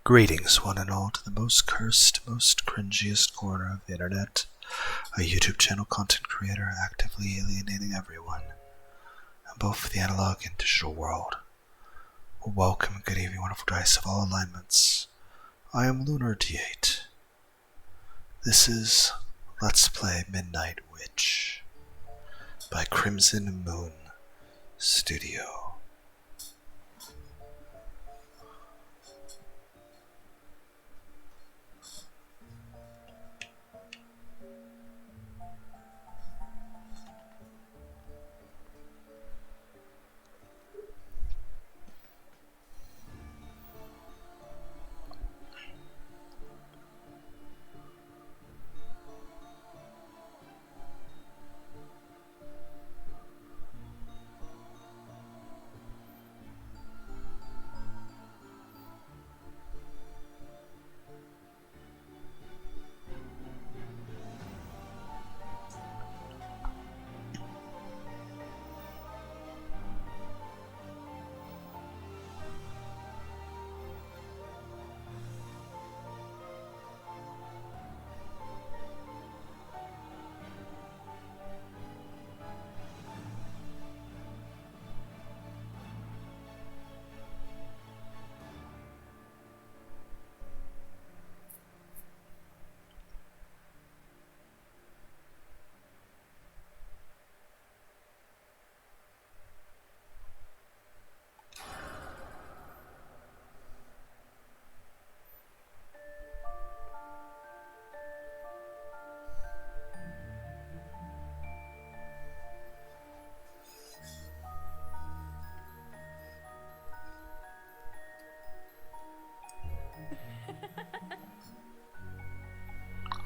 Greetings, one and all, to the most cursed, most cringiest corner of the internet. A YouTube channel content creator actively alienating everyone, in both the analog and digital world. Well, welcome and good evening, wonderful dice of all alignments. I am Lunar D8. This is Let's Play Midnight Witch by Crimson Moon Studio.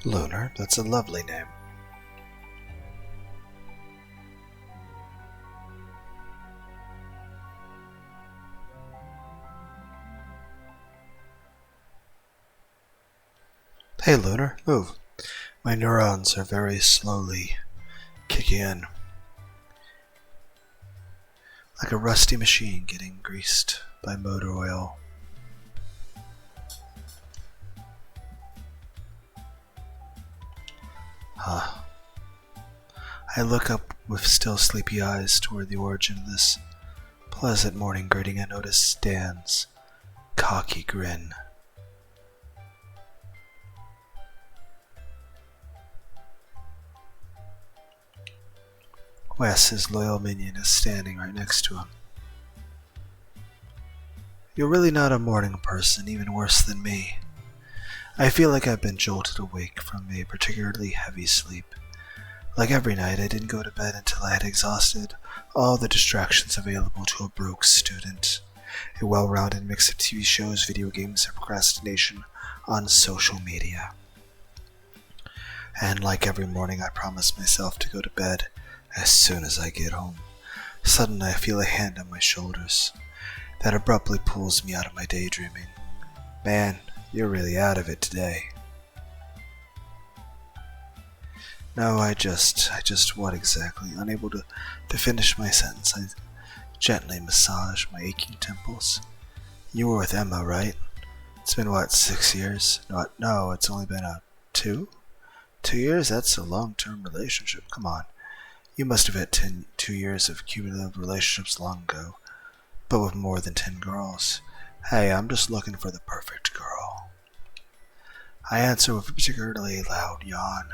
Lunar, that's a lovely name. Hey Lunar, move. My neurons are very slowly kicking in. Like a rusty machine getting greased by motor oil. I look up with still sleepy eyes toward the origin of this pleasant morning greeting and notice Dan's cocky grin. Wes, his loyal minion, is standing right next to him. You're really not a morning person, even worse than me. I feel like I've been jolted awake from a particularly heavy sleep. Like every night, I didn't go to bed until I had exhausted all the distractions available to a broke student. A well-rounded mix of TV shows, video games, and procrastination on social media. And like every morning, I promise myself to go to bed as soon as I get home. Suddenly, I feel a hand on my shoulders that abruptly pulls me out of my daydreaming. Man, you're really out of it today. No, I just what exactly? Unable to finish my sentence, I gently massage my aching temples. You were with Emma, right? It's been what, 6 years? No, it's only been 2? 2 years? That's a long-term relationship. Come on. You must have had 2 years of cumulative relationships long ago, but with more than 10 girls. Hey, I'm just looking for the perfect girl. I answer with a particularly loud yawn.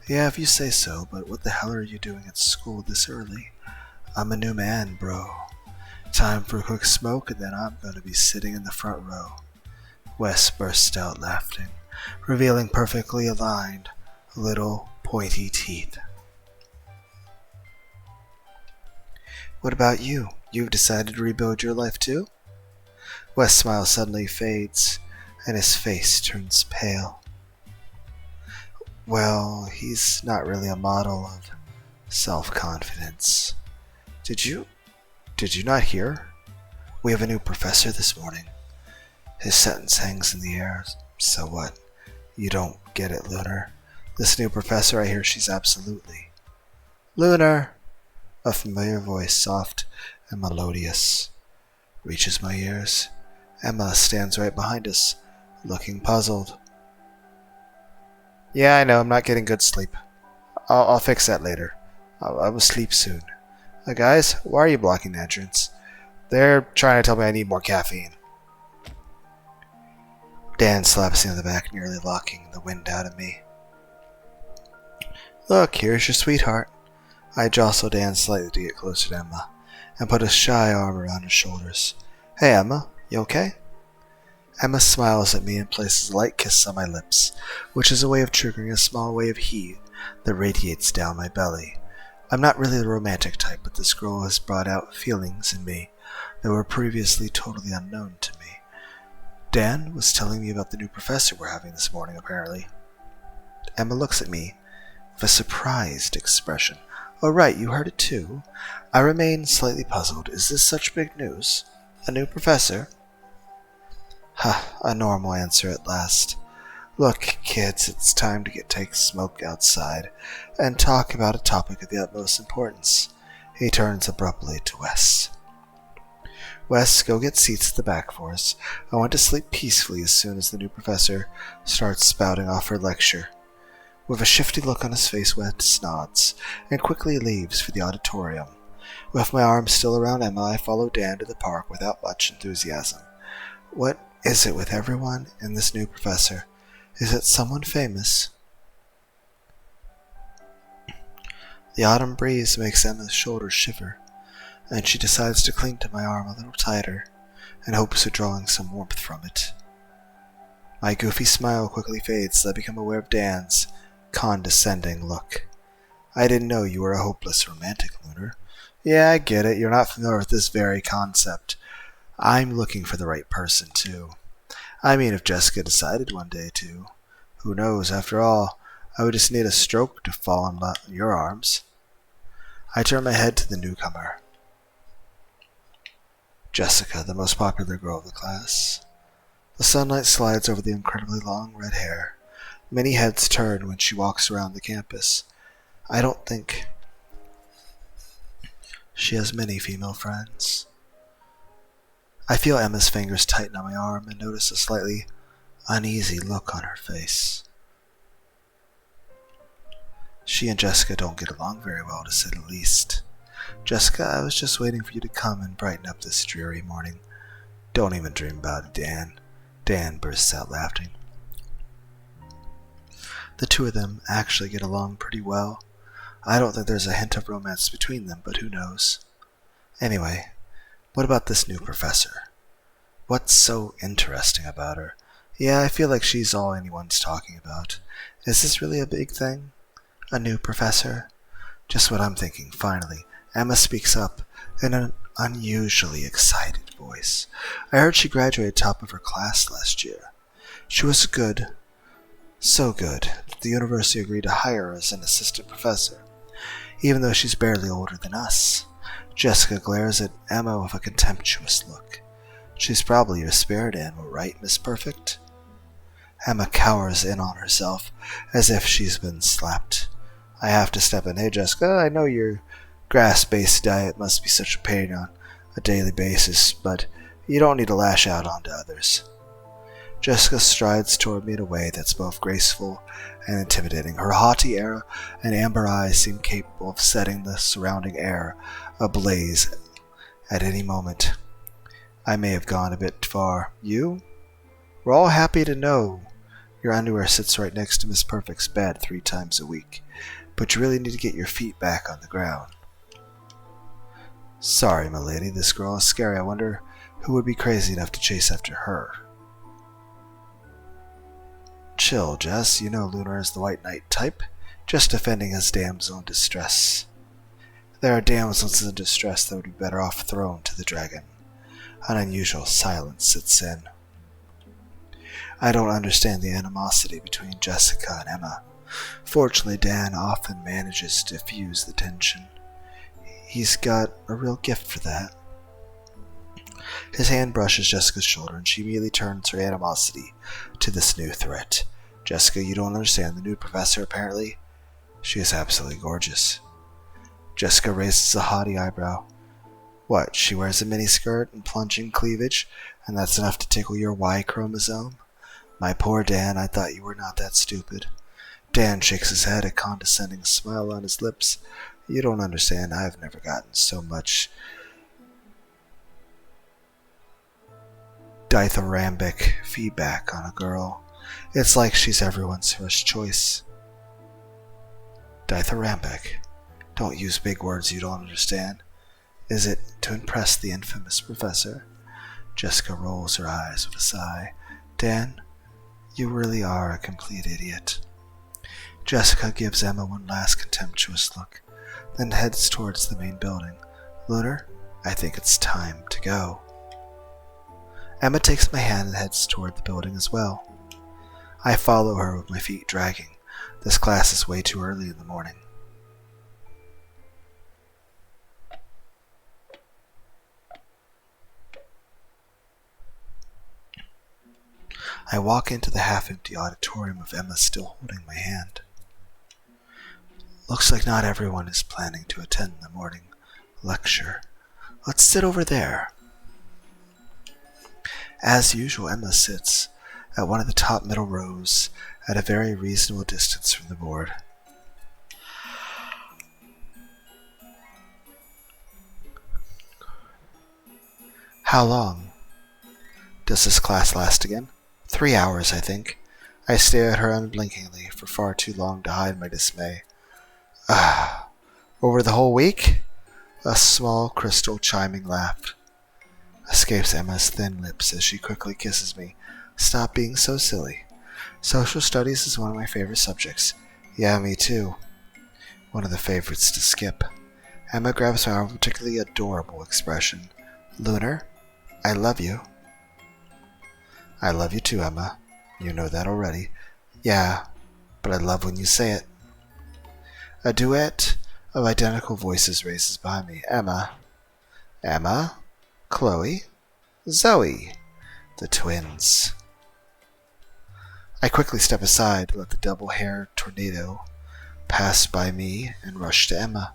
Yeah, if you say so, but what the hell are you doing at school this early? I'm a new man, bro. Time for a quick smoke and then I'm gonna be sitting in the front row. Wes burst out laughing, revealing perfectly aligned, little, pointy teeth. What about you? You've decided to rebuild your life too? Wes' smile suddenly fades, and his face turns pale. Well, he's not really a model of self-confidence. Did you not hear? We have a new professor this morning. His sentence hangs in the air. So what? You don't get it, Lunar. This new professor, I hear she's absolutely. Lunar! A familiar voice, soft and melodious, reaches my ears. Emma stands right behind us, looking puzzled. Yeah, I know, I'm not getting good sleep. I'll fix that later. I will sleep soon. Guys, why are you blocking the entrance? They're trying to tell me I need more caffeine. Dan slaps me on the back, nearly locking the wind out of me. Look, here's your sweetheart. I jostle Dan slightly to get closer to Emma, and put a shy arm around her shoulders. Hey, Emma, you okay? Emma smiles at me and places a light kiss on my lips, which is a way of triggering a small wave of heat that radiates down my belly. I'm not really the romantic type, but this girl has brought out feelings in me that were previously totally unknown to me. Dan was telling me about the new professor we're having this morning, apparently. Emma looks at me with a surprised expression. Oh, right, you heard it too. I remain slightly puzzled. Is this such big news? A new professor? A normal answer at last. Look, kids, it's time to take a smoke outside and talk about a topic of the utmost importance. He turns abruptly to Wes. Wes, go get seats at the back for us. I want to sleep peacefully as soon as the new professor starts spouting off her lecture. With a shifty look on his face, Wes nods and quickly leaves for the auditorium. With my arm still around Emma, I follow Dan to the park without much enthusiasm. What is it with everyone and this new professor? Is it someone famous? The autumn breeze makes Emma's shoulders shiver, and she decides to cling to my arm a little tighter in hopes of drawing some warmth from it. My goofy smile quickly fades as I become aware of Dan's condescending look. I didn't know you were a hopeless romantic, Lunar. Yeah, I get it. You're not familiar with this very concept. I'm looking for the right person, too. I mean, if Jessica decided one day to. Who knows? After all, I would just need a stroke to fall in your arms. I turn my head to the newcomer. Jessica, the most popular girl of the class. The sunlight slides over the incredibly long red hair. Many heads turn when she walks around the campus. I don't think she has many female friends. I feel Emma's fingers tighten on my arm and notice a slightly uneasy look on her face. She and Jessica don't get along very well, to say the least. Jessica, I was just waiting for you to come and brighten up this dreary morning. Don't even dream about it, Dan. Dan bursts out laughing. The two of them actually get along pretty well. I don't think there's a hint of romance between them, but who knows? Anyway, what about this new professor? What's so interesting about her? Yeah, I feel like she's all anyone's talking about. Is this really a big thing? A new professor? Just what I'm thinking, finally. Emma speaks up in an unusually excited voice. I heard she graduated top of her class last year. She was good, so good, that the university agreed to hire her as an assistant professor, even though she's barely older than us. Jessica glares at Emma with a contemptuous look. She's probably your spirit animal, right, Miss Perfect? Emma cowers in on herself, as if she's been slapped. I have to step in. Hey, Jessica, I know your grass-based diet must be such a pain on a daily basis, but you don't need to lash out onto others. Jessica strides toward me in a way that's both graceful and intimidating. Her haughty air and amber eyes seem capable of setting the surrounding air ablaze at any moment. I may have gone a bit far. You? We're all happy to know your underwear sits right next to Miss Perfect's bed 3 times a week, but you really need to get your feet back on the ground. Sorry, my lady, this girl is scary. I wonder who would be crazy enough to chase after her. Chill, Jess. You know Lunar is the white knight type, just defending his damsel in distress. There are damsels in distress that would be better off thrown to the dragon. An unusual silence sits in. I don't understand the animosity between Jessica and Emma. Fortunately, Dan often manages to diffuse the tension. He's got a real gift for that. His hand brushes Jessica's shoulder, and she immediately turns her animosity to this new threat. Jessica, you don't understand. The new professor, apparently, she is absolutely gorgeous. Jessica raises a haughty eyebrow. What, she wears a miniskirt and plunging cleavage, and that's enough to tickle your Y chromosome? My poor Dan, I thought you were not that stupid. Dan shakes his head, a condescending smile on his lips. You don't understand. I've never gotten so much dithyrambic feedback on a girl. It's like she's everyone's first choice. Dithyrambic. Don't use big words you don't understand. Is it to impress the infamous professor? Jessica rolls her eyes with a sigh. Dan, you really are a complete idiot. Jessica gives Emma one last contemptuous look, then heads towards the main building. Lunar, I think it's time to go. Emma takes my hand and heads toward the building as well. I follow her with my feet dragging. This class is way too early in the morning. I walk into the half-empty auditorium with Emma still holding my hand. Looks like not everyone is planning to attend the morning lecture. Let's sit over there. As usual, Emma sits at one of the top middle rows at a very reasonable distance from the board. How long does this class last again? 3 hours, I think. I stare at her unblinkingly for far too long to hide my dismay. Over the whole week? A small, crystal chiming laugh escapes Emma's thin lips as she quickly kisses me. Stop being so silly. Social studies is one of my favorite subjects. Yeah, me too. One of the favorites to skip. Emma grabs my arm with a particularly adorable expression. Lunar, I love you. I love you too, Emma. You know that already. Yeah, but I love when you say it. A duet of identical voices races behind me. Emma. Emma. Chloe. Zoe. The twins. I quickly step aside to let the double-haired tornado pass by me and rush to Emma.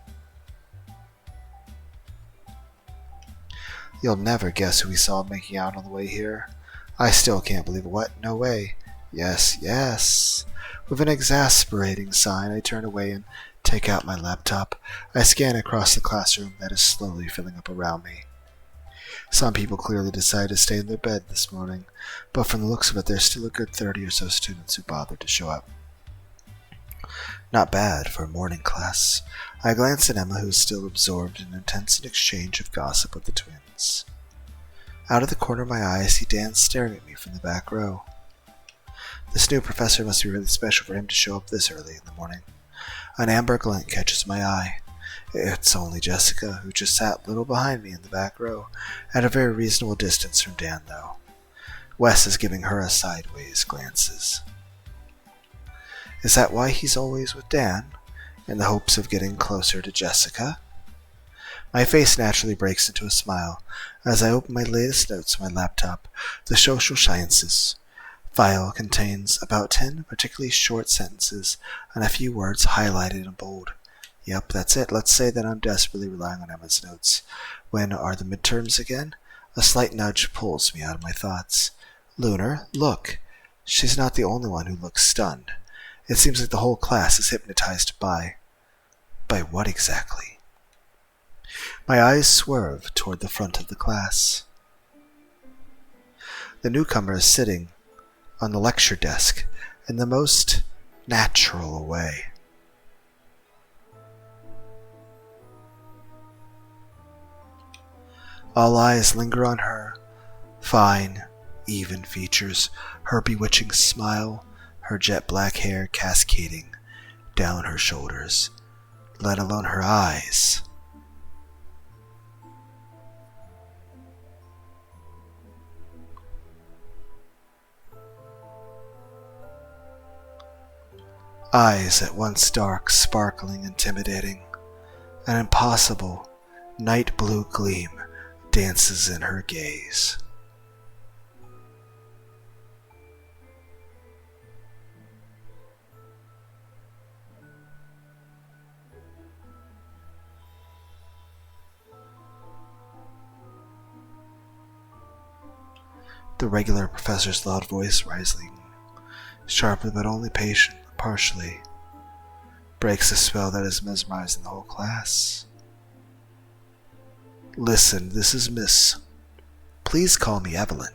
You'll never guess who we saw making out on the way here. I still can't believe it. What? No way. Yes, yes. With an exasperating sign, I turn away and take out my laptop. I scan across the classroom that is slowly filling up around me. Some people clearly decided to stay in their bed this morning, but from the looks of it, there's still a good 30 or so students who bothered to show up. Not bad for a morning class. I glance at Emma, who is still absorbed in an intense exchange of gossip with the twins. Out of the corner of my eye, I see Dan staring at me from the back row. This new professor must be really special for him to show up this early in the morning. An amber glint catches my eye. It's only Jessica, who just sat a little behind me in the back row, at a very reasonable distance from Dan, though. Wes is giving her a sideways glances. Is that why he's always with Dan? In the hopes of getting closer to Jessica? My face naturally breaks into a smile as I open my latest notes on my laptop. The social sciences file contains about 10 particularly short sentences and a few words highlighted in bold. Yep, that's it. Let's say that I'm desperately relying on Emma's notes. When are the midterms again? A slight nudge pulls me out of my thoughts. Lunar, look. She's not the only one who looks stunned. It seems like the whole class is hypnotized by what exactly? My eyes swerve toward the front of the class. The newcomer is sitting on the lecture desk in the most natural way. All eyes linger on her fine, even features, her bewitching smile, her jet black hair cascading down her shoulders, let alone her eyes. Eyes at once dark, sparkling, intimidating. An impossible, night blue gleam dances in her gaze. The regular professor's loud voice, rising sharply but only partially, breaks the spell that is mesmerizing the whole class. Listen, this is Miss. Please call me Evelyn.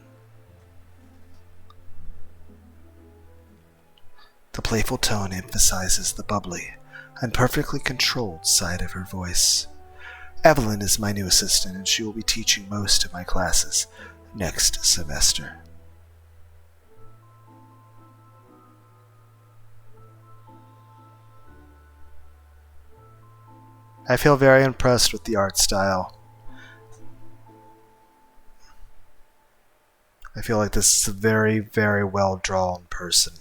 The playful tone emphasizes the bubbly and perfectly controlled side of her voice. Evelyn is my new assistant, and she will be teaching most of my classes next semester. I feel very impressed with the art style. I feel like this is a very, very well drawn person.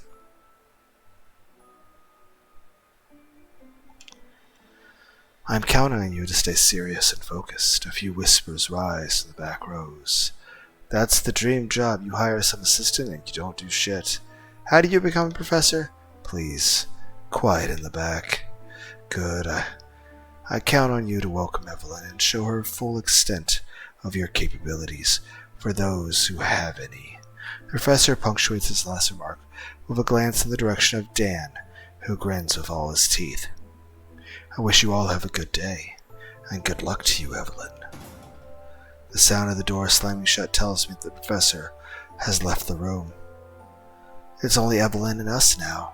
I'm counting on you to stay serious and focused. A few whispers rise in the back rows. That's the dream job. You hire some assistant and you don't do shit. How do you become a professor? Please, quiet in the back. Good. I count on you to welcome Evelyn and show her full extent of your capabilities, for those who have any. The professor punctuates his last remark with a glance in the direction of Dan, who grins with all his teeth. I wish you all have a good day, and good luck to you, Evelyn. The sound of the door slamming shut tells me that the professor has left the room. It's only Evelyn and us now.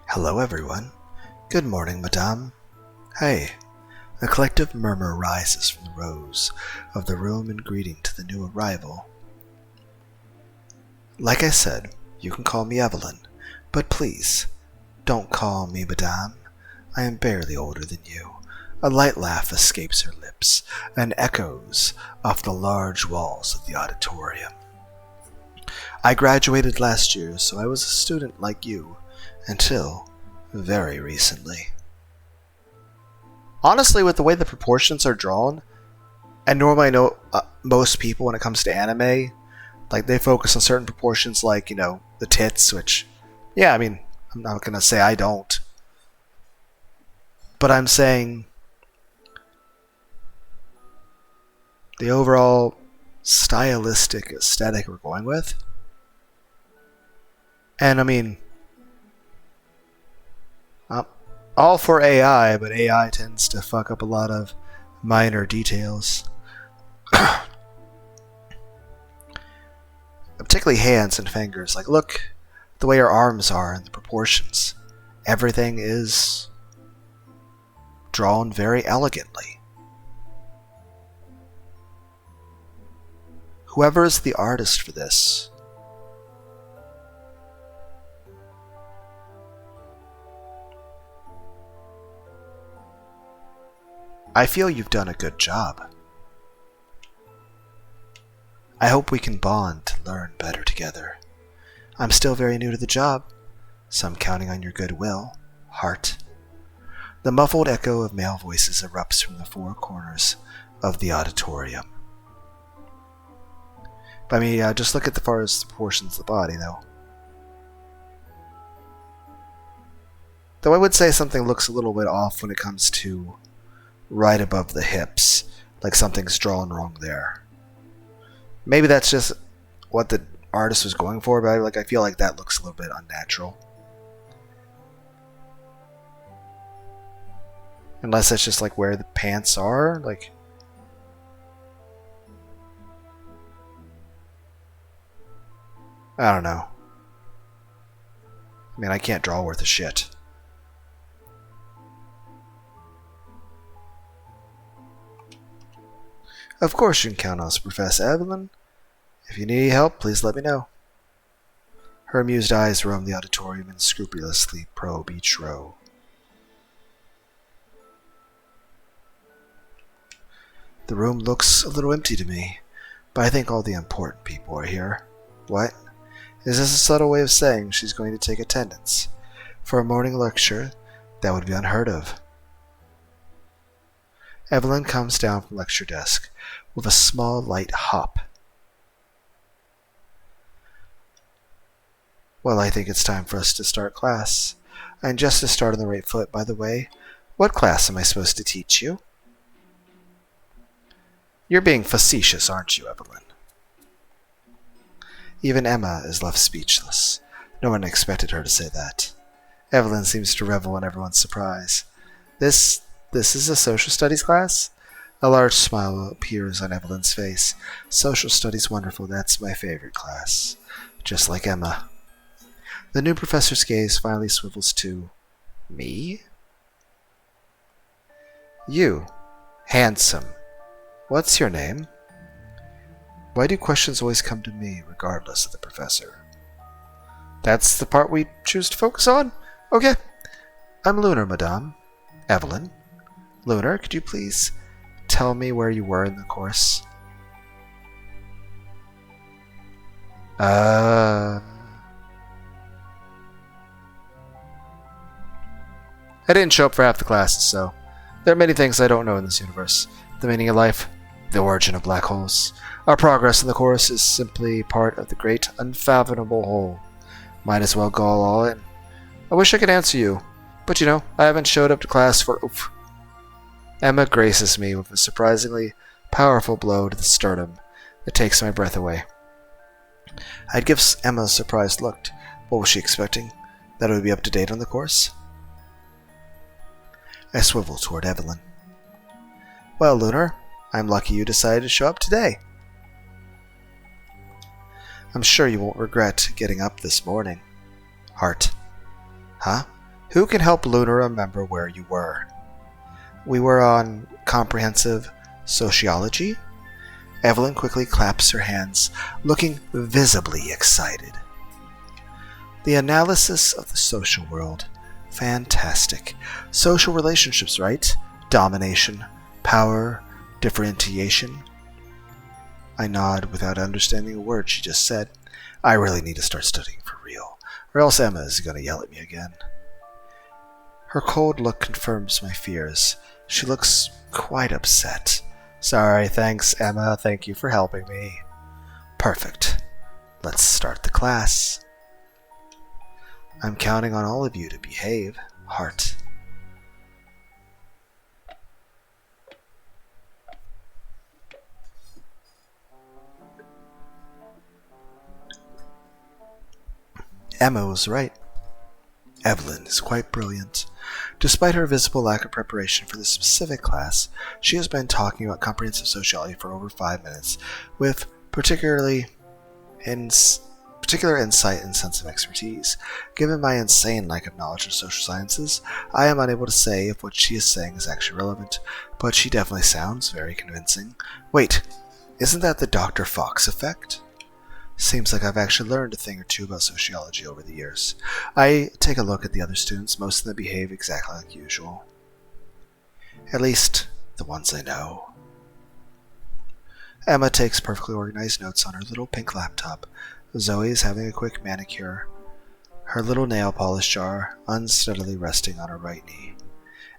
Hello, everyone. Good morning, madame. Hey. A collective murmur rises from the rows of the room in greeting to the new arrival. Like I said, you can call me Evelyn, but please, don't call me madame. I am barely older than you. A light laugh escapes her lips and echoes off the large walls of the auditorium. I graduated last year, so I was a student like you, until very recently. Honestly, with the way the proportions are drawn, and normally I know most people when it comes to anime, like they focus on certain proportions like, the tits, which, yeah, I mean, I'm not going to say I don't. But I'm saying the overall stylistic aesthetic we're going with. And I mean, all for AI, but AI tends to fuck up a lot of minor details. Particularly hands and fingers. Like, look the way her arms are and the proportions. Everything is drawn very elegantly. Whoever is the artist for this, I feel you've done a good job. I hope we can bond to learn better together. I'm still very new to the job, so I'm counting on your goodwill, Heart. The muffled echo of male voices erupts from the four corners of the auditorium. But I mean, just look at the far as the proportions of the body, though. Though I would say something looks a little bit off when it comes to right above the hips, like something's drawn wrong there. Maybe that's just what the artist was going for, but I feel like that looks a little bit unnatural. Unless that's just like where the pants are, like. I don't know. I mean, I can't draw worth a shit. Of course you can count on us, Professor Evelyn. If you need any help, please let me know. Her amused eyes roam the auditorium and scrupulously probe each row. The room looks a little empty to me, but I think all the important people are here. What? Is this a subtle way of saying she's going to take attendance? For a morning lecture, that would be unheard of. Evelyn comes down from the lecture desk with a small, light hop Well, I think it's time for us to start class. And just to start on the right foot, by the way, what class am I supposed to teach you? You're being facetious, aren't you, Evelyn? Even Emma is left speechless. No one expected her to say that. Evelyn seems to revel in everyone's surprise. This is a social studies class? A large smile appears on Evelyn's face. Social studies, wonderful, that's my favorite class. Just like Emma. The new professor's gaze finally swivels to me? You, handsome. What's your name? Why do questions always come to me, regardless of the professor? That's the part we choose to focus on? Okay. I'm Lunar, madame. Evelyn. Lunar, could you please tell me where you were in the course? I didn't show up for half the classes, so there are many things I don't know in this universe. The meaning of life, the origin of black holes. Our progress in the course is simply part of the great unfathomable whole. Might as well go all in. I wish I could answer you, but I haven't showed up to class for... Oof. Emma graces me with a surprisingly powerful blow to the sternum that takes my breath away. I'd give Emma a surprised look. What was she expecting? That it would be up to date on the course? I swivel toward Evelyn. Well, Lunar, I'm lucky you decided to show up today. I'm sure you won't regret getting up this morning. Heart. Huh? Who can help Lunar remember where you were? We were on comprehensive sociology? Evelyn quickly claps her hands, looking visibly excited. The analysis of the social world. Fantastic. Social relationships, right? Domination, power, differentiation. I nod without understanding a word she just said. I really need to start studying for real, or else Emma is going to yell at me again. Her cold look confirms my fears. She looks quite upset. Sorry, thanks, Emma. Thank you for helping me. Perfect. Let's start the class. I'm counting on all of you to behave, Heart. Emma was right. Evelyn is quite brilliant. Despite her visible lack of preparation for this specific class, she has been talking about comprehensive sociology for over 5 minutes, with particular insight and sense of expertise. Given my insane lack of knowledge of social sciences, I am unable to say if what she is saying is actually relevant, but she definitely sounds very convincing. Wait, isn't that the Dr. Fox effect? Seems like I've actually learned a thing or two about sociology over the years. I take a look at the other students. Most of them behave exactly like usual. At least, the ones I know. Emma takes perfectly organized notes on her little pink laptop. Zoe is having a quick manicure, her little nail polish jar unsteadily resting on her right knee.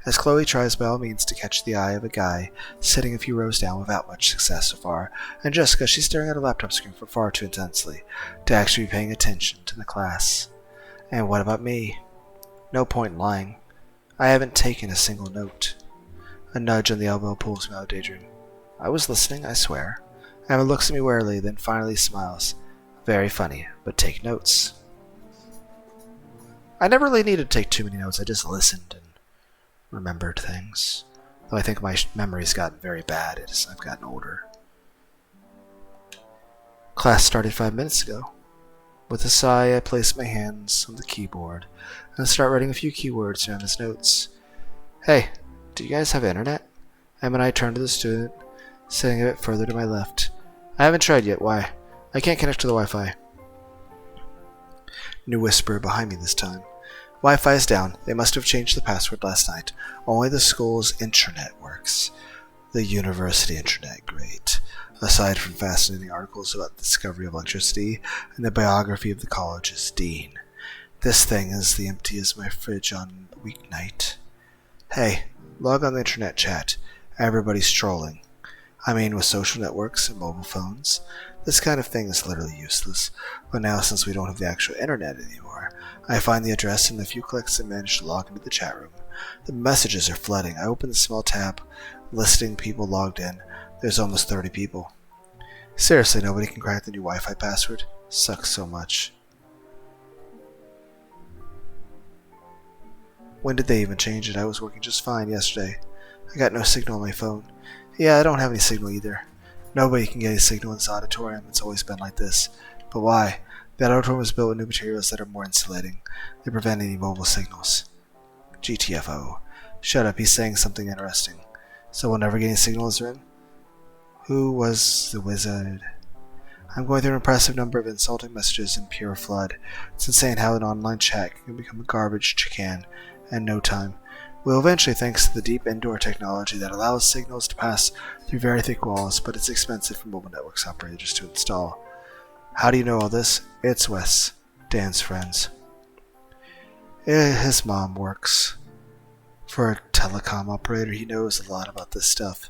As Chloe tries by all means to catch the eye of a guy sitting a few rows down without much success so far, and Jessica, she's staring at her laptop screen for far too intensely to actually be paying attention to the class. And what about me? No point in lying. I haven't taken a single note. A nudge on the elbow pulls me out of daydream. I was listening, I swear. Emma looks at me warily, then finally smiles. Very funny, but take notes. I never really needed to take too many notes, I just listened and remembered things. Though I think my memory's gotten very bad as I've gotten older. Class started 5 minutes ago. With a sigh, I place my hands on the keyboard and start writing a few keywords down as notes. Hey, do you guys have internet? Emma and I turn to the student, sitting a bit further to my left. I haven't tried yet, why? I can't connect to the Wi-Fi. New whisper behind me this time. Wi-Fi is down. They must have changed the password last night. Only the school's intranet works. The university intranet, great. Aside from fascinating articles about the discovery of electricity and the biography of the college's dean. This thing is the empty as my fridge on a weeknight. Hey, log on the internet chat. Everybody's trolling. I mean, with social networks and mobile phones, This kind of thing is literally useless, but now since we don't have the actual internet anymore, I find the address in a few clicks and manage to log into the chat room. The messages are flooding. I open the small tab, listing people logged in. There's almost 30 people. Seriously, nobody can crack the new Wi-Fi password? Sucks so much. When did they even change it? I was working just fine yesterday. I got no signal on my phone. Yeah, I don't have any signal either. Nobody can get a signal in this auditorium. It's always been like this. But why? The auditorium was built with new materials that are more insulating. They prevent any mobile signals. GTFO. Shut up, he's saying something interesting. So we'll never get any signals in? Who was the wizard? I'm going through an impressive number of insulting messages in pure flood. It's insane how an online chat can become a garbage can in no time. We'll eventually, thanks to the deep indoor technology that allows signals to pass through very thick walls, but it's expensive for mobile networks operators to install. How do you know all this? It's Wes, Dan's friends. His mom works for a telecom operator. He knows a lot about this stuff.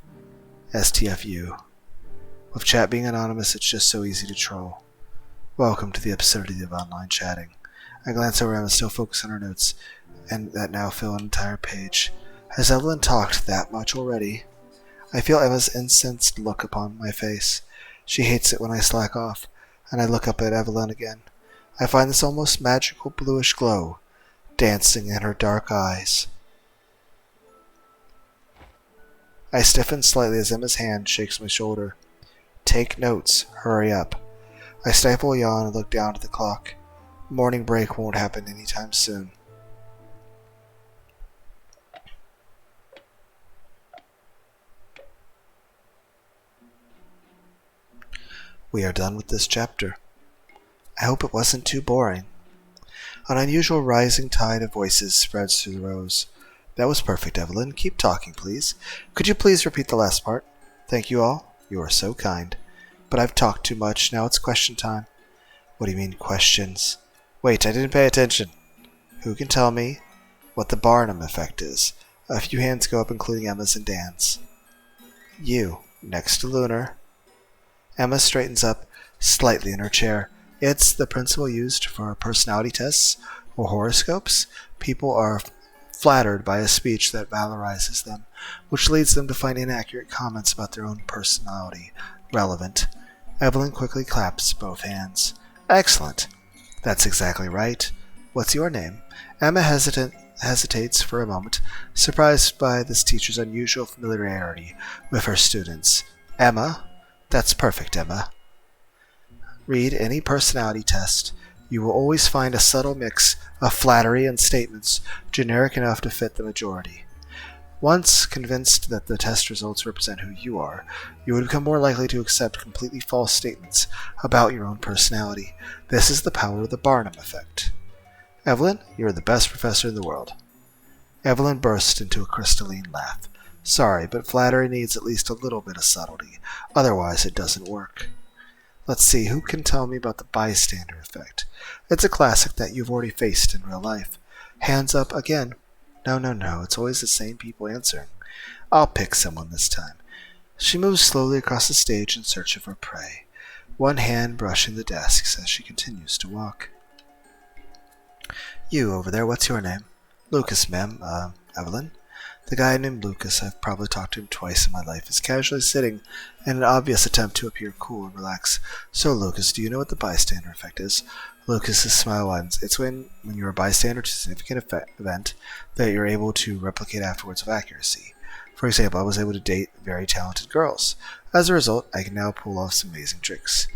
STFU. With chat being anonymous, it's just so easy to troll. Welcome to the absurdity of online chatting. I glance over and still focus on her notes, and that now fill an entire page. Has Evelyn talked that much already? I feel Emma's incensed look upon my face. She hates it when I slack off, and I look up at Evelyn again. I find this almost magical bluish glow dancing in her dark eyes. I stiffen slightly as Emma's hand shakes my shoulder. Take notes. Hurry up. I stifle a yawn and look down at the clock. Morning break won't happen anytime soon. We are done with this chapter. I hope it wasn't too boring. An unusual rising tide of voices spreads through the rows. That was perfect, Evelyn. Keep talking, please. Could you please repeat the last part? Thank you all. You are so kind. But I've talked too much. Now it's question time. What do you mean, questions? Wait, I didn't pay attention. Who can tell me what the Barnum effect is? A few hands go up, including Emma's and Dan's. You, next to Lunar. Emma straightens up slightly in her chair. It's the principle used for personality tests or horoscopes. People are flattered by a speech that valorizes them, which leads them to find inaccurate comments about their own personality relevant. Evelyn quickly claps both hands. Excellent. That's exactly right. What's your name? Emma hesitates for a moment, surprised by this teacher's unusual familiarity with her students. Emma? That's perfect, Emma. Read any personality test. You will always find a subtle mix of flattery and statements generic enough to fit the majority. Once convinced that the test results represent who you are, you would become more likely to accept completely false statements about your own personality. This is the power of the Barnum effect. Evelyn, you are the best professor in the world. Evelyn burst into a crystalline laugh. Sorry, but flattery needs at least a little bit of subtlety. Otherwise, it doesn't work. Let's see, who can tell me about the bystander effect? It's a classic that you've already faced in real life. Hands up again. No, it's always the same people answering. I'll pick someone this time. She moves slowly across the stage in search of her prey, one hand brushing the desks as she continues to walk. You over there, what's your name? Lucas, ma'am. Evelyn? The guy named Lucas, I've probably talked to him twice in my life, is casually sitting in an obvious attempt to appear cool and relaxed. So, Lucas, do you know what the bystander effect is? Lucas's smile widens. It's when you're a bystander to a significant event that you're able to replicate afterwards with accuracy. For example, I was able to date very talented girls. As a result, I can now pull off some amazing tricks.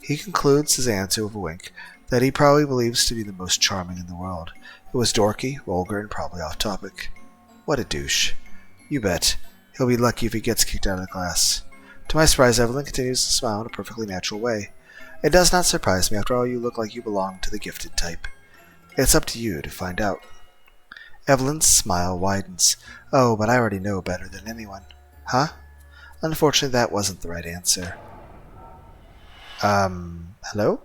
He concludes his answer with a wink that he probably believes to be the most charming in the world. It was dorky, vulgar, and probably off topic. What a douche. You bet. He'll be lucky if he gets kicked out of the class. To my surprise, Evelyn continues to smile in a perfectly natural way. It does not surprise me. After all, you look like you belong to the gifted type. It's up to you to find out. Evelyn's smile widens. Oh, but I already know better than anyone. Huh? Unfortunately, that wasn't the right answer. Hello?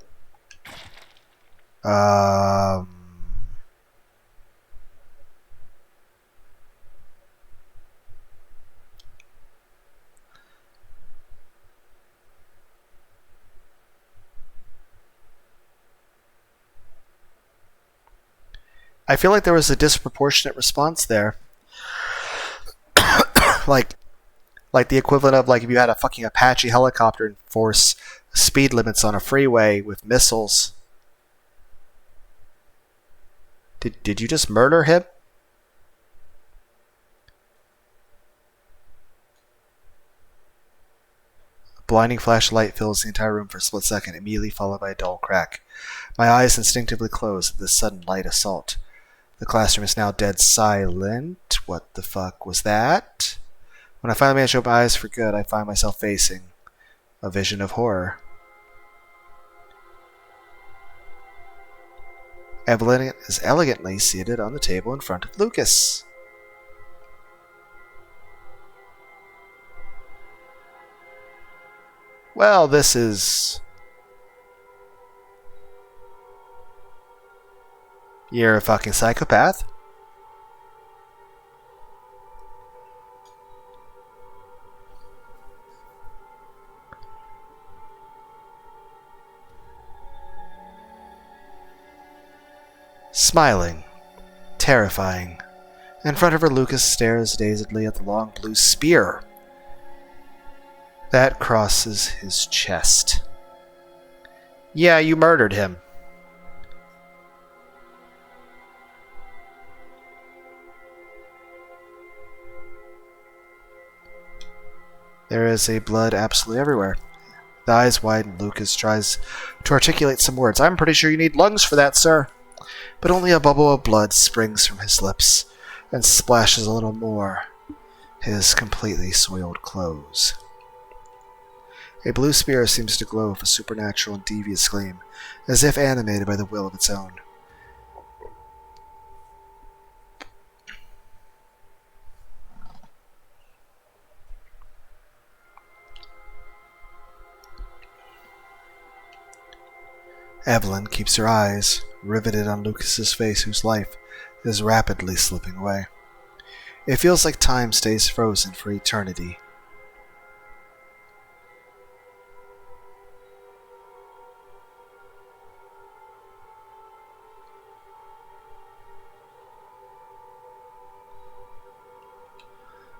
I feel like there was a disproportionate response there. like the equivalent of like if you had a fucking Apache helicopter and force speed limits on a freeway with missiles. Did you just murder him? A blinding flash of light fills the entire room for a split second, immediately followed by a dull crack. My eyes instinctively close at this sudden light assault. The classroom is now dead silent. What the fuck was that? When I finally manage to open my eyes for good, I find myself facing a vision of horror. Evelyn is elegantly seated on the table in front of Lucas. Well, this is... You're a fucking psychopath. Smiling, terrifying. In front of her, Lucas stares dazedly at the long blue spear that crosses his chest. Yeah, you murdered him. There is a blood absolutely everywhere. The eyes widen. Lucas tries to articulate some words. I'm pretty sure you need lungs for that, sir. But only a bubble of blood springs from his lips and splashes a little more his completely soiled clothes. A blue spear seems to glow with a supernatural and devious gleam, as if animated by the will of its own. Evelyn keeps her eyes riveted on Lucas's face, whose life is rapidly slipping away. It feels like time stays frozen for eternity.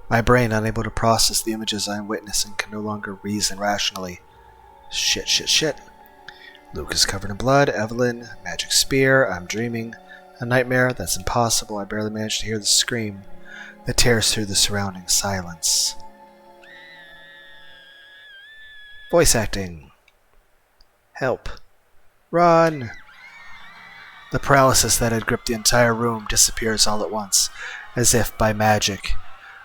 My brain, unable to process the images I am witnessing, can no longer reason rationally. Shit. Lucas covered in blood, Evelyn, magic spear, I'm dreaming. A nightmare, that's impossible. I barely managed to hear the scream that tears through the surrounding silence. Voice acting. Help. Run! The paralysis that had gripped the entire room disappears all at once, as if by magic.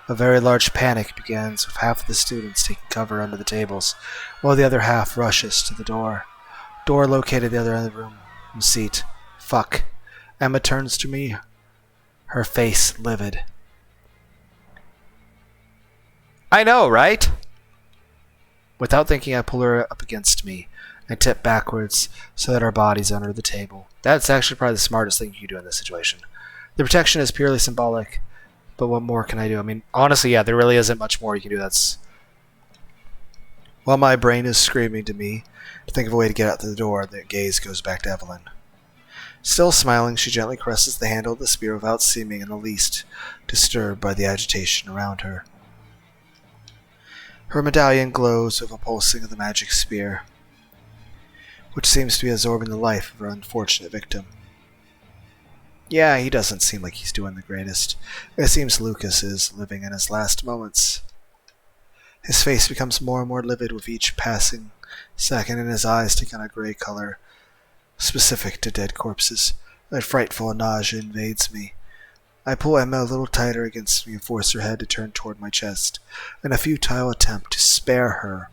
A very large panic begins, with half of the students taking cover under the tables, while the other half rushes to the door. Door located at the other end of the room. Seat. Fuck. Emma turns to me, her face livid. I know, right? Without thinking, I pull her up against me and tip backwards so that our bodies are under the table. That's actually probably the smartest thing you can do in this situation. The protection is purely symbolic, but what more can I do? I mean, honestly, yeah, there really isn't much more you can do. That's... While my brain is screaming to me to think of a way to get out the door, the gaze goes back to Evelyn. Still smiling, she gently caresses the handle of the spear without seeming in the least disturbed by the agitation around her. Her medallion glows with a pulsing of the magic spear, which seems to be absorbing the life of her unfortunate victim. Yeah, he doesn't seem like he's doing the greatest. It seems Lucas is living in his last moments. His face becomes more and more livid with each passing second, and his eyes take on a gray color specific to dead corpses. A frightful nausea invades me. I pull Emma a little tighter against me and force her head to turn toward my chest, in a futile attempt to spare her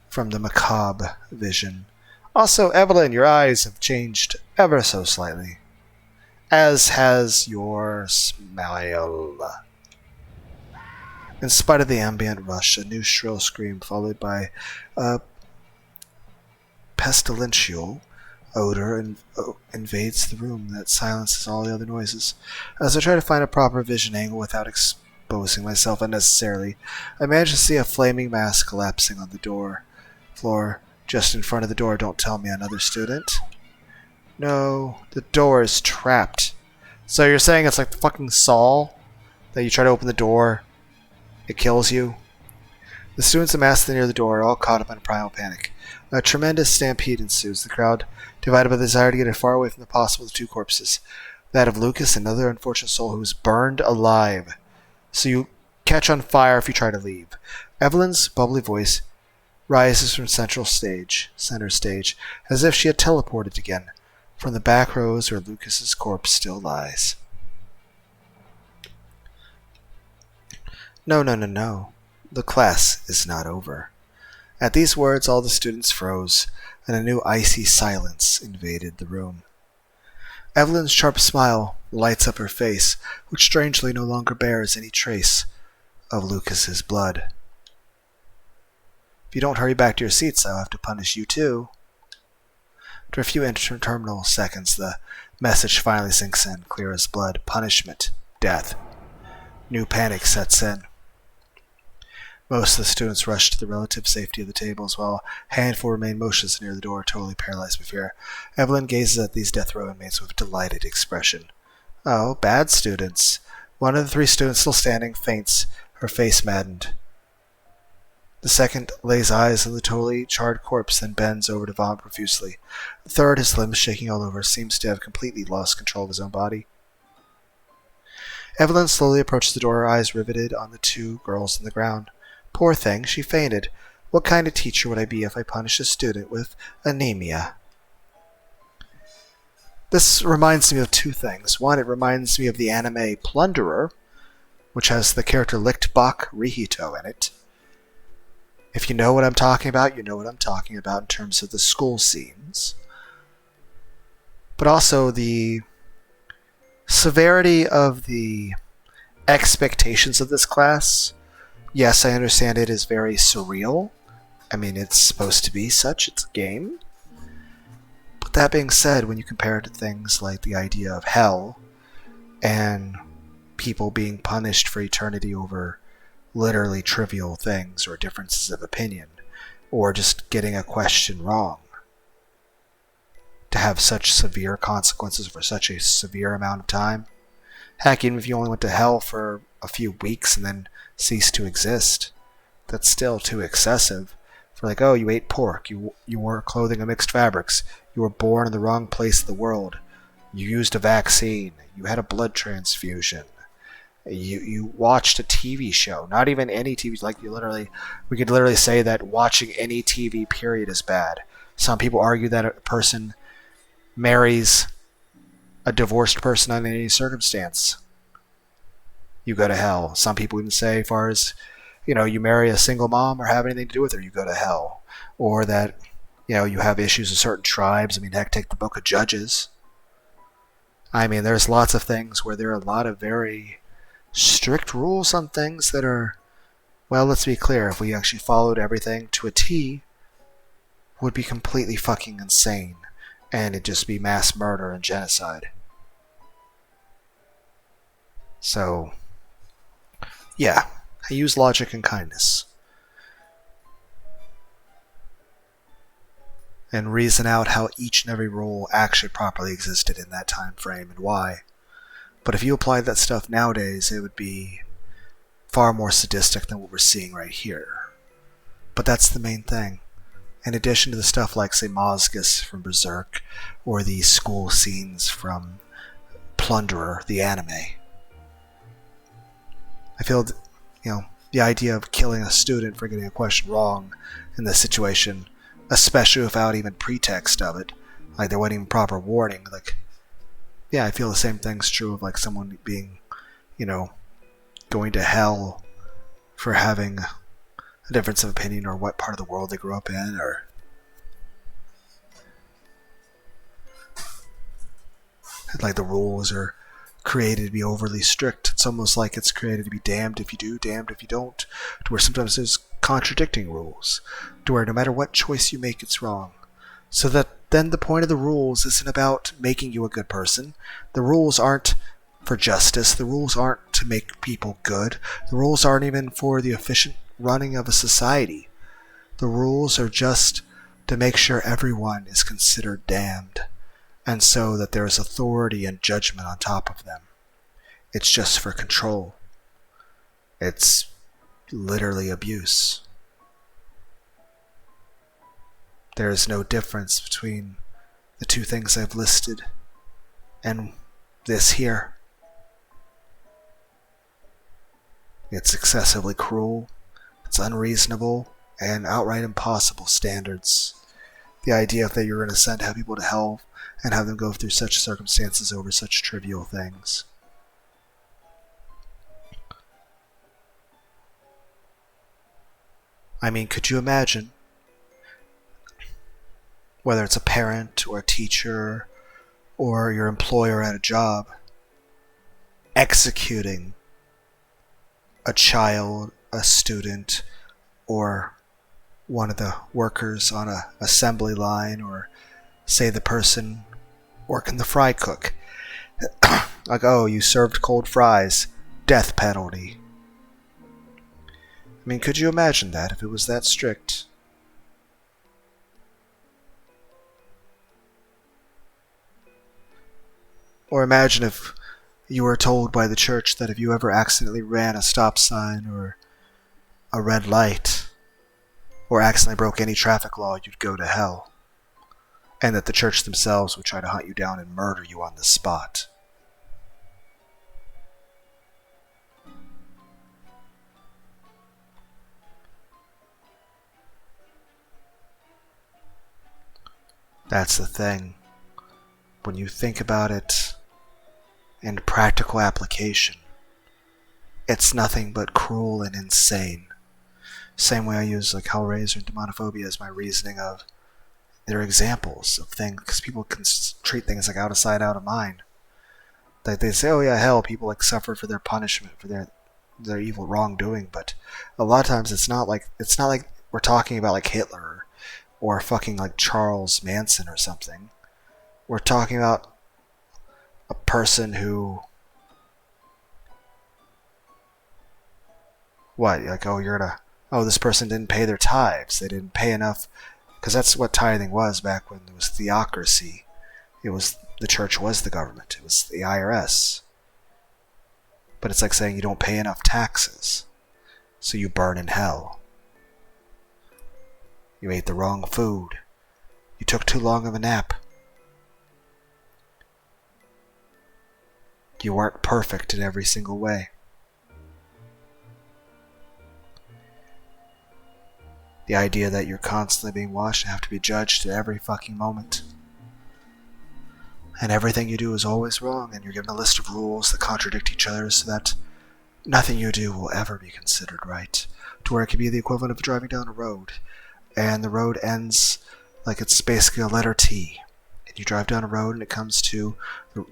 from the macabre vision. Also, Evelyn, your eyes have changed ever so slightly, as has your smile. In spite of the ambient rush, a new shrill scream followed by a pestilential odor invades the room that silences all the other noises. As I try to find a proper vision angle without exposing myself unnecessarily, I manage to see a flaming mass collapsing on the floor just in front of the door. Don't tell me another student. No, the door is trapped. So you're saying it's like the fucking Saw? That you try to open the door, it kills you? The students amassed near the door are all caught up in a primal panic. A tremendous stampede ensues, the crowd divided by the desire to get as far away from the possible of the two corpses. That of Lucas, another unfortunate soul who was burned alive. So you catch on fire if you try to leave. Evelyn's bubbly voice rises from center stage, as if she had teleported again from the back rows where Lucas's corpse still lies. No, no, no, no. The class is not over. At these words, all the students froze, and a new icy silence invaded the room. Evelyn's sharp smile lights up her face, which strangely no longer bears any trace of Lucas's blood. If you don't hurry back to your seats, I'll have to punish you too. After a few interminable seconds, the message finally sinks in, clear as blood. Punishment. Death. New panic sets in. Most of the students rush to the relative safety of the tables, while a handful remain motionless near the door, totally paralyzed by fear. Evelyn gazes at these death row inmates with a delighted expression. Oh, bad students. One of the three students still standing faints, her face maddened. The second lays eyes on the totally charred corpse, then bends over to vomit profusely. The third, his limbs shaking all over, seems to have completely lost control of his own body. Evelyn slowly approaches the door, her eyes riveted on the two girls on the ground. Poor thing, she fainted. What kind of teacher would I be if I punished a student with anemia? This reminds me of two things. One, it reminds me of the anime Plunderer, which has the character Lichtbach Rihito in it. If you know what I'm talking about, you know what I'm talking about in terms of the school scenes. But also the severity of the expectations of this class. Yes, I understand it is very surreal. I mean, it's supposed to be such. It's a game. But that being said, when you compare it to things like the idea of hell and people being punished for eternity over literally trivial things or differences of opinion or just getting a question wrong, to have such severe consequences for such a severe amount of time. Heck, even if you only went to hell for a few weeks and then ceased to exist, that's still too excessive. For like, oh, you ate pork, you wore clothing of mixed fabrics, you were born in the wrong place of the world, you used a vaccine, you had a blood transfusion, you watched a TV show, not even any TV, like we could literally say that watching any TV period is bad. Some people argue that a person marries a divorced person under any circumstance, you go to hell. Some people even say, as far as, you marry a single mom or have anything to do with her, you go to hell. Or that, you have issues with certain tribes. I mean, heck, take the Book of Judges. I mean, there's lots of things where there are a lot of very strict rules on things that are, well, let's be clear, if we actually followed everything to a T, would be completely fucking insane. And it'd just be mass murder and genocide. So, yeah, I use logic and kindness. And reason out how each and every rule actually properly existed in that time frame and why. But if you applied that stuff nowadays, it would be far more sadistic than what we're seeing right here. But that's the main thing. In addition to the stuff like, say, Mozgus from Berserk, or the school scenes from Plunderer, the anime. I feel, the idea of killing a student for getting a question wrong in this situation, especially without even pretext of it, like there wasn't even proper warning, I feel the same thing's true of like someone being, going to hell for having a difference of opinion or what part of the world they grew up in, or like the rules are created to be overly strict. It's almost like it's created to be damned if you do, damned if you don't, to where sometimes there's contradicting rules, to where no matter what choice you make, it's wrong. So that then the point of the rules isn't about making you a good person. The rules aren't for justice. The rules aren't to make people good. The rules aren't even for the efficient running of a society. The rules are just to make sure everyone is considered damned. and so that there is authority and judgment on top of them. It's just for control. It's literally abuse. There is no difference between the two things I've listed and this here. It's excessively cruel, it's unreasonable, and outright impossible standards. The idea that you're going to have people to hell and have them go through such circumstances over such trivial things. I mean, could you imagine, whether it's a parent or a teacher or your employer at a job, executing a child, a student, or one of the workers on an assembly line, or say the person working the fry cook. Like, oh, you served cold fries, death penalty. I mean, could you imagine that if it was that strict? Or imagine if you were told by the church that if you ever accidentally ran a stop sign or a red light, or accidentally broke any traffic law, you'd go to hell. And that the church themselves would try to hunt you down and murder you on the spot. That's the thing. When you think about it in practical application, it's nothing but cruel and insane. Same way I use like Hellraiser and demonophobia as my reasoning of they're examples of things, because people can treat things like out of sight, out of mind. Like they say, oh yeah, hell, people like suffer for their punishment, for their evil wrongdoing, but a lot of times it's not like we're talking about like Hitler or fucking like Charles Manson or something. We're talking about a person who, what, like, this person didn't pay their tithes, they didn't pay enough, because that's what tithing was back when there was theocracy. The church was the government, it was the IRS. But it's like saying you don't pay enough taxes, so you burn in hell. You ate the wrong food, you took too long of a nap, you weren't perfect in every single way. The idea that you're constantly being watched and have to be judged at every fucking moment. And everything you do is always wrong, and you're given a list of rules that contradict each other so that nothing you do will ever be considered right. To where it could be the equivalent of driving down a road, and the road ends like it's basically a letter T. And you drive down a road and it comes to,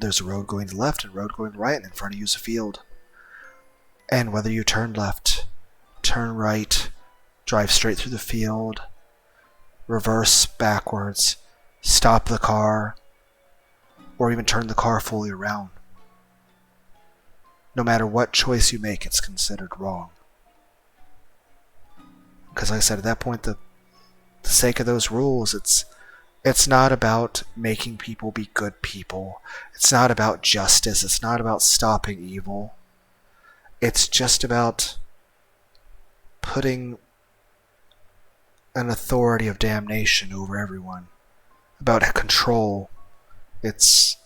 there's a road going to the left and a road going to the right, and in front of you is a field. And whether you turn left, turn right, drive straight through the field, reverse backwards, stop the car, or even turn the car fully around, no matter what choice you make, it's considered wrong. Because like I said, at that point, the sake of those rules, it's not about making people be good people. It's not about justice. It's not about stopping evil. It's just about putting an authority of damnation over everyone. About control. It's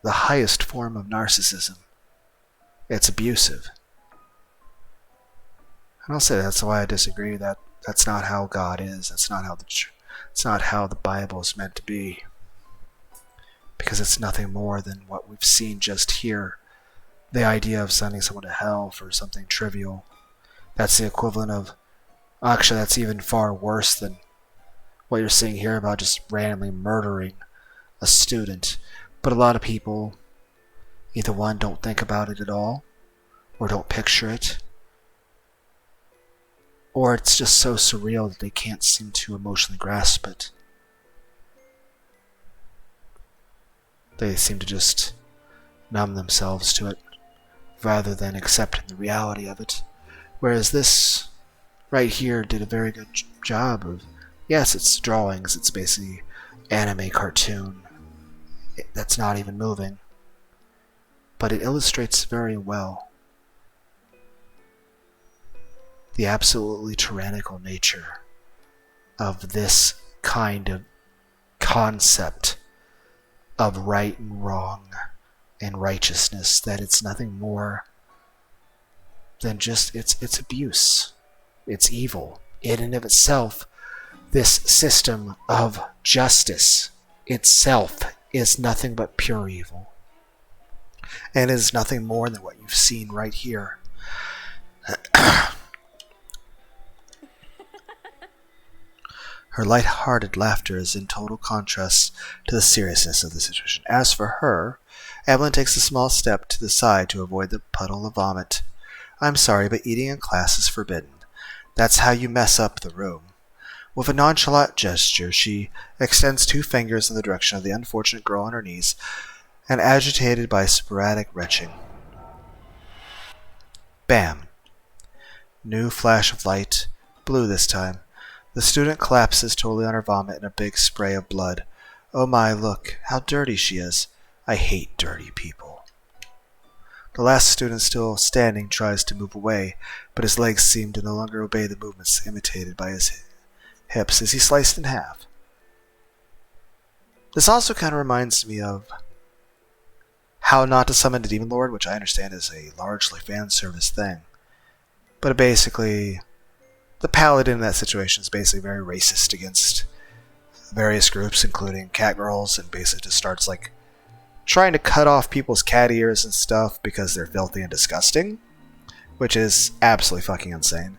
the highest form of narcissism. It's abusive. And I'll say that's why I disagree. That's not how God is. That's not how it's not how the Bible is meant to be. Because it's nothing more than what we've seen just here. The idea of sending someone to hell for something trivial. That's the equivalent of, actually that's even far worse than what you're seeing here about just randomly murdering a student. But a lot of people, either one, don't think about it at all, or don't picture it, or it's just so surreal that they can't seem to emotionally grasp it. They seem to just numb themselves to it, rather than accepting the reality of it. Whereas this right here did a very good job of, yes, it's drawings, it's basically anime cartoon. that's not even moving. But it illustrates very well the absolutely tyrannical nature of this kind of concept of right and wrong and righteousness, that it's nothing more than just it's abuse. It's evil. In and of itself, this system of justice itself is nothing but pure evil. And is nothing more than what you've seen right here. Her light-hearted laughter is in total contrast to the seriousness of the situation. As for her, Evelyn takes a small step to the side to avoid the puddle of vomit. I'm sorry, but eating in class is forbidden. That's how you mess up the room. With a nonchalant gesture, she extends 2 fingers in the direction of the unfortunate girl on her knees and agitated by sporadic retching. Bam! New flash of light, blue this time. The student collapses totally on her vomit in a big spray of blood. Oh my, look, how dirty she is. I hate dirty people. The last student, still standing, tries to move away, but his legs seem to no longer obey the movements imitated by his hips as he's sliced in half. This also kind of reminds me of How Not to Summon the Demon Lord, which I understand is a largely fan service thing. But basically, the paladin in that situation is basically very racist against various groups, including cat girls, and basically just starts like trying to cut off people's cat ears and stuff because they're filthy and disgusting, which is absolutely fucking insane.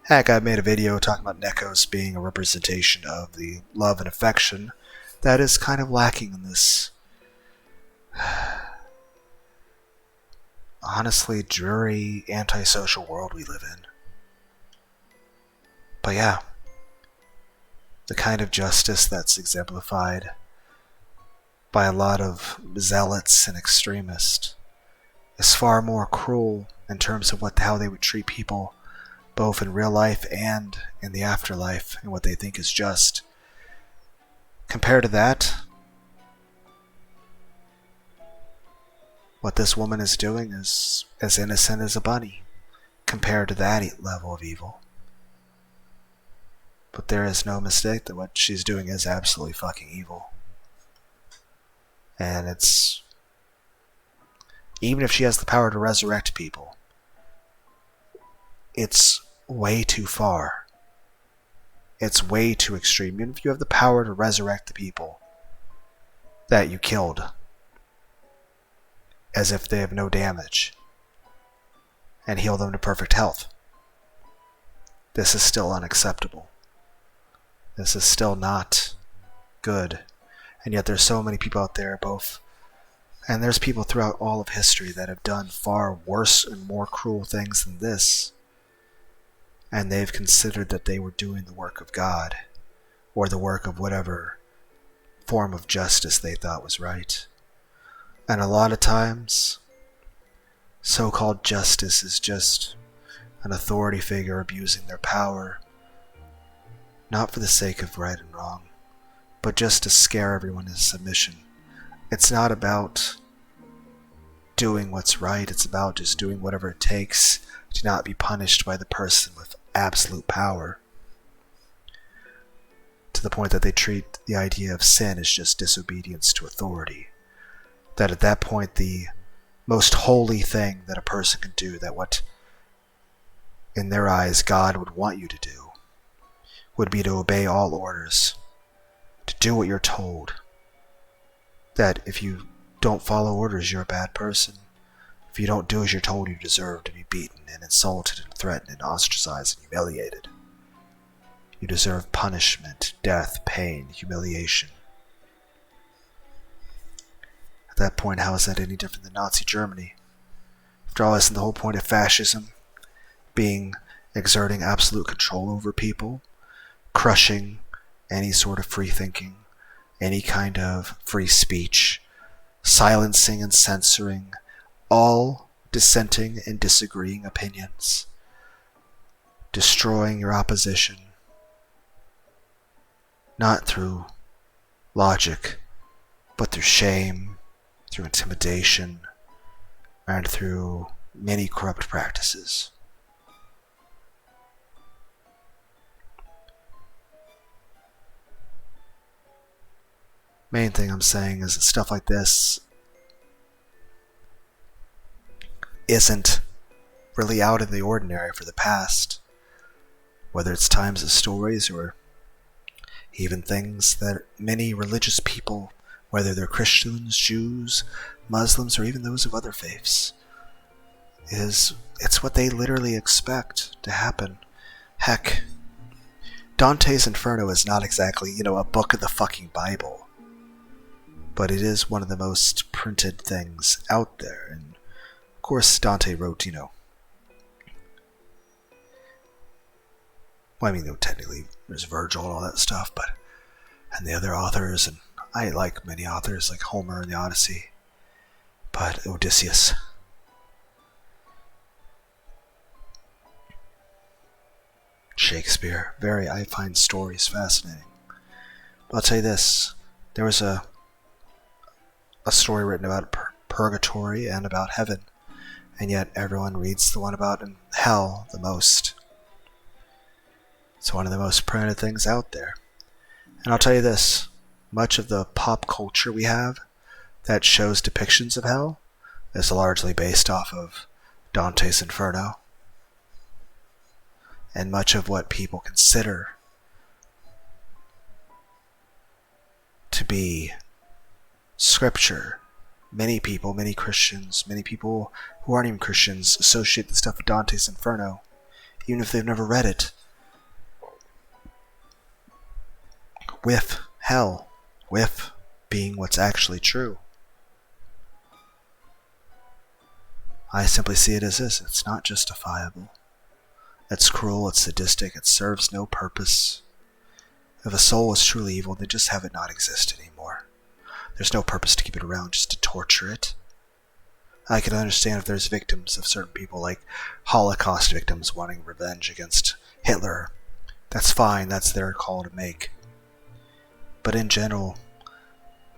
Heck, I made a video talking about Nekos being a representation of the love and affection that is kind of lacking in this honestly dreary, antisocial world we live in. But yeah, the kind of justice that's exemplified by a lot of zealots and extremists is far more cruel in terms of how they would treat people both in real life and in the afterlife, and what they think is just. Compared to that, what this woman is doing is as innocent as a bunny compared to that level of evil. But there is no mistake that what she's doing is absolutely fucking evil. And it's... even if she has the power to resurrect people, it's way too far. It's way too extreme. Even if you have the power to resurrect the people that you killed, as if they have no damage, and heal them to perfect health, this is still unacceptable. This is still not good. And yet there's so many people out there, and there's people throughout all of history that have done far worse and more cruel things than this, and they've considered that they were doing the work of God, or the work of whatever form of justice they thought was right. And a lot of times, so-called justice is just an authority figure abusing their power, not for the sake of right and wrong, but just to scare everyone into submission. It's not about doing what's right, it's about just doing whatever it takes to not be punished by the person with absolute power, to the point that they treat the idea of sin as just disobedience to authority. That at that point, the most holy thing that a person can do, that what in their eyes God would want you to do, would be to obey all orders, to do what you're told. That if you don't follow orders, you're a bad person. If you don't do as you're told, you deserve to be beaten and insulted and threatened and ostracized and humiliated. You deserve punishment, death, pain, humiliation. At that point, how is that any different than Nazi Germany? After all, isn't the whole point of fascism being exerting absolute control over people, crushing any sort of free thinking, any kind of free speech, silencing and censoring all dissenting and disagreeing opinions, destroying your opposition, not through logic, but through shame, through intimidation, and through many corrupt practices. Main thing I'm saying is that stuff like this isn't really out of the ordinary for the past, whether it's times of stories or even things that many religious people, whether they're Christians, Jews, Muslims, or even those of other faiths, it's what they literally expect to happen. Heck, Dante's Inferno is not exactly, a book of the fucking Bible, but it is one of the most printed things out there. And of course, Dante wrote, technically there's Virgil and all that stuff, and the other authors, and I like many authors like Homer and the Odyssey, but Odysseus. Shakespeare. I find stories fascinating. But I'll tell you this, there was a story written about purgatory and about heaven, and yet everyone reads the one about hell the most. It's one of the most printed things out there. And I'll tell you this, much of the pop culture we have that shows depictions of hell is largely based off of Dante's Inferno. And much of what people consider to be scripture, many people, many Christians, many people who aren't even Christians associate the stuff with Dante's Inferno, even if they've never read it, with hell, with being what's actually true. I simply see it as this: it's not justifiable. It's cruel, it's sadistic, it serves no purpose. If a soul is truly evil, then just have it not exist anymore. There's no purpose to keep it around, just to torture it. I can understand if there's victims of certain people, like Holocaust victims wanting revenge against Hitler. That's fine, that's their call to make. But in general,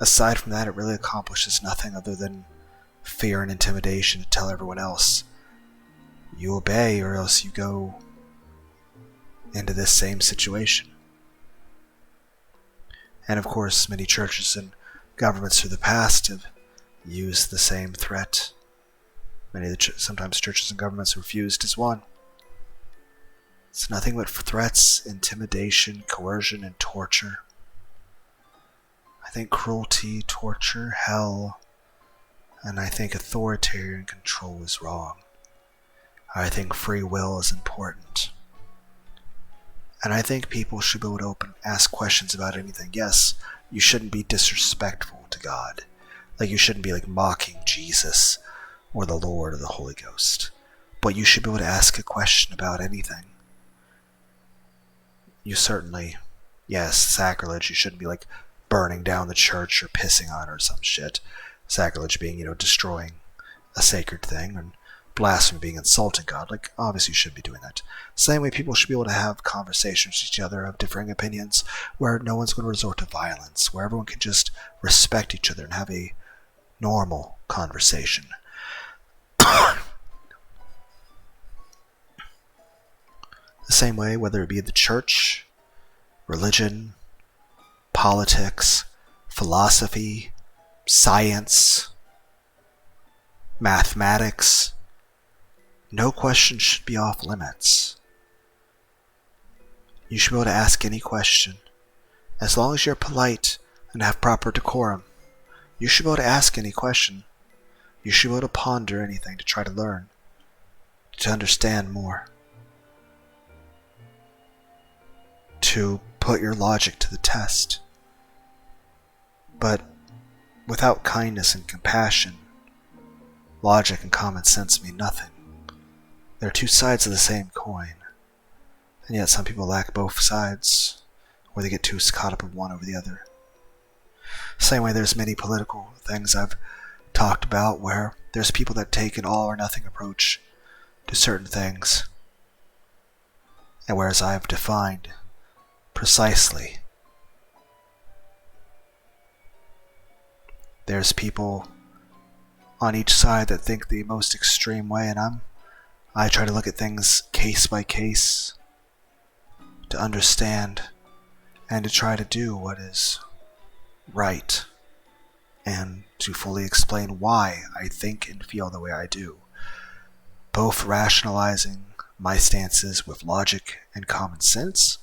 aside from that, it really accomplishes nothing other than fear and intimidation to tell everyone else, you obey or else you go into this same situation. And of course, many churches and governments through the past have used the same threat. Sometimes churches and governments refused as one. It's nothing but threats, intimidation, coercion, and torture. I think cruelty, torture, hell, and I think authoritarian control is wrong. I think free will is important. And I think people should be able to ask questions about anything. Yes, you shouldn't be disrespectful to God. Like, you shouldn't be mocking Jesus or the Lord or the Holy Ghost. But you should be able to ask a question about anything. You certainly, yes, sacrilege, you shouldn't be burning down the church or pissing on it or some shit. Sacrilege being, destroying a sacred thing, and blasphemy being insulting God. Obviously you shouldn't be doing that. Same way people should be able to have conversations with each other of differing opinions where no one's going to resort to violence, where everyone can just respect each other and have a normal conversation. The same way, whether it be the church, religion, politics, philosophy, science, mathematics, no question should be off limits. You should be able to ask any question. As long as you're polite and have proper decorum, you should be able to ask any question. You should be able to ponder anything to try to learn, to understand more, to put your logic to the test. But without kindness and compassion, logic and common sense mean nothing. They're two sides of the same coin, and yet some people lack both sides, or they get too caught up in one over the other. Same way there's many political things I've talked about where there's people that take an all or nothing approach to certain things, and whereas I've defined precisely There's people on each side that think the most extreme way, and I try to look at things case by case to understand and to try to do what is right and to fully explain why I think and feel the way I do, both rationalizing my stances with logic and common sense,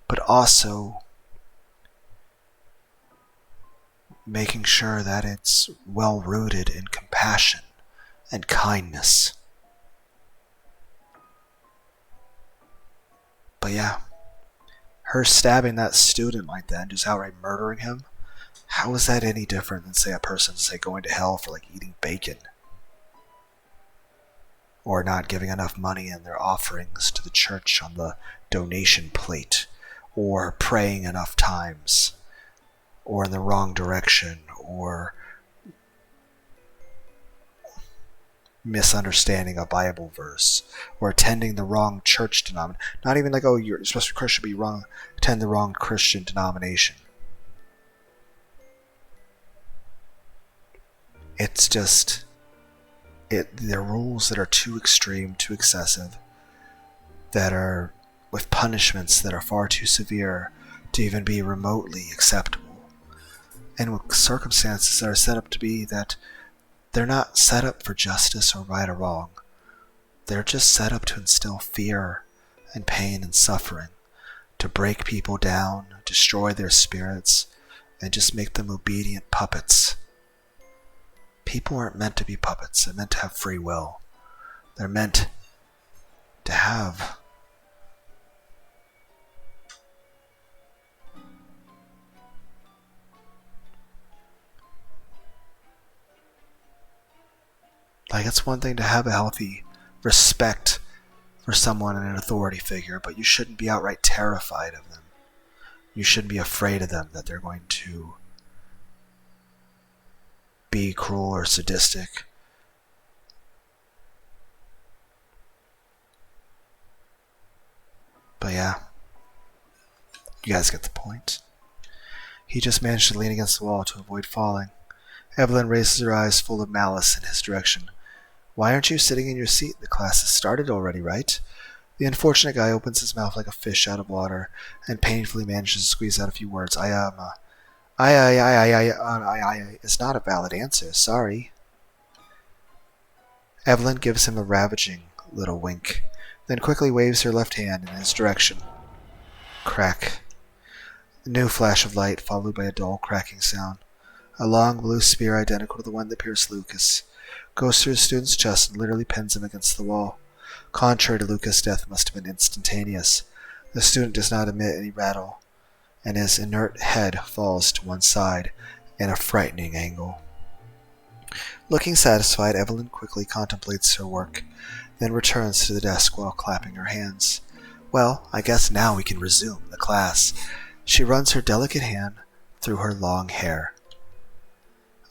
but also making sure that it's well rooted in compassion and kindness. But yeah, her stabbing that student like that and just outright murdering him, how is that any different than, say, a person, say, going to hell for like eating bacon? Or not giving enough money in their offerings to the church on the donation plate, or praying enough times, or in the wrong direction, or misunderstanding a Bible verse, or attending the wrong church denomination. Not even like, oh, you're supposed to be Christian, but you attend the wrong Christian denomination. It's just, they're rules that are too extreme, too excessive, that are with punishments that are far too severe to even be remotely acceptable. And with circumstances that are set up to be that they're not set up for justice or right or wrong. They're just set up to instill fear and pain and suffering, to break people down, destroy their spirits, and just make them obedient puppets. People aren't meant to be puppets. They're meant to have free will. They're meant to have it's one thing to have a healthy respect for someone in an authority figure, but you shouldn't be outright terrified of them. You shouldn't be afraid of them, that they're going to be cruel or sadistic. But yeah, you guys get the point. He just managed to lean against the wall to avoid falling. Evelyn raises her eyes full of malice in his direction. Why aren't you sitting in your seat? The class has started already, right? The unfortunate guy opens his mouth like a fish out of water and painfully manages to squeeze out a few words. It's not a valid answer, sorry. Evelyn gives him a ravaging little wink, then quickly waves her left hand in his direction. Crack. A new flash of light, followed by a dull cracking sound. A long blue spear identical to the one that pierced Lucas goes through the student's chest and literally pins him against the wall. Contrary to Lucas' death must have been instantaneous. The student does not emit any rattle, and his inert head falls to one side in a frightening angle. Looking satisfied, Evelyn quickly contemplates her work, then returns to the desk while clapping her hands. Well, I guess now we can resume the class. She runs her delicate hand through her long hair.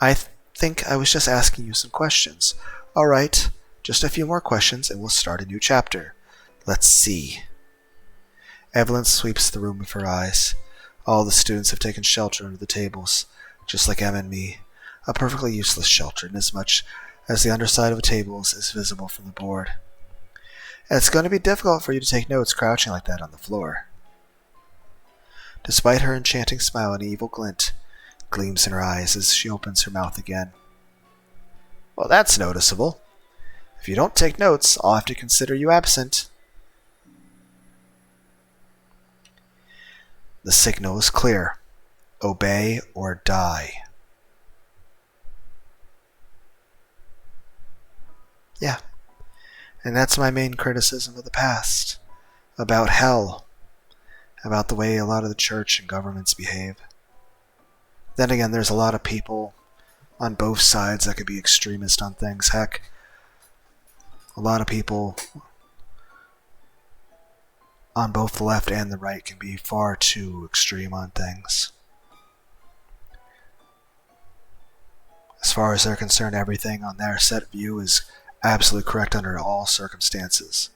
I think I was just asking you some questions. All right, just a few more questions and we'll start a new chapter. Let's see. Evelyn sweeps the room with her eyes. All the students have taken shelter under the tables, just like Em and me. A perfectly useless shelter, inasmuch as the underside of a table is visible from the board. It's going to be difficult for you to take notes crouching like that on the floor. Despite her enchanting smile, an evil glint gleams in her eyes as she opens her mouth again. Well, that's noticeable. If you don't take notes, I'll have to consider you absent. The signal is clear. Obey or die. Yeah. And that's my main criticism of the past. About hell. About the way a lot of the church and governments behave. Then again, there's a lot of people on both sides that could be extremist on things. Heck, a lot of people on both the left and the right can be far too extreme on things. As far as they're concerned, everything on their set view is absolutely correct under all circumstances.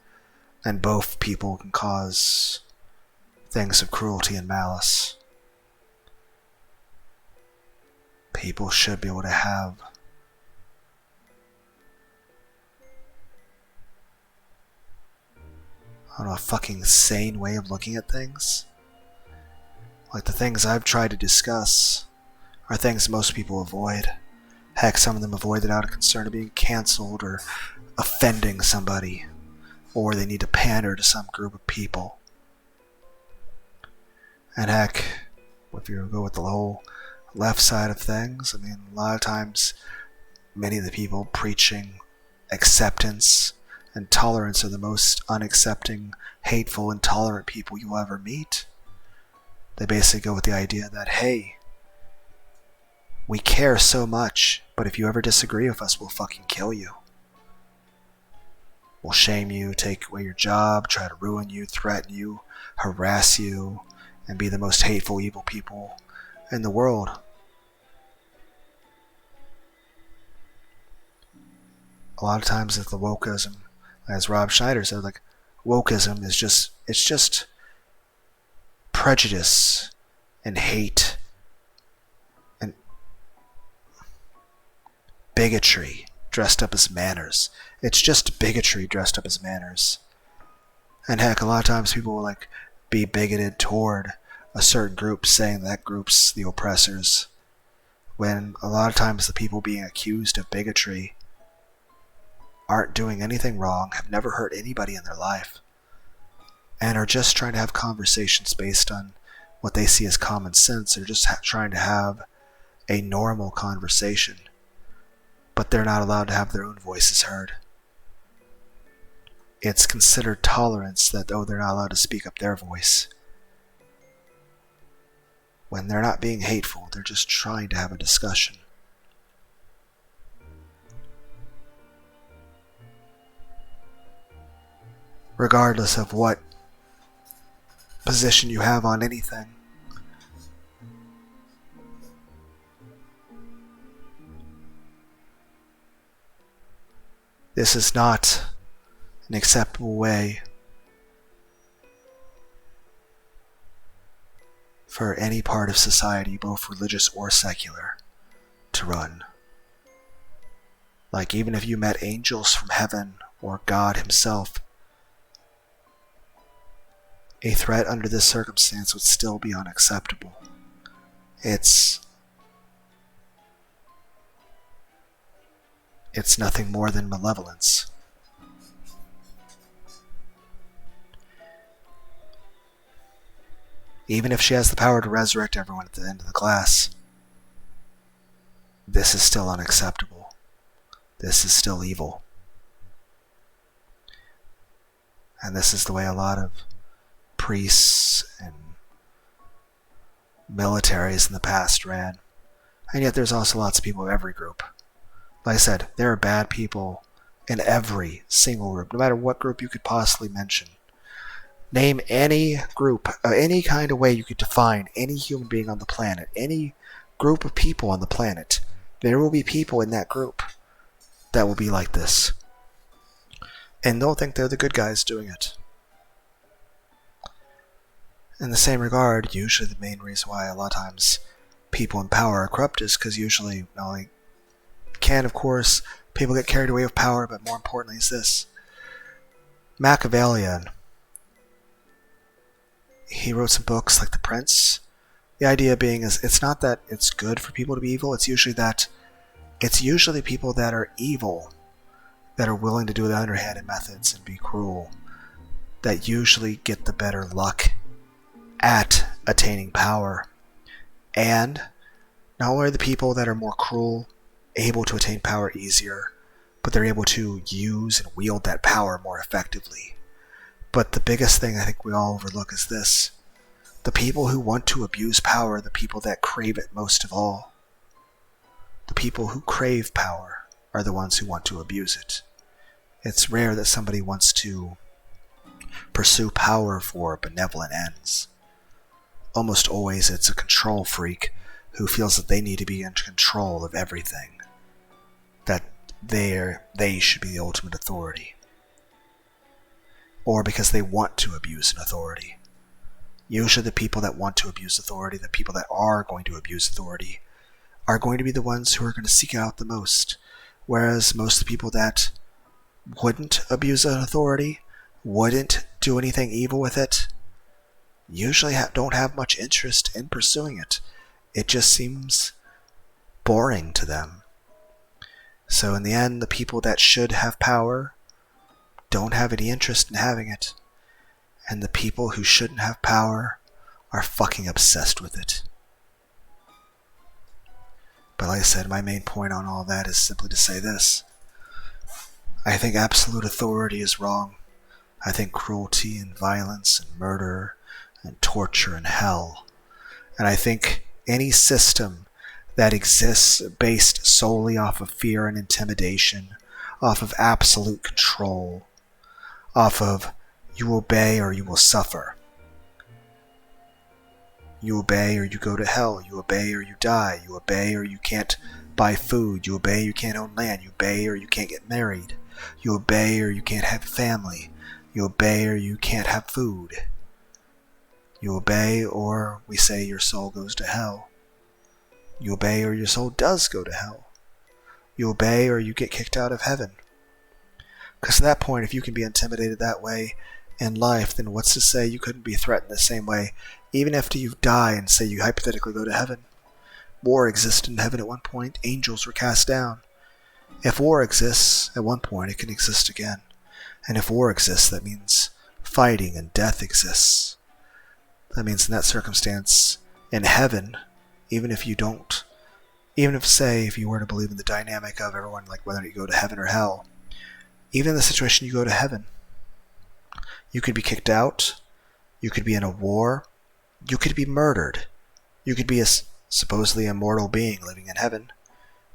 And both people can cause things of cruelty and malice. But people should be able to have a fucking sane way of looking at things. Like the things I've tried to discuss are things most people avoid. Heck, some of them avoid it out of concern of being cancelled or offending somebody, or they need to pander to some group of people. And heck, if you go with the whole left side of things, I mean, a lot of times many of the people preaching acceptance and tolerance are the most unaccepting, hateful, intolerant people you'll ever meet. They basically go with the idea that, hey, we care so much, but if you ever disagree with us, we'll fucking kill you. We'll shame you, take away your job, try to ruin you, threaten you, harass you, and be the most hateful, evil people in the world. A lot of times with the wokeism, as Rob Schneider said, like, wokeism is just prejudice and hate and bigotry dressed up as manners. It's just bigotry dressed up as manners. And heck, a lot of times people will like be bigoted toward a certain group, saying that group's the oppressors, when a lot of times the people being accused of bigotry aren't doing anything wrong, have never hurt anybody in their life, and are just trying to have conversations based on what they see as common sense. They're just trying to have a normal conversation, but they're not allowed to have their own voices heard. It's considered tolerance that, oh, they're not allowed to speak up their voice. When they're not being hateful, they're just trying to have a discussion. Regardless of what position you have on anything, this is not an acceptable way for any part of society, both religious or secular, to run. Like, even if you met angels from heaven or God himself, a threat under this circumstance would still be unacceptable. It's nothing more than malevolence. Even if she has the power to resurrect everyone at the end of the class, this is still unacceptable. This is still evil. And this is the way a lot of priests and militaries in the past ran. And yet there's also lots of people in every group. Like I said, there are bad people in every single group, no matter what group you could possibly mention. Name any group, any kind of way you could define any human being on the planet, any group of people on the planet. There will be people in that group that will be like this. And they'll think they're the good guys doing it. In the same regard, usually the main reason why a lot of times people in power are corrupt is because usually, not only can, of course, people get carried away with power, but more importantly is this. Machiavellian, he wrote some books like The Prince. The idea being is it's not that it's good for people to be evil, it's usually people that are evil, that are willing to do the underhanded methods and be cruel, that usually get the better luck at attaining power. And not only are the people that are more cruel able to attain power easier, but they're able to use and wield that power more effectively. But the biggest thing I think we all overlook is this. The people who want to abuse power are the people that crave it most of all. The people who crave power are the ones who want to abuse it. It's rare that somebody wants to pursue power for benevolent ends. Almost always it's a control freak who feels that they need to be in control of everything. That they should be the ultimate authority. Or because they want to abuse an authority. Usually the people that want to abuse authority, the people that are going to abuse authority, are going to be the ones who are going to seek out the most. Whereas most of the people that wouldn't abuse an authority, wouldn't do anything evil with it, usually don't have much interest in pursuing it. It just seems boring to them. So in the end, the people that should have power don't have any interest in having it. And the people who shouldn't have power are fucking obsessed with it. But like I said, my main point on all that is simply to say this. I think absolute authority is wrong. I think cruelty and violence and murder and torture and hell. And I think any system that exists based solely off of fear and intimidation, off of absolute control, off of you obey or you will suffer. You obey or you go to hell. You obey or you die. You obey or you can't buy food. You obey or you can't own land. You obey or you can't get married. You obey or you can't have a family. You obey or you can't have food. You obey or we say your soul goes to hell. You obey or your soul does go to hell. You obey or you get kicked out of heaven. Because at that point, if you can be intimidated that way in life, then what's to say you couldn't be threatened the same way, even after you die and say you hypothetically go to heaven? War existed in heaven at one point. Angels were cast down. If war exists at one point, it can exist again. And if war exists, that means fighting and death exists. That means in that circumstance, in heaven, even if you were to believe in the dynamic of everyone, like whether you go to heaven or hell, even in the situation you go to heaven, you could be kicked out, you could be in a war, you could be murdered. You could be a supposedly immortal being living in heaven,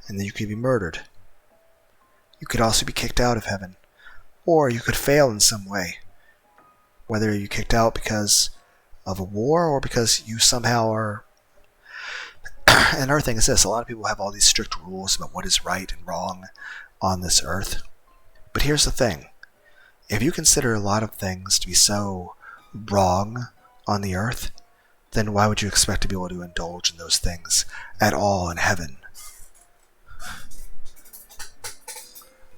and then you could be murdered. You could also be kicked out of heaven, or you could fail in some way, whether you're kicked out because of a war or because you somehow are... And another thing is this, a lot of people have all these strict rules about what is right and wrong on this earth. But here's the thing. If you consider a lot of things to be so wrong on the earth, then why would you expect to be able to indulge in those things at all in heaven?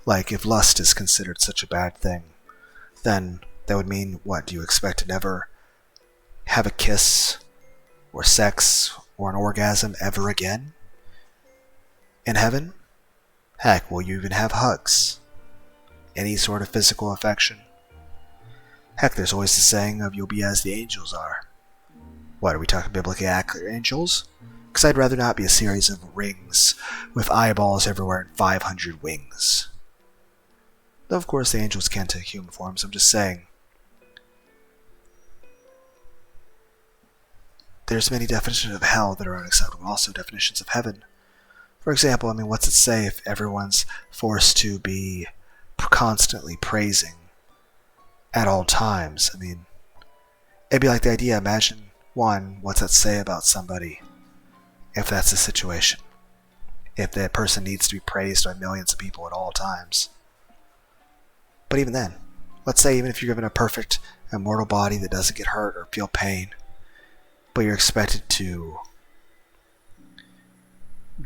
Like, if lust is considered such a bad thing, then that would mean, what, do you expect to never have a kiss or sex or an orgasm ever again in heaven? Heck, will you even have hugs? Any sort of physical affection? Heck, there's always the saying of you'll be as the angels are. What, are we talking biblically accurate angels? Because I'd rather not be a series of rings with eyeballs everywhere and 500 wings. Though of course the angels can take human forms, I'm just saying. There's many definitions of hell that are unacceptable, also definitions of heaven. For example, what's it say if everyone's forced to be constantly praising at all times? It'd be like the idea, imagine, one, what's that say about somebody if that's the situation? If that person needs to be praised by millions of people at all times. But even then, let's say even if you're given a perfect, immortal body that doesn't get hurt or feel pain, but you're expected to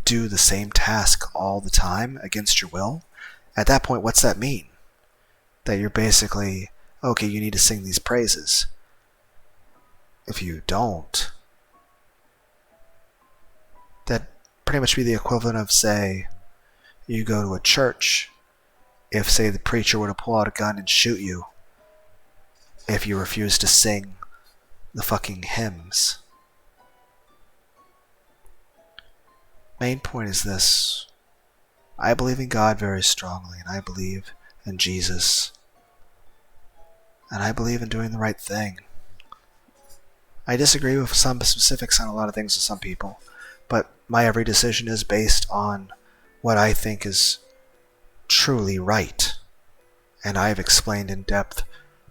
do the same task all the time against your will, at that point, what's that mean? That you're basically, okay, you need to sing these praises. If you don't, that'd pretty much be the equivalent of, say, you go to a church, if, say, the preacher were to pull out a gun and shoot you if you refuse to sing the fucking hymns. Main point is this. I believe in God very strongly, and I believe in Jesus. And I believe in doing the right thing. I disagree with some specifics on a lot of things with some people, but my every decision is based on what I think is truly right. And I have explained in depth,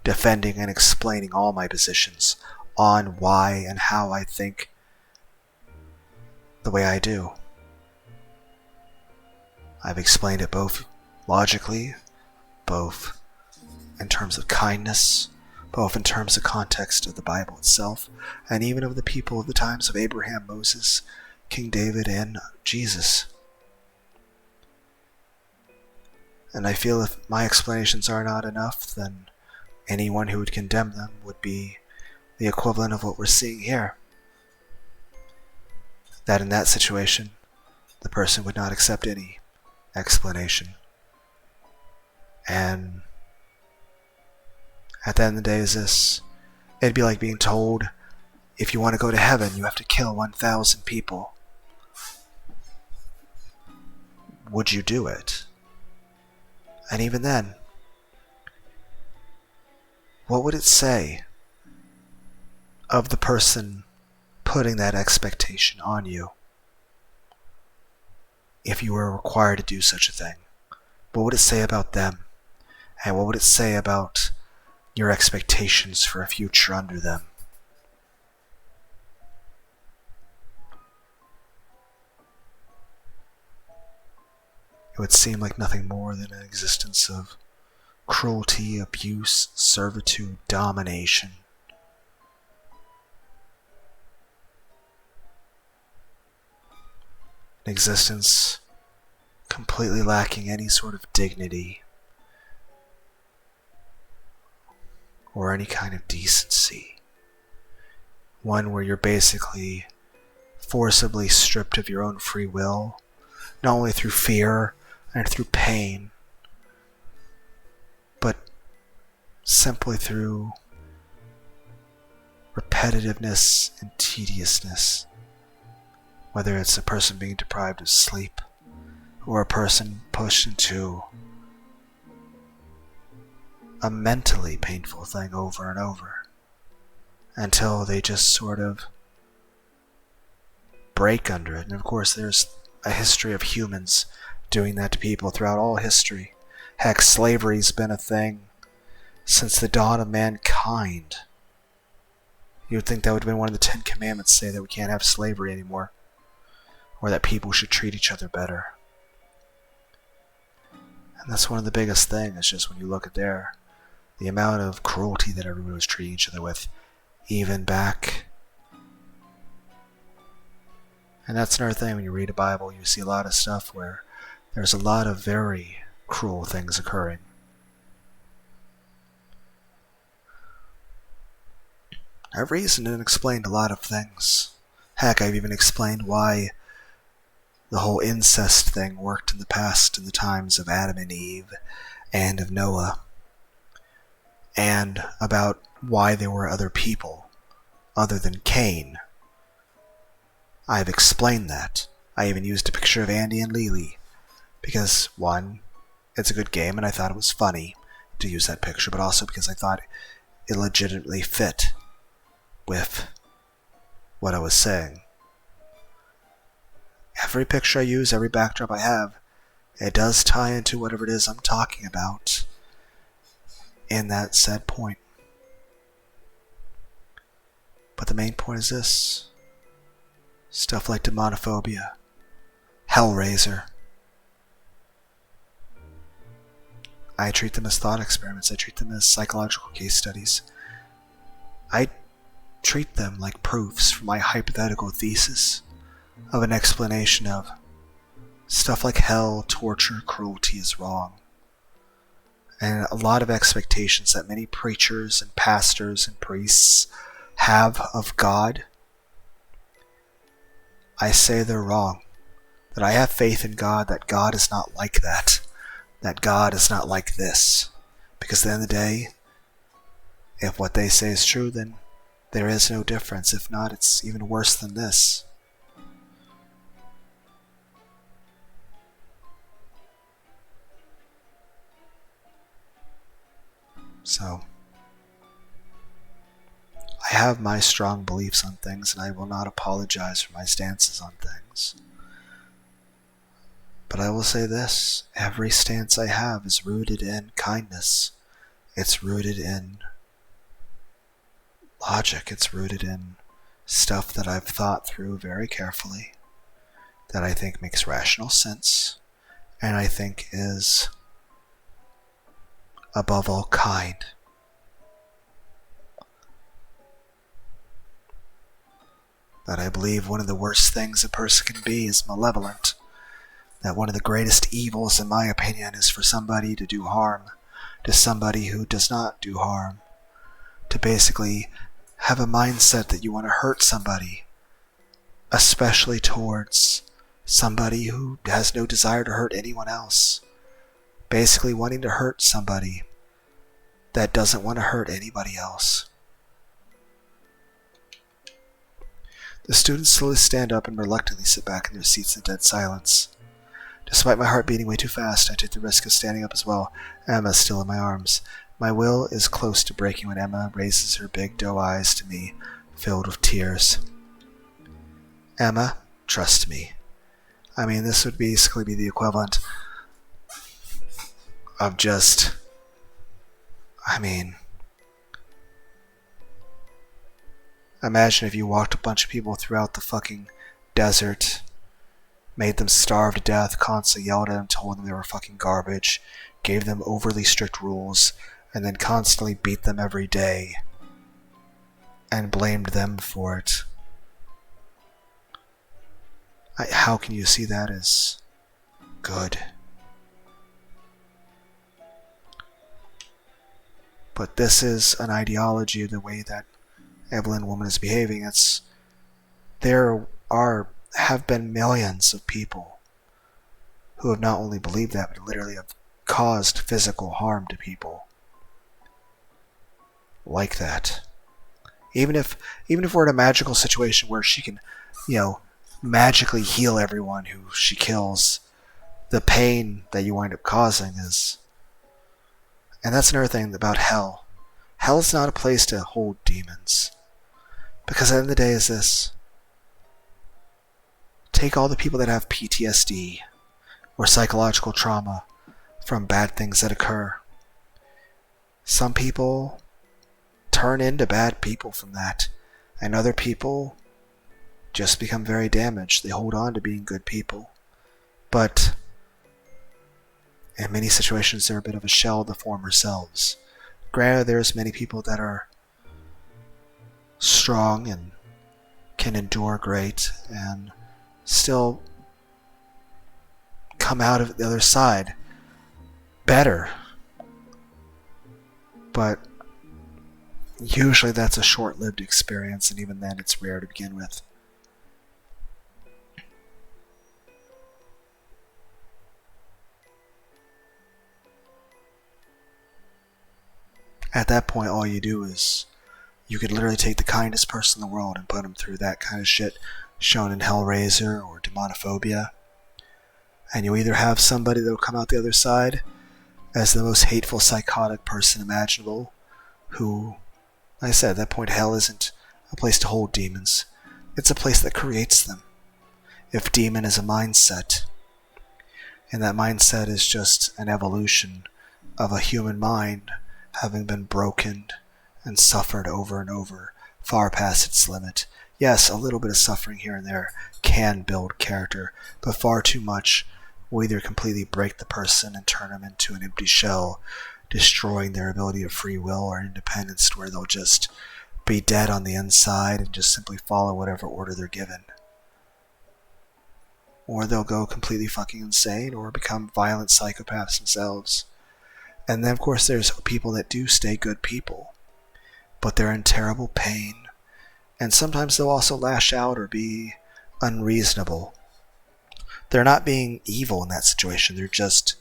defending and explaining all my positions on why and how I think the way I do. I've explained it both logically, both in terms of kindness, both in terms of context of the Bible itself, and even of the people of the times of Abraham, Moses, King David and Jesus. And I feel if my explanations are not enough, then anyone who would condemn them would be the equivalent of what we're seeing here. That in that situation, the person would not accept any explanation. And at the end of the day is this: it'd be like being told, if you want to go to heaven, you have to kill 1,000 people. Would you do it? And even then, what would it say of the person putting that expectation on you if you were required to do such a thing? What would it say about them? And what would it say about your expectations for a future under them? It would seem like nothing more than an existence of cruelty, abuse, servitude, domination. An existence completely lacking any sort of dignity or any kind of decency. One where you're basically forcibly stripped of your own free will, not only through fear and through pain, but simply through repetitiveness and tediousness. Whether it's a person being deprived of sleep, or a person pushed into a mentally painful thing over and over, until they just sort of break under it. And of course there's a history of humans doing that to people throughout all history. Heck, slavery's been a thing since the dawn of mankind. You would think that would have been one of the 10 Commandments, say that we can't have slavery anymore, or that people should treat each other better. And that's one of the biggest things, is just when you look at the amount of cruelty that everyone was treating each other with, even back. And that's another thing, when you read a Bible, you see a lot of stuff where there's a lot of very cruel things occurring. I've reasoned and explained a lot of things. Heck, I've even explained why the whole incest thing worked in the past, in the times of Adam and Eve and of Noah, and about why there were other people other than Cain. I've explained that. I even used a picture of Andy and Lily because, one, it's a good game and I thought it was funny to use that picture, but also because I thought it legitimately fit with what I was saying. Every picture I use, every backdrop I have, it does tie into whatever it is I'm talking about in that said point. But the main point is this: stuff like demonophobia, Hellraiser. I treat them as thought experiments. I treat them as psychological case studies. I treat them like proofs for my hypothetical thesis of an explanation of stuff like hell, torture, cruelty is wrong. And a lot of expectations that many preachers and pastors and priests have of God, I say they're wrong. That I have faith in God, that God is not like that. That God is not like this. Because at the end of the day, if what they say is true, then there is no difference. If not, it's even worse than this. So, I have my strong beliefs on things, and I will not apologize for my stances on things. But I will say this: every stance I have is rooted in kindness. It's rooted in logic. It's rooted in stuff that I've thought through very carefully, that I think makes rational sense, and I think is, above all, kind. That I believe one of the worst things a person can be is malevolent. That one of the greatest evils, in my opinion, is for somebody to do harm to somebody who does not do harm. To basically have a mindset that you want to hurt somebody, especially towards somebody who has no desire to hurt anyone else. Basically wanting to hurt somebody that doesn't want to hurt anybody else. The students slowly stand up and reluctantly sit back in their seats in dead silence. Despite my heart beating way too fast, I take the risk of standing up as well. Emma is still in my arms. My will is close to breaking when Emma raises her big doe eyes to me, filled with tears. Emma, trust me. I mean, this would basically be the equivalent of just... imagine if you walked a bunch of people throughout the fucking desert, made them starve to death, constantly yelled at them, told them they were fucking garbage, gave them overly strict rules, and then constantly beat them every day, and blamed them for it. How can you see that as good? But this is an ideology of the way that Evelyn woman is behaving. There have been millions of people who have not only believed that, but literally have caused physical harm to people like that. Even if we're in a magical situation where she can, magically heal everyone who she kills, the pain that you wind up causing is... And that's another thing about hell. Hell is not a place to hold demons. Because at the end of the day is this. Take all the people that have PTSD or psychological trauma from bad things that occur. Some people turn into bad people from that, and other people just become very damaged. They hold on to being good people. But in many situations, they're a bit of a shell of the former selves. Granted, there's many people that are strong and can endure great and still come out of the other side better. But usually that's a short-lived experience, and even then it's rare to begin with. At that point, all you do is you could literally take the kindest person in the world and put them through that kind of shit shown in Hellraiser or Demonophobia, and you either have somebody that will come out the other side as the most hateful, psychotic person imaginable, who, like I said, at that point, hell isn't a place to hold demons. It's a place that creates them. If demon is a mindset, and that mindset is just an evolution of a human mind having been broken and suffered over and over, far past its limit. Yes, a little bit of suffering here and there can build character, but far too much will either completely break the person and turn them into an empty shell, destroying their ability of free will or independence, to where they'll just be dead on the inside and just simply follow whatever order they're given. Or they'll go completely fucking insane or become violent psychopaths themselves. And then, of course, there's people that do stay good people, but they're in terrible pain. And sometimes they'll also lash out or be unreasonable. They're not being evil in that situation. They're just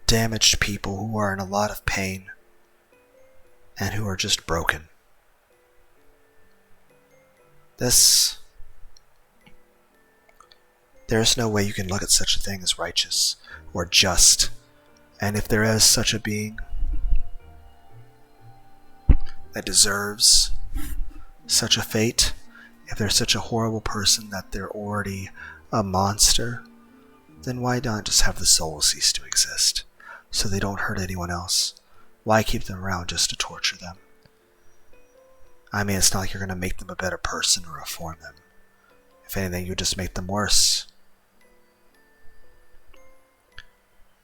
damaged people who are in a lot of pain and who are just broken. There's no way you can look at such a thing as righteous or just. And if there is such a being that deserves such a fate, if they're such a horrible person that they're already a monster, then why not just have the soul cease to exist so they don't hurt anyone else? Why keep them around just to torture them? I mean, it's not like you're going to make them a better person or reform them. If anything, you just make them worse.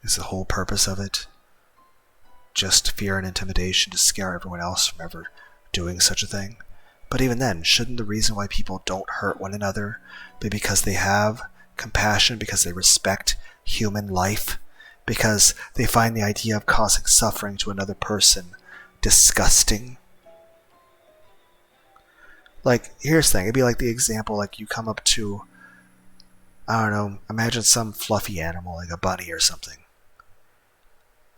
Is the whole purpose of it just fear and intimidation to scare everyone else from ever doing such a thing? But even then, shouldn't the reason why people don't hurt one another be because they have compassion, because they respect human life, because they find the idea of causing suffering to another person disgusting? Like, here's the thing. It'd be like the example, like you come up to, I don't know, imagine some fluffy animal, like a bunny or something.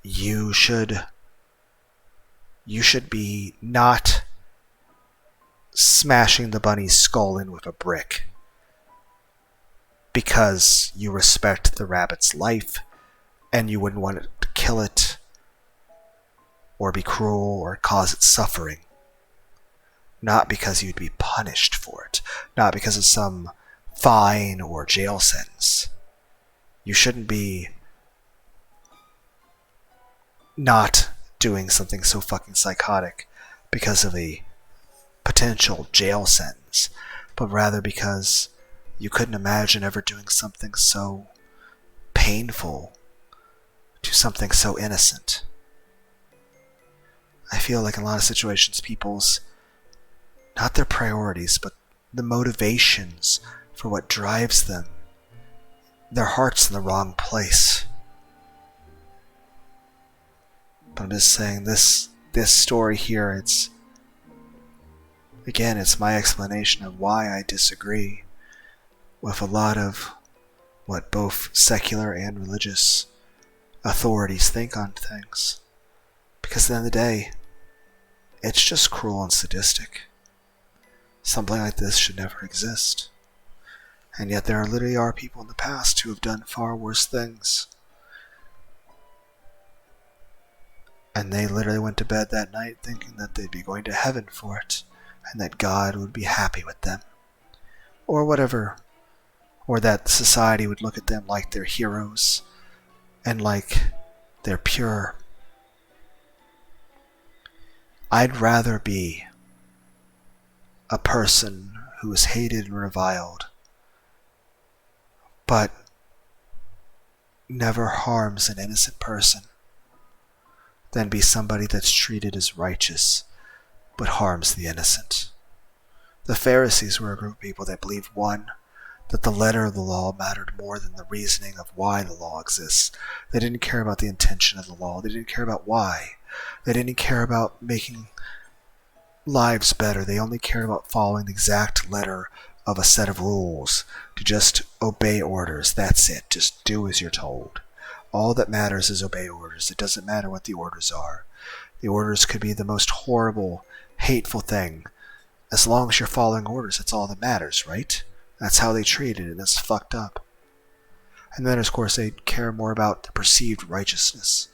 You should be not smashing the bunny's skull in with a brick because you respect the rabbit's life and you wouldn't want to kill it or be cruel or cause it suffering. Not because you'd be punished for it, not because of some fine or jail sentence. You shouldn't be not doing something so fucking psychotic because of a potential jail sentence, but rather because you couldn't imagine ever doing something so painful to something so innocent. I feel like in a lot of situations, people's, not their priorities, but the motivations for what drives them, their heart's in the wrong place. But I'm just saying, this story here, it's my explanation of why I disagree with a lot of what both secular and religious authorities think on things. Because at the end of the day, it's just cruel and sadistic. Something like this should never exist. And yet there literally are people in the past who have done far worse things. And they literally went to bed that night thinking that they'd be going to heaven for it, and that God would be happy with them. Or whatever. Or that society would look at them like they're heroes, and like they're pure. I'd rather be a person who is hated and reviled, but never harms an innocent person, than be somebody that's treated as righteous, but harms the innocent. The Pharisees were a group of people that believed, one, that the letter of the law mattered more than the reasoning of why the law exists. They didn't care about the intention of the law. They didn't care about why. They didn't care about making lives better. They only cared about following the exact letter of a set of rules, to just obey orders. That's it. Just do as you're told. All that matters is obey orders. It doesn't matter what the orders are. The orders could be the most horrible, hateful thing. As long as you're following orders, that's all that matters, right? That's how they treated it, and that's fucked up. And then, of course, they care more about the perceived righteousness.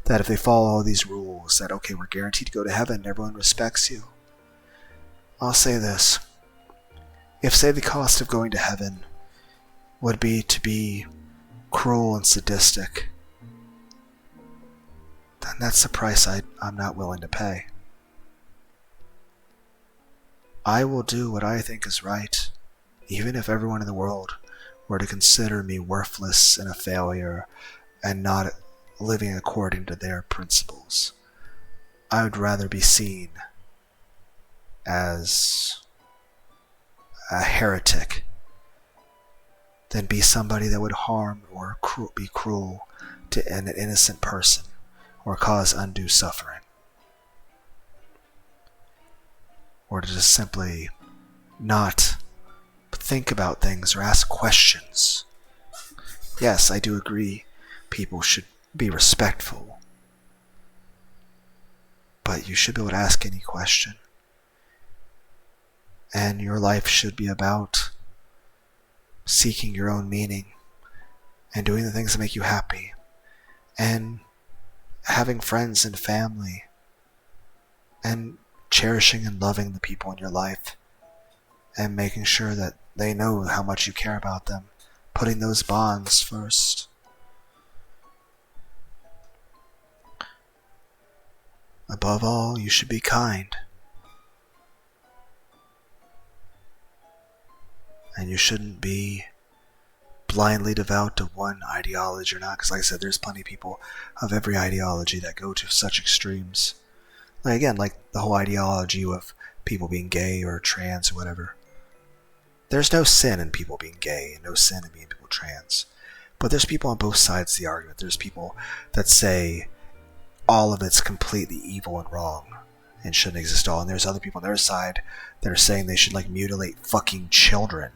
That if they follow all these rules, that, okay, we're guaranteed to go to heaven, and everyone respects you. I'll say this. If, say, the cost of going to heaven would be to be cruel and sadistic, then that's the price I'm not willing to pay. I will do what I think is right, even if everyone in the world were to consider me worthless and a failure and not living according to their principles. I would rather be seen as a heretic than be somebody that would harm or be cruel to an innocent person or cause undue suffering. Or to just simply not think about things or ask questions. Yes, I do agree people should be respectful, but you should be able to ask any question. And your life should be about seeking your own meaning and doing the things that make you happy and having friends and family and cherishing and loving the people in your life and making sure that they know how much you care about them, putting those bonds first. Above all, you should be kind. And you shouldn't be blindly devout to one ideology or not, because like I said, there's plenty of people of every ideology that go to such extremes. Like, again, like the whole ideology of people being gay or trans or whatever. There's no sin in people being gay and no sin in being people trans. But there's people on both sides of the argument. There's people that say all of it's completely evil and wrong and shouldn't exist at all. And there's other people on their side that are saying they should mutilate fucking children.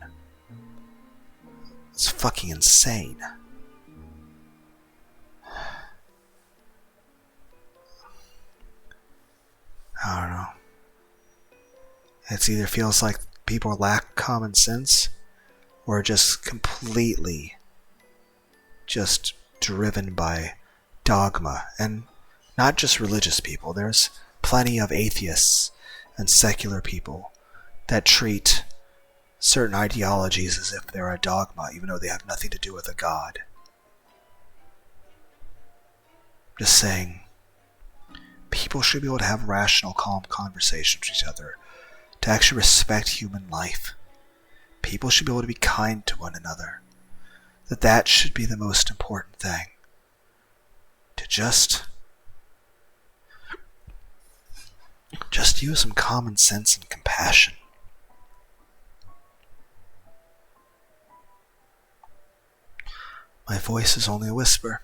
It's fucking insane. I don't know. It either feels like people lack common sense or just completely just driven by dogma. And not just religious people. There's plenty of atheists and secular people that treat certain ideologies as if they're a dogma, even though they have nothing to do with a god. Just saying, people should be able to have rational, calm conversations with each other, to actually respect human life. People should be able to be kind to one another. That should be the most important thing. To just use some common sense and compassion. My voice is only a whisper,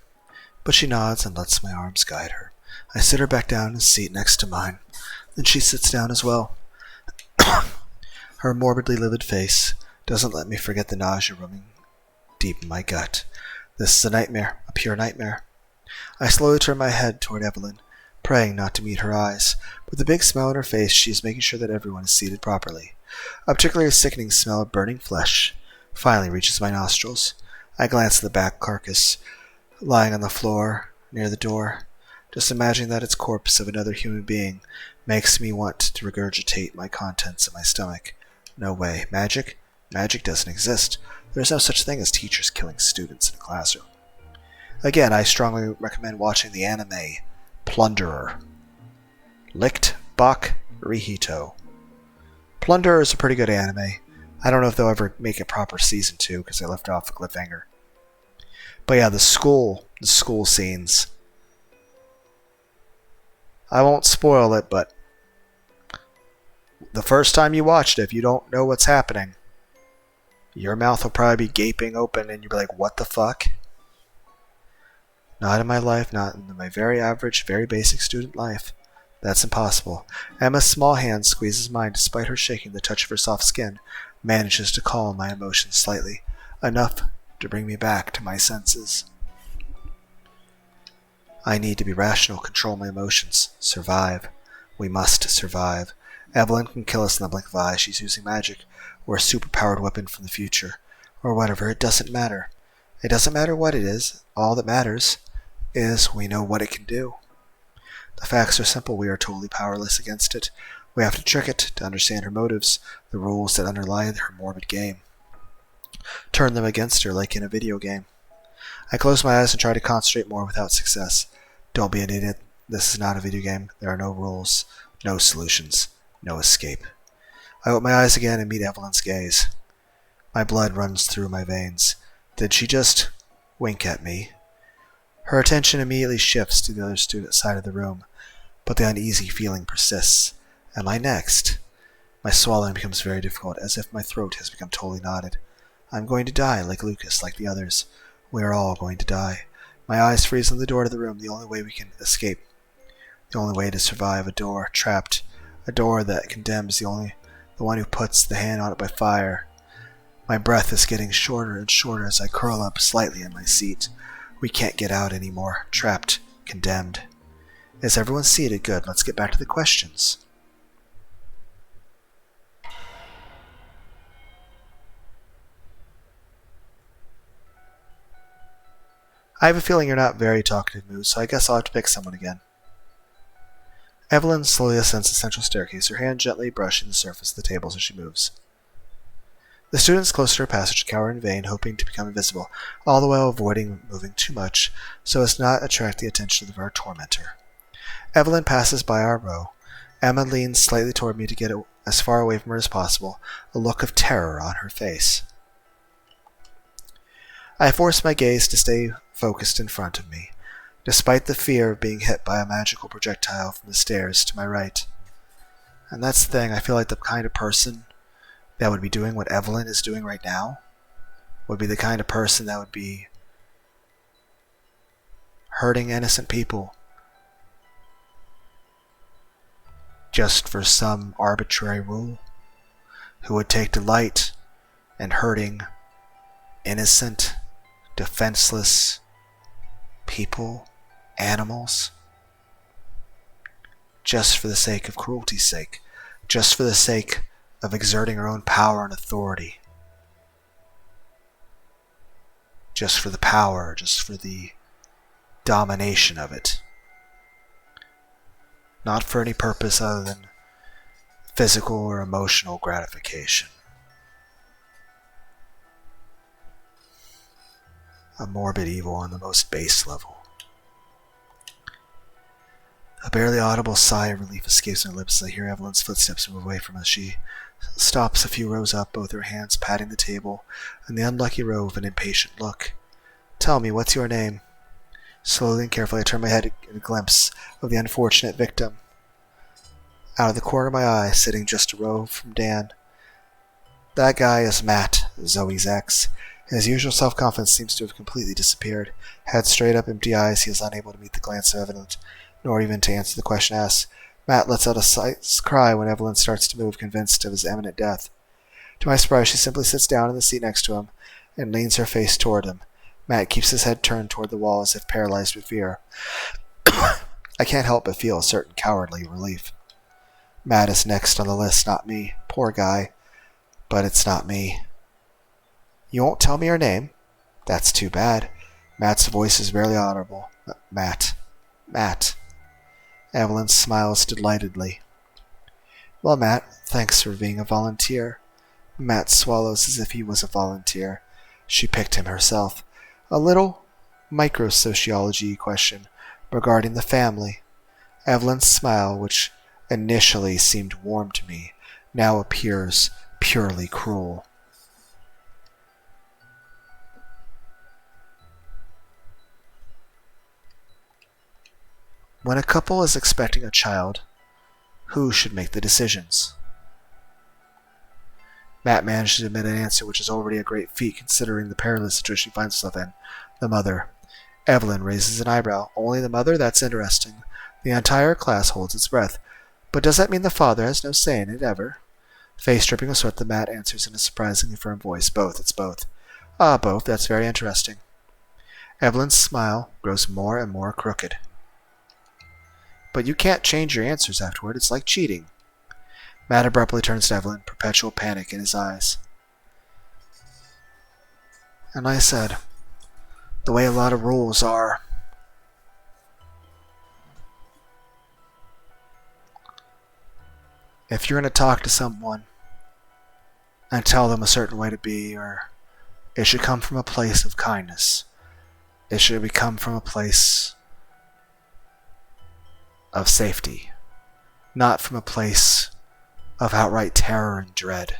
but she nods and lets my arms guide her. I sit her back down in a seat next to mine. Then she sits down as well. Her morbidly livid face doesn't let me forget the nausea running deep in my gut. This is a nightmare, a pure nightmare. I slowly turn my head toward Evelyn, praying not to meet her eyes. With a big smile on her face, she is making sure that everyone is seated properly. A particularly sickening smell of burning flesh finally reaches my nostrils. I glance at the back carcass lying on the floor near the door. Just imagining that it's corpse of another human being makes me want to regurgitate my contents in my stomach. No way. Magic? Magic doesn't exist. There's no such thing as teachers killing students in a classroom. Again, I strongly recommend watching the anime Plunderer. Licht Bach Rihito. Plunderer is a pretty good anime. I don't know if they'll ever make a proper season 2 because they left off a cliffhanger. But yeah, the school scenes. I won't spoil it, but the first time you watched it, if you don't know what's happening, your mouth will probably be gaping open and you'll be like, what the fuck? Not in my life, not in my very average, very basic student life. That's impossible. Emma's small hand squeezes mine despite her shaking. The touch of her soft skin manages to calm my emotions slightly, enough to bring me back to my senses. I need to be rational, control my emotions, survive. We must survive. Evelyn can kill us in the blink of an eye. She's using magic, or a superpowered weapon from the future, or whatever. It doesn't matter. It doesn't matter what it is. All that matters is we know what it can do. The facts are simple. We are totally powerless against it. We have to trick it to understand her motives, the rules that underlie her morbid game. Turn them against her like in a video game. I close my eyes and try to concentrate more without success. Don't be an idiot. This is not a video game. There are no rules, no solutions, no escape. I open my eyes again and meet Evelyn's gaze. My blood runs through my veins. Did she just wink at me? Her attention immediately shifts to the other student side of the room, but the uneasy feeling persists. Am I next? My swallowing becomes very difficult, as if my throat has become totally knotted. I'm going to die, like Lucas, like the others. We are all going to die. My eyes freeze on the door to the room, the only way we can escape. The only way to survive, a door, trapped. A door that condemns the one who puts the hand on it by fire. My breath is getting shorter and shorter as I curl up slightly in my seat. We can't get out anymore. Trapped. Condemned. Is everyone seated? Good. Let's get back to the questions. I have a feeling you're not very talkative, Moose, so I guess I'll have to pick someone again. Evelyn slowly ascends the central staircase, her hand gently brushing the surface of the tables as she moves. The students close to her passage cower in vain, hoping to become invisible, all the while avoiding moving too much so as not attract the attention of our tormentor. Evelyn passes by our row. Emma leans slightly toward me to get as far away from her as possible, a look of terror on her face. I force my gaze to stay focused in front of me, despite the fear of being hit by a magical projectile from the stairs to my right. And that's the thing, I feel like the kind of person that would be doing what Evelyn is doing right now would be the kind of person that would be hurting innocent people just for some arbitrary rule, who would take delight in hurting innocent, defenseless people, animals, just for the sake of cruelty's sake, just for the sake of exerting her own power and authority, just for the power, just for the domination of it, not for any purpose other than physical or emotional gratification. A morbid evil on the most base level. A barely audible sigh of relief escapes her lips as I hear Evelyn's footsteps move away from us. She stops a few rows up, both her hands patting the table, and the unlucky row with an impatient look. "Tell me, what's your name?" Slowly and carefully I turn my head to get a glimpse of the unfortunate victim. Out of the corner of my eye, sitting just a row from Dan. That guy is Matt, Zoe's ex. His usual self-confidence seems to have completely disappeared. Head straight up, empty eyes, he is unable to meet the glance of Evelyn, nor even to answer the question asked. Matt lets out a slight cry when Evelyn starts to move, convinced of his imminent death. To my surprise, she simply sits down in the seat next to him and leans her face toward him. Matt keeps his head turned toward the wall as if paralyzed with fear. I can't help but feel a certain cowardly relief. Matt is next on the list, not me. Poor guy. But it's not me. "You won't tell me your name?" "That's too bad." Matt's voice is barely audible. Matt. Evelyn smiles delightedly. "Well, Matt, thanks for being a volunteer." Matt swallows as if he was a volunteer. She picked him herself. A little microsociology question regarding the family. Evelyn's smile, which initially seemed warm to me, now appears purely cruel. When a couple is expecting a child, who should make the decisions? Matt managed to admit an answer which is already a great feat considering the perilous situation he finds himself in. The mother. Evelyn raises an eyebrow. Only the mother? That's interesting. The entire class holds its breath. But does that mean the father has no say in it ever? Face dripping with sweat, the Matt answers in a surprisingly firm voice. Both, it's both. Ah, both, that's very interesting. Evelyn's smile grows more and more crooked. But you can't change your answers afterward. It's like cheating. Matt abruptly turns to Evelyn, perpetual panic in his eyes. And I said, the way a lot of rules are. If you're going to talk to someone and tell them a certain way to be, or it should come from a place of kindness. It should come from a place of safety, not from a place of outright terror and dread,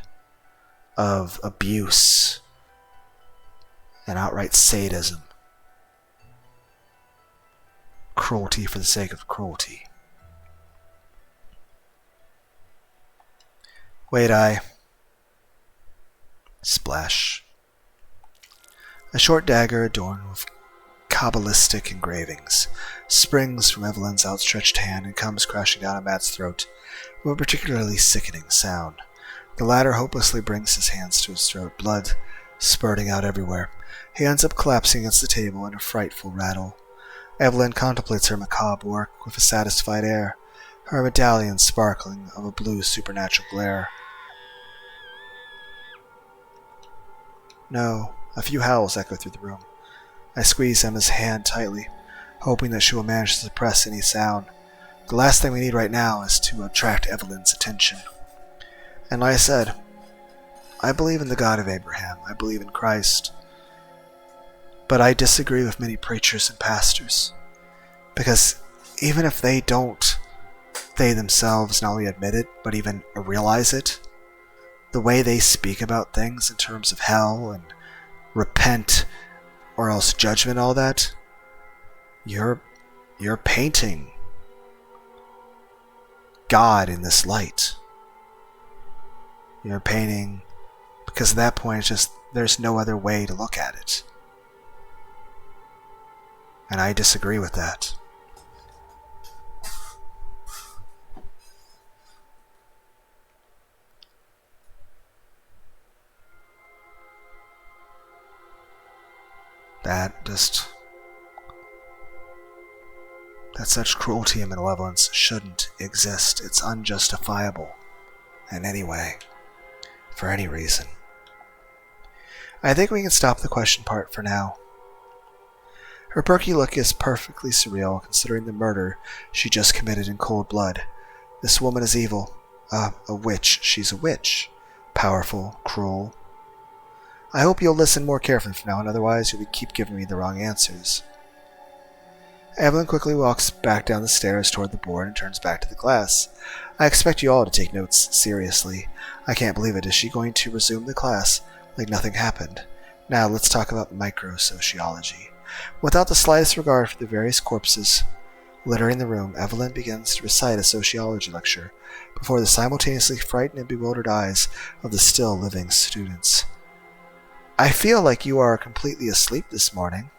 of abuse and outright sadism, cruelty for the sake of cruelty. Wait, Splash. A short dagger adorned with Kabbalistic engravings springs from Evelyn's outstretched hand and comes crashing down on Matt's throat with a particularly sickening sound. The latter hopelessly brings his hands to his throat, blood spurting out everywhere. He ends up collapsing against the table in a frightful rattle. Evelyn contemplates her macabre work with a satisfied air, her medallion sparkling of a blue supernatural glare. No, a few howls echo through the room. I squeeze Emma's hand tightly, hoping that she will manage to suppress any sound. The last thing we need right now is to attract Evelyn's attention. And like I said, I believe in the God of Abraham. I believe in Christ. But I disagree with many preachers and pastors. Because even if they don't, they themselves not only admit it, but even realize it, the way they speak about things in terms of hell and repent or else judgment, all that, you're painting God in this light. You're painting, because at that point it's just, there's no other way to look at it. And I disagree with that. That such cruelty and malevolence shouldn't exist. It's unjustifiable in any way, for any reason. I think we can stop the question part for now. Her perky look is perfectly surreal, considering the murder she just committed in cold blood. This woman is evil. A witch. She's a witch. Powerful, cruel. I hope you'll listen more carefully from now on, otherwise you'll keep giving me the wrong answers. Evelyn quickly walks back down the stairs toward the board and turns back to the class. I expect you all to take notes seriously. I can't believe it. Is she going to resume the class like nothing happened? Now let's talk about microsociology. Without the slightest regard for the various corpses littering the room, Evelyn begins to recite a sociology lecture before the simultaneously frightened and bewildered eyes of the still living students. I feel like you are completely asleep this morning.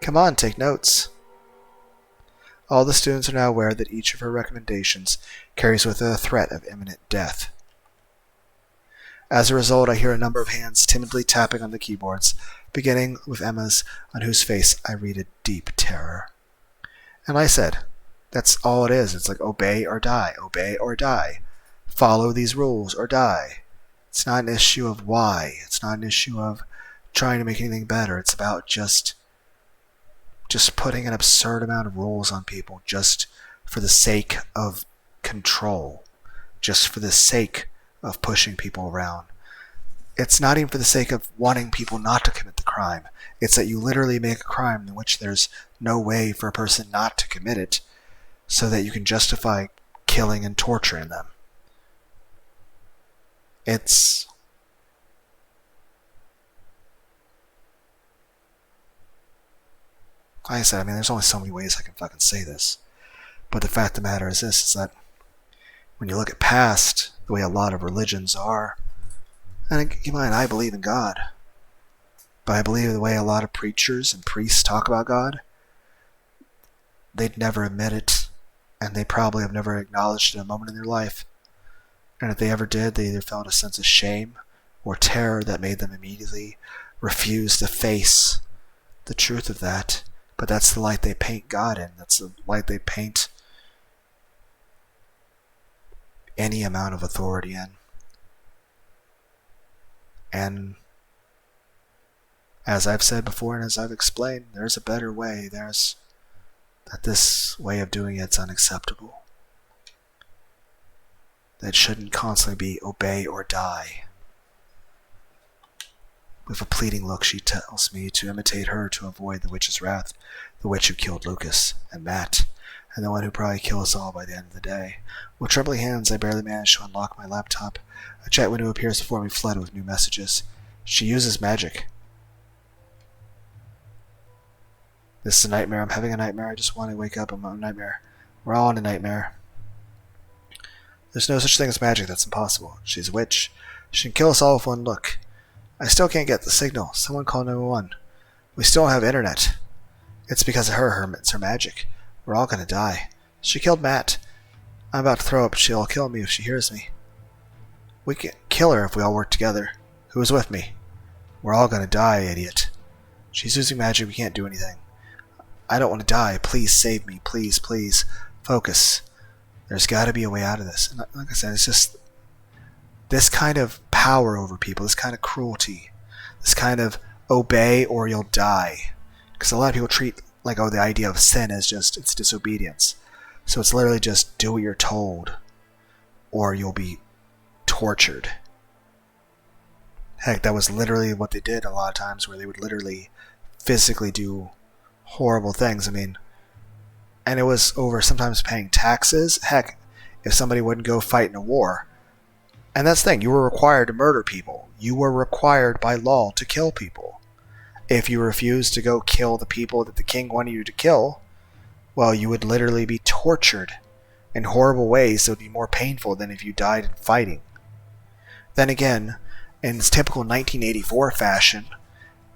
Come on, take notes. All the students are now aware that each of her recommendations carries with it a threat of imminent death. As a result, I hear a number of hands timidly tapping on the keyboards, beginning with Emma's, on whose face I read a deep terror. And I said, that's all it is. It's like obey or die, obey or die. Follow these rules or die. It's not an issue of why. It's not an issue of trying to make anything better. It's about just putting an absurd amount of rules on people just for the sake of control, just for the sake of pushing people around. It's not even for the sake of wanting people not to commit the crime. It's that you literally make a crime in which there's no way for a person not to commit it, so that you can justify killing and torturing them. It's... like I said, there's only so many ways I can fucking say this. But the fact of the matter is this, is that when you look at past, the way a lot of religions are, and keep in mind, I believe in God, but I believe the way a lot of preachers and priests talk about God, they'd never admit it, and they probably have never acknowledged it a moment in their life. And if they ever did, they either felt a sense of shame or terror that made them immediately refuse to face the truth of that. But that's the light they paint God in. That's the light they paint any amount of authority in. And as I've said before and as I've explained, there's a better way. That this way of doing it's unacceptable. That shouldn't constantly be obey or die. With a pleading look, she tells me to imitate her to avoid the witch's wrath, the witch who killed Lucas and Matt, and the one who probably kill us all by the end of the day. With trembling hands, I barely manage to unlock my laptop. A chat window appears before me, flooded with new messages. She uses magic. This is a nightmare. I'm having a nightmare. I just want to wake up. I'm a nightmare. We're all in a nightmare. There's no such thing as magic. That's impossible. She's a witch. She can kill us all with one look. I still can't get the signal. Someone call 911. We still don't have internet. It's because of her. It's her magic. We're all gonna die. She killed Matt. I'm about to throw up. She'll kill me if she hears me. We can kill her if we all work together. Who's with me? We're all gonna die, idiot. She's using magic. We can't do anything. I don't want to die. Please save me. Please, please. Focus. There's got to be a way out of this. And like I said, it's just this kind of power over people, this kind of cruelty, this kind of obey or you'll die. Because a lot of people treat the idea of sin as just it's disobedience. So it's literally just do what you're told or you'll be tortured. Heck, that was literally what they did a lot of times, where they would literally physically do horrible things. And it was over sometimes paying taxes. Heck, if somebody wouldn't go fight in a war. And that's the thing, you were required to murder people. You were required by law to kill people. If you refused to go kill the people that the king wanted you to kill, well, you would literally be tortured in horrible ways that would be more painful than if you died in fighting. Then again, in typical 1984 fashion,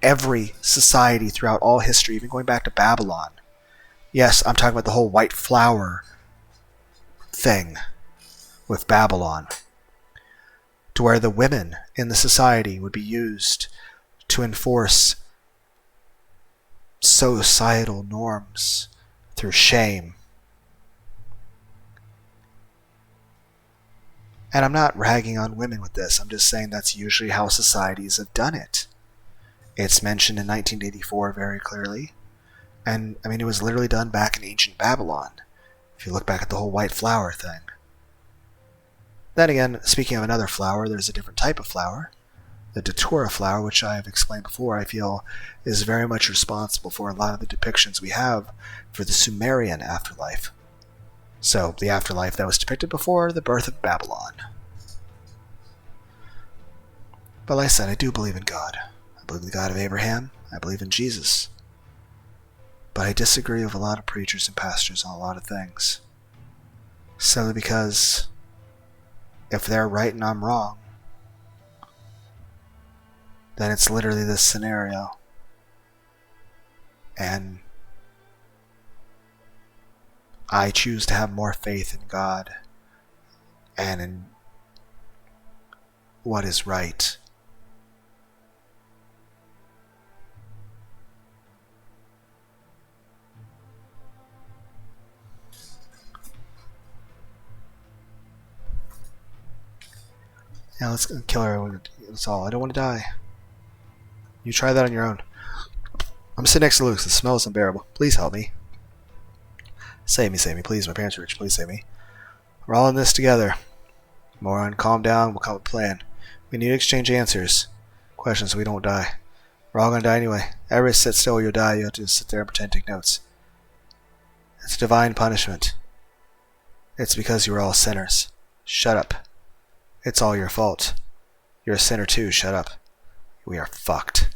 every society throughout all history, even going back to Babylon, yes, I'm talking about the whole white flower thing with Babylon, to where the women in the society would be used to enforce societal norms through shame. And I'm not ragging on women with this, I'm just saying that's usually how societies have done it. It's mentioned in 1984 very clearly, and I mean it was literally done back in ancient Babylon, if you look back at the whole white flower thing. Then again, speaking of another flower, there's a different type of flower. The datura flower, which I have explained before, I feel is very much responsible for a lot of the depictions we have for the Sumerian afterlife. So, the afterlife that was depicted before the birth of Babylon. But like I said, I do believe in God. I believe in the God of Abraham. I believe in Jesus. But I disagree with a lot of preachers and pastors on a lot of things. Simply because if they're right and I'm wrong, then it's literally this scenario. And I choose to have more faith in God and in what is right. Yeah, let's kill her. That's all. I don't want to die. You try that on your own. I'm sitting next to Luke. The smell is unbearable. Please help me. Save me, please. My parents are rich. Please save me. We're all in this together. Moron, calm down. We'll come up with a plan. We need to exchange answers. Questions so we don't die. We're all going to die anyway. Everybody sit still or you'll die. You have to sit there and pretend to take notes. It's divine punishment. It's because you were all sinners. Shut up. It's all your fault. You're a sinner too. Shut up. We are fucked.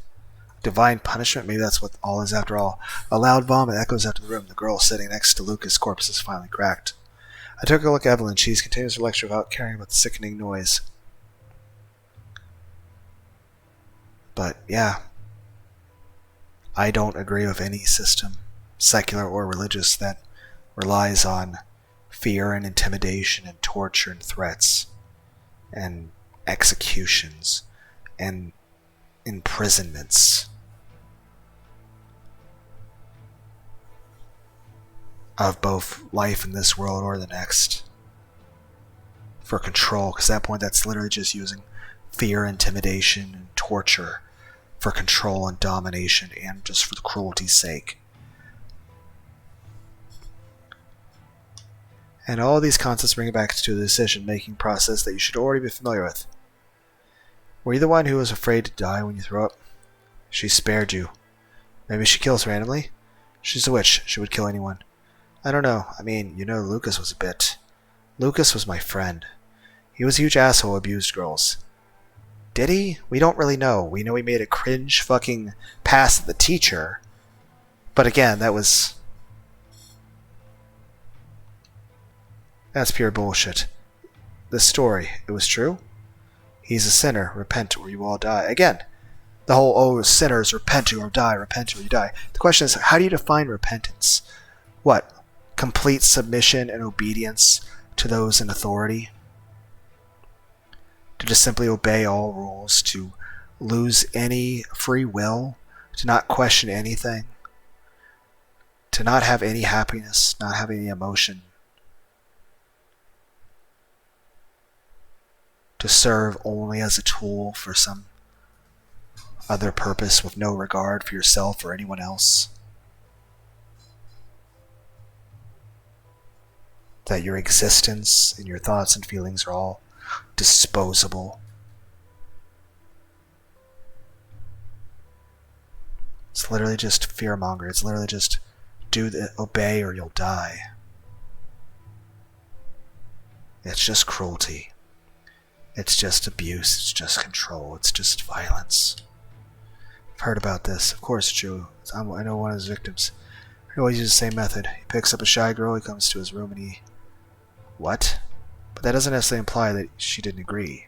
Divine punishment? Maybe that's what all is after all. A loud vomit echoes out of the room. The girl sitting next to Lucas' corpse is finally cracked. I took a look at Evelyn. She continues her lecture without caring about the sickening noise. But, yeah. I don't agree with any system, secular or religious, that relies on fear and intimidation and torture and threats and executions and imprisonments of both life in this world or the next for control, because at that point that's literally just using fear, intimidation, and torture for control and domination and just for the cruelty's sake. And all these concepts bring it back to the decision-making process that you should already be familiar with. Were you the one who was afraid to die when you threw up? She spared you. Maybe she kills randomly? She's a witch. She would kill anyone. I don't know. I mean, you know Lucas was a bit. Lucas was my friend. He was a huge asshole who abused girls. Did he? We don't really know. We know he made a cringe fucking pass at the teacher. But again, that's pure bullshit. This story, it was true? He's a sinner. Repent or you all die. Again, the whole, sinners, repent or die, repent or you die. The question is, how do you define repentance? What? Complete submission and obedience to those in authority? To just simply obey all rules, to lose any free will, to not question anything, to not have any happiness, not have any emotion, to serve only as a tool for some other purpose with no regard for yourself or anyone else. That your existence and your thoughts and feelings are all disposable. It's literally just fearmonger. It's literally just obey or you'll die. It's just cruelty. It's just abuse. It's just control. It's just violence. I've heard about this. Of course it's true. I know one of his victims. He always uses the same method. He picks up a shy girl, he comes to his room and he What? But that doesn't necessarily imply that she didn't agree.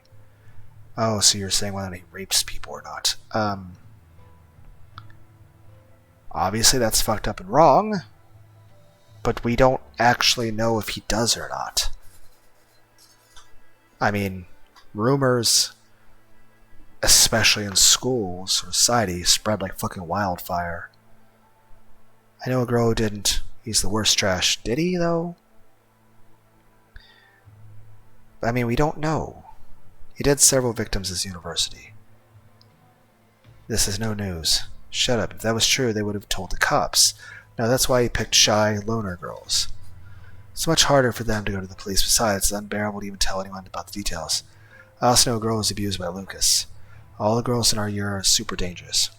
Oh, so you're saying whether he rapes people or not. Obviously that's fucked up and wrong, but we don't actually know if he does or not. I mean, rumors, especially in schools or society, spread like fucking wildfire. I know a girl who didn't. He's the worst trash. Did he, though? I mean, we don't know. He did several victims at his university. This is no news. Shut up. If that was true, they would have told the cops. Now that's why he picked shy loner girls. It's much harder for them to go to the police. Besides, it's unbearable to even tell anyone about the details. I also know a girl was abused by Lucas. All the girls in our year are super dangerous.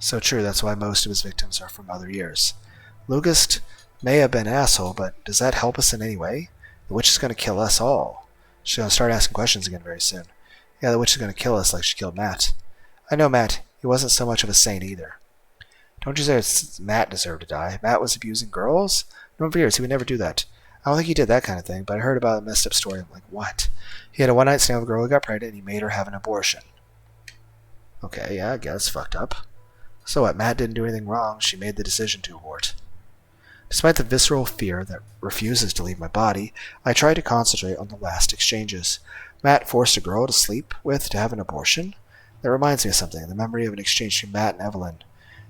So true, that's why most of his victims are from other years. Lucas may have been an asshole, but does that help us in any way? The witch is going to kill us all. She's going to start asking questions again very soon. Yeah, the witch is going to kill us like she killed Matt. I know Matt. He wasn't so much of a saint either. Don't you say Matt deserved to die. Matt was abusing girls? No, for years, he would never do that. I don't think he did that kind of thing, but I heard about a messed up story. I'm like, what? He had a one-night stand with a girl who got pregnant, and he made her have an abortion. Okay, yeah, I guess fucked up. So what? Matt didn't do anything wrong. She made the decision to abort. Despite the visceral fear that refuses to leave my body, I try to concentrate on the last exchanges. Matt forced a girl to sleep with to have an abortion? That reminds me of something. The memory of an exchange between Matt and Evelyn,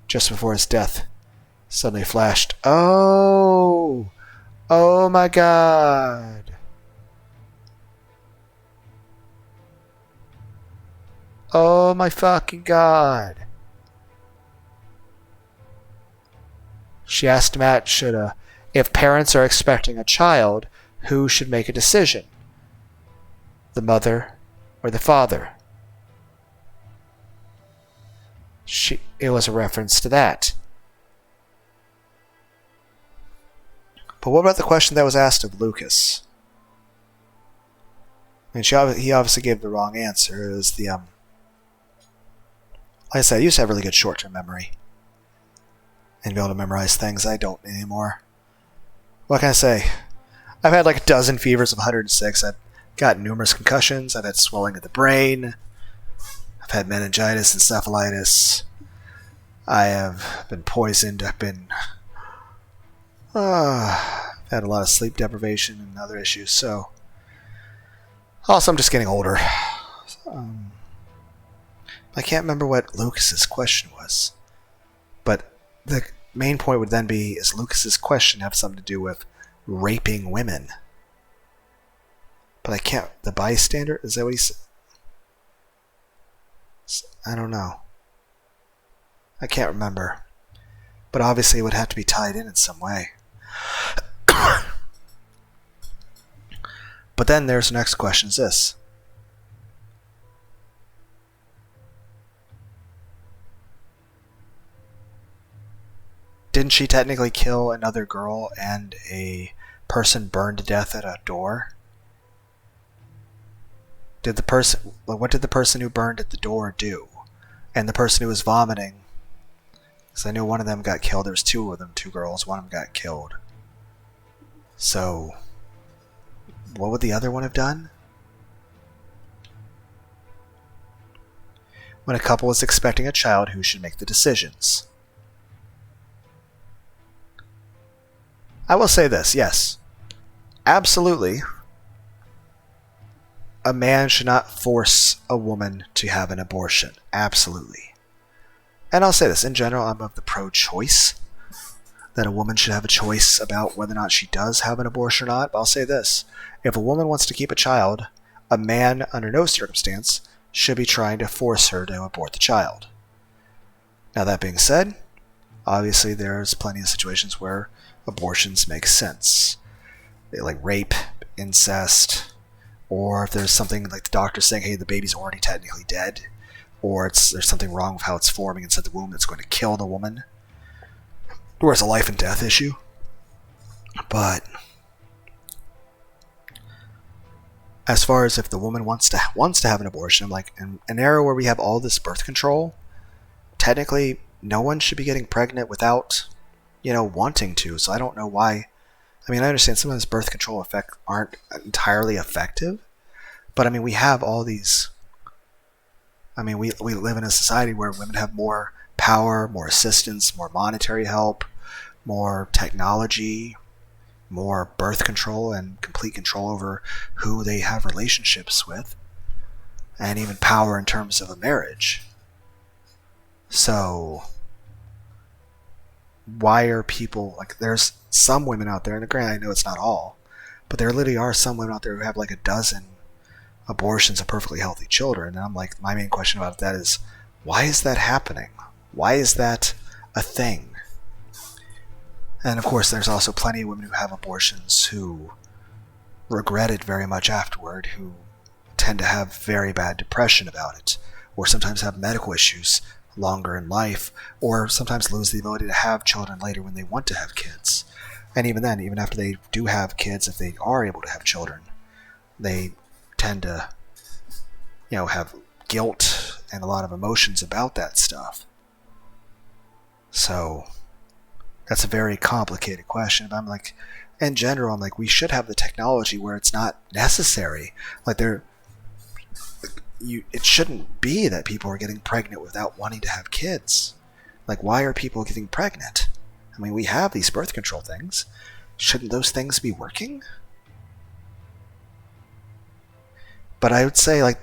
just before his death, suddenly flashed. Oh! Oh my god! Oh my fucking god! She asked Matt, if parents are expecting a child, who should make a decision? The mother or the father? It was a reference to that. But what about the question that was asked of Lucas? I mean, he obviously gave the wrong answer. It was like I said, I used to have really good short-term memory and be able to memorize things. I don't anymore. What can I say? I've had like a dozen fevers of 106. I've got numerous concussions. I've had swelling of the brain. I've had meningitis, encephalitis. I have been poisoned. I've had a lot of sleep deprivation and other issues. So, also, I'm just getting older. I can't remember what Lucas's question was. But the main point would then be, is Lucas's question have something to do with raping women? But I can't... The bystander? Is that what he said? I don't know. I can't remember. But obviously it would have to be tied in some way. But then there's the next question, is this. Didn't she technically kill another girl and a person burned to death at a door? What did the person who burned at the door do? And the person who was vomiting, because I knew one of them got killed. There was two of them, two girls. One of them got killed. So, what would the other one have done? When a couple is expecting a child, who should make the decisions? I will say this, yes. Absolutely. A man should not force a woman to have an abortion. Absolutely. And I'll say this, in general, I'm of the pro-choice. That a woman should have a choice about whether or not she does have an abortion or not. But I'll say this. If a woman wants to keep a child, a man, under no circumstance, should be trying to force her to abort the child. Now that being said, obviously there's plenty of situations where abortions make sense. Like rape, incest, or if there's something like the doctor saying, hey, the baby's already technically dead, or there's something wrong with how it's forming inside the womb that's going to kill the woman, or it's a life and death issue. But as far as if the woman wants to have an abortion, I'm like, in an era where we have all this birth control, technically no one should be getting pregnant without, wanting to. So I don't know why I mean, I understand sometimes birth control effect aren't entirely effective, but I mean, we have all these. I mean, we live in a society where women have more power, more assistance, more monetary help, more technology, more birth control, and complete control over who they have relationships with, and even power in terms of a marriage. So, why are people like? There's some women out there, and granted, I know it's not all, but there literally are some women out there who have like a dozen abortions of perfectly healthy children. And I'm like, my main question about that is, why is that happening? Why is that a thing? And of course, there's also plenty of women who have abortions who regret it very much afterward, who tend to have very bad depression about it, or sometimes have medical issues longer in life, or sometimes lose the ability to have children later when they want to have kids. And even then, even after they do have kids, if they are able to have children, they tend to, have guilt and a lot of emotions about that stuff. So that's a very complicated question. But I'm like, in general, I'm like, we should have the technology where it's not necessary. Like it shouldn't be that people are getting pregnant without wanting to have kids. Like, why are people getting pregnant? I mean, we have these birth control things. Shouldn't those things be working? But I would say, like,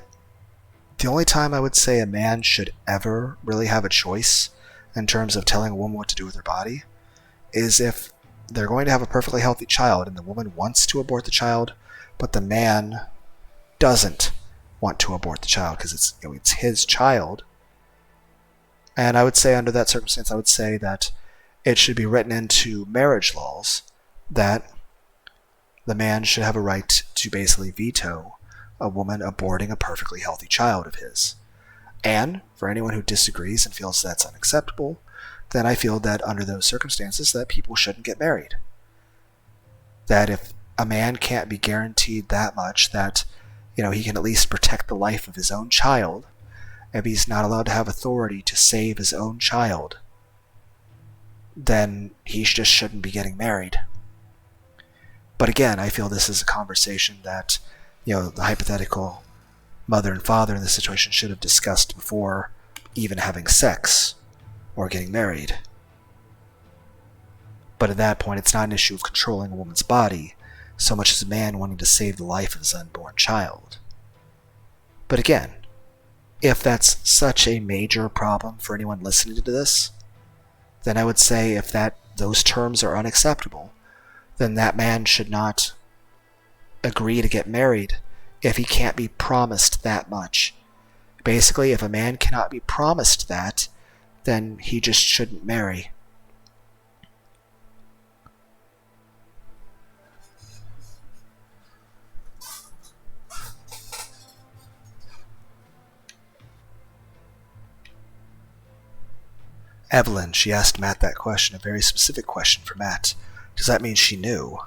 the only time I would say a man should ever really have a choice in terms of telling a woman what to do with her body is if they're going to have a perfectly healthy child and the woman wants to abort the child, but the man doesn't want to abort the child because it's his child. And I would say under that circumstance, I would say that it should be written into marriage laws that the man should have a right to basically veto a woman aborting a perfectly healthy child of his. And for anyone who disagrees and feels that's unacceptable, then I feel that under those circumstances that people shouldn't get married. That if a man can't be guaranteed that much that, he can at least protect the life of his own child, if he's not allowed to have authority to save his own child, then he just shouldn't be getting married. But again, I feel this is a conversation that, the hypothetical mother and father in this situation should have discussed before even having sex or getting married. But at that point, it's not an issue of controlling a woman's body so much as a man wanting to save the life of his unborn child. But again, if that's such a major problem for anyone listening to this, then I would say if those terms are unacceptable, then that man should not agree to get married if he can't be promised that much. Basically, if a man cannot be promised that, then he just shouldn't marry. Evelyn, she asked Matt that question, a very specific question for Matt. Does that mean she knew?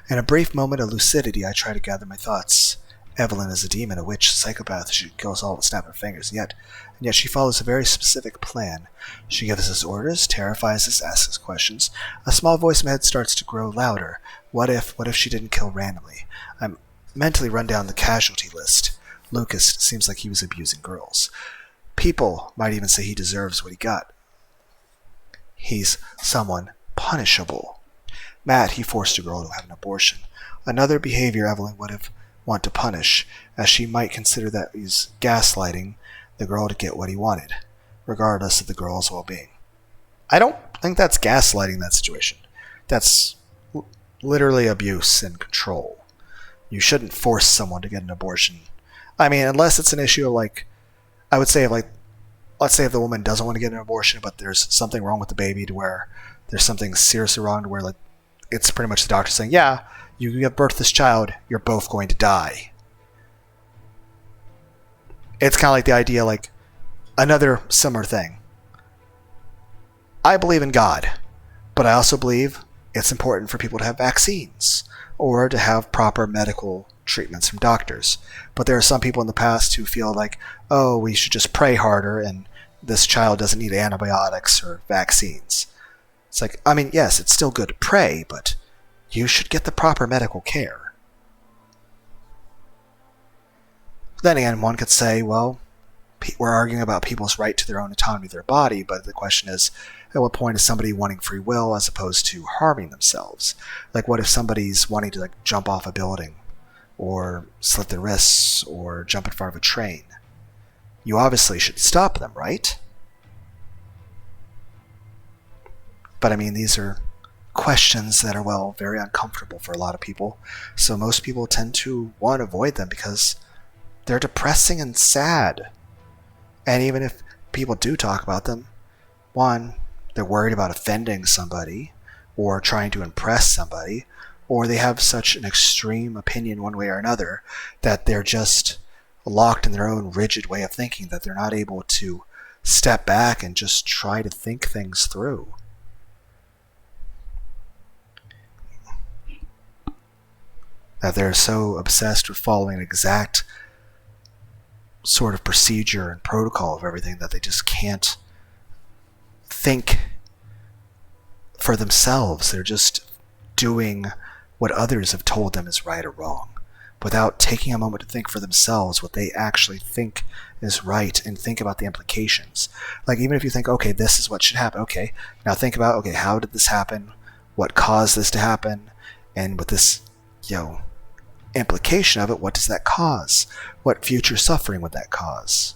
In a brief moment of lucidity, I try to gather my thoughts. Evelyn is a demon, a witch, a psychopath. She kills all with a snap of her fingers, and yet she follows a very specific plan. She gives us orders, terrifies us, asks us questions. A small voice in my head starts to grow louder. What if she didn't kill randomly? I mentally run down the casualty list. Lucas seems like he was abusing girls. People might even say he deserves what he got. He's someone punishable. Matt, he forced a girl to have an abortion. Another behavior Evelyn would have want to punish, as she might consider that he's gaslighting the girl to get what he wanted, regardless of the girl's well-being. I don't think that's gaslighting that situation. That's literally abuse and control. You shouldn't force someone to get an abortion. I mean, unless it's an issue of I would say let's say if the woman doesn't want to get an abortion, but there's something wrong with the baby to where there's something seriously wrong to where it's pretty much the doctor saying, yeah, you give birth to this child, you're both going to die. It's kind of like the idea, another similar thing. I believe in God, but I also believe it's important for people to have vaccines or to have proper medical treatments from doctors. But there are some people in the past who feel we should just pray harder and this child doesn't need antibiotics or vaccines. It's yes, it's still good to pray, but you should get the proper medical care. Then again, one could say, well, we're arguing about people's right to their own autonomy of their body, but the question is, at what point is somebody wanting free will as opposed to harming themselves? Like, what if somebody's wanting to jump off a building, or slit their wrists, or jump in front of a train? You obviously should stop them, right? But I mean, these are questions that are, well, very uncomfortable for a lot of people. So most people tend to want to avoid them because they're depressing and sad. And even if people do talk about them, one, they're worried about offending somebody or trying to impress somebody, or they have such an extreme opinion one way or another that they're just locked in their own rigid way of thinking, that they're not able to step back and just try to think things through. That they're so obsessed with following an exact sort of procedure and protocol of everything that they just can't think for themselves. They're just doing what others have told them is right or wrong, without taking a moment to think for themselves what they actually think is right and think about the implications. Like, even if you think, okay, this is what should happen, okay, now think about, okay, how did this happen? What caused this to happen? And with this, implication of it, what does that cause? What future suffering would that cause?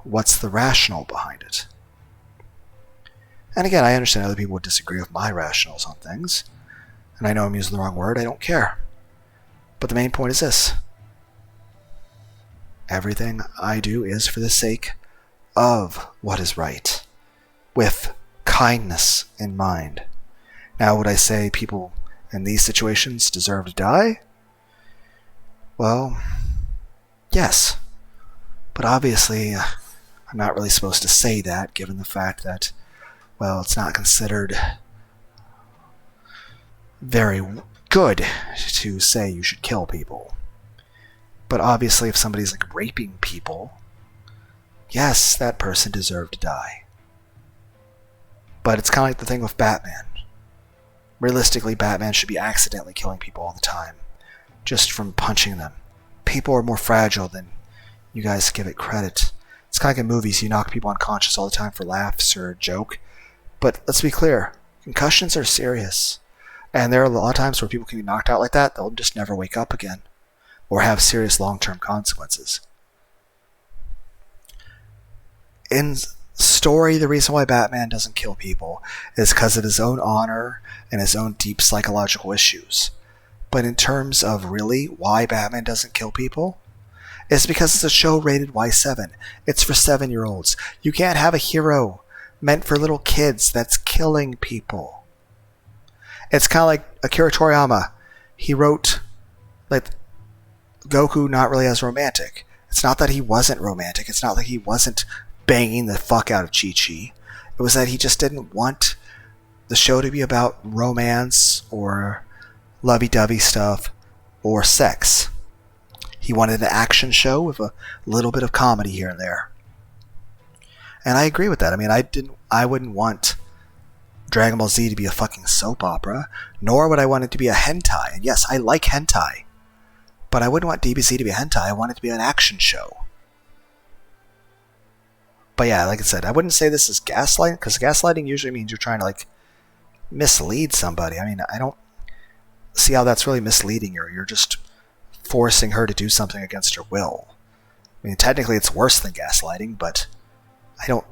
What's the rationale behind it? And again, I understand other people would disagree with my rationales on things, and I know I'm using the wrong word, I don't care. But the main point is this: everything I do is for the sake of what is right, with kindness in mind. Now, would I say people in these situations deserve to die? Well, yes. But obviously, I'm not really supposed to say that, given the fact that, well, it's not considered very good to say you should kill people. But obviously, if somebody's raping people, yes, that person deserved to die. But it's kind of like the thing with Batman. Realistically, Batman should be accidentally killing people all the time, just from punching them. People are more fragile than you guys give it credit. It's kind of like in movies, you knock people unconscious all the time for laughs or a joke. But let's be clear, concussions are serious. And there are a lot of times where people can be knocked out like that, they'll just never wake up again, or have serious long-term consequences. In story, the reason why Batman doesn't kill people is because of his own honor and his own deep psychological issues. But in terms of really why Batman doesn't kill people, it's because it's a show rated Y7. It's for 7-year-olds. You can't have a hero meant for little kids that's killing people. It's kind of like Akira Toriyama. He wrote Goku not really as romantic. It's not that he wasn't romantic. It's not like he wasn't banging the fuck out of Chi-Chi. It was that he just didn't want the show to be about romance or lovey-dovey stuff or sex. He wanted an action show with a little bit of comedy here and there. And I agree with that. I mean, I wouldn't want Dragon Ball Z to be a fucking soap opera, nor would I want it to be a hentai. And yes, I like hentai, but I wouldn't want DBZ to be a hentai. I want it to be an action show. But yeah, like I said, I wouldn't say this is gaslighting, because gaslighting usually means you're trying to mislead somebody. I mean, I don't see how that's really misleading her. You're just forcing her to do something against her will. I mean, technically it's worse than gaslighting, but I don't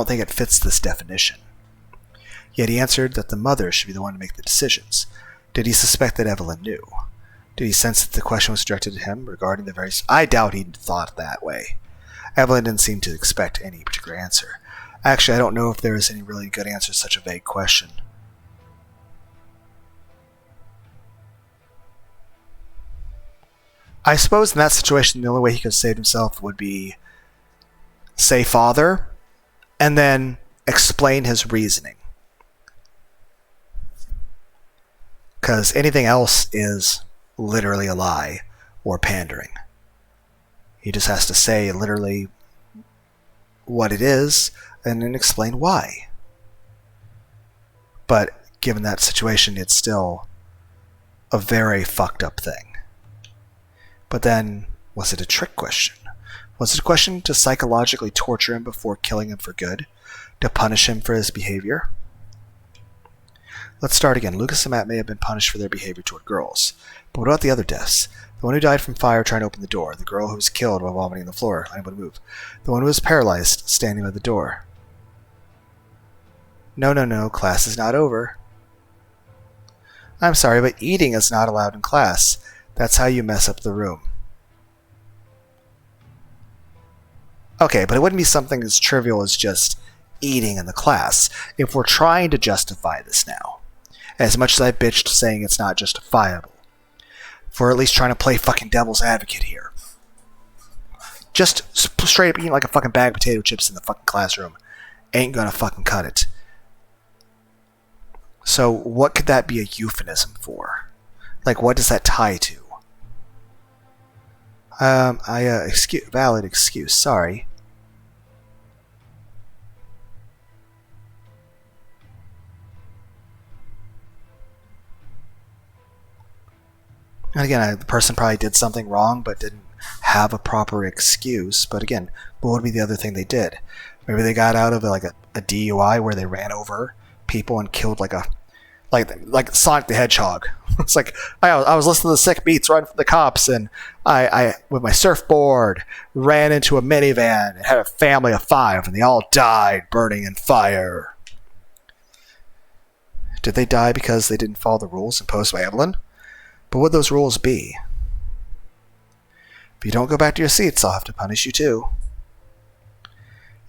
think it fits this definition. Yet he answered that the mother should be the one to make the decisions. Did he suspect that Evelyn knew? Did he sense that the question was directed at him regarding the various... I doubt he thought that way. Evelyn didn't seem to expect any particular answer. Actually, I don't know if there is any really good answer to such a vague question. I suppose in that situation, the only way he could have saved himself would be say father, and then explain his reasoning. Because anything else is literally a lie or pandering. He just has to say literally what it is and then explain why. But given that situation, it's still a very fucked up thing. But then, was it a trick question? Was it a question to psychologically torture him before killing him for good? To punish him for his behavior? Let's start again. Lucas and Matt may have been punished for their behavior toward girls. But what about the other deaths? The one who died from fire trying to open the door. The girl who was killed while vomiting on the floor, unable to move. The one who was paralyzed, standing by the door. No, class is not over. I'm sorry, but eating is not allowed in class. That's how you mess up the room. Okay, but it wouldn't be something as trivial as just eating in the class if we're trying to justify this now. As much as I bitched saying it's not justifiable. If we're at least trying to play fucking devil's advocate here. Just straight up eating like a fucking bag of potato chips in the fucking classroom ain't gonna fucking cut it. So what could that be a euphemism for? Like, what does that tie to? Valid excuse, sorry. And again, the person probably did something wrong but didn't have a proper excuse. But again, what would be the other thing they did? Maybe they got out of a DUI where they ran over people and killed like Sonic the Hedgehog. It's like I was listening to the sick beats running from the cops, and I with my surfboard ran into a minivan and had a family of 5, and they all died burning in fire. Did they die because they didn't follow the rules imposed by Evelyn? But what would those rules be? If you don't go back to your seats, I'll have to punish you too.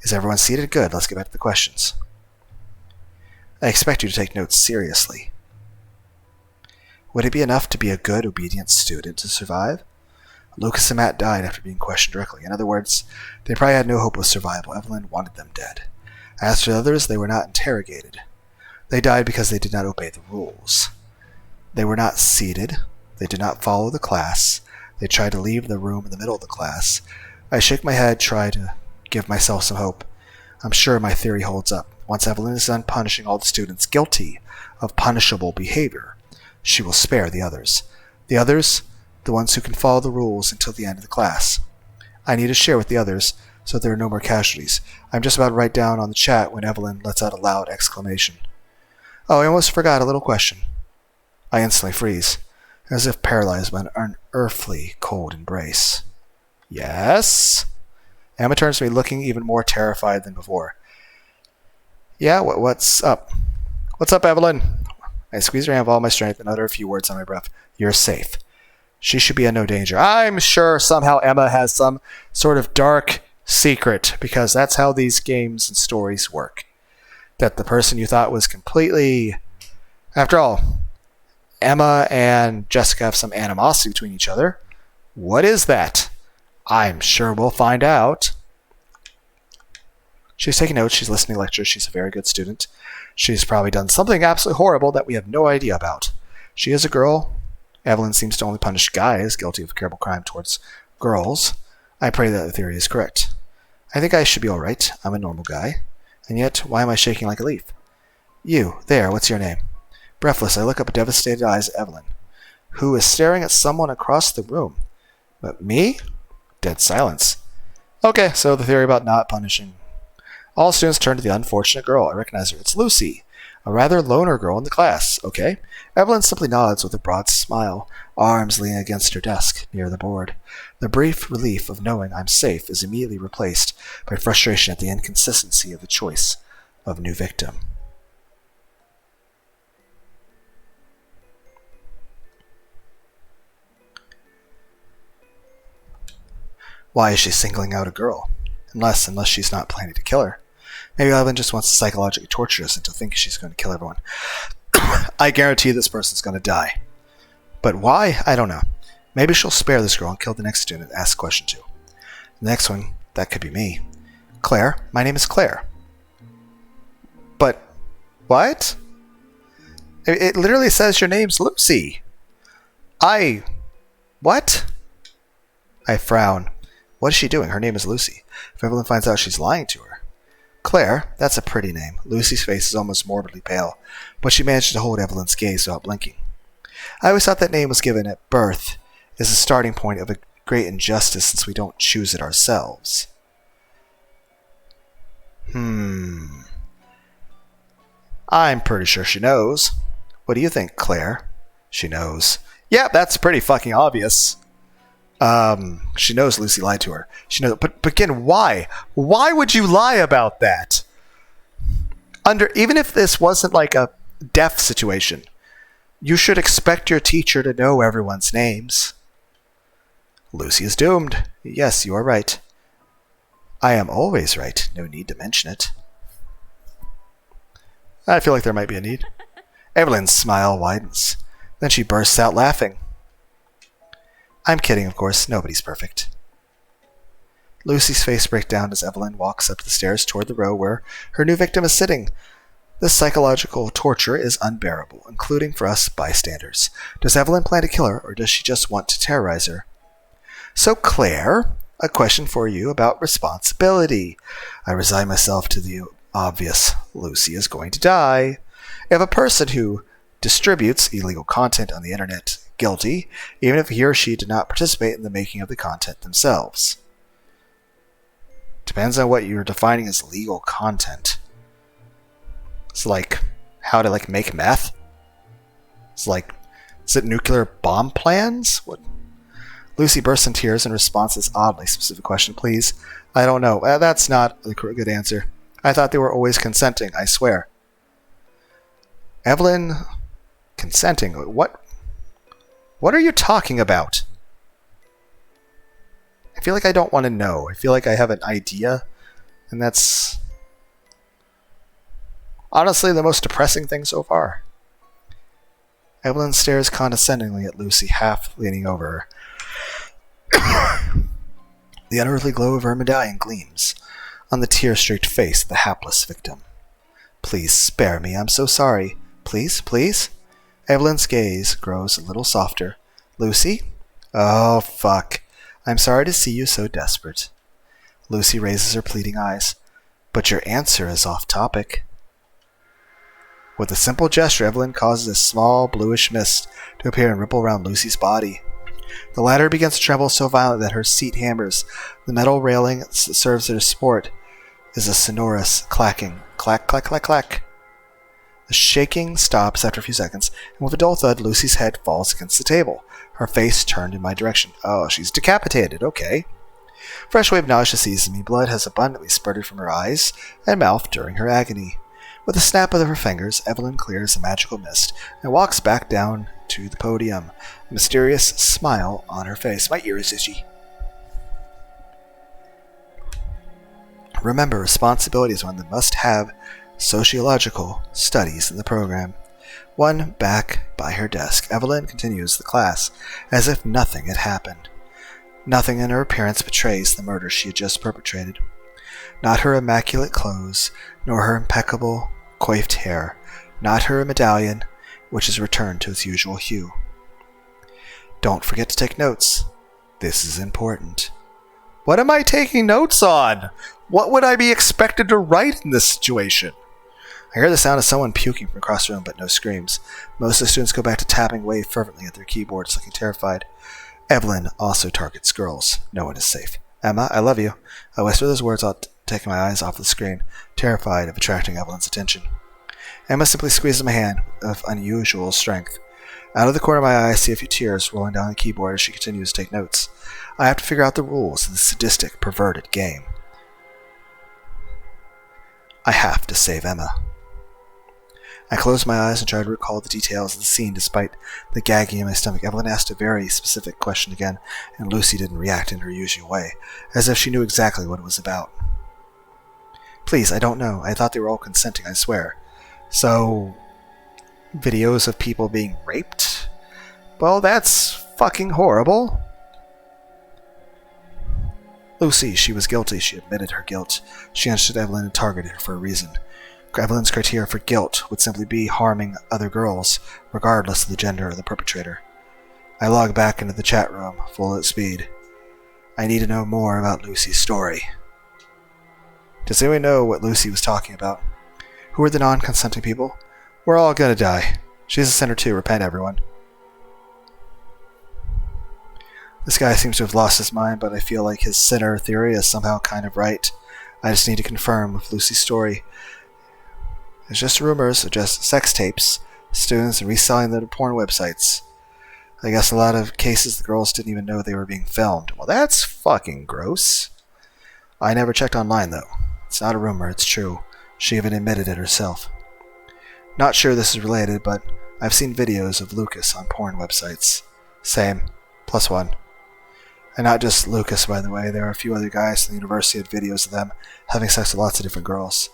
Is everyone seated? Good. Let's get back to the questions. I expect you to take notes seriously. Would it be enough to be a good, obedient student to survive? Lucas and Matt died after being questioned directly. In other words, they probably had no hope of survival. Evelyn wanted them dead. As for the others, they were not interrogated. They died because they did not obey the rules. They were not seated. They did not follow the class. They tried to leave the room in the middle of the class. I shake my head, try to give myself some hope. I'm sure my theory holds up. Once Evelyn is done punishing all the students guilty of punishable behavior, she will spare the others. The others, the ones who can follow the rules until the end of the class. I need to share with the others so there are no more casualties. I'm just about to write down on the chat when Evelyn lets out a loud exclamation. Oh, I almost forgot a little question. I instantly freeze, as if paralyzed by an unearthly cold embrace. Yes? Emma turns to me looking even more terrified than before. Yeah, what's up? What's up, Evelyn? I squeeze her hand with all my strength and utter a few words on my breath. You're safe. She should be in no danger. I'm sure somehow Emma has some sort of dark secret, because that's how these games and stories work. That the person you thought was completely... After all, Emma and Jessica have some animosity between each other. What is that? I'm sure we'll find out. She's taking notes. She's listening to lectures. She's a very good student. She's probably done something absolutely horrible that we have no idea about. She is a girl. Evelyn seems to only punish guys guilty of terrible crime towards girls. I pray that the theory is correct. I think I should be all right. I'm a normal guy. And yet, why am I shaking like a leaf? You, there, what's your name? Breathless, I look up at devastated eyes at Evelyn, who is staring at someone across the room. But me? Dead silence. Okay, so the theory about not punishing. All students turn to the unfortunate girl. I recognize her. It's Lucy, a rather loner girl in the class. Okay. Evelyn simply nods with a broad smile, arms leaning against her desk near the board. The brief relief of knowing I'm safe is immediately replaced by frustration at the inconsistency of the choice of new victim. Why is she singling out a girl? Unless she's not planning to kill her. Maybe Evelyn just wants to psychologically torture us into thinking she's going to kill everyone. I guarantee this person's going to die. But why? I don't know. Maybe she'll spare this girl and kill the next student and ask a question to. The next one, that could be me. Claire, my name is Claire. But, what? It literally says your name's Lucy. What? I frown. What is she doing? Her name is Lucy. If Evelyn finds out she's lying to her. Claire, that's a pretty name. Lucy's face is almost morbidly pale, but she managed to hold Evelyn's gaze without blinking. I always thought that name was given at birth as a starting point of a great injustice since we don't choose it ourselves. I'm pretty sure she knows. What do you think, Claire? She knows. Yeah, that's pretty fucking obvious. She knows Lucy lied to her. She knows, but again, why? Why would you lie about that? Even if this wasn't like a deaf situation, you should expect your teacher to know everyone's names. Lucy is doomed. Yes, you are right. I am always right. No need to mention it. I feel like there might be a need. Evelyn's smile widens. Then she bursts out laughing. I'm kidding, of course. Nobody's perfect. Lucy's face breaks down as Evelyn walks up the stairs toward the row where her new victim is sitting. This psychological torture is unbearable, including for us bystanders. Does Evelyn plan to kill her, or does she just want to terrorize her? So, Claire, a question for you about responsibility. I resign myself to the obvious. Lucy is going to die. If a person who distributes illegal content on the internet guilty, even if he or she did not participate in the making of the content themselves. Depends on what you're defining as legal content. It's like how to make meth. It's like, is it nuclear bomb plans? What? Lucy bursts in tears in response to this oddly specific question. Please, I don't know. That's not a good answer. I thought they were always consenting, I swear. Evelyn, consenting? What are you talking about? I feel like I don't want to know. I feel like I have an idea, and that's honestly the most depressing thing so far. Evelyn stares condescendingly at Lucy, half leaning over her. The unearthly glow of her medallion gleams on the tear-streaked face of the hapless victim. Please spare me. I'm so sorry. Please, please? Evelyn's gaze grows a little softer. Lucy? Oh, fuck. I'm sorry to see you so desperate. Lucy raises her pleading eyes. But your answer is off topic. With a simple gesture, Evelyn causes a small bluish mist to appear and ripple around Lucy's body. The latter begins to tremble so violently that her seat hammers. The metal railing that serves as support is a sonorous clacking. Clack, clack, clack, clack. The shaking stops after a few seconds, and with a dull thud, Lucy's head falls against the table, her face turned in my direction. Oh, she's decapitated, okay. Fresh wave of nausea seizes me. Blood has abundantly spurted from her eyes and mouth during her agony. With a snap of her fingers, Evelyn clears the magical mist and walks back down to the podium, a mysterious smile on her face. My ear is itchy. Remember, responsibility is one that must have sociological studies in the program. One back by her desk, Evelyn continues the class as if nothing had happened. Nothing in her appearance betrays the murder she had just perpetrated. Not her immaculate clothes, nor her impeccable, coiffed hair, not her medallion, which is returned to its usual hue. Don't forget to take notes. This is important. What am I taking notes on? What would I be expected to write in this situation? I hear the sound of someone puking from across the room, but no screams. Most of the students go back to tapping away fervently at their keyboards, looking terrified. Evelyn also targets girls. No one is safe. Emma, I love you. I whisper those words while taking my eyes off the screen, terrified of attracting Evelyn's attention. Emma simply squeezes my hand of unusual strength. Out of the corner of my eye, I see a few tears rolling down the keyboard as she continues to take notes. I have to figure out the rules of this sadistic, perverted game. I have to save Emma. I close my eyes and try to recall the details of the scene despite the gagging in my stomach. Evelyn asked a very specific question again, and Lucy didn't react in her usual way, as if she knew exactly what it was about. Please, I don't know. I thought they were all consenting, I swear. So, videos of people being raped? Well, that's fucking horrible. Lucy, she was guilty. She admitted her guilt. She understood Evelyn and targeted her for a reason. Evelyn's criteria for guilt would simply be harming other girls, regardless of the gender of the perpetrator. I log back into the chat room, full at speed. I need to know more about Lucy's story. Does anyone know what Lucy was talking about? Who are the non-consenting people? We're all gonna die. She's a sinner too. Repent, everyone. This guy seems to have lost his mind, but I feel like his sinner theory is somehow kind of right. I just need to confirm if Lucy's story is just rumors, or just sex tapes, students, and reselling them to porn websites. I guess a lot of cases the girls didn't even know they were being filmed. Well, that's fucking gross. I never checked online, though. It's not a rumor, it's true. She even admitted it herself. Not sure this is related, but I've seen videos of Lucas on porn websites. Same. +1. And not just Lucas, by the way. There are a few other guys in the university who had videos of them having sex with lots of different girls.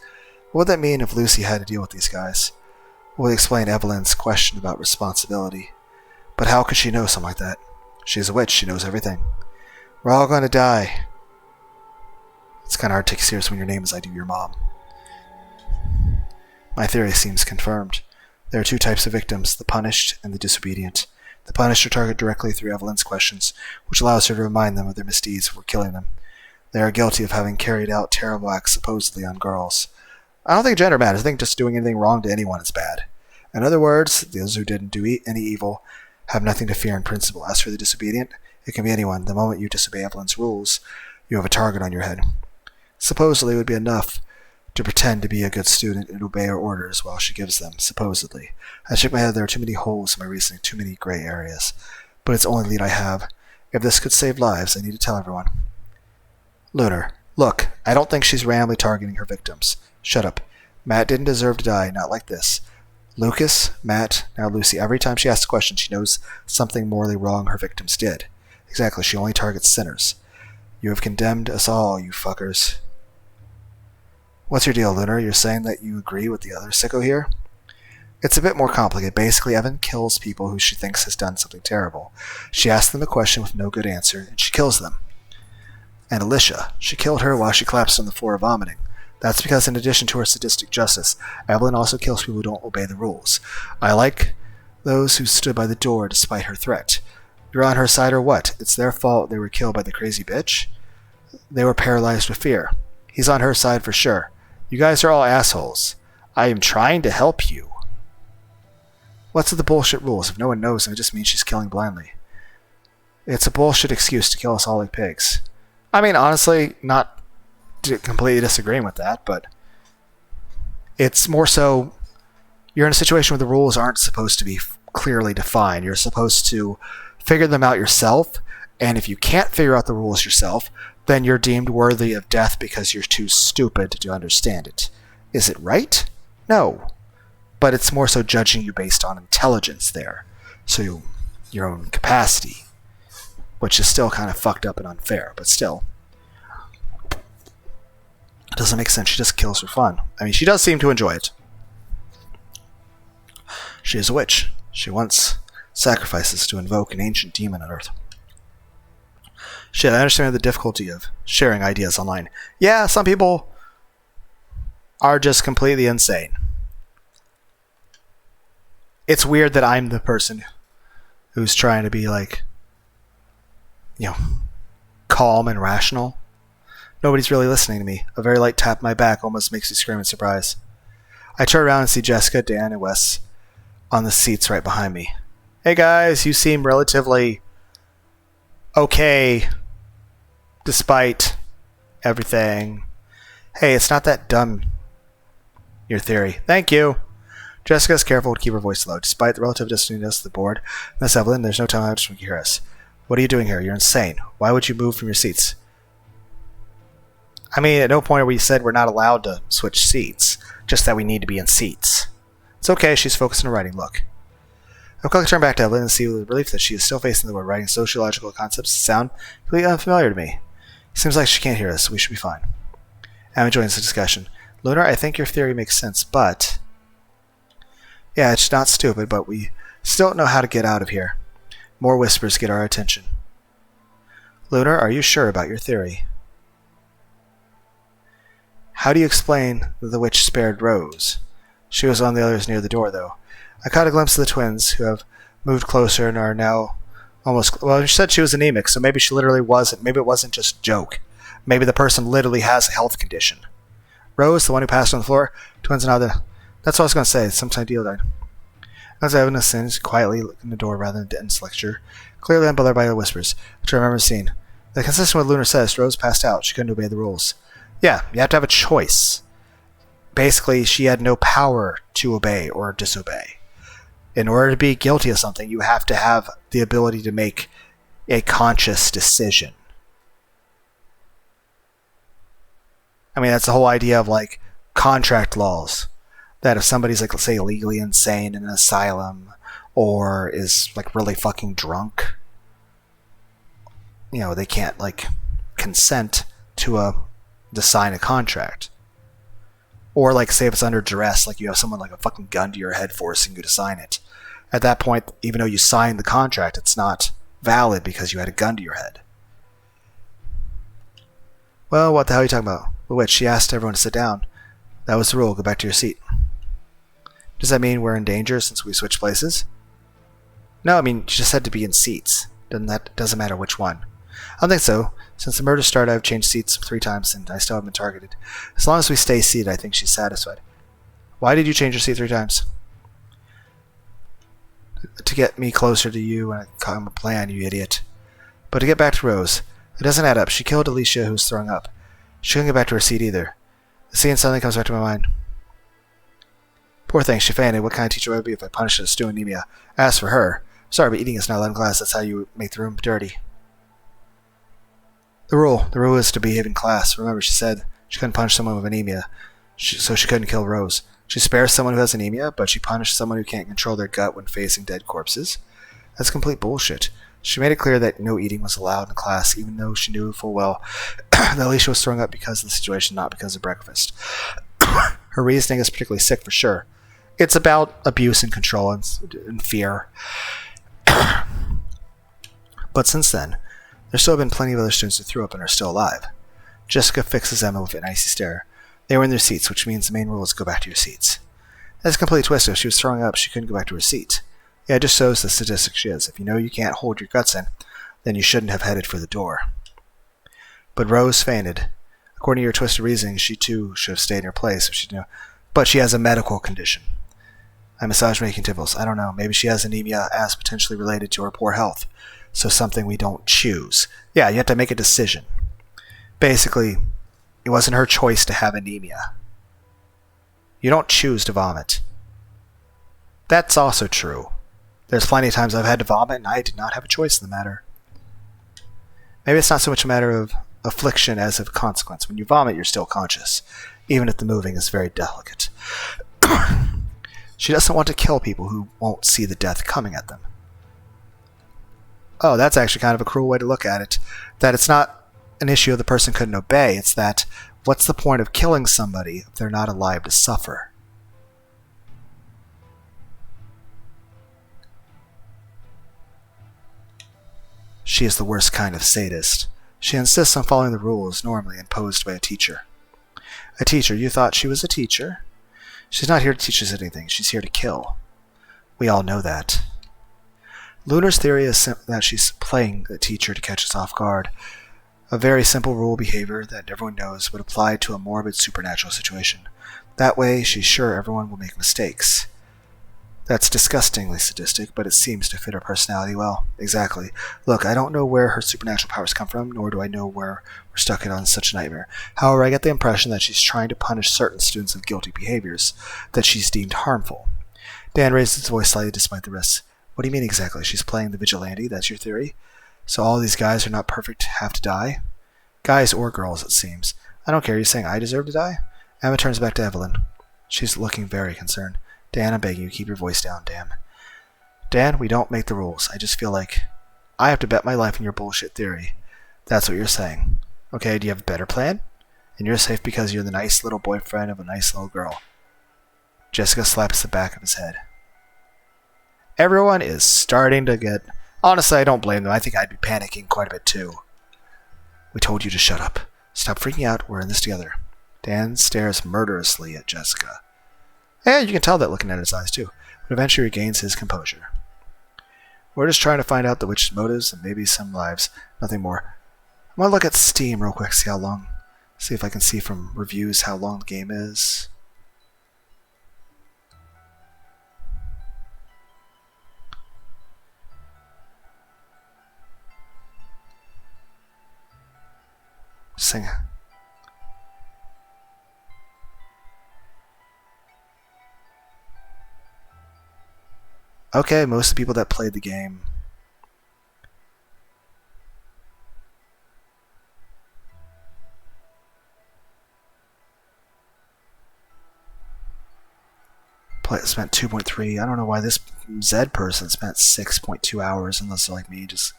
What would that mean if Lucy had to deal with these guys? What would explain Evelyn's question about responsibility? But how could she know something like that? She's a witch. She knows everything. We're all going to die. It's kind of hard to take serious when your name is I Do Your Mom. My theory seems confirmed. There are two types of victims, the punished and the disobedient. The punished are targeted directly through Evelyn's questions, which allows her to remind them of their misdeeds before killing them. They are guilty of having carried out terrible acts supposedly on girls. I don't think gender matters. I think just doing anything wrong to anyone is bad. In other words, those who didn't do any evil have nothing to fear in principle. As for the disobedient, it can be anyone. The moment you disobey Evelyn's rules, you have a target on your head. Supposedly it would be enough to pretend to be a good student and obey her orders while she gives them, supposedly. I shake my head. There are too many holes in my reasoning, too many gray areas. But it's the only lead I have. If this could save lives, I need to tell everyone. Lunar, look, I don't think she's randomly targeting her victims. Shut up. Matt didn't deserve to die, not like this. Lucas, Matt, now Lucy, every time she asks a question, she knows something morally wrong her victims did. Exactly, she only targets sinners. You have condemned us all, you fuckers. What's your deal, Lunar? You're saying that you agree with the other sicko here? It's a bit more complicated. Basically, Evan kills people who she thinks has done something terrible. She asks them a question with no good answer, and she kills them. And Alicia, she killed her while she collapsed on the floor vomiting. That's because in addition to her sadistic justice, Evelyn also kills people who don't obey the rules. I like those who stood by the door despite her threat. You're on her side or what? It's their fault they were killed by the crazy bitch? They were paralyzed with fear. He's on her side for sure. You guys are all assholes. I am trying to help you. What's with the bullshit rules? If no one knows, then it just means she's killing blindly. It's a bullshit excuse to kill us all like pigs. I mean, honestly, not completely disagreeing with that, but it's more so you're in a situation where the rules aren't supposed to be clearly defined. You're supposed to figure them out yourself, and if you can't figure out the rules yourself, then you're deemed worthy of death because you're too stupid to understand it. Is it right? No. But it's more so judging you based on intelligence there. So your own capacity. Which is still kind of fucked up and unfair, but still. It doesn't make sense. She just kills for fun. I mean, she does seem to enjoy it. She is a witch. She wants sacrifices to invoke an ancient demon on Earth. Shit, I understand the difficulty of sharing ideas online. Yeah, some people are just completely insane. It's weird that I'm the person who's trying to be like, calm and rational. Nobody's really listening to me. A very light tap on my back almost makes me scream in surprise. I turn around and see Jessica, Dan, and Wes on the seats right behind me. Hey guys, you seem relatively okay despite everything. Hey, it's not that dumb, your theory. Thank you. Jessica's careful to keep her voice low. Despite the relative distances of the board, Miss Evelyn, there's no time to hear us. What are you doing here? You're insane. Why would you move from your seats? I mean, at no point are we said we're not allowed to switch seats, just that we need to be in seats. It's okay, she's focused on writing. Look. I'll quickly turn back to Evelyn and see with relief that she is still facing the board, writing sociological concepts that sound completely unfamiliar to me. It seems like she can't hear us, so we should be fine. I'm enjoying this discussion. Lunar, I think your theory makes sense, but... yeah, it's not stupid, but we still don't know how to get out of here. More whispers get our attention. Lunar, are you sure about your theory? How do you explain that the witch spared Rose? She was on the others near the door, though. I caught a glimpse of the twins, who have moved closer and are now almost... well, she said she was anemic, so maybe she literally wasn't. Maybe it wasn't just a joke. Maybe the person literally has a health condition. Rose, the one who passed on the floor, twins and other. That's what I was going to say. Some ideal died. As Evan sings quietly in the door rather than Denton's lecture, clearly unbothered by the whispers, which I remember seeing. The consistent with Lunar says, Rose passed out. She couldn't obey the rules. Yeah, you have to have a choice. Basically, she had no power to obey or disobey. In order to be guilty of something, you have to have the ability to make a conscious decision. I mean, that's the whole idea of, like, contract laws. That if somebody's, like, let's say, illegally insane in an asylum or is, like, really fucking drunk, you know, they can't, like, consent to sign a contract. Or, like, say if it's under duress, like you have someone like a fucking gun to your head forcing you to sign it. At that point, even though you signed the contract, it's not valid because you had a gun to your head. Well, what the hell are you talking about? The witch, she asked everyone to sit down. That was the rule. Go back to your seat. Does that mean we're in danger since we switched places? No, I mean, she just said to be in seats. Doesn't matter which one. I don't think so. Since the murder started, I've changed seats 3 times and I still haven't been targeted. As long as we stay seated, I think she's satisfied. Why did you change your seat 3 times? To get me closer to you and I caught him a plan, you idiot. But to get back to Rose, it doesn't add up. She killed Alicia, who's throwing up. She couldn't get back to her seat either. The scene suddenly comes back to my mind. Poor thing, she fainted. What kind of teacher would I be if I punished her with stew anemia? As for her, sorry, but eating is not allowed in class. That's how you make the room dirty. The rule is to behave in class. Remember, she said she couldn't punish someone with anemia, so she couldn't kill Rose. She spares someone who has anemia, but she punished someone who can't control their gut when facing dead corpses. That's complete bullshit. She made it clear that no eating was allowed in class, even though she knew full well that Alicia was throwing up because of the situation, not because of breakfast. Her reasoning is particularly sick for sure. It's about abuse and control and fear. But since then, there's still been plenty of other students who threw up and are still alive. Jessica fixes Emma with an icy stare. They were in their seats, which means the main rule is go back to your seats. That's a complete twist. If she was throwing up, she couldn't go back to her seat. Yeah, it just shows the sadistic she is. If you know you can't hold your guts in, then you shouldn't have headed for the door. But Rose fainted. According to your twisted reasoning, she too should have stayed in her place if she knew. But she has a medical condition. I massage making tipples. I don't know. Maybe she has anemia as potentially related to her poor health. So something we don't choose. Yeah, you have to make a decision. Basically, it wasn't her choice to have anemia. You don't choose to vomit. That's also true. There's plenty of times I've had to vomit and I did not have a choice in the matter. Maybe it's not so much a matter of affliction as of consequence. When you vomit, you're still conscious, even if the moving is very delicate. She doesn't want to kill people who won't see the death coming at them. Oh, that's actually kind of a cruel way to look at it. That it's not an issue of the person couldn't obey. It's that, what's the point of killing somebody if they're not alive to suffer? She is the worst kind of sadist. She insists on following the rules normally imposed by a teacher. A teacher? You thought she was a teacher? She's not here to teach us anything. She's here to kill. We all know that. Lunar's theory is that she's playing the teacher to catch us off guard. A very simple rule of behavior that everyone knows would apply to a morbid supernatural situation. That way, she's sure everyone will make mistakes. That's disgustingly sadistic, but it seems to fit her personality well. Exactly. Look, I don't know where her supernatural powers come from, nor do I know where we're stuck in on such a nightmare. However, I get the impression that she's trying to punish certain students of guilty behaviors that she's deemed harmful. Dan raised his voice slightly despite the risks. What do you mean exactly? She's playing the vigilante? That's your theory? So all these guys are not perfect, have to die? Guys or girls, it seems. I don't care. You're saying I deserve to die? Emma turns back to Evelyn. She's looking very concerned. Dan, I'm begging you, keep your voice down, Dan. Dan, we don't make the rules. I just feel like I have to bet my life in your bullshit theory. That's what you're saying. Okay, do you have a better plan? And you're safe because you're the nice little boyfriend of a nice little girl. Jessica slaps the back of his head. Everyone is starting to get... Honestly, I don't blame them. I think I'd be panicking quite a bit too. We told you to shut up. Stop freaking out. We're in this together. Dan stares murderously at Jessica. And you can tell that looking at his eyes too, but eventually regains his composure. We're just trying to find out the witch's motives and maybe some lives, nothing more. I'm gonna look at Steam real quick, see how long See if I can see from reviews how long the game is. Sing. Okay, most of the people that played the game spent 2.3. I don't know why this Zed person spent 6.2 hours unless they're like me. Just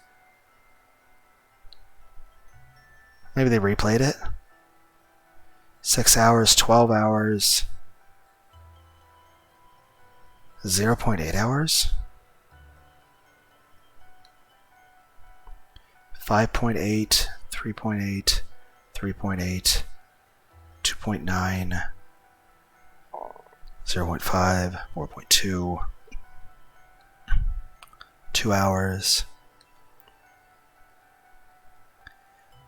maybe they replayed it. 6 hours, 12 hours, 0.8 hours, 5.8, 3.8, 3.8, 2.9, 0.5, 4.2, 2 hours,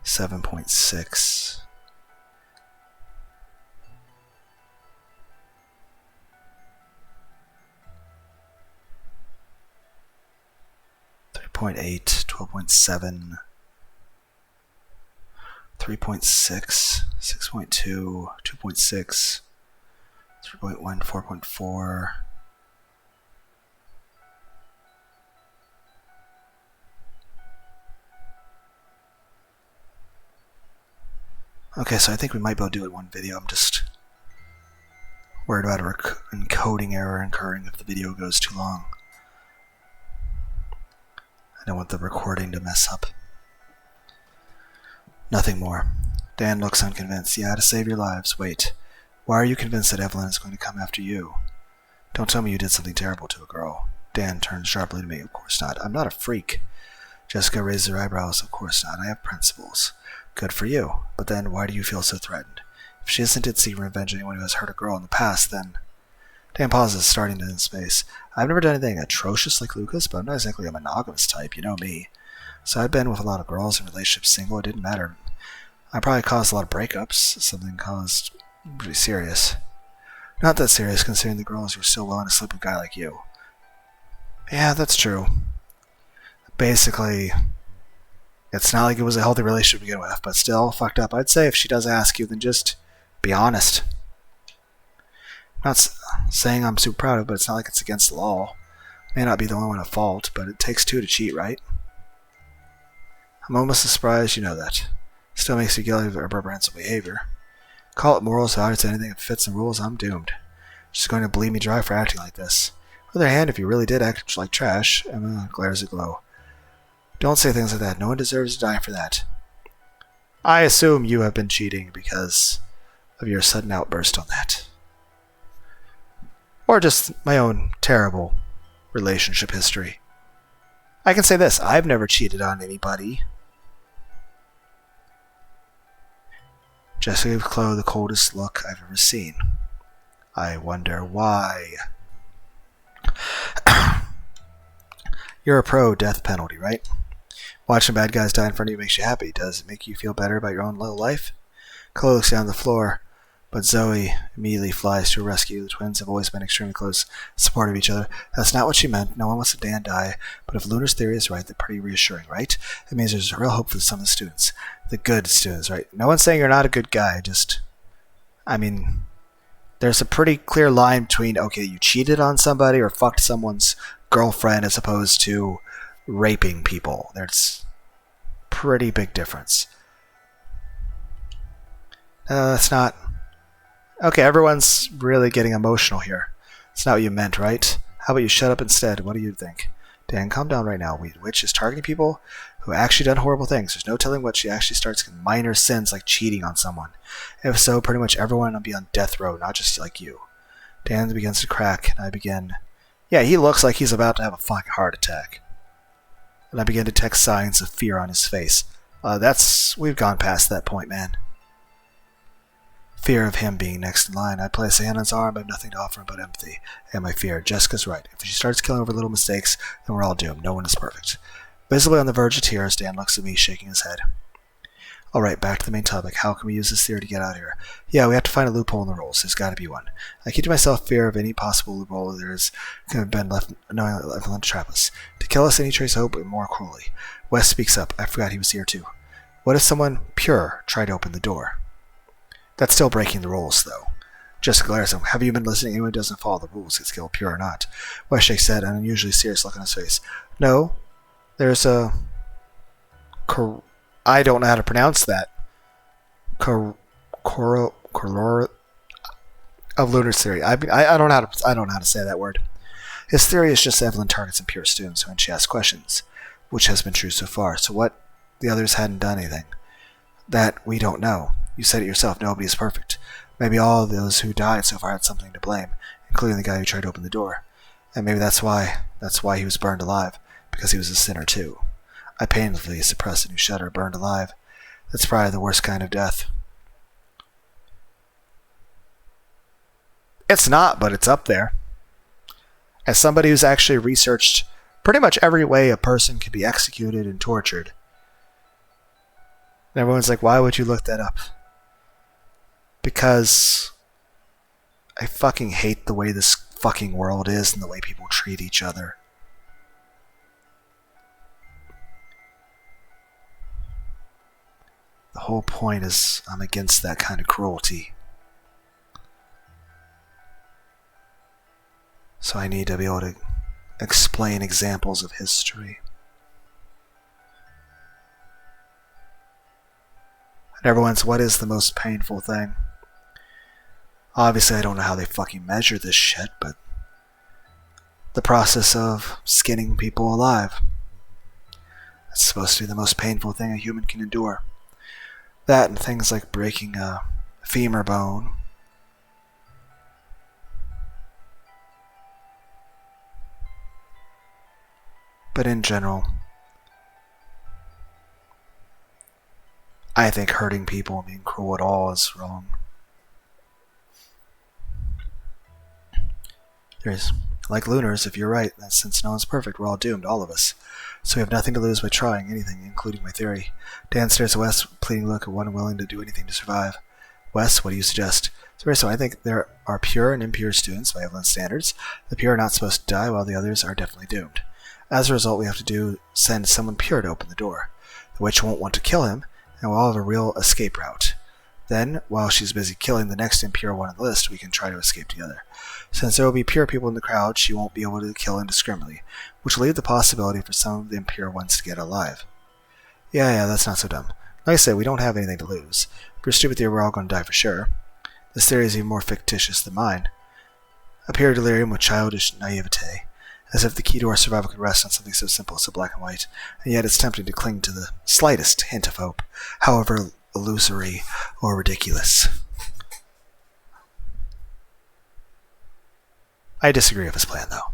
7.6, 3.8, 12.7, 3.6, 6.2, 2.6, 3.1, 4.4, okay, so I think we might be able to do it in one video. I'm just worried about an encoding error occurring if the video goes too long. I don't want the recording to mess up. Nothing more. Dan looks unconvinced. Yeah, to save your lives. Wait. Why are you convinced that Evelyn is going to come after you? Don't tell me you did something terrible to a girl. Dan turns sharply to me. Of course not. I'm not a freak. Jessica raises her eyebrows. Of course not. I have principles. Good for you. But then, why do you feel so threatened? If she isn't seeking revenge on anyone who has hurt a girl in the past, then... Dan pauses, starting to in space. I've never done anything atrocious like Lucas, but I'm not exactly a monogamous type, you know me. So I've been with a lot of girls in relationships single. It didn't matter. I probably caused a lot of breakups. Something caused pretty serious. Not that serious, considering the girls were still willing to sleep with a guy like you. Yeah, that's true. Basically, it's not like it was a healthy relationship to begin with, but still fucked up. I'd say if she does ask you, then just be honest. I'm not saying I'm super proud of it, but it's not like it's against the law. May not be the only one at fault, but it takes two to cheat, right? I'm almost surprised you know that. Still makes you guilty of reprehensible behavior. Call it morals, how it's anything that fits the rules, I'm doomed. She's going to bleed me dry for acting like this. On the other hand, if you really did act like trash, Emma glares at Glow. Don't say things like that. No one deserves to die for that. I assume you have been cheating because of your sudden outburst on that. Or just my own terrible relationship history. I can say this, I've never cheated on anybody. Jessica gave Chloe the coldest look I've ever seen. I wonder why. You're a pro death penalty, right? Watching bad guys die in front of you makes you happy. Does it make you feel better about your own little life? Chloe looks down at the floor, but Zoe immediately flies to her rescue. The twins have always been extremely close, supportive of each other. That's not what she meant. No one wants to Dan die, but if Lunar's theory is right, that's pretty reassuring, right? It means there's real hope for some of the students. The good students, right? No one's saying you're not a good guy, just... I mean, there's a pretty clear line between, okay, you cheated on somebody or fucked someone's girlfriend as opposed to raping people. There's a pretty big difference. That's not... Okay, everyone's really getting emotional here. It's not what you meant, right? How about you shut up instead? What do you think? Dan, calm down right now. Witch is targeting people who actually done horrible things. There's no telling what she actually starts with minor sins like cheating on someone. If so, pretty much everyone will be on death row, not just like you. Dan begins to crack, and I begin... Yeah, he looks like he's about to have a fucking heart attack. And I begin to detect signs of fear on his face. We've gone past that point, man. Fear of him being next in line. I place a hand on his arm, I have nothing to offer him but empathy. And my fear. Jessica's right. If she starts killing over little mistakes, then we're all doomed. No one is perfect. Visibly on the verge of tears, Dan looks at me, shaking his head. Alright, back to the main topic. How can we use this theory to get out of here? Yeah, we have to find a loophole in the rules. There's got to be one. I keep to myself fear of any possible loophole there is could have been left to trap us. To kill us any trace of hope more cruelly. Wes speaks up. I forgot he was here too. What if someone pure tried to open the door? That's still breaking the rules, though. Jessica glares at him. Have you been listening? Anyone who doesn't follow the rules gets killed, pure or not. Wes shakes his head, an unusually serious look on his face. No, there's a... I don't know how to pronounce that. Of Lunar's theory. I don't know how to say that word. His theory is just Evelyn targets impure students when she asks questions, which has been true so far. So what? The others hadn't done anything. That we don't know. You said it yourself. Nobody is perfect. Maybe all of those who died so far had something to blame, including the guy who tried to open the door. And maybe that's why he was burned alive, because he was a sinner too. I painfully suppressed a new shudder, burned alive. That's probably the worst kind of death. It's not, but it's up there. As somebody who's actually researched pretty much every way a person could be executed and tortured. And everyone's like, why would you look that up? Because I fucking hate the way this fucking world is and the way people treat each other. The whole point is I'm against that kind of cruelty. So I need to be able to explain examples of history. And everyone's, what is the most painful thing? Obviously, I don't know how they fucking measure this shit, but the process of skinning people alive. That's supposed to be the most painful thing a human can endure. That and things like breaking a femur bone. But in general, I think hurting people and being cruel at all is wrong. There's, like Lunars, if you're right, that since no one's perfect, we're all doomed, all of us. So we have nothing to lose by trying anything, including my theory. Dan stares at Wes, pleading look at one willing to do anything to survive. Wes, what do you suggest? So I think there are pure and impure students by Evelyn's standards. The pure are not supposed to die, while the others are definitely doomed. As a result, we have to send someone pure to open the door. The witch won't want to kill him, and we'll have a real escape route. Then, while she's busy killing the next impure one on the list, we can try to escape together. Since there will be pure people in the crowd, she won't be able to kill indiscriminately, which will leave the possibility for some of the impure ones to get alive. Yeah, that's not so dumb. Like I said, we don't have anything to lose. If you're stupid theory, we're all going to die for sure. This theory is even more fictitious than mine. A pure delirium with childish naivete, as if the key to our survival could rest on something so simple, so black and white, and yet it's tempting to cling to the slightest hint of hope, however illusory or ridiculous. I disagree with his plan, though.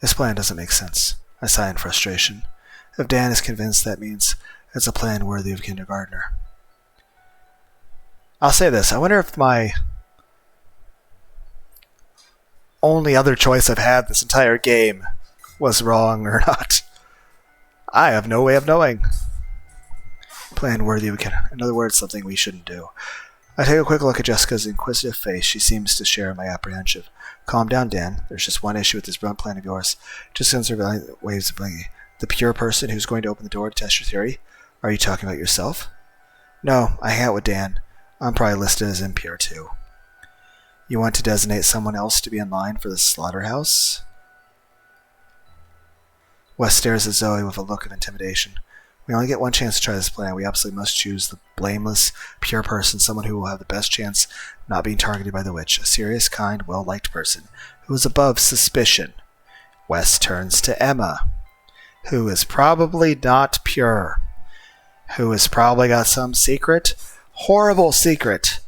His plan doesn't make sense. I sigh in frustration. If Dan is convinced, that means it's a plan worthy of a kindergartner. I'll say this. I wonder if my only other choice I've had this entire game was wrong or not. I have no way of knowing. Plan worthy of a kindergartner. In other words, something we shouldn't do. I take a quick look at Jessica's inquisitive face. She seems to share my apprehension. Calm down, Dan. There's just one issue with this blunt plan of yours. Just consider waves of blinking. The pure person who's going to open the door to test your theory? Are you talking about yourself? No, I hang out with Dan. I'm probably listed as impure too. You want to designate someone else to be in line for the slaughterhouse? Wes stares at Zoe with a look of intimidation. We only get one chance to try this plan. We absolutely must choose the blameless, pure person, someone who will have the best chance of not being targeted by the witch, a serious, kind, well-liked person who is above suspicion. Wes turns to Emma, who is probably not pure, who has probably got some secret, horrible secret.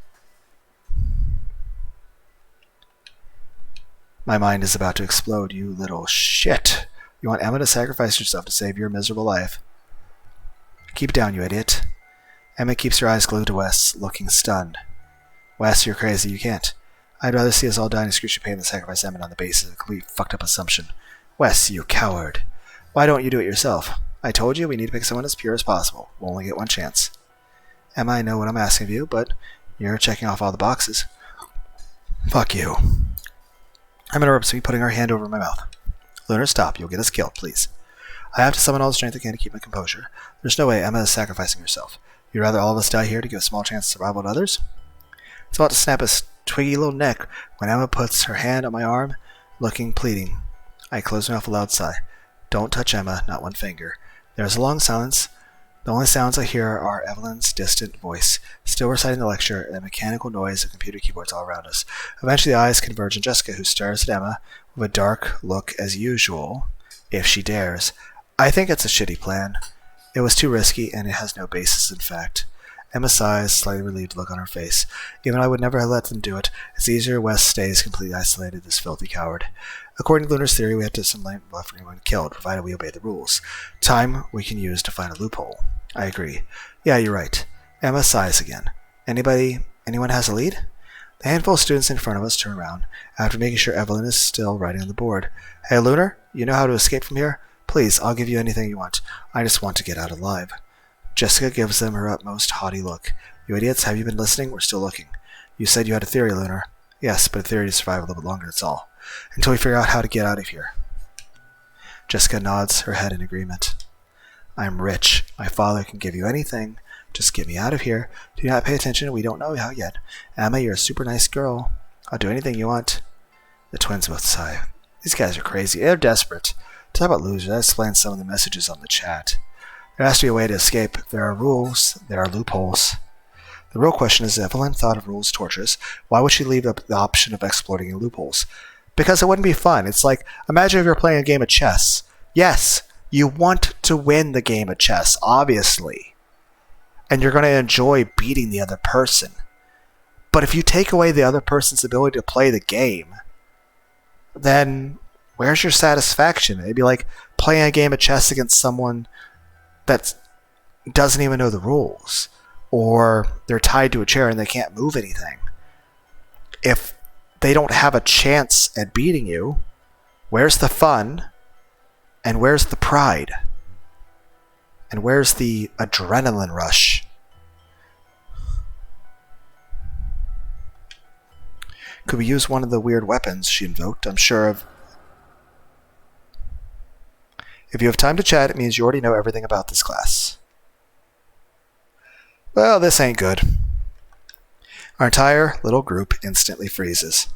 My mind is about to explode, you little shit. You want Emma to sacrifice herself to save your miserable life? Keep it down, you idiot. Emma keeps her eyes glued to Wes, looking stunned. Wes, you're crazy. You can't. I'd rather see us all die in excruciating pain than sacrifice Emma on the basis of a complete fucked up assumption. Wes, you coward. Why don't you do it yourself? I told you we need to pick someone as pure as possible. We'll only get one chance. Emma, I know what I'm asking of you, but you're checking off all the boxes. Fuck you. I'm interrupts me, putting her hand over my mouth. Lunar, stop. You'll get us killed, please. I have to summon all the strength I can to keep my composure. There's no way Emma is sacrificing herself. You'd rather all of us die here to give a small chance of survival to others? It's about to snap his twiggy little neck when Emma puts her hand on my arm, looking pleading. I close my mouth with a loud sigh. Don't touch Emma, not one finger. There is a long silence. The only sounds I hear are Evelyn's distant voice, still reciting the lecture, and the mechanical noise of computer keyboards all around us. Eventually the eyes converge on Jessica, who stares at Emma with a dark look as usual, if she dares. I think it's a shitty plan. It was too risky, and it has no basis in fact. Emma sighs, slightly relieved look on her face. Even I would never have let them do it. It's easier West stays completely isolated, this filthy coward. According to Lunar's theory, we have to some length left for anyone killed, provided we obey the rules. Time we can use to find a loophole. I agree. Yeah, you're right. Emma sighs again. Anyone has a lead? The handful of students in front of us turn around, after making sure Evelyn is still writing on the board. Hey, Lunar, you know how to escape from here? Please, I'll give you anything you want. I just want to get out alive. Jessica gives them her utmost haughty look. You idiots, have you been listening? We're still looking. You said you had a theory, Lunar. Yes, but a theory to survive a little bit longer, that's all. Until we figure out how to get out of here. Jessica nods her head in agreement. I'm rich. My father can give you anything. Just get me out of here. Do not pay attention. We don't know how yet. Emma, you're a super nice girl. I'll do anything you want. The twins both sigh. These guys are crazy. They're desperate. Talk about losers. I explained some of the messages on the chat. There has to be a way to escape. If there are rules, there are loopholes. The real question is, if Evelyn thought of rules torturous, why would she leave up the option of exploiting loopholes? Because it wouldn't be fun. It's like, imagine if you're playing a game of chess. Yes, you want to win the game of chess, obviously. And you're going to enjoy beating the other person. But if you take away the other person's ability to play the game, then where's your satisfaction? It'd be like playing a game of chess against someone that doesn't even know the rules. Or they're tied to a chair and they can't move anything. If they don't have a chance at beating you, where's the fun? And where's the pride? And where's the adrenaline rush? Could we use one of the weird weapons she invoked? I'm sure of. If you have time to chat, it means you already know everything about this class. Well, this ain't good. Our entire little group instantly freezes.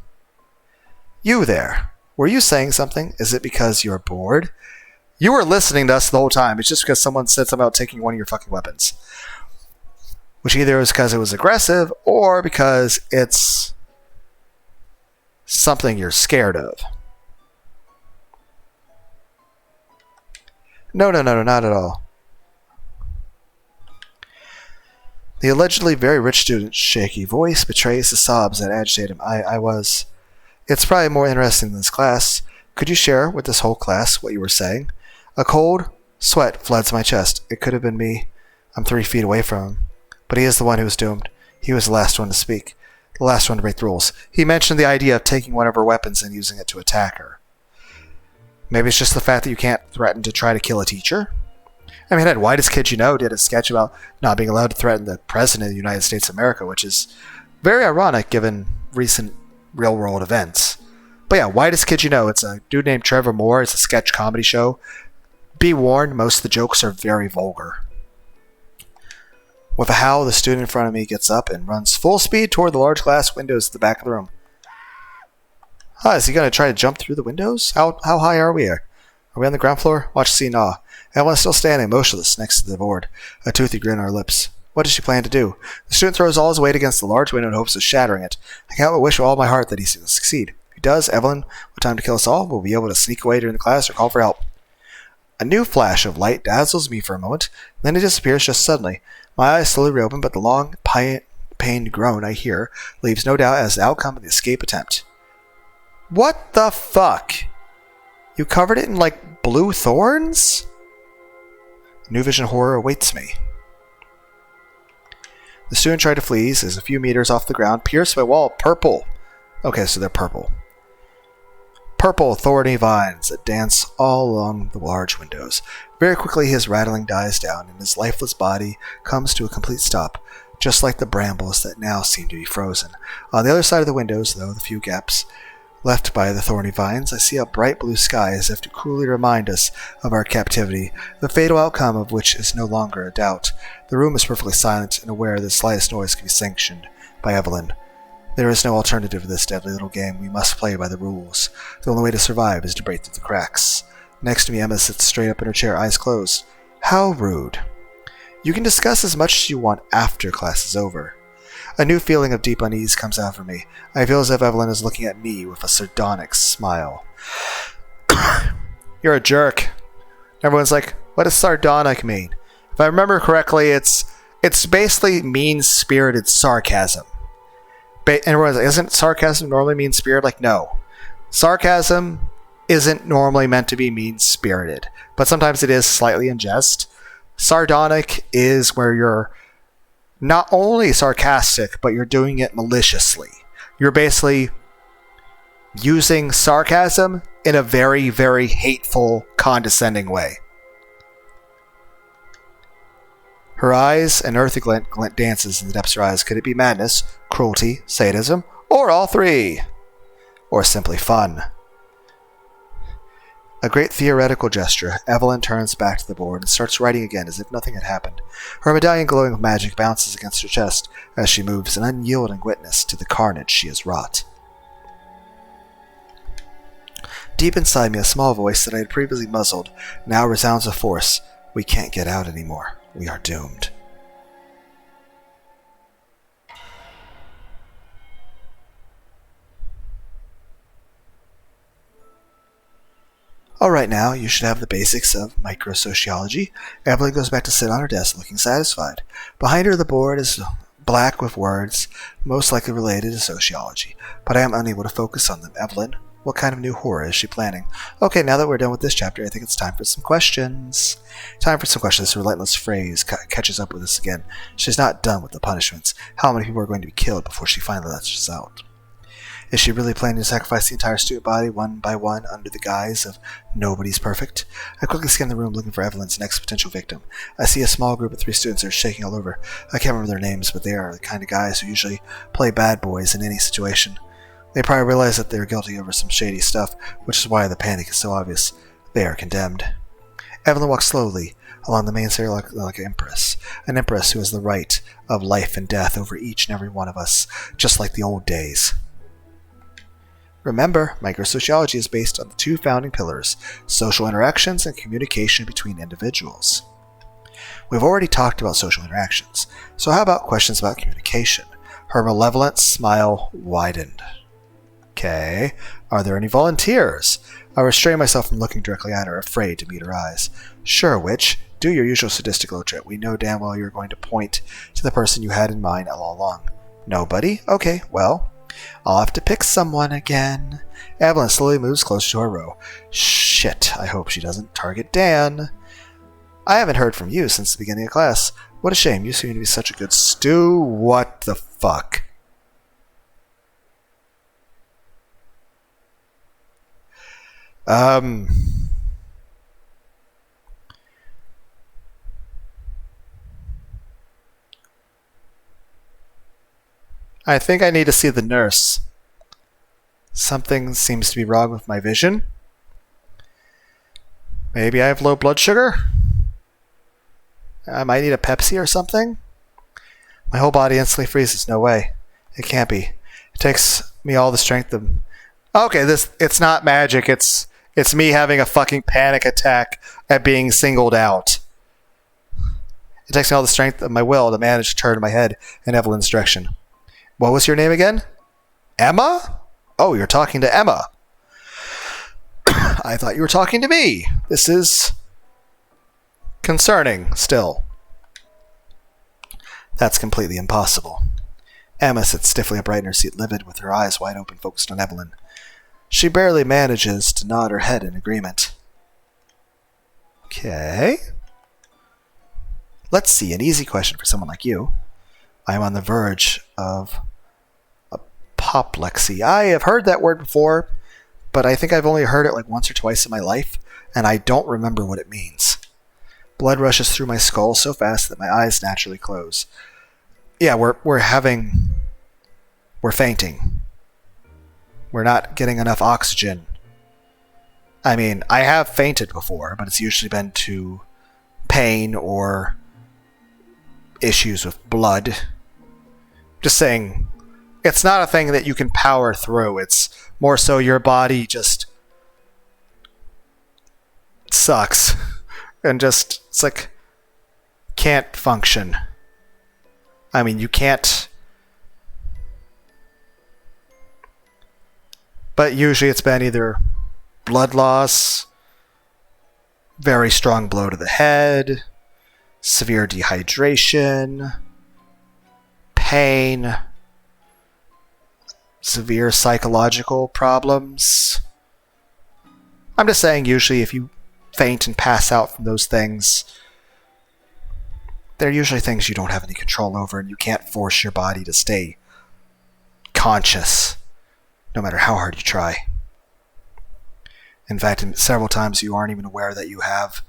You there. Were you saying something? Is it because you're bored? You were listening to us the whole time. It's just because someone said something about taking one of your fucking weapons. Which either is because it was aggressive or because it's something you're scared of. No, not at all. The allegedly very rich student's shaky voice betrays the sobs that agitate him. It's probably more interesting than this class. Could you share with this whole class what you were saying? A cold sweat floods my chest. It could have been me. I'm 3 feet away from him. But he is the one who was doomed. He was the last one to speak. The last one to break the rules. He mentioned the idea of taking one of her weapons and using it to attack her. Maybe it's just the fact that you can't threaten to try to kill a teacher? I mean, Whitest Kid You Know did a sketch about not being allowed to threaten the President of the United States of America, which is very ironic given recent real-world events. But yeah, Whitest Kid You Know, it's a dude named Trevor Moore. It's a sketch comedy show. Be warned, most of the jokes are very vulgar. With a howl, the student in front of me gets up and runs full speed toward the large glass windows at the back of the room. Is he going to try to jump through the windows? How high are we here? Are we on the ground floor? Watch the scene awe. Evelyn is still standing motionless next to the board, a toothy grin on her lips. What does she plan to do? The student throws all his weight against the large window in hopes of shattering it. I can't but wish with all my heart that he will succeed. If he does, Evelyn, with time to kill us all, will be able to sneak away during the class or call for help. A new flash of light dazzles me for a moment, then it disappears just suddenly. My eyes slowly reopen, but the long, pained groan I hear leaves no doubt as the outcome of the escape attempt. What the fuck? You covered it in, blue thorns? New vision horror awaits me. The student tried to flee, is a few meters off the ground, pierced by a wall of purple. Okay, so they're purple. Purple thorny vines that dance all along the large windows. Very quickly his rattling dies down, and his lifeless body comes to a complete stop. just like the brambles that now seem to be frozen. On the other side of the windows, though, the few gaps left by the thorny vines, I see a bright blue sky as if to coolly remind us of our captivity, the fatal outcome of which is no longer a doubt. The room is perfectly silent and aware that the slightest noise can be sanctioned by Evelyn. There is no alternative to this deadly little game. We must play by the rules. The only way to survive is to break through the cracks. Next to me, Emma sits straight up in her chair, eyes closed. How rude. You can discuss as much as you want after class is over. A new feeling of deep unease comes over me. I feel as if Evelyn is looking at me with a sardonic smile. You're a jerk. Everyone's like, what does sardonic mean? If I remember correctly, it's basically mean-spirited sarcasm. Everyone's like, isn't sarcasm normally mean-spirited? Like, no. Sarcasm isn't normally meant to be mean-spirited, but sometimes it is slightly in jest. Sardonic is where you're not only sarcastic, but you're doing it maliciously. You're basically using sarcasm in a very, very hateful, condescending way. Her eyes, an earthy glint dances in the depths of her eyes. Could it be madness, cruelty, sadism, or all three? Or simply fun? A great theoretical gesture, Evelyn turns back to the board and starts writing again as if nothing had happened. Her medallion glowing with magic bounces against her chest as she moves, an unyielding witness to the carnage she has wrought. Deep inside me, a small voice that I had previously muzzled now resounds with force. We can't get out anymore. We are doomed. Alright now, you should have the basics of microsociology. Evelyn goes back to sit on her desk looking satisfied. Behind her the board is black with words, most likely related to sociology, but I am unable to focus on them. Evelyn, what kind of new horror is she planning? Okay, now that we're done with this chapter, I think it's time for some questions. Time for some questions. This relentless phrase catches up with us again. She's not done with the punishments. How many people are going to be killed before she finally lets us out? Is she really planning to sacrifice the entire student body one by one under the guise of nobody's perfect? I quickly scan the room looking for Evelyn's next potential victim. I see a small group of 3 students that are shaking all over. I can't remember their names, but they are the kind of guys who usually play bad boys in any situation. They probably realize that they're guilty over some shady stuff, which is why the panic is so obvious. They are condemned. Evelyn walks slowly along the main stair like an empress who has the right of life and death over each and every one of us, just like the old days. Remember, microsociology is based on the 2 founding pillars, social interactions and communication between individuals. We've already talked about social interactions, so how about questions about communication? Her malevolent smile widened. Okay, are there any volunteers? I restrain myself from looking directly at her, afraid to meet her eyes. Sure, witch, do your usual sadistic little trick. We know damn well you're going to point to the person you had in mind all along. Nobody? Okay, well, I'll have to pick someone again. Evelyn slowly moves closer to her row. Shit, I hope she doesn't target Dan. I haven't heard from you since the beginning of class. What a shame, you seem to be such a good stew. What the fuck? I think I need to see the nurse. Something seems to be wrong with my vision. Maybe I have low blood sugar? I might need a Pepsi or something? My whole body instantly freezes. No way. It can't be. It takes me all the strength of... Okay, it's not magic. It's me having a fucking panic attack at being singled out. It takes me all the strength of my will to manage to turn my head in Evelyn's direction. What was your name again? Emma? Oh, you're talking to Emma. I thought you were talking to me. This is concerning still. That's completely impossible. Emma sits stiffly upright in her seat, livid, with her eyes wide open, focused on Evelyn. She barely manages to nod her head in agreement. Okay. Let's see, an easy question for someone like you. I am on the verge of apoplexy. I have heard that word before, but I think I've only heard it like once or twice in my life, and I don't remember what it means. Blood rushes through my skull so fast that my eyes naturally close. Yeah, we're fainting. We're not getting enough oxygen. I mean, I have fainted before, but it's usually been to pain or issues with blood. Just saying, it's not a thing that you can power through. It's more so your body just sucks and just, it's like, can't function. I mean, you can't. But usually it's been either blood loss, very strong blow to the head, severe dehydration, pain, severe psychological problems. I'm just saying, usually if you faint and pass out from those things, they're usually things you don't have any control over, and you can't force your body to stay conscious, no matter how hard you try. In fact, several times you aren't even aware that you have,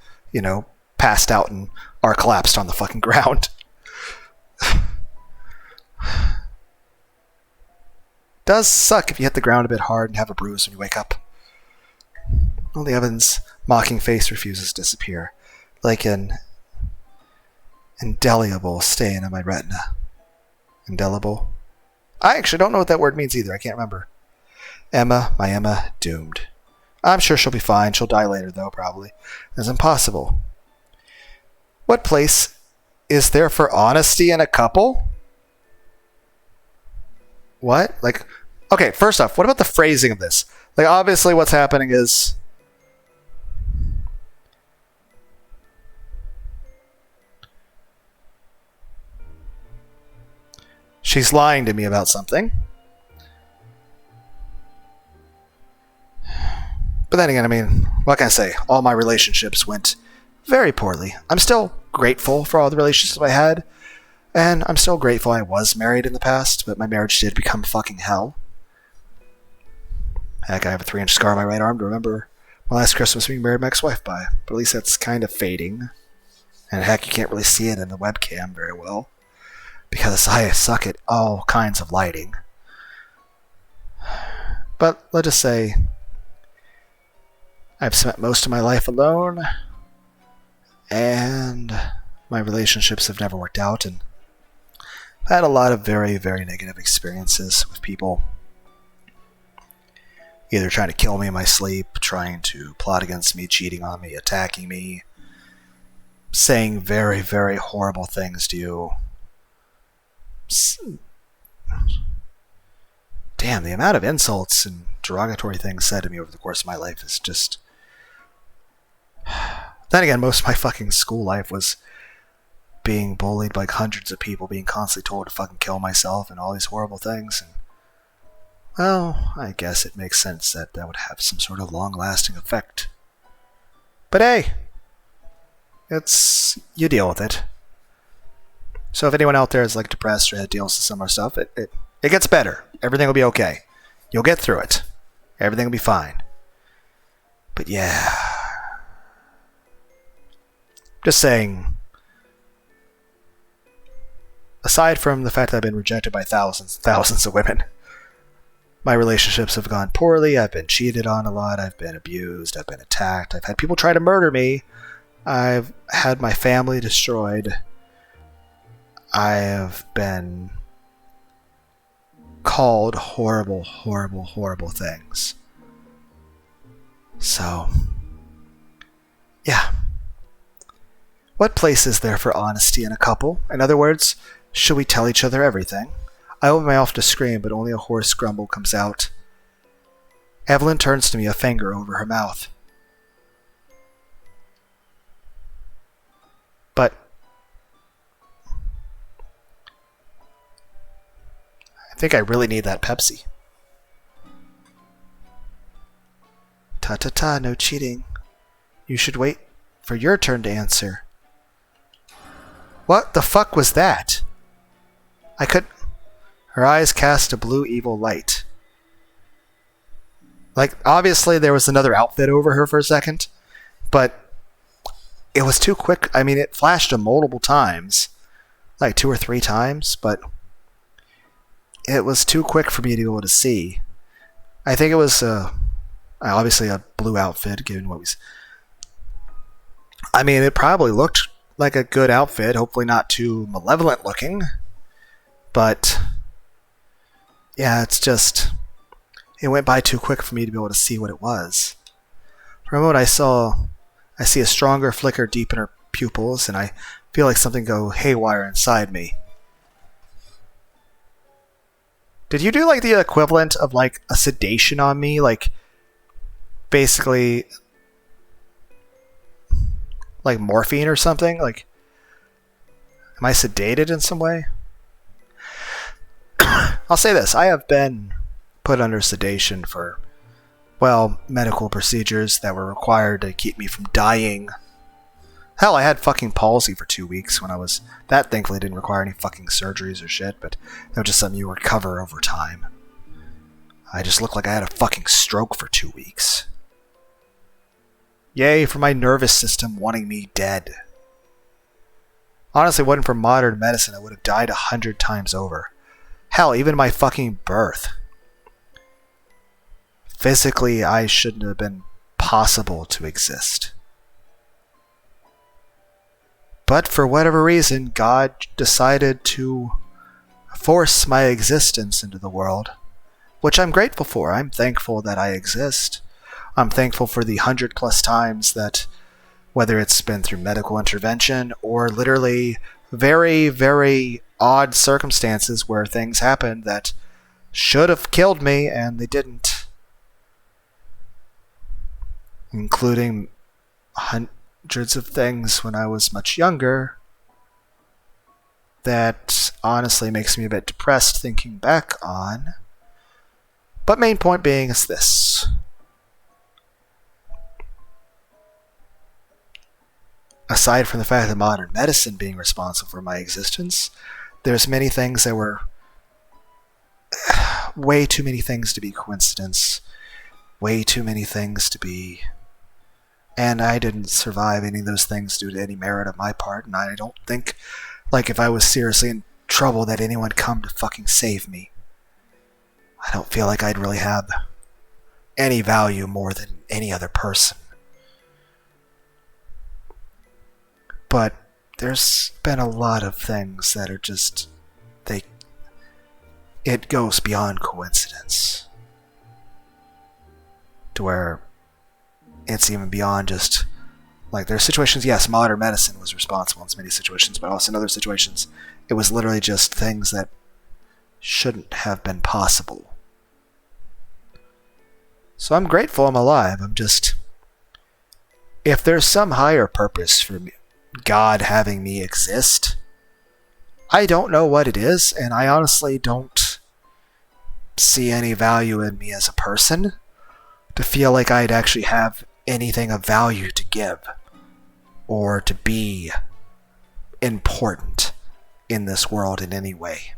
passed out and are collapsed on the fucking ground. Does suck if you hit the ground a bit hard and have a bruise when you wake up. Only Evan's mocking face refuses to disappear, like an indelible stain on my retina. Indelible? I actually don't know what that word means either. I can't remember. Emma, my Emma, doomed. I'm sure she'll be fine. She'll die later, though, probably. It's impossible. What place is there for honesty in a couple? What? Like, okay, first off, what about the phrasing of this? Like, obviously what's happening is she's lying to me about something. But then again, I mean, what can I say? All my relationships went very poorly. I'm still grateful for all the relationships I had, and I'm still grateful I was married in the past, but my marriage did become fucking hell. Heck, I have a 3-inch scar on my right arm to remember my last Christmas being married to my ex-wife by, but at least that's kind of fading. And heck, you can't really see it in the webcam very well, because I suck at all kinds of lighting. But let's just say I've spent most of my life alone, and my relationships have never worked out, and I've had a lot of very, very negative experiences with people either trying to kill me in my sleep, trying to plot against me, cheating on me, attacking me, saying very, very horrible things to you. Damn, the amount of insults and derogatory things said to me over the course of my life is just... Then again, most of my fucking school life was being bullied by hundreds of people, being constantly told to fucking kill myself and all these horrible things. And, well, I guess it makes sense that that would have some sort of long-lasting effect. But hey, you deal with it. So if anyone out there is like depressed or deals with similar stuff, it gets better. Everything will be okay. You'll get through it. Everything will be fine. But yeah, just saying, aside from the fact that I've been rejected by thousands of women, my relationships have gone poorly. I've been cheated on a lot. I've been abused. I've been attacked. I've had people try to murder me. I've had my family destroyed. I have been called horrible, horrible, horrible things. So, yeah. What place is there for honesty in a couple? In other words, should we tell each other everything? I open my mouth to scream, but only a hoarse grumble comes out. Evelyn turns to me, a finger over her mouth. But I think I really need that Pepsi. Ta-ta-ta, no cheating. You should wait for your turn to answer. What the fuck was that? Her eyes cast a blue evil light. Like, obviously there was another outfit over her for a second, but it was too quick. I mean, it flashed multiple times. like 2 or 3 times, but it was too quick for me to be able to see. I think it was obviously a blue outfit, given what we. I mean, it probably looked like a good outfit, hopefully not too malevolent looking, but yeah, it's just it went by too quick for me to be able to see what it was. For a moment, I see a stronger flicker deep in her pupils, and I feel like something go haywire inside me. Did you do like the equivalent of like a sedation on me? Like basically like morphine or something? Like am I sedated in some way? I'll say this, I have been put under sedation for, well, medical procedures that were required to keep me from dying. Hell, I had fucking palsy for 2 weeks when I was... That thankfully didn't require any fucking surgeries or shit, but that was just something you recover over time. I just looked like I had a fucking stroke for 2 weeks. Yay for my nervous system wanting me dead. Honestly, if it wasn't for modern medicine, I would have died 100 times over. Hell, even my fucking birth. Physically, I shouldn't have been possible to exist. But for whatever reason, God decided to force my existence into the world, which I'm grateful for. I'm thankful that I exist. I'm thankful for the 100+ times that, whether it's been through medical intervention or literally very, very odd circumstances where things happened that should have killed me and they didn't. Including hundreds of things when I was much younger that honestly makes me a bit depressed thinking back on. But main point being is this. Aside from the fact of modern medicine being responsible for my existence, there's many things that were way too many things to be coincidence, way too many things to be... And I didn't survive any of those things due to any merit of my part, and I don't think, like, if I was seriously in trouble that anyone would come to fucking save me. I don't feel like I'd really have any value more than any other person. But there's been a lot of things that are just... It goes beyond coincidence. To where... It's even beyond just, like, there are situations, yes, modern medicine was responsible in many situations, but also in other situations, it was literally just things that shouldn't have been possible. So I'm grateful I'm alive. I'm just, if there's some higher purpose for me, God having me exist, I don't know what it is, and I honestly don't see any value in me as a person to feel like I'd actually have anything of value to give or to be important in this world in any way.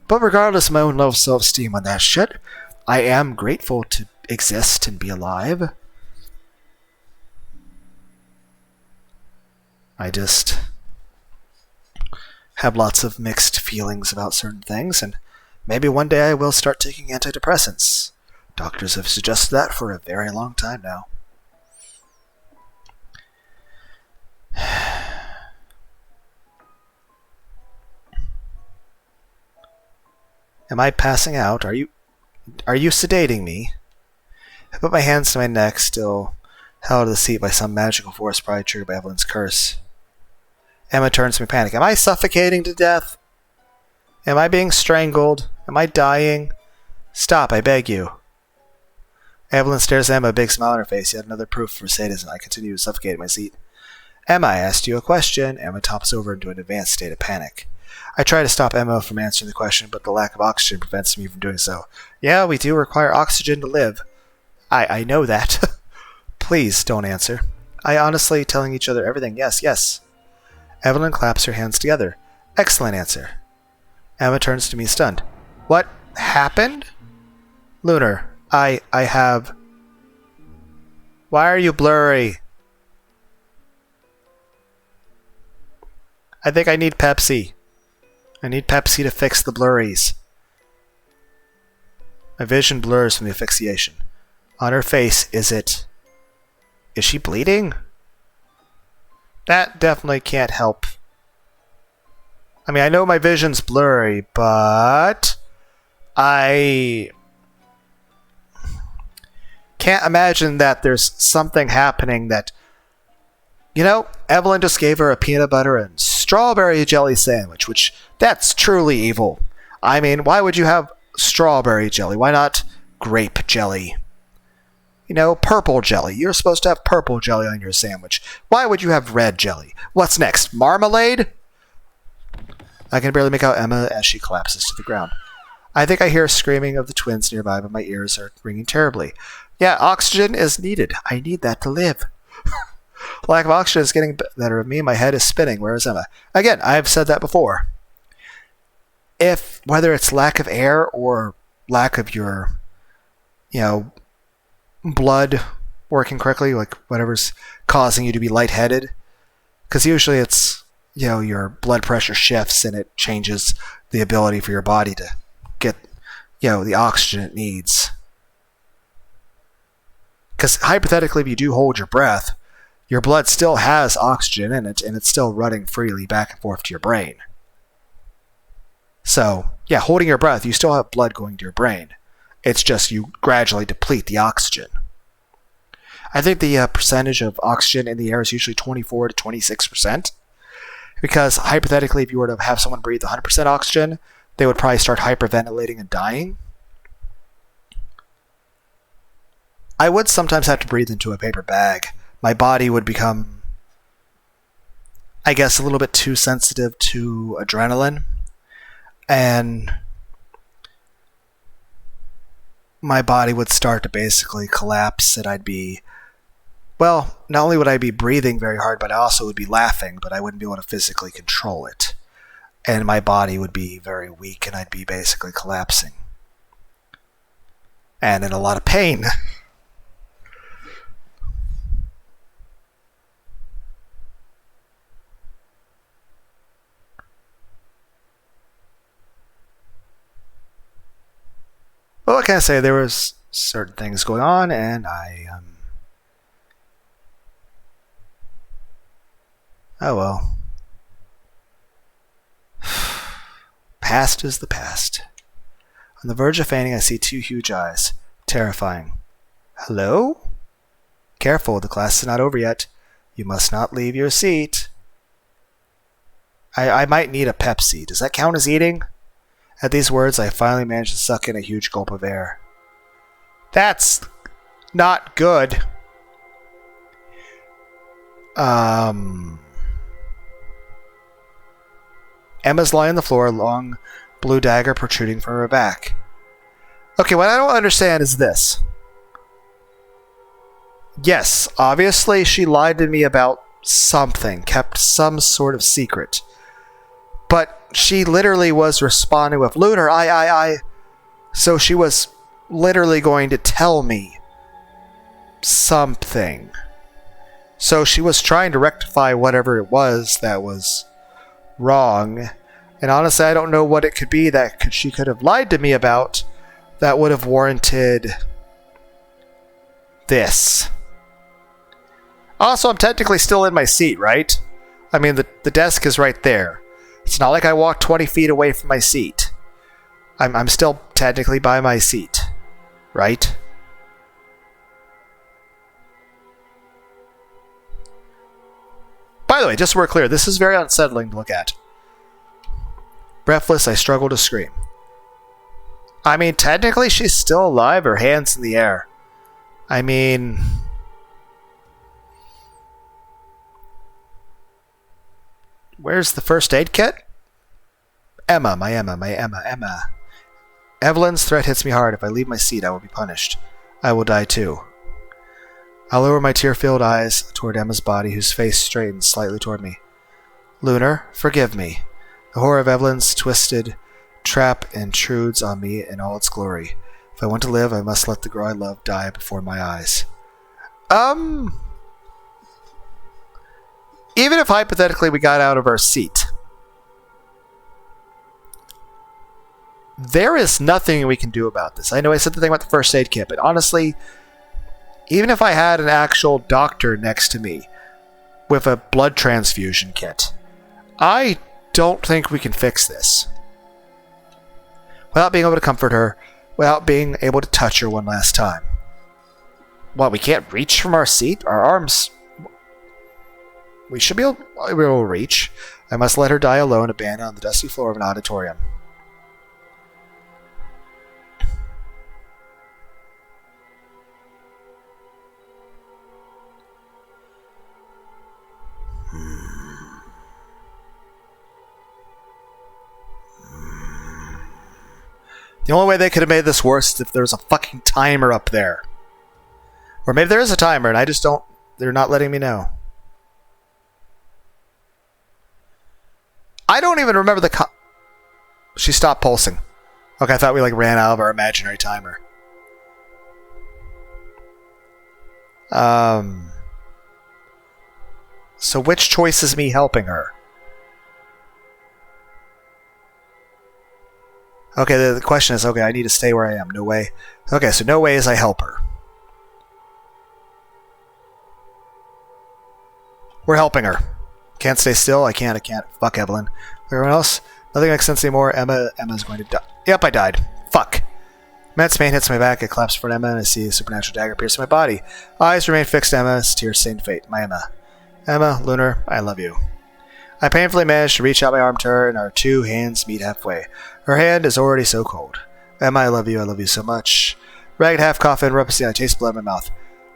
But regardless of my own low self-esteem on that shit, I am grateful to exist and be alive. I just have lots of mixed feelings about certain things, and maybe one day I will start taking antidepressants. Doctors have suggested that for a very long time now. Am I passing out? Are you sedating me? I put my hands to my neck, still held to the seat by some magical force probably triggered by Evelyn's curse. Emma turns to me panic. Am I suffocating to death? Am I being strangled? Am I dying? Stop, I beg you. Evelyn stares at Emma, a big smile on her face. Yet another proof for sadism. I continue to suffocate in my seat. Emma, I asked you a question. Emma tops over into an advanced state of panic. I try to stop Emma from answering the question, but the lack of oxygen prevents me from doing so. Yeah, we do require oxygen to live. I know that. Please don't answer. I honestly telling each other everything. Yes, yes. Evelyn claps her hands together. Excellent answer. Emma turns to me stunned. What happened? Lunar, I have... Why are you blurry? I think I need Pepsi. I need Pepsi to fix the blurries. My vision blurs from the asphyxiation. On her face, is she bleeding? That definitely can't help. I mean, I know my vision's blurry, but I can't imagine that there's something happening that, you know, Evelyn just gave her a peanut butter and strawberry jelly sandwich, which that's truly evil. I mean, why would you have strawberry jelly? Why not grape jelly? You know, purple jelly. You're supposed to have purple jelly on your sandwich. Why would you have red jelly? What's next? Marmalade? I can barely make out Emma as she collapses to the ground. I think I hear screaming of the twins nearby, but my ears are ringing terribly. Yeah, oxygen is needed. I need that to live. Lack of oxygen is getting better of me. My head is spinning. Where is Emma? Again, I've said that before. If, whether it's lack of air or lack of your, you know, blood working correctly, like whatever's causing you to be lightheaded, because usually it's, you know, your blood pressure shifts and it changes the ability for your body to get, you know, the oxygen it needs. Because hypothetically, if you do hold your breath, your blood still has oxygen in it, and it's still running freely back and forth to your brain. So, yeah, holding your breath, you still have blood going to your brain. It's just you gradually deplete the oxygen. I think the percentage of oxygen in the air is usually 24 to 26%. Because hypothetically, if you were to have someone breathe 100% oxygen, they would probably start hyperventilating and dying. I would sometimes have to breathe into a paper bag. My body would become, I guess, a little bit too sensitive to adrenaline. And my body would start to basically collapse, and I'd be, well, not only would I be breathing very hard, but I also would be laughing, but I wouldn't be able to physically control it. And my body would be very weak, and I'd be basically collapsing. And in a lot of pain. Well, what can I say? There was certain things going on, and oh well. Past is the past. On the verge of fainting, I see two huge eyes. Terrifying. Hello? Careful, the class is not over yet. You must not leave your seat. I might need a Pepsi. Does that count as eating? At these words, I finally managed to suck in a huge gulp of air. That's not good. Emma's lying on the floor, a long blue dagger protruding from her back. Okay, what I don't understand is this. Yes, obviously she lied to me about something, kept some sort of secret. But she literally was responding with, Lunar, I. So she was literally going to tell me something. So she was trying to rectify whatever it was that was wrong. And honestly, I don't know what it could be that she could have lied to me about that would have warranted this. Also, I'm technically still in my seat, right? I mean, the desk is right there. It's not like I walked 20 feet away from my seat. I'm still technically by my seat, right? By the way, just so we're clear, this is very unsettling to look at. Breathless, I struggle to scream. I mean, technically she's still alive, her hands in the air. I mean... Where's the first aid kit? Emma. Evelyn's threat hits me hard. If I leave my seat, I will be punished. I will die too. I lower my tear-filled eyes toward Emma's body, whose face straightens slightly toward me. Lunar, forgive me. The horror of Evelyn's twisted trap intrudes on me in all its glory. If I want to live, I must let the girl I love die before my eyes. Even if hypothetically we got out of our seat, there is nothing we can do about this. I know I said the thing about the first aid kit, but honestly, even if I had an actual doctor next to me with a blood transfusion kit, I don't think we can fix this. Without being able to comfort her, without being able to touch her one last time. What, we can't reach from our seat? Our arms... We should be able to reach. I must let her die alone, abandoned on the dusty floor of an auditorium. The only way they could have made this worse is if there was a fucking timer up there. Or maybe there is a timer and I just don't... They're not letting me know. I don't even remember the... She stopped pulsing. Okay, I thought we ran out of our imaginary timer. So which choice is me helping her? Okay, the question is, okay, I need to stay where I am. No way. Okay, so no way is I help her. We're helping her. Can't stay still. I can't. Fuck Evelyn. Everyone else? Nothing makes sense anymore. Emma's going to die. Yep, I died. Fuck. Immense pain hits my back. I collapse for Emma and I see a supernatural dagger pierce my body. Eyes remain fixed on Emma's tear-stained fate. My Emma. Emma, Lunar, I love you. I painfully manage to reach out my arm to her and our two hands meet halfway. Her hand is already so cold. Emma, I love you so much. Ragged half coffin, rupturing, I taste blood in my mouth.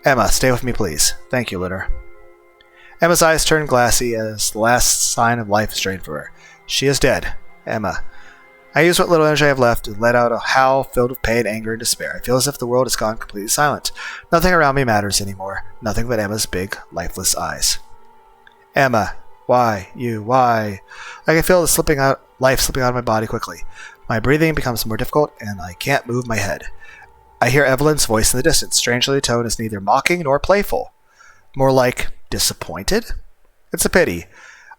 Emma, stay with me, please. Thank you, Lunar. Emma's eyes turn glassy as the last sign of life is drained from her. She is dead. Emma. I use what little energy I have left and let out a howl filled with pain, anger, and despair. I feel as if the world has gone completely silent. Nothing around me matters anymore. Nothing but Emma's big, lifeless eyes. Emma. Why? You? Why? I can feel the life slipping out of my body quickly. My breathing becomes more difficult, and I can't move my head. I hear Evelyn's voice in the distance. Strangely, the tone is neither mocking nor playful. More like disappointed? It's a pity.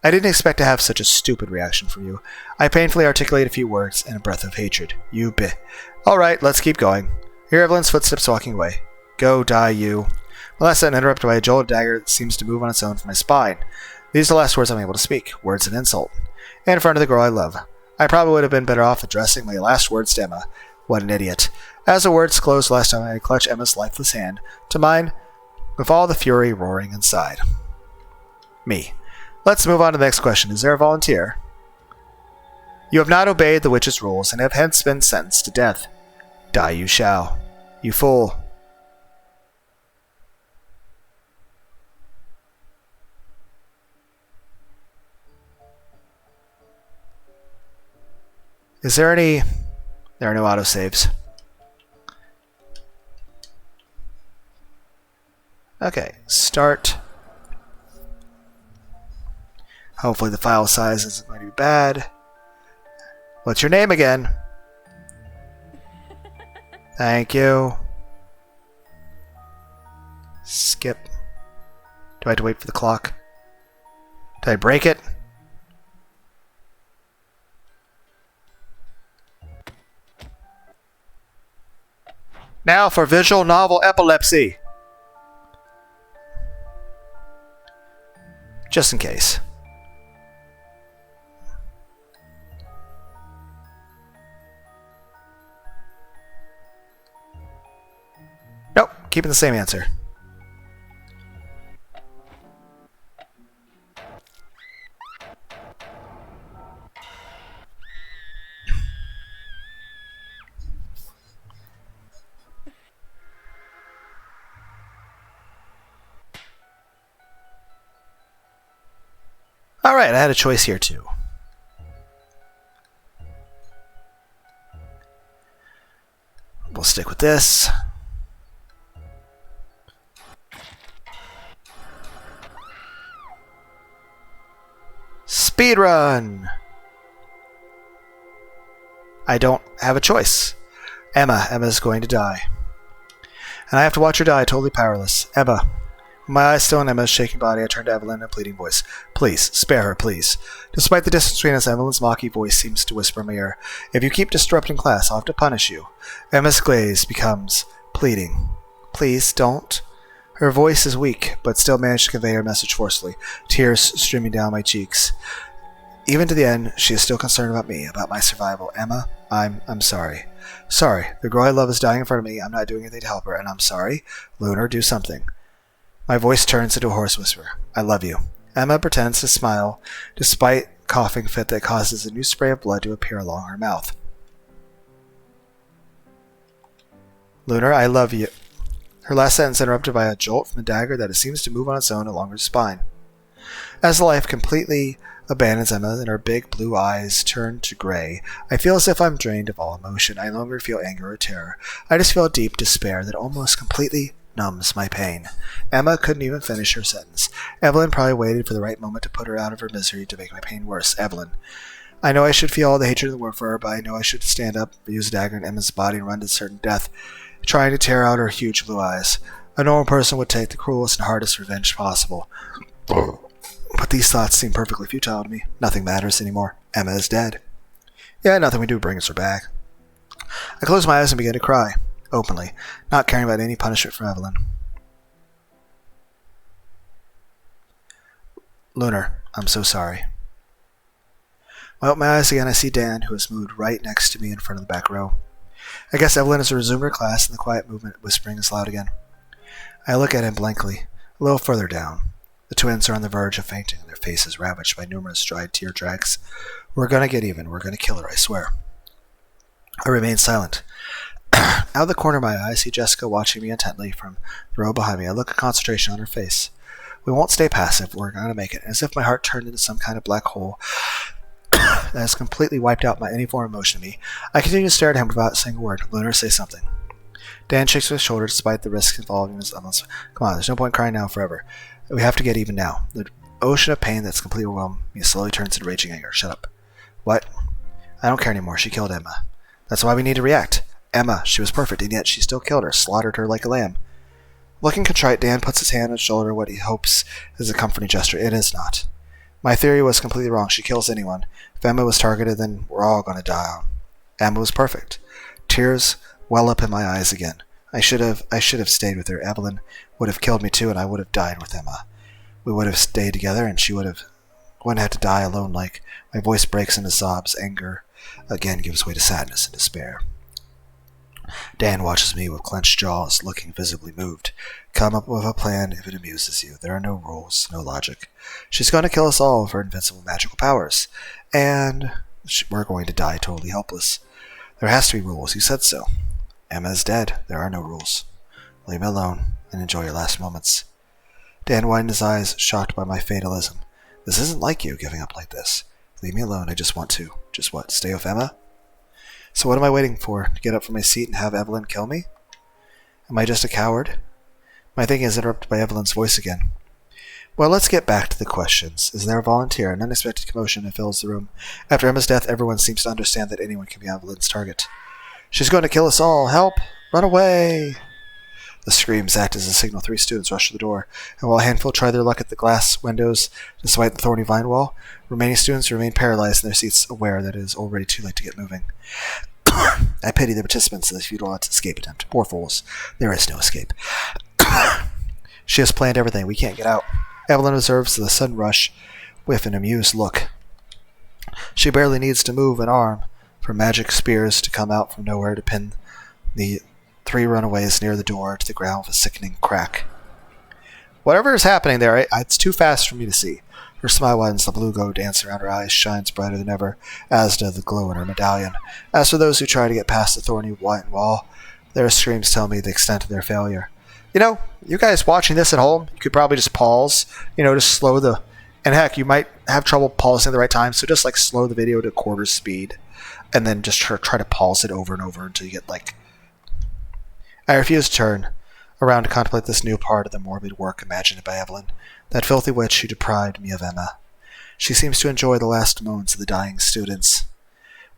I didn't expect to have such a stupid reaction from you. I painfully articulate a few words in a breath of hatred. You bit. All right, let's keep going. Hear Evelyn's footsteps walking away. Go, die, you. My last sentence interrupted by a jolted dagger that seems to move on its own from my spine. These are the last words I'm able to speak. Words of insult. And in front of the girl I love. I probably would have been better off addressing my last words to Emma. What an idiot. As the words closed last time, I clutched Emma's lifeless hand to mine with all the fury roaring inside. Me. Let's move on to the next question. Is there a volunteer? You have not obeyed the witch's rules and have hence been sentenced to death. Die you shall. You fool. Is there any... There are no autosaves. Okay, start. Hopefully the file size isn't going to be bad. What's your name again? Thank you. Skip. Do I have to wait for the clock? Did I break it? Now for visual novel epilepsy. Just in case. Nope, keeping the same answer. Alright, I had a choice here too. We'll stick with this. Speedrun! I don't have a choice. Emma's going to die. And I have to watch her die, totally powerless. Emma, My eyes still on Emma's shaking body, I turned to Evelyn in a pleading voice. Please, spare her, please. Despite the distance between us, Evelyn's mocky voice seems to whisper in my ear. If you keep disrupting class, I'll have to punish you. Emma's glaze becomes pleading. Please, don't. Her voice is weak, but still managed to convey her message forcefully, tears streaming down my cheeks. Even to the end, she is still concerned about me, about my survival. Emma, I'm sorry. Sorry. The girl I love is dying in front of me. I'm not doing anything to help her, and I'm sorry. Lunar, do something. My voice turns into a hoarse whisper. I love you. Emma pretends to smile, despite coughing fit that causes a new spray of blood to appear along her mouth. Lunar, I love you. Her last sentence interrupted by a jolt from a dagger that seems to move on its own along her spine. As the life completely abandons Emma and her big blue eyes turn to gray, I feel as if I'm drained of all emotion. I no longer feel anger or terror. I just feel a deep despair that almost completely numbs my pain. Emma couldn't even finish her sentence. Evelyn probably waited for the right moment to put her out of her misery to make my pain worse. Evelyn. I know I should feel all the hatred in the world for her, but I know I should stand up, use a dagger in Emma's body and run to certain death, trying to tear out her huge blue eyes. A normal person would take the cruelest and hardest revenge possible. But these thoughts seem perfectly futile to me. Nothing matters anymore. Emma is dead. Yeah, nothing we do brings her back. I close my eyes and begin to cry. Openly, not caring about any punishment from Evelyn. Lunar, I'm so sorry. When I open my eyes again, I see Dan, who has moved right next to me in front of the back row. I guess Evelyn has resumed her class, and the quiet movement whispering is loud again. I look at him blankly, a little further down. The twins are on the verge of fainting, their faces ravaged by numerous dried tear tracks. We're gonna get even. We're gonna kill her, I swear. I remain silent. Out of the corner of my eye, I see Jessica watching me intently from the row behind me. I look at concentration on her face. We won't stay passive. We're going to make it. As if my heart turned into some kind of black hole that has completely wiped out any form of emotion in me. I continue to stare at him without saying a word. Lunar, say something. Dan shakes his shoulder despite the risks involved in his illness. Come on, there's no point crying now forever. We have to get even now. The ocean of pain that's completely overwhelmed me slowly turns into raging anger. Shut up. What? I don't care anymore. She killed Emma. That's why we need to react. Emma, she was perfect, and yet she still killed her, slaughtered her like a lamb. Looking contrite, Dan puts his hand on his shoulder, what he hopes is a comforting gesture. It is not. My theory was completely wrong. She kills anyone. If Emma was targeted, then we're all going to die. Emma was perfect. Tears well up in my eyes again. I should have stayed with her. Evelyn would have killed me too, and I would have died with Emma. We would have stayed together, and she wouldn't have to die alone. Like my voice breaks into sobs. Anger again gives way to sadness and despair. Dan watches me with clenched jaws, looking visibly moved. Come up with a plan if it amuses you. There are no rules, no logic. She's going to kill us all with her invincible magical powers. And we're going to die totally helpless. There has to be rules. You said so. Emma is dead. There are no rules. Leave me alone and enjoy your last moments. Dan widened his eyes, shocked by my fatalism. This isn't like you, giving up like this. Leave me alone. I just want to. Just what? Stay with Emma? So what am I waiting for? To get up from my seat and have Evelyn kill me? Am I just a coward? My thinking is interrupted by Evelyn's voice again. Well, let's get back to the questions. Is there a volunteer? An unexpected commotion fills the room. After Emma's death, everyone seems to understand that anyone can be Evelyn's target. She's going to kill us all. Help! Run away! The screams act as a signal. 3 students rush to the door, and while a handful try their luck at the glass windows, despite the thorny vine wall, remaining students remain paralyzed in their seats, aware that it is already too late to get moving. I pity the participants in this futile escape attempt. Poor fools. There is no escape. She has planned everything. We can't get out. Evelyn observes the sudden rush with an amused look. She barely needs to move an arm for magic spears to come out from nowhere to pin the 3 runaways near the door to the ground with a sickening crack. Whatever is happening there, it's too fast for me to see. Her smile widens, the blue glow dancing around her eyes shines brighter than ever, as does the glow in her medallion. As for those who try to get past the thorny white wall, their screams tell me the extent of their failure. You know, you guys watching this at home, you could probably just pause, just slow the... And heck, you might have trouble pausing at the right time, so just slow the video to quarter speed, and then just try to pause it over and over until you get I refuse to turn around to contemplate this new part of the morbid work imagined by Evelyn, that filthy witch who deprived me of Emma. She seems to enjoy the last moans of the dying students.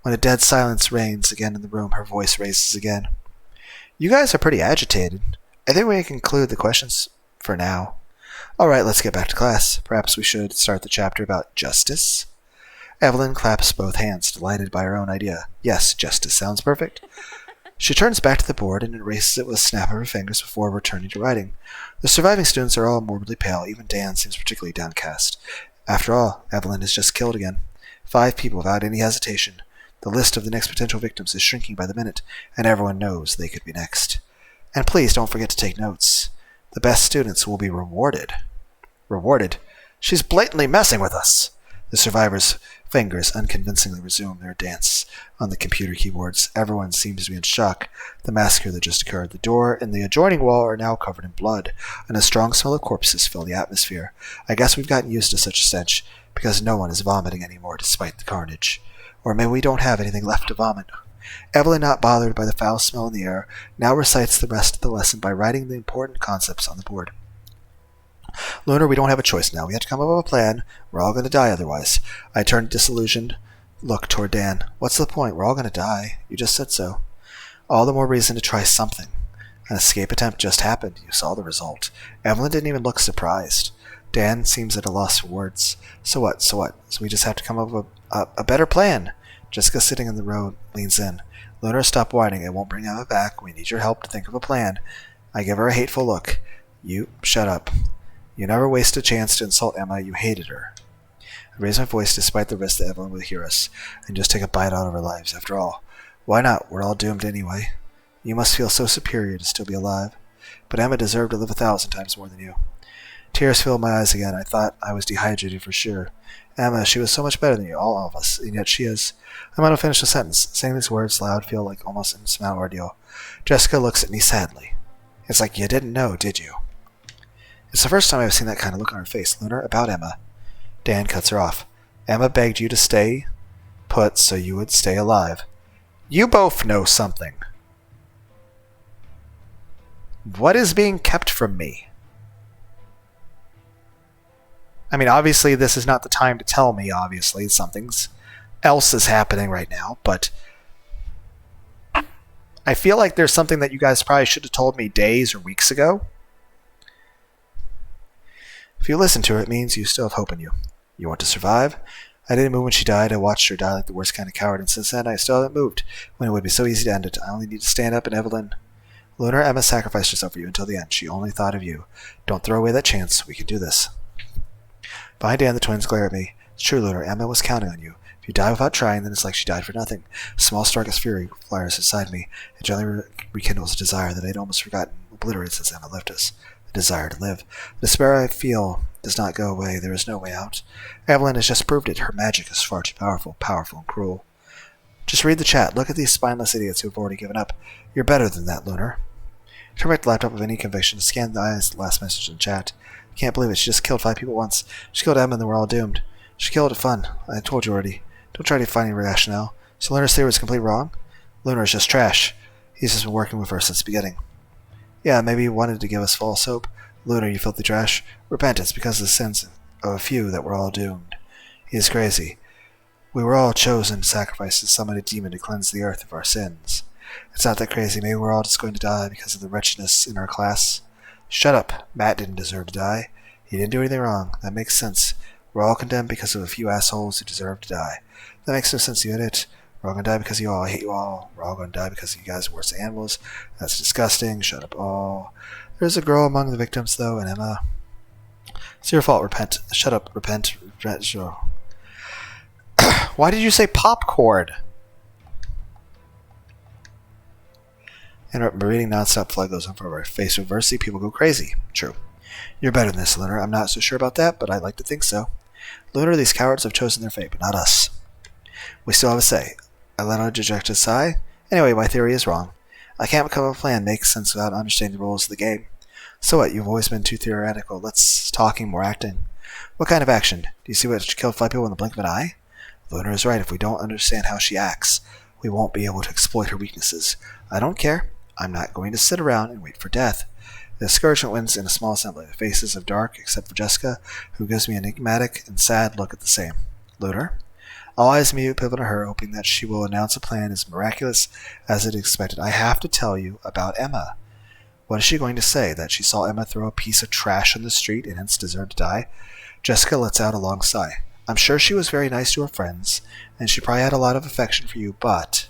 When a dead silence reigns again in the room, her voice raises again. You guys are pretty agitated. I think we can conclude the questions for now. Alright, let's get back to class. Perhaps we should start the chapter about justice? Evelyn claps both hands, delighted by her own idea. Yes, justice sounds perfect. She turns back to the board and erases it with a snap of her fingers before returning to writing. The surviving students are all morbidly pale. Even Dan seems particularly downcast. After all, Evelyn has just killed again. 5 people without any hesitation. The list of the next potential victims is shrinking by the minute, and everyone knows they could be next. And please don't forget to take notes. The best students will be rewarded. Rewarded? She's blatantly messing with us! The survivors' fingers unconvincingly resume their dance on the computer keyboards. Everyone seems to be in shock. The massacre that just occurred. The door and the adjoining wall are now covered in blood, and a strong smell of corpses fill the atmosphere. I guess we've gotten used to such a stench, because no one is vomiting anymore despite the carnage. Or maybe we don't have anything left to vomit. Evelyn, not bothered by the foul smell in the air, now recites the rest of the lesson by writing the important concepts on the board. Lunar, we don't have a choice now. We have to come up with a plan. We're all going to die otherwise. I turned a disillusioned look toward Dan. What's the point? We're all going to die. You just said so. All the more reason to try something. An escape attempt just happened. You saw the result. Evelyn didn't even look surprised. Dan seems at a loss for words. So what? So we just have to come up with a better plan. Jessica, sitting in the road, leans in. Lunar, stop whining. It won't bring Emma back. We need your help to think of a plan. I give her a hateful look. You, shut up. You never waste a chance to insult Emma. You hated her. I raise my voice despite the risk that Evelyn would hear us, and just take a bite out of our lives. After all, why not? We're all doomed anyway. You must feel so superior to still be alive. But Emma deserved to live 1,000 times more than you. Tears filled my eyes again. I thought I was dehydrated for sure. Emma, she was so much better than you, all of us, and yet she is... I'm going to finish the sentence. Saying these words loud feel like almost an insurmountable ordeal. Jessica looks at me sadly. It's like you didn't know, did you? It's the first time I've seen that kind of look on her face. Lunar, about Emma. Dan cuts her off. Emma begged you to stay put so you would stay alive. You both know something. What is being kept from me? I mean, obviously this is not the time to tell me, obviously. Something else is happening right now, but I feel like there's something that you guys probably should have told me days or weeks ago. If you listen to her, it means you still have hope in you. You want to survive? I didn't move when she died. I watched her die like the worst kind of coward, and since then I still haven't moved, when it would be so easy to end it. I only need to stand up, and Evelyn... Lunar, Emma sacrificed herself for you until the end. She only thought of you. Don't throw away that chance. We can do this. Behind Dan, the twins glare at me. It's true, Lunar. Emma was counting on you. If you die without trying, then it's like she died for nothing. A small spark of fury flares inside me. It gently rekindles a desire that I'd almost forgotten, obliterated since Emma left us. The desire to live. The despair I feel does not go away. There is no way out. Evelyn has just proved it. Her magic is far too powerful and cruel. Just read the chat. Look at these spineless idiots who have already given up. You're better than that, Lunar. Turn back the laptop with any conviction. Scan the eyes. The last message in the chat. I can't believe it. She just killed 5 people once. She killed Emma and then we're all doomed. She killed it fun. I told you already. Don't try to find any rationale. So Lunar's theory was completely wrong? Lunar is just trash. He's just been working with her since the beginning. Yeah, maybe he wanted to give us false hope. Lunar, you filthy trash. Repent, it's because of the sins of a few that we're all doomed. He is crazy. We were all chosen to sacrifice to summon a demon to cleanse the earth of our sins. It's not that crazy. Maybe we're all just going to die because of the wretchedness in our class. Shut up. Matt didn't deserve to die. He didn't do anything wrong. That makes sense. We're all condemned because of a few assholes who deserve to die. That makes no sense, you get it? We're all going to die because of you all. I hate you all. We're all going to die because you guys are worse than animals. That's disgusting. Shut up all. There's a girl among the victims, though, and Emma. It's your fault. Repent. Shut up. Repent. Sure. Why did you say popcorn? Interrupt my reading. Non-stop flood goes on forever. Face adversity, people go crazy. True. You're better than this, Lunar. I'm not so sure about that, but I'd like to think so. Lunar, these cowards have chosen their fate, but not us. We still have a say. I let out a dejected sigh. Anyway, my theory is wrong. I can't come up with a plan makes sense without understanding the rules of the game. So what? You've always been too theoretical. Let's talking, more acting. What kind of action? Do you see what she killed 5 people in the blink of an eye? Lunar is right. If we don't understand how she acts, we won't be able to exploit her weaknesses. I don't care. I'm not going to sit around and wait for death. The discouragement wins in a small assembly. The faces of dark, except for Jessica, who gives me an enigmatic and sad look at the same. Lunar? All eyes immediately pivot to her, hoping that she will announce a plan as miraculous as it expected. I have to tell you about Emma. What is she going to say? That she saw Emma throw a piece of trash on the street and hence deserved to die? Jessica lets out a long sigh. I'm sure she was very nice to her friends, and she probably had a lot of affection for you, but...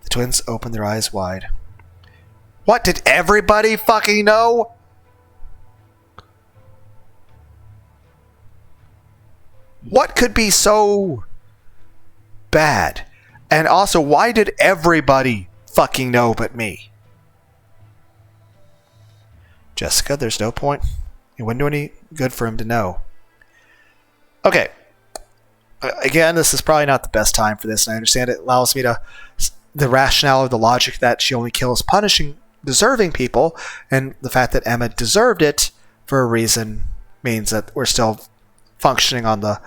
The twins opened their eyes wide. What, did everybody fucking know? What could be so bad? And also, why did everybody fucking know but me? Jessica, there's no point. It wouldn't do any good for him to know. Okay. Again, this is probably not the best time for this, and I understand it allows me to... The rationale of the logic that she only kills punishing deserving people, and the fact that Emma deserved it for a reason means that we're still functioning on the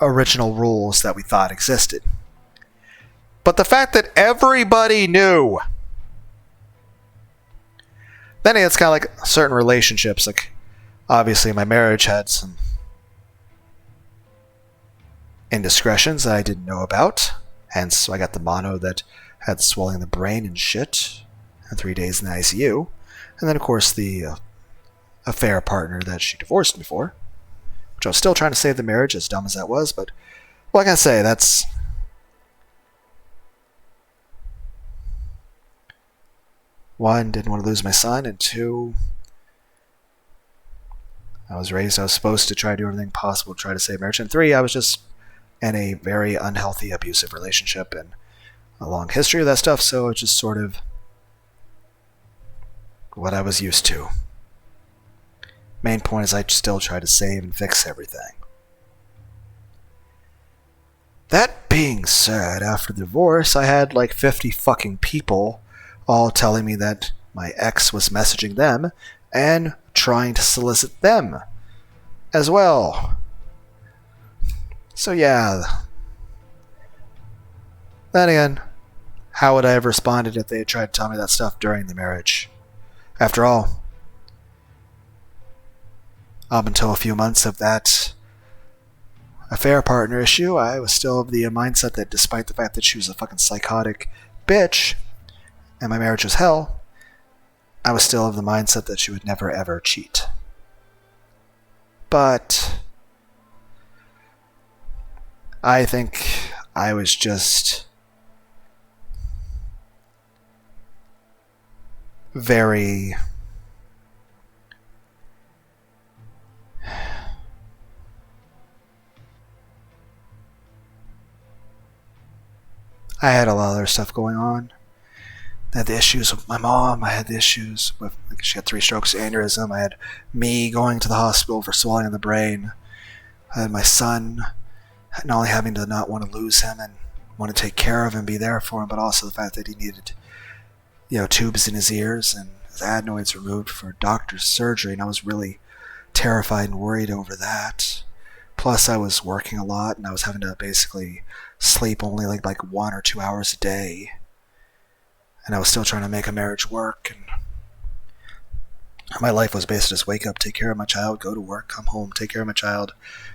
original rules that we thought existed. But the fact that everybody knew... Then it's kind of like certain relationships. Like, obviously, my marriage had some indiscretions that I didn't know about. Hence, I got the mono that had swelling in the brain and shit. And 3 days in the ICU. And then, of course, the affair partner that she divorced me for. Which I was still trying to save the marriage, as dumb as that was. But, what can I say? That's... One, didn't want to lose my son, and two, I was supposed to try to do everything possible to try to save marriage, and three, I was just in a very unhealthy, abusive relationship, and a long history of that stuff, so it's just sort of what I was used to. Main point is I still try to save and fix everything. That being said, after the divorce, I had like 50 fucking people all telling me that my ex was messaging them and trying to solicit them as well. So yeah. Then again, how would I have responded if they had tried to tell me that stuff during the marriage? After all, up until a few months of that affair partner issue, I was still of the mindset that despite the fact that she was a fucking psychotic bitch, and my marriage was hell, I was still of the mindset that she would never ever cheat. But I think I was just very... I had a lot of other stuff going on. I had the issues with my mom. I had the issues with... She had 3 strokes of aneurysm. I had me going to the hospital for swelling in the brain. I had my son not only having to not want to lose him and want to take care of him and be there for him, but also the fact that he needed, tubes in his ears and his adenoids removed for doctor's surgery. And I was really terrified and worried over that. Plus, I was working a lot, and I was having to basically sleep only like 1 or 2 hours a day. And I was still trying to make a marriage work. And my life was basically just wake up, take care of my child, go to work, come home, take care of my child,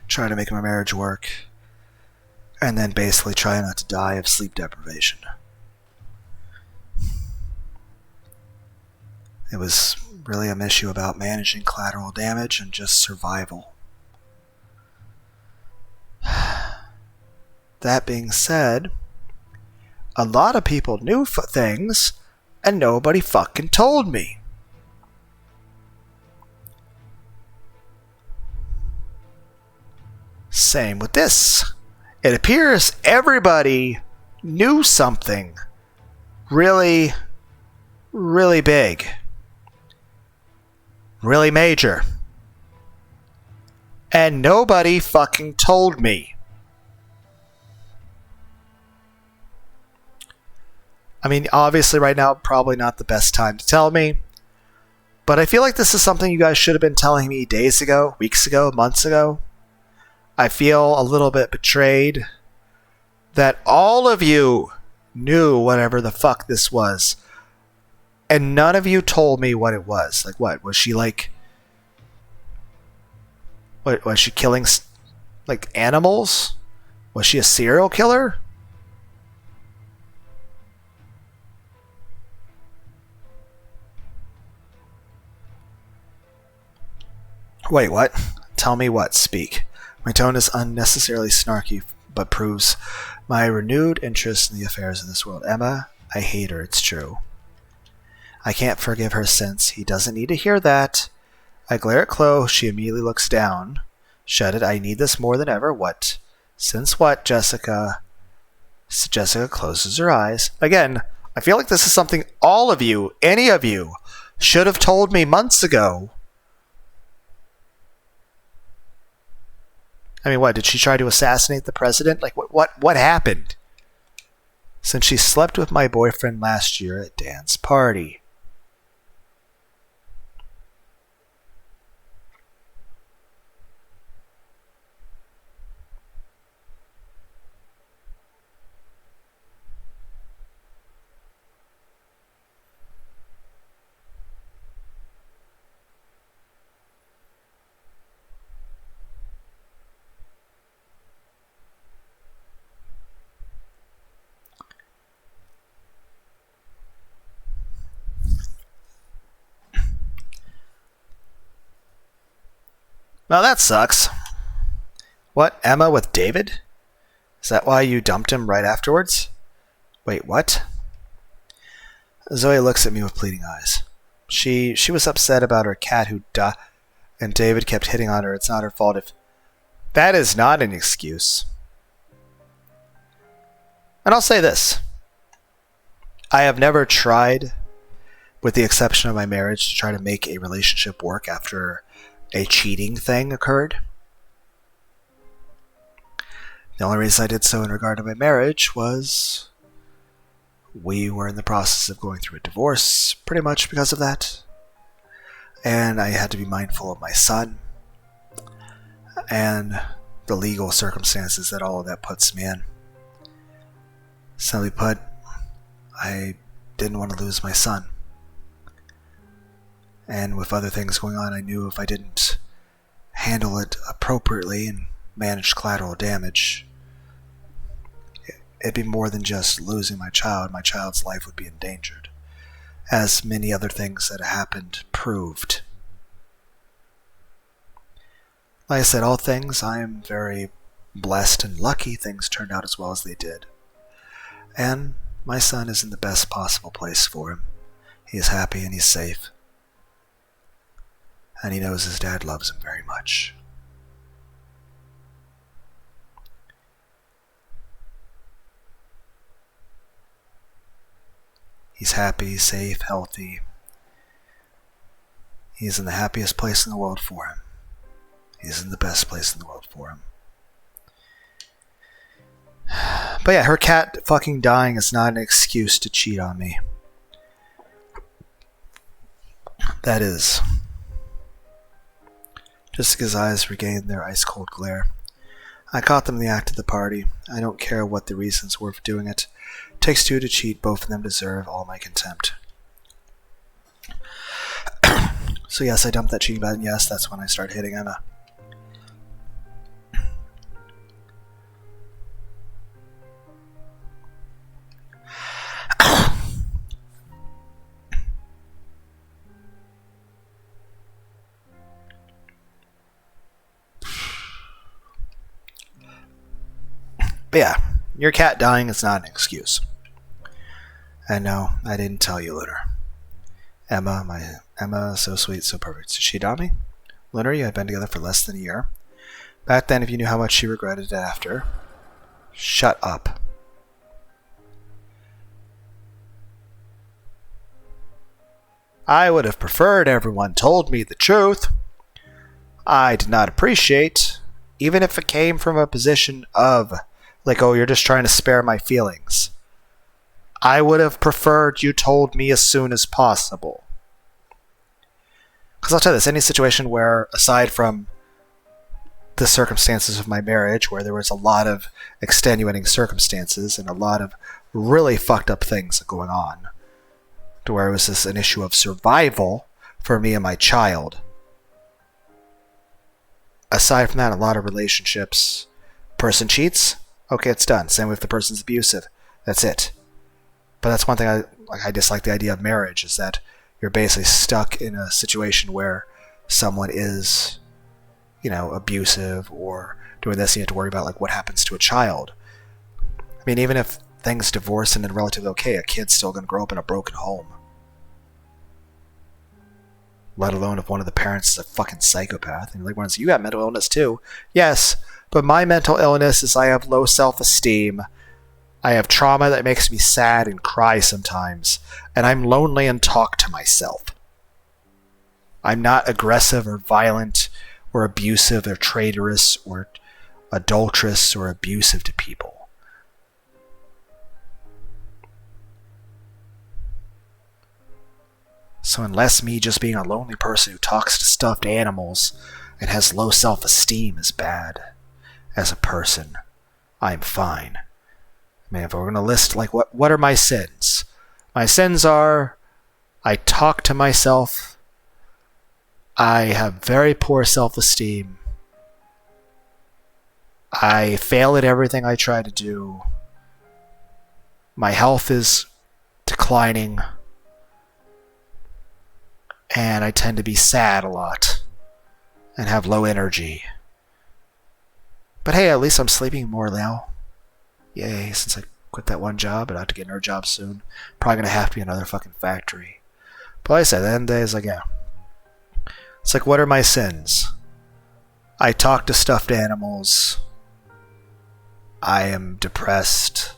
try to make my marriage work, and then basically try not to die of sleep deprivation. It was really an issue about managing collateral damage and just survival. That being said, a lot of people knew things, and nobody fucking told me. Same with this. It appears everybody knew something really, really big. Really major. And nobody fucking told me. I mean, obviously right now, probably not the best time to tell me. But I feel like this is something you guys should have been telling me days ago, weeks ago, months ago. I feel a little bit betrayed that all of you knew whatever the fuck this was. And none of you told me what it was. Like what? Was she like... What, was she killing like animals? Was she a serial killer? Wait, what? Tell me what, speak. My tone is unnecessarily snarky, but proves my renewed interest in the affairs of this world. Emma, I hate her, it's true. I can't forgive her since he doesn't need to hear that. I glare at Chloe, she immediately looks down. Shut it, I need this more than ever. What? Since what, Jessica? Jessica closes her eyes. Again, I feel like this is something all of you, any of you, should have told me months ago. I mean, what, did she try to assassinate the president? Like, what happened? Since she slept with my boyfriend last year at dance party. Well, that sucks. What, Emma with David? Is that why you dumped him right afterwards? Wait, what? Zoe looks at me with pleading eyes. She was upset about her cat who died, and David kept hitting on her. It's not her fault if... That is not an excuse. And I'll say this. I have never tried, with the exception of my marriage, to try to make a relationship work after a cheating thing occurred. The only reason I did so in regard to my marriage was we were in the process of going through a divorce, pretty much because of that. And I had to be mindful of my son and the legal circumstances that all of that puts me in. Simply put, I didn't want to lose my son. And with other things going on, I knew if I didn't handle it appropriately and manage collateral damage, it'd be more than just losing my child. My child's life would be endangered, as many other things that happened proved. Like I said, all things, I am very blessed and lucky things turned out as well as they did. And my son is in the best possible place for him. He is happy and he's safe. And he knows his dad loves him very much. He's happy, safe, healthy. He's in the happiest place in the world for him. He's in the best place in the world for him. But yeah, her cat fucking dying is not an excuse to cheat on me. That is. Jessica's eyes regained their ice-cold glare. I caught them in the act of the party. I don't care what the reasons were for doing it. It takes two to cheat. Both of them deserve all my contempt. So yes, I dumped that cheating button. Yes, that's when I started hitting Emma. But yeah, your cat dying is not an excuse. And no, I didn't tell you, Lunar. Emma, so sweet, so perfect. Did she adopt me? Lunar, you had been together for less than a year. Back then, if you knew how much she regretted it after. Shut up. I would have preferred everyone told me the truth. I did not appreciate, even if it came from a position of, like, oh, you're just trying to spare my feelings. I would have preferred you told me as soon as possible. Because I'll tell you this, any situation where, aside from the circumstances of my marriage, where there was a lot of extenuating circumstances and a lot of really fucked up things going on, to where it was just an issue of survival for me and my child. Aside from that, a lot of relationships, person cheats, okay, it's done. Same with the person's abusive. That's it. But that's one thing I dislike the idea of marriage, is that you're basically stuck in a situation where someone is abusive or doing this, you have to worry about like what happens to a child. I mean, even if things divorce and then relatively okay, a kid's still going to grow up in a broken home. Let alone if one of the parents is a fucking psychopath. And like, one says, you got mental illness too. Yes, but my mental illness is I have low self-esteem. I have trauma that makes me sad and cry sometimes. And I'm lonely and talk to myself. I'm not aggressive or violent or abusive or traitorous or adulterous or abusive to people. So unless me just being a lonely person who talks to stuffed animals and has low self-esteem is bad as a person, I'm fine. Man, if we're going to list, like, what are my sins? My sins are, I talk to myself, I have very poor self-esteem, I fail at everything I try to do, my health is declining, and I tend to be sad a lot and have low energy. But hey, at least I'm sleeping more now. Yay, since I quit that one job, and I have to get another job soon. Probably going to have to be another fucking factory. But like I said, at the end of the day, it's like, yeah. It's like, what are my sins? I talk to stuffed animals. I am depressed.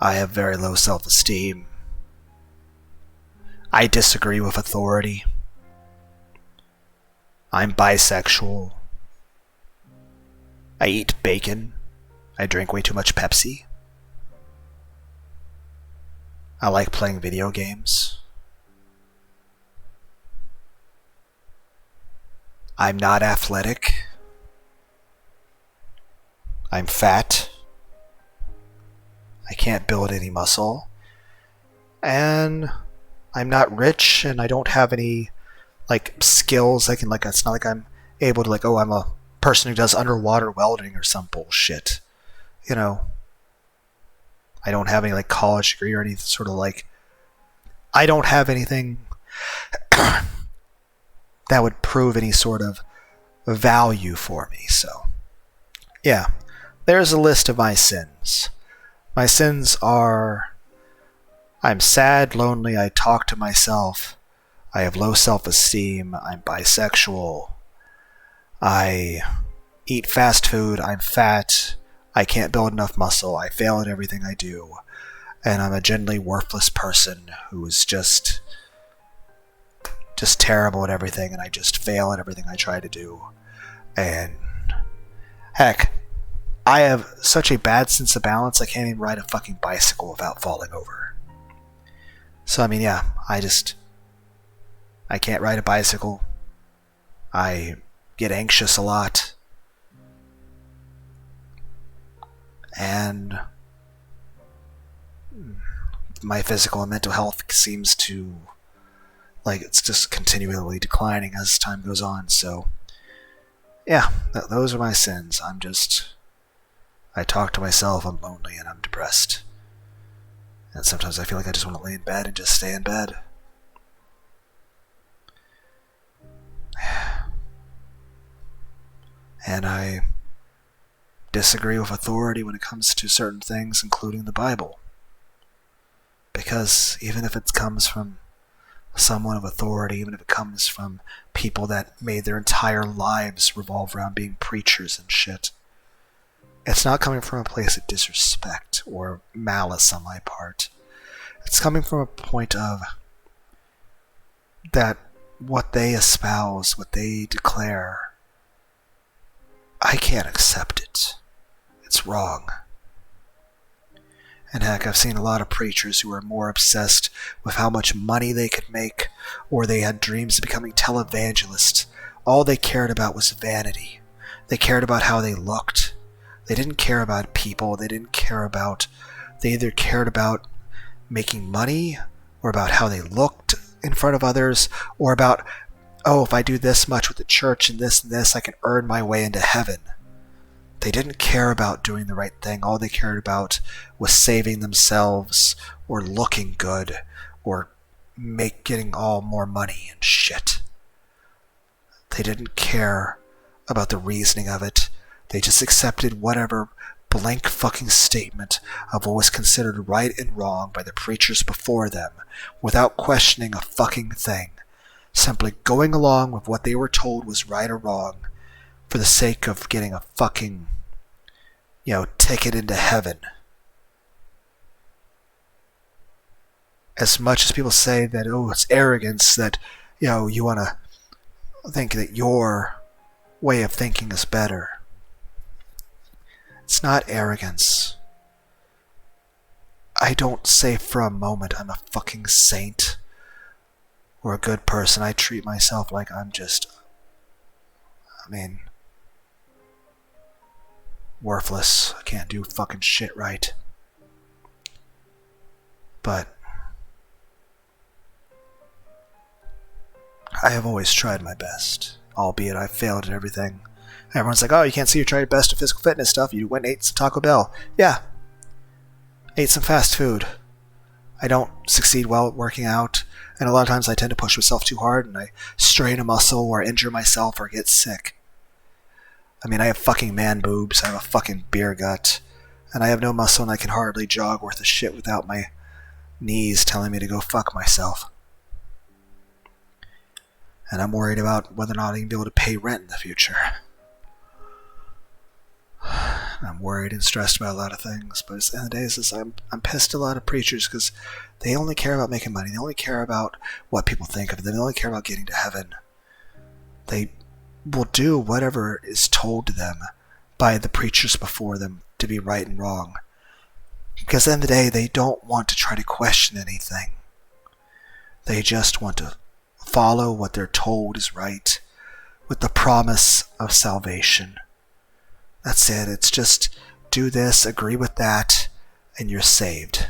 I have very low self-esteem. I disagree with authority. I'm bisexual. I eat bacon. I drink way too much Pepsi. I like playing video games. I'm not athletic. I'm fat. I can't build any muscle. And I'm not rich, and I don't have any like skills. It's not like I'm able to I'm a person who does underwater welding or some bullshit. I don't have any like college degree or any sort of I don't have anything that would prove any sort of value for me. So, yeah, there's a list of my sins. My sins are: I'm sad, lonely, I talk to myself, I have low self-esteem, I'm bisexual, I eat fast food, I'm fat, I can't build enough muscle, I fail at everything I do, and I'm a generally worthless person who is just terrible at everything, and I just fail at everything I try to do. And heck, I have such a bad sense of balance, I can't even ride a fucking bicycle without falling over. So, I mean, yeah, I can't ride a bicycle. I get anxious a lot. And my physical and mental health seems to, it's just continually declining as time goes on. So, yeah, those are my sins. I talk to myself, I'm lonely, and I'm depressed. And sometimes I feel like I just want to lay in bed and just stay in bed. And I disagree with authority when it comes to certain things, including the Bible. Because even if it comes from someone of authority, even if it comes from people that made their entire lives revolve around being preachers and shit, it's not coming from a place of disrespect or malice on my part. It's coming from a point of that what they espouse, what they declare, I can't accept it. It's wrong. And heck, I've seen a lot of preachers who are more obsessed with how much money they could make, or they had dreams of becoming televangelists. All they cared about was vanity. They cared about how they looked. They didn't care about people. They either cared about making money, or about how they looked in front of others, or about, if I do this much with the church and this, I can earn my way into heaven. They didn't care about doing the right thing. All they cared about was saving themselves, or looking good, or getting all more money and shit. They didn't care about the reasoning of it. They just accepted whatever blank fucking statement of what was considered right and wrong by the preachers before them, without questioning a fucking thing. Simply going along with what they were told was right or wrong for the sake of getting a fucking, ticket into heaven. As much as people say that, it's arrogance, that, you want to think that your way of thinking is better. It's not arrogance. I don't say for a moment I'm a fucking saint or a good person. I treat myself like I'm just, worthless. I can't do fucking shit right. But I have always tried my best, albeit I've failed at everything. Everyone's like, oh, you can't see you tried your best at physical fitness stuff. You went and ate some Taco Bell. Yeah. Ate some fast food. I don't succeed well at working out, and a lot of times I tend to push myself too hard, and I strain a muscle or injure myself or get sick. I have fucking man boobs, I have a fucking beer gut, and I have no muscle, and I can hardly jog worth a shit without my knees telling me to go fuck myself. And I'm worried about whether or not I can be able to pay rent in the future. I'm worried and stressed about a lot of things, but at the end of the day, I'm pissed at a lot of preachers because they only care about making money. They only care about what people think of them. They only care about getting to heaven. They will do whatever is told to them by the preachers before them to be right and wrong. Because at the end of the day, they don't want to try to question anything. They just want to follow what they're told is right with the promise of salvation. That's it. It's just do this, agree with that, and you're saved.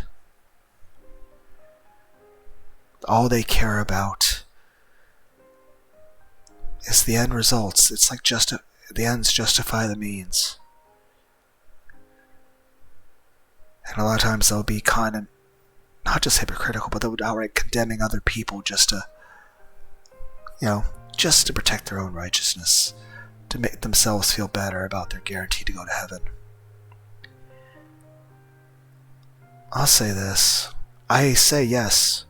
All they care about is the end results. It's like the ends justify the means. And a lot of times they'll be kind of not just hypocritical, but they'll be outright condemning other people just to protect their own righteousness, to make themselves feel better about their guarantee to go to heaven. I'll say this. I say yes,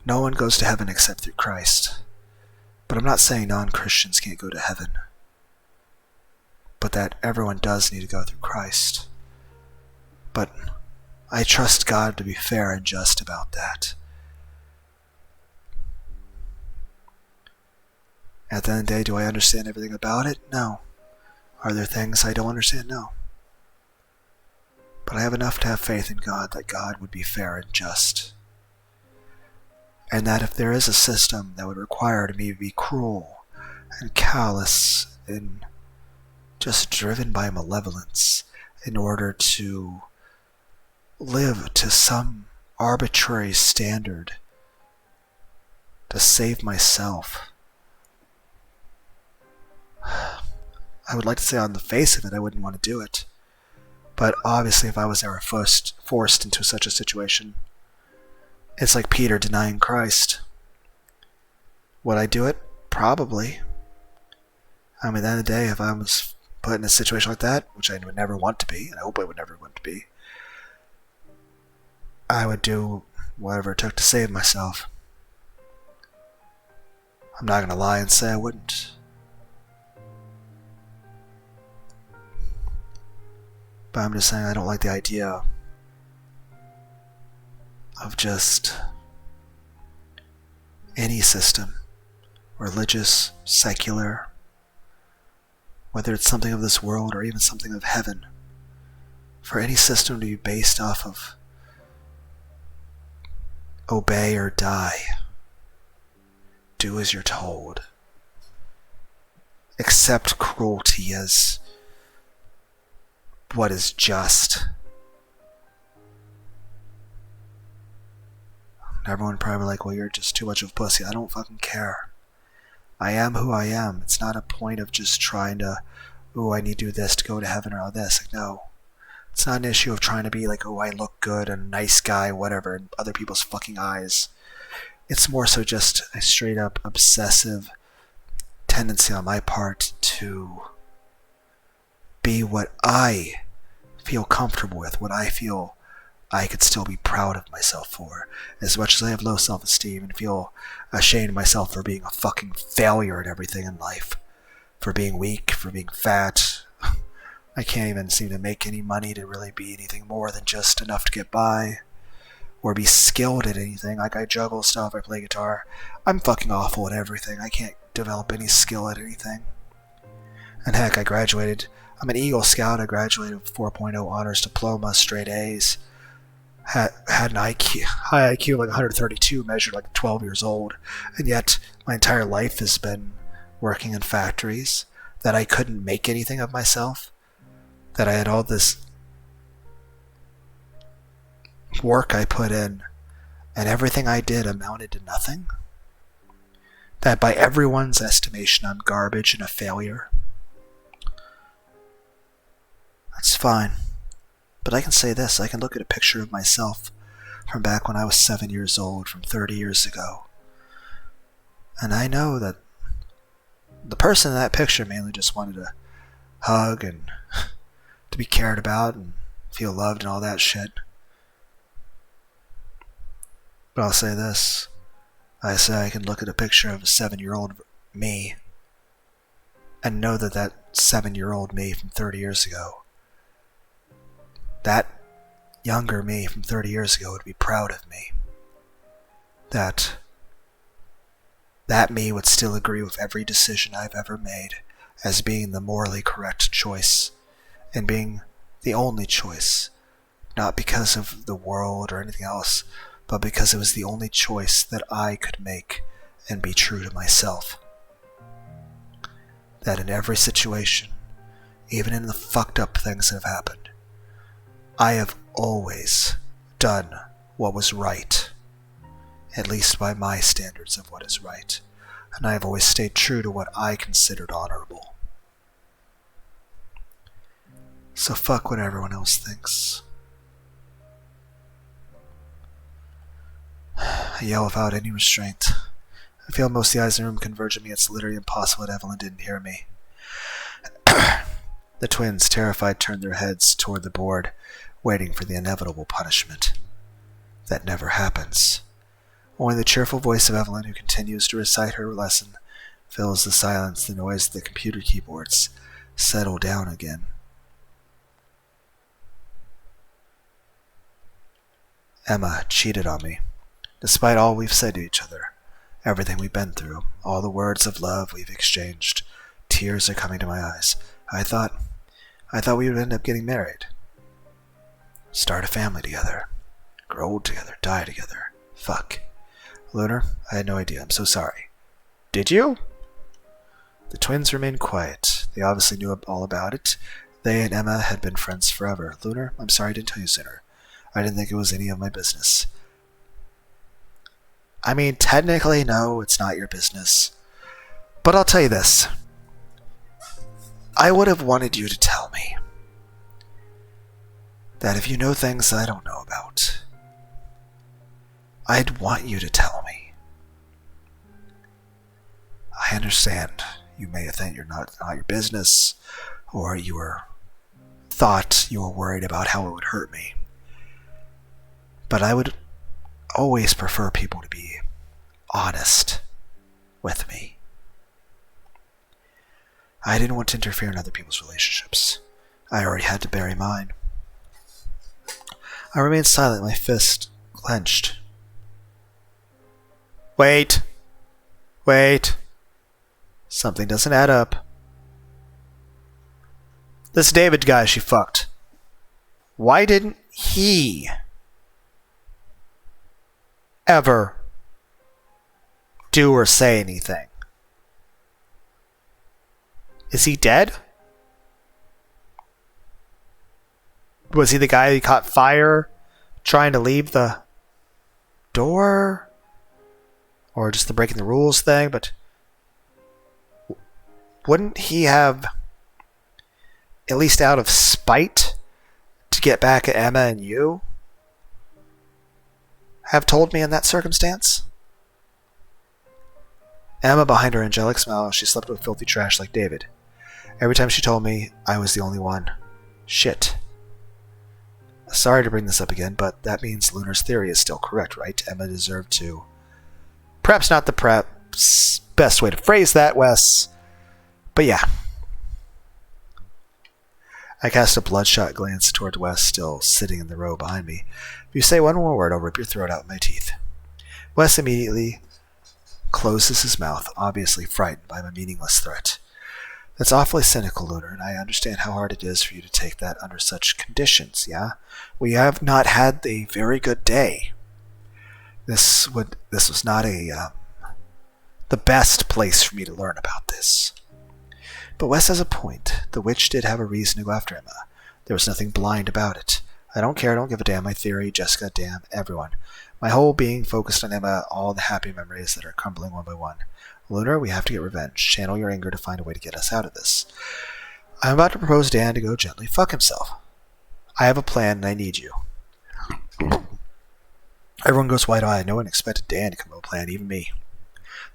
no one goes to heaven except through Christ. But I'm not saying non-Christians can't go to heaven. But that everyone does need to go through Christ. But I trust God to be fair and just about that. At the end of the day, do I understand everything about it? No. Are there things I don't understand? No. But I have enough to have faith in God that God would be fair and just. And that if there is a system that would require me to be cruel and callous and just driven by malevolence in order to live to some arbitrary standard to save myself, I would like to say on the face of it I wouldn't want to do it. But obviously if I was ever forced into such a situation, it's like Peter denying Christ. Would I do it? Probably. At the end of the day, if I was put in a situation like that, which I would never want to be, and I hope I would never want to be, I would do whatever it took to save myself. I'm not going to lie and say I wouldn't. But I'm just saying I don't like the idea of just any system, religious, secular, whether it's something of this world or even something of heaven, for any system to be based off of obey or die, do as you're told, accept cruelty as what is just. Everyone probably like, well, you're just too much of a pussy. I don't fucking care. I am who I am. It's not a point of just trying to, I need to do this to go to heaven or all this. Like, no. It's not an issue of trying to be like, I look good and a nice guy, whatever, in other people's fucking eyes. It's more so just a straight up obsessive tendency on my part to be what I feel comfortable with, what I feel I could still be proud of myself for. As much as I have low self-esteem and feel ashamed of myself for being a fucking failure at everything in life, for being weak, for being fat, I can't even seem to make any money to really be anything more than just enough to get by, or be skilled at anything. Like, I juggle stuff, I play guitar. I'm fucking awful at everything. I can't develop any skill at anything. And heck, I'm an Eagle Scout. I graduated with 4.0 honors diploma, straight A's. Had an high IQ of like 132, measured like 12 years old. And yet, my entire life has been working in factories, that I couldn't make anything of myself, that I had all this work I put in, and everything I did amounted to nothing. That by everyone's estimation, I'm garbage and a failure. That's fine. But I can say this, I can look at a picture of myself from back when I was 7 years old, from 30 years ago. And I know that the person in that picture mainly just wanted to hug and to be cared about and feel loved and all that shit. But I'll say this. I say I can look at a picture of a 7-year-old me and know that that 7-year-old me from 30 years ago, that younger me from 30 years ago would be proud of me. That me would still agree with every decision I've ever made as being the morally correct choice and being the only choice, not because of the world or anything else, but because it was the only choice that I could make and be true to myself. That in every situation, even in the fucked up things that have happened, I have always done what was right, at least by my standards of what is right, and I have always stayed true to what I considered honorable. So fuck what everyone else thinks. I yell without any restraint. I feel most of the eyes in the room converge on me. It's literally impossible that Evelyn didn't hear me. The twins, terrified, turned their heads toward the board, waiting for the inevitable punishment. That never happens. Only the cheerful voice of Evelyn, who continues to recite her lesson, fills the silence. The noise of the computer keyboards settle down again. Emma cheated on me. Despite all we've said to each other, everything we've been through, all the words of love we've exchanged, tears are coming to my eyes. I thought we would end up getting married. Start a family together. Grow old together. Die together. Fuck. Lunar, I had no idea. I'm so sorry. Did you? The twins remained quiet. They obviously knew all about it. They and Emma had been friends forever. Lunar, I'm sorry I didn't tell you sooner. I didn't think it was any of my business. I mean, technically, no, it's not your business. But I'll tell you this. I would have wanted you to tell me that if you know things I don't know about, I'd want you to tell me. I understand you may have think you're not your business, or thought you were worried about how it would hurt me. But I would always prefer people to be honest with me. I didn't want to interfere in other people's relationships. I already had to bury mine. I remained silent, my fist clenched. Wait. Something doesn't add up. This David guy she fucked. Why didn't he ever do or say anything? Is he dead? Was he the guy who caught fire trying to leave the door? Or just the breaking the rules thing? But wouldn't he have, at least out of spite, to get back at Emma and you, have told me in that circumstance? Emma, behind her angelic smile, she slept with filthy trash like David. Every time she told me I was the only one. Shit. Sorry to bring this up again, but that means Lunar's theory is still correct, right? Emma deserved to... Perhaps not the best way to phrase that, Wes. But yeah. I cast a bloodshot glance toward Wes, still sitting in the row behind me. If you say one more word, I'll rip your throat out with my teeth. Wes immediately closes his mouth, obviously frightened by my meaningless threat. That's awfully cynical, Lunar, and I understand how hard it is for you to take that under such conditions, yeah? We have not had a very good day. This was not the best place for me to learn about this. But Wes has a point. The witch did have a reason to go after Emma. There was nothing blind about it. I don't care, don't give a damn my theory, Jessica, damn, everyone. My whole being focused on Emma, all the happy memories that are crumbling one by one. Lunar, we have to get revenge. Channel your anger to find a way to get us out of this. I'm about to propose Dan to go gently fuck himself. I have a plan and I need you. Everyone goes wide-eyed. No one expected Dan to come up with a plan, even me.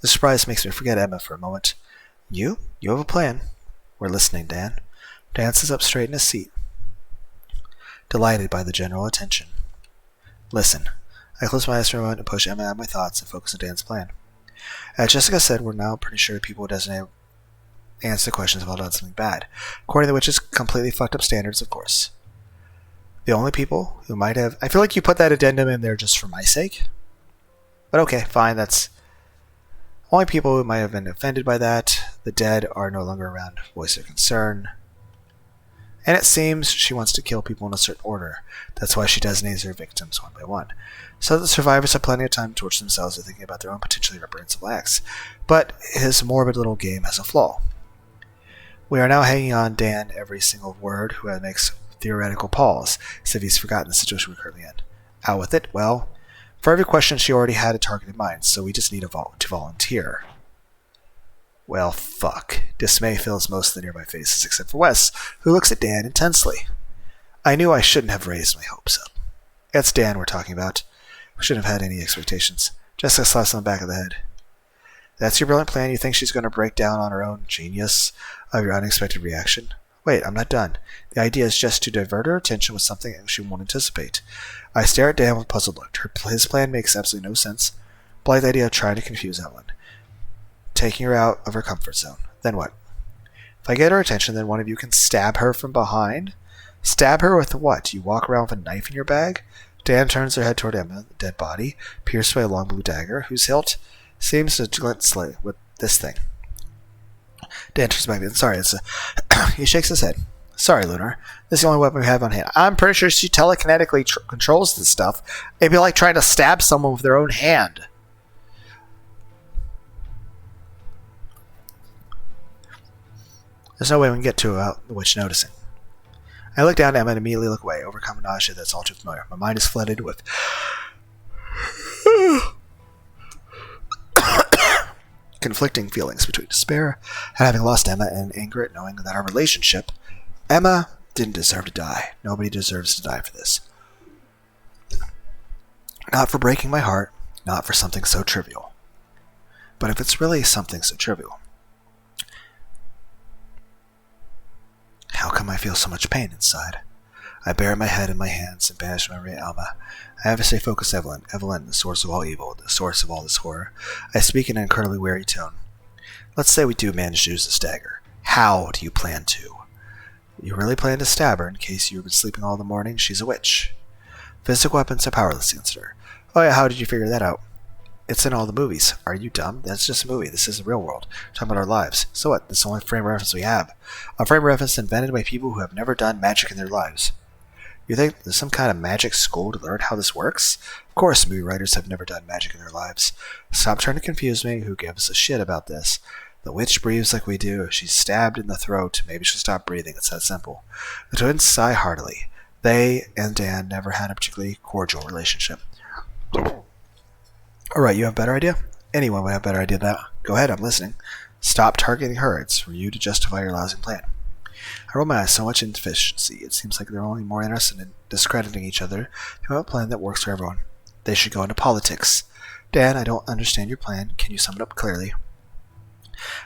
The surprise makes me forget Emma for a moment. You? You have a plan. We're listening, Dan. Dan sits up straight in his seat, delighted by the general attention. Listen. I close my eyes for a moment and push Emma out of my thoughts and focus on Dan's plan. As Jessica said, we're now pretty sure people who designate answer questions have all done something bad. According to the witch's completely fucked up standards, of course. The only people who might have... I feel like you put that addendum in there just for my sake. But okay, fine, that's... Only people who might have been offended by that. The dead are no longer around to voice their concern. And it seems she wants to kill people in a certain order. That's why she designates her victims one by one. So that the survivors have plenty of time to torture themselves by thinking about their own potentially reprehensible acts. But his morbid little game has a flaw. We are now hanging on Dan every single word who makes theoretical pause, as if he's forgotten the situation we're currently in. Out with it? Well, for every question she already had a target in mind, so we just need to volunteer. Well, fuck. Dismay fills most of the nearby faces except for Wes, who looks at Dan intensely. I knew I shouldn't have raised my hopes up. It's Dan we're talking about. We shouldn't have had any expectations. Jessica slaps on the back of the head. That's your brilliant plan? You think she's going to break down on her own genius of your unexpected reaction? Wait, I'm not done. The idea is just to divert her attention with something she won't anticipate. I stare at Dan with a puzzled look. His plan makes absolutely no sense. But I like the idea of trying to confuse Evelyn. Taking her out of her comfort zone. Then what? If I get her attention, then one of you can stab her from behind? Stab her with what? You walk around with a knife in your bag? Dan turns her head toward Emma, the dead body, pierced by a long blue dagger, whose hilt seems to glint slightly with this thing. Dan turns back. Sorry, he shakes his head. Sorry, Lunar. This is the only weapon we have on hand. I'm pretty sure she telekinetically controls this stuff. It'd be like trying to stab someone with their own hand. There's no way we can get to without the witch noticing. I look down at Emma and immediately look away, overcome a nausea that's all too familiar. My mind is flooded with conflicting feelings between despair at having lost Emma and anger at knowing that our relationship... Emma didn't deserve to die. Nobody deserves to die for this. Not for breaking my heart, not for something so trivial. But if it's really something so trivial, how come I feel so much pain inside? I bury my head in my hands and banish memory of Alma. I have to stay focused, Evelyn. Evelyn, the source of all evil, the source of all this horror. I speak in an incredibly weary tone. Let's say we do manage to use this dagger. How do you plan to? You really plan to stab her in case you've been sleeping all the morning? She's a witch. Physical weapons are powerless against her. Oh yeah, how did you figure that out? It's in all the movies. Are you dumb? That's just a movie. This is the real world. We're talking about our lives. So what? This is the only frame of reference we have. A frame of reference invented by people who have never done magic in their lives. You think there's some kind of magic school to learn how this works? Of course, movie writers have never done magic in their lives. Stop trying to confuse me. Who gives a shit about this? The witch breathes like we do. If she's stabbed in the throat, maybe she'll stop breathing. It's that simple. The twins sigh heartily. They and Dan never had a particularly cordial relationship. Alright, you have a better idea? Anyone would have a better idea than that. Go ahead, I'm listening. Stop targeting her. It's for you to justify your lousy plan. I roll my eyes so much inefficiency. It seems like they're only more interested in discrediting each other to have a plan that works for everyone. They should go into politics. Dan, I don't understand your plan. Can you sum it up clearly?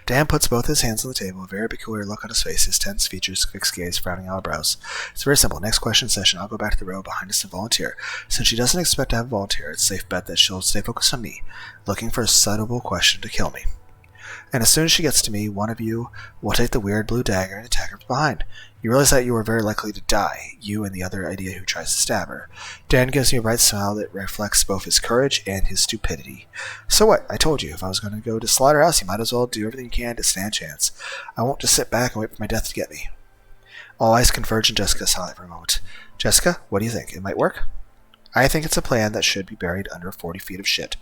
Dan puts both his hands on the table, a very peculiar look on his face, his tense features, fixed gaze, frowning eyebrows. It's very simple. Next question session, I'll go back to the row behind us and volunteer. Since she doesn't expect to have a volunteer, it's a safe bet that she'll stay focused on me, looking for a suitable question to kill me. And as soon as she gets to me, one of you will take the weird blue dagger and attack her from behind. You realize that you are very likely to die, you and the other idiot who tries to stab her. Dan gives me a bright smile that reflects both his courage and his stupidity. So what? I told you, if I was going to go to Slaughterhouse, you might as well do everything you can to stand a chance. I won't just sit back and wait for my death to get me. All eyes converge on Jessica's silent for a moment. Jessica, what do you think? It might work? I think it's a plan that should be buried under 40 feet of shit.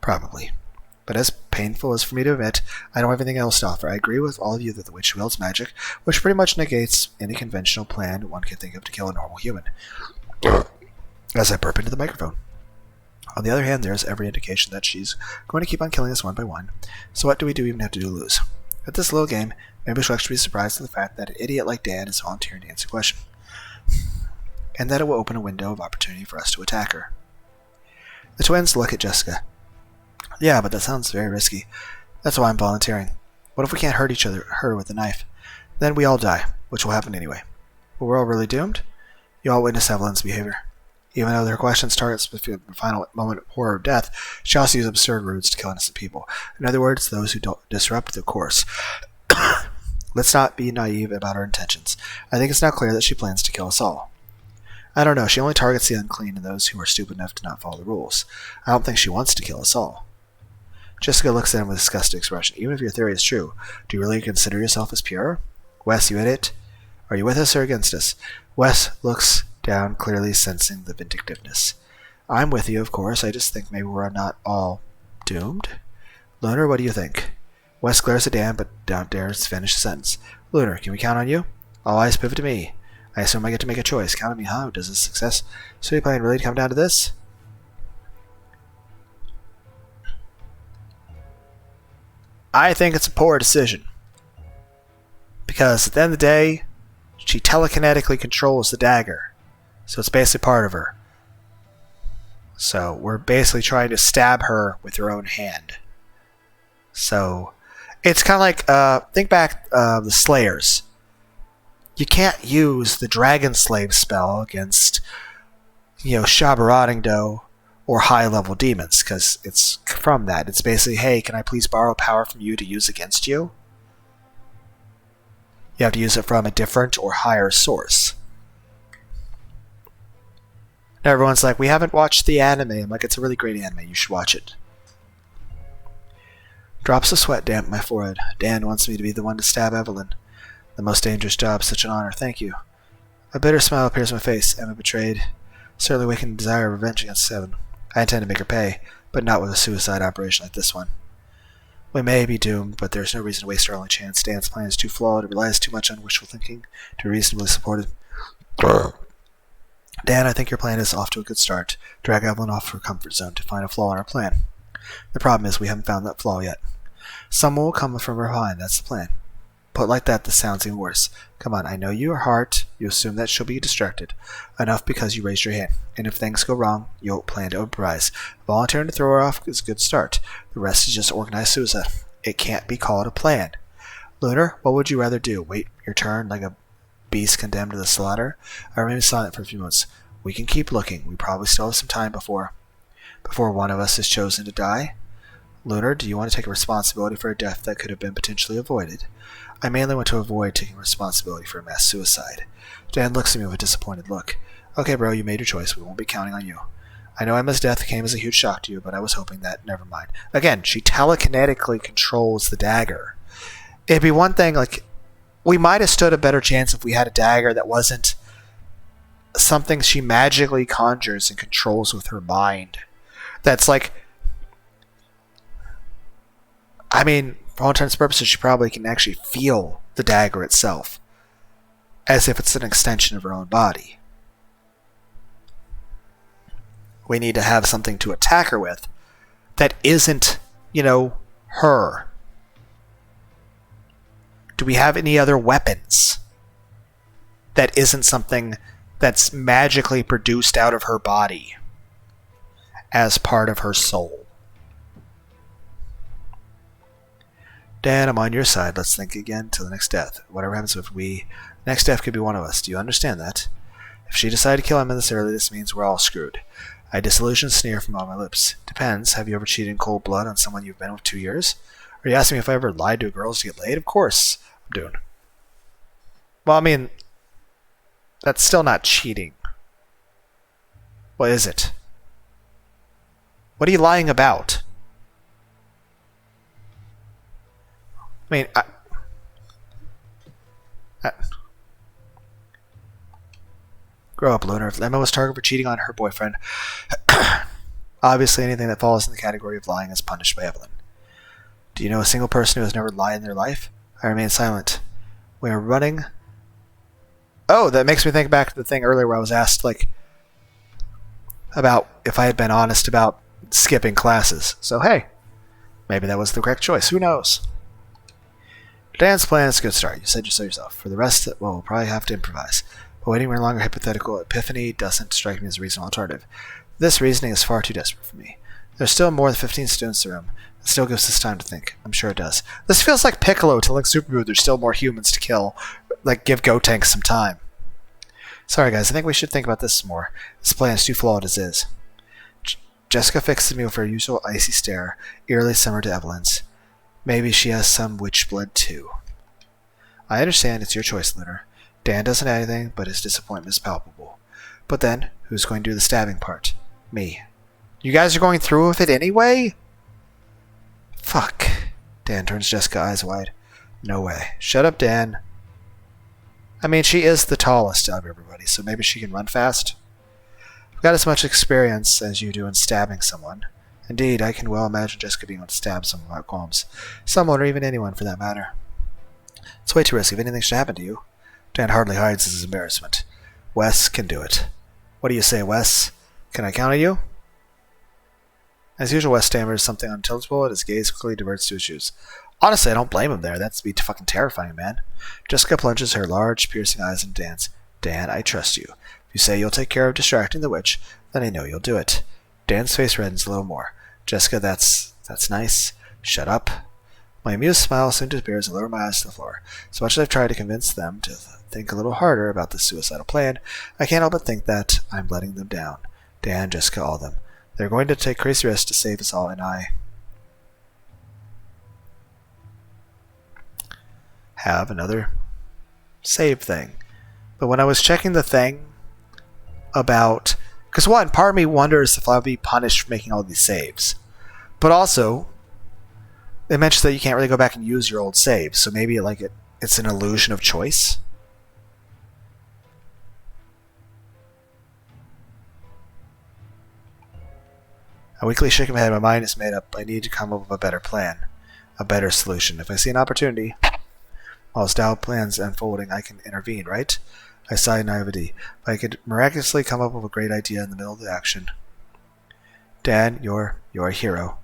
Probably. But as painful as for me to admit, I don't have anything else to offer. I agree with all of you that the witch wields magic, which pretty much negates any conventional plan one can think of to kill a normal human. As I burp into the microphone. On the other hand, there is every indication that she's going to keep on killing us one by one. So what do we even have to do to lose? At this little game, maybe she'll actually be surprised at the fact that an idiot like Dan is volunteering to answer a question. And that it will open a window of opportunity for us to attack her. The twins look at Jessica. Yeah, but that sounds very risky. That's why I'm volunteering. What if we can't hurt her with a knife? Then we all die, which will happen anyway. But we're all really doomed? You all witness Evelyn's behavior. Even though their questions target the final moment of horror of death, she also uses absurd routes to kill innocent people. In other words, those who don't disrupt the course. Let's not be naive about her intentions. I think it's now clear that she plans to kill us all. I don't know, she only targets the unclean and those who are stupid enough to not follow the rules. I don't think she wants to kill us all. Jessica looks at him with a disgusted expression. Even if your theory is true, do you really consider yourself as pure? Wes, you idiot. Are you with us or against us? Wes looks down, clearly sensing the vindictiveness. I'm with you, of course. I just think maybe we're not all doomed. Lunar, what do you think? Wes glares at Dan, but don't dare to finish the sentence. Lunar, can we count on you? All eyes pivot to me. I assume I get to make a choice. Count on me, huh? Does this success? So you plan really to come down to this? I think it's a poor decision. Because at the end of the day, she telekinetically controls the dagger. So it's basically part of her. So we're basically trying to stab her with her own hand. So it's kind of like, think back the Slayers. You can't use the Dragon Slave spell against, Shabaradingdo or high-level demons, because it's from that. It's basically, hey, can I please borrow power from you to use against you? You have to use it from a different or higher source. Now everyone's like, we haven't watched the anime. I'm like, it's a really great anime. You should watch it. Drops of sweat damp my forehead. Dan wants me to be the one to stab Evelyn. The most dangerous job, such an honor. Thank you. A bitter smile appears on my face. Emma betrayed. Certainly awakened a desire of revenge against Seven. I intend to make her pay, but not with a suicide operation like this one. We may be doomed, but there's no reason to waste our only chance. Dan's plan is too flawed. It relies too much on wishful thinking to be reasonably supported. Dan, I think your plan is off to a good start. Drag Evelyn off her comfort zone to find a flaw in our plan. The problem is we haven't found that flaw yet. Someone will come from behind. That's the plan. Put like that, this sounds even worse. Come on, I know your heart. You assume that she'll be distracted. Enough because you raised your hand. And if things go wrong, you'll plan to improvise. Volunteering to throw her off is a good start. The rest is just organized suicide. It can't be called a plan. Lunar, what would you rather do? Wait your turn like a beast condemned to the slaughter? I remain silent for a few moments. We can keep looking. We probably still have some time before one of us is chosen to die. Lunar, do you want to take responsibility for a death that could have been potentially avoided? I mainly want to avoid taking responsibility for a mass suicide. Dan looks at me with a disappointed look. Okay, bro, you made your choice. We won't be counting on you. I know Emma's death came as a huge shock to you, but I was hoping that... Never mind. Again, she telekinetically controls the dagger. It'd be one thing, like... We might have stood a better chance if we had a dagger that wasn't something she magically conjures and controls with her mind. That's like... I mean... For all intents and purposes, she probably can actually feel the dagger itself, as if it's an extension of her own body. We need to have something to attack her with that isn't, her. Do we have any other weapons that isn't something that's magically produced out of her body as part of her soul? Dan, I'm on your side. Let's think again till the next death. Whatever happens if next death could be one of us. Do you understand that? If she decided to kill him this early, this means we're all screwed. A disillusioned sneer from on my lips. Depends. Have you ever cheated in cold blood on someone you've been with 2 years? Are you asking me if I ever lied to girls to get laid? Of course I'm doing. Well, I mean, that's still not cheating. What is it? What are you lying about? I mean, grow up, Lunar. If Emma was targeted for cheating on her boyfriend, obviously anything that falls in the category of lying is punished by Evelyn. Do you know a single person who has never lied in their life? I remain silent. We are running. Oh, that makes me think back to the thing earlier where I was asked, like, about if I had been honest about skipping classes. So, hey, maybe that was the correct choice. Who knows? Dan's plan is a good start. You said so yourself. For the rest, well, we'll probably have to improvise. But waiting for a longer hypothetical epiphany doesn't strike me as a reasonable alternative. This reasoning is far too desperate for me. There's still more than 15 students in the room. It still gives us time to think. I'm sure it does. This feels like Piccolo telling Superboo there's still more humans to kill. Like, give Gotenks some time. Sorry, guys. I think we should think about this some more. This plan is too flawed as is. Jessica fixes me with her usual icy stare, eerily similar to Evelyn's. Maybe she has some witch blood, too. I understand. It's your choice, Lunar. Dan doesn't have anything, but his disappointment is palpable. But then, who's going to do the stabbing part? Me. You guys are going through with it anyway? Fuck. Dan turns Jessica eyes wide. No way. Shut up, Dan. I mean, she is the tallest out of everybody, so maybe she can run fast. I've got as much experience as you do in stabbing someone. Indeed, I can well imagine Jessica being able to stab someone without qualms. Someone, or even anyone for that matter. It's way too risky if anything should happen to you. Dan hardly hides his embarrassment. Wes can do it. What do you say, Wes? Can I count on you? As usual, Wes stammers something unintelligible, and his gaze quickly diverts to his shoes. Honestly, I don't blame him there. That's be fucking terrifying, man. Jessica plunges her large, piercing eyes into Dan's. Dan, I trust you. If you say you'll take care of distracting the witch, then I know you'll do it. Dan's face reddens a little more. Jessica, that's nice. Shut up. My amused smile soon disappears and lower my eyes to the floor. So much as I've tried to convince them to think a little harder about this suicidal plan, I can't help but think that I'm letting them down. Dan, Jessica, all of them. They're going to take crazy risks to save us all, and I have another save thing. But when I was checking the thing about... Because one, part of me wonders if I'll be punished for making all these saves. But also, it mentions that you can't really go back and use your old saves, so maybe it's an illusion of choice. I weakly shake my head. My mind is made up. I need to come up with a better plan. A better solution. If I see an opportunity, while Stout plans unfolding, I can intervene, right? I sigh in naivety. If I could miraculously come up with a great idea in the middle of the action. Dan, you're a hero.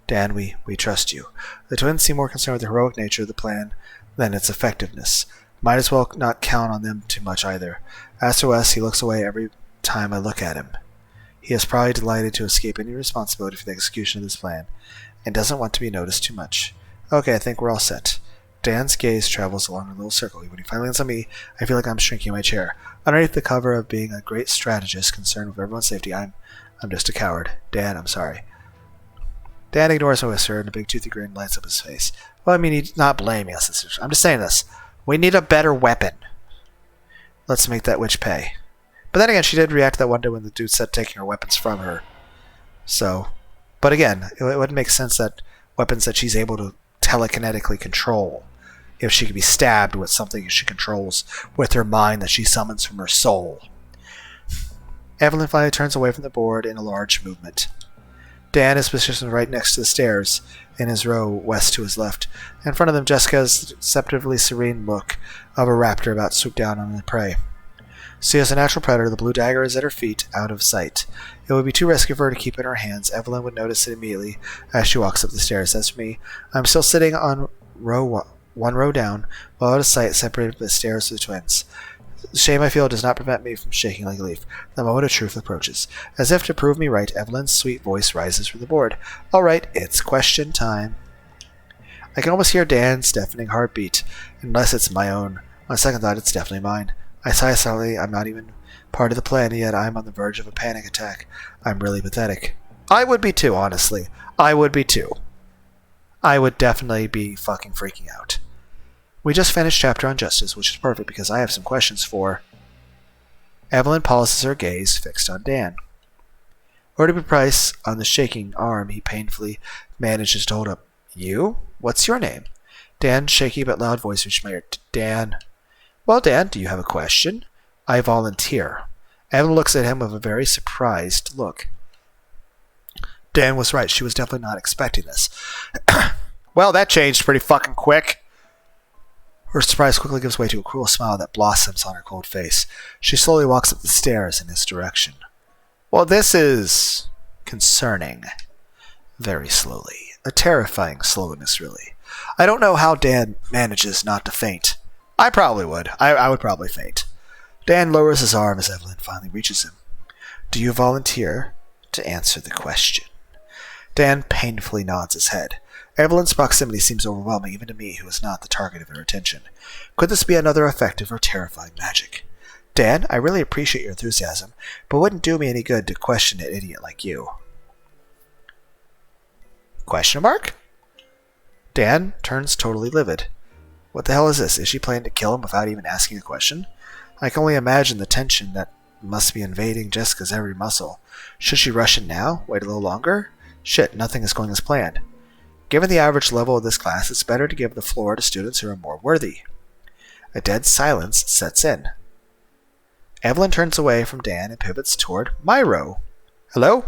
Dan, we trust you. The twins seem more concerned with the heroic nature of the plan than its effectiveness. Might as well not count on them too much either. As for Wes, he looks away every time I look at him. He is probably delighted to escape any responsibility for the execution of this plan, and doesn't want to be noticed too much. Okay, I think we're all set. Dan's gaze travels along a little circle. When he finally lands on me, I feel like I'm shrinking in my chair. Underneath the cover of being a great strategist concerned with everyone's safety, I'm just a coward. Dan, I'm sorry. Dan ignores my whisper, and a big toothy grin lights up his face. Well, I mean, he's not blaming us. I'm just saying this. We need a better weapon. Let's make that witch pay. But then again, she did react to that one day when the dude said taking her weapons from her. So, but again, it wouldn't make sense that weapons that she's able to telekinetically control, if she could be stabbed with something she controls with her mind that she summons from her soul. Evelyn finally turns away from the board in a large movement. Dan is positioned right next to the stairs, in his row west to his left. In front of them, Jessica's deceptively serene look of a raptor about to swoop down on the prey. She is a natural predator. The blue dagger is at her feet, out of sight. It would be too risky for her to keep it in her hands. Evelyn would notice it immediately as she walks up the stairs. As for me, I'm still sitting on one row down, well out of sight, separated by the stairs of the twins. The shame I feel does not prevent me from shaking like a leaf. The moment of truth approaches. As if to prove me right, Evelyn's sweet voice rises from the board. All right, it's question time. I can almost hear Dan's deafening heartbeat, unless it's my own. On second thought, it's definitely mine. I sigh silently. I'm not even part of the plan, yet I'm on the verge of a panic attack. I'm really pathetic. I would be too, honestly. I would be too. I would definitely be fucking freaking out. We just finished chapter on justice, which is perfect because I have some questions for... Evelyn pauses her gaze fixed on Dan. Or to be precise, on the shaking arm he painfully manages to hold up. You? What's your name? Dan's shaky but loud voice reached my ear. Dan. Well, Dan, do you have a question? I volunteer. Evelyn looks at him with a very surprised look. Dan was right. She was definitely not expecting this. Well, that changed pretty fucking quick. Her surprise quickly gives way to a cruel smile that blossoms on her cold face. She slowly walks up the stairs in his direction. Well, this is concerning. Very slowly. A terrifying slowness, really. I don't know how Dan manages not to faint. I probably would. I would probably faint. Dan lowers his arm as Evelyn finally reaches him. Do you volunteer to answer the question? Dan painfully nods his head. Evelyn's proximity seems overwhelming even to me, who is not the target of her attention. Could this be another effective or terrifying magic? Dan, I really appreciate your enthusiasm, but it wouldn't do me any good to question an idiot like you. Question mark? Dan turns totally livid. What the hell is this? Is she planning to kill him without even asking a question? I can only imagine the tension that must be invading Jessica's every muscle. Should she rush in now? Wait a little longer? Shit, nothing is going as planned. Given the average level of this class, it's better to give the floor to students who are more worthy. A dead silence sets in. Evelyn turns away from Dan and pivots toward my row. Hello?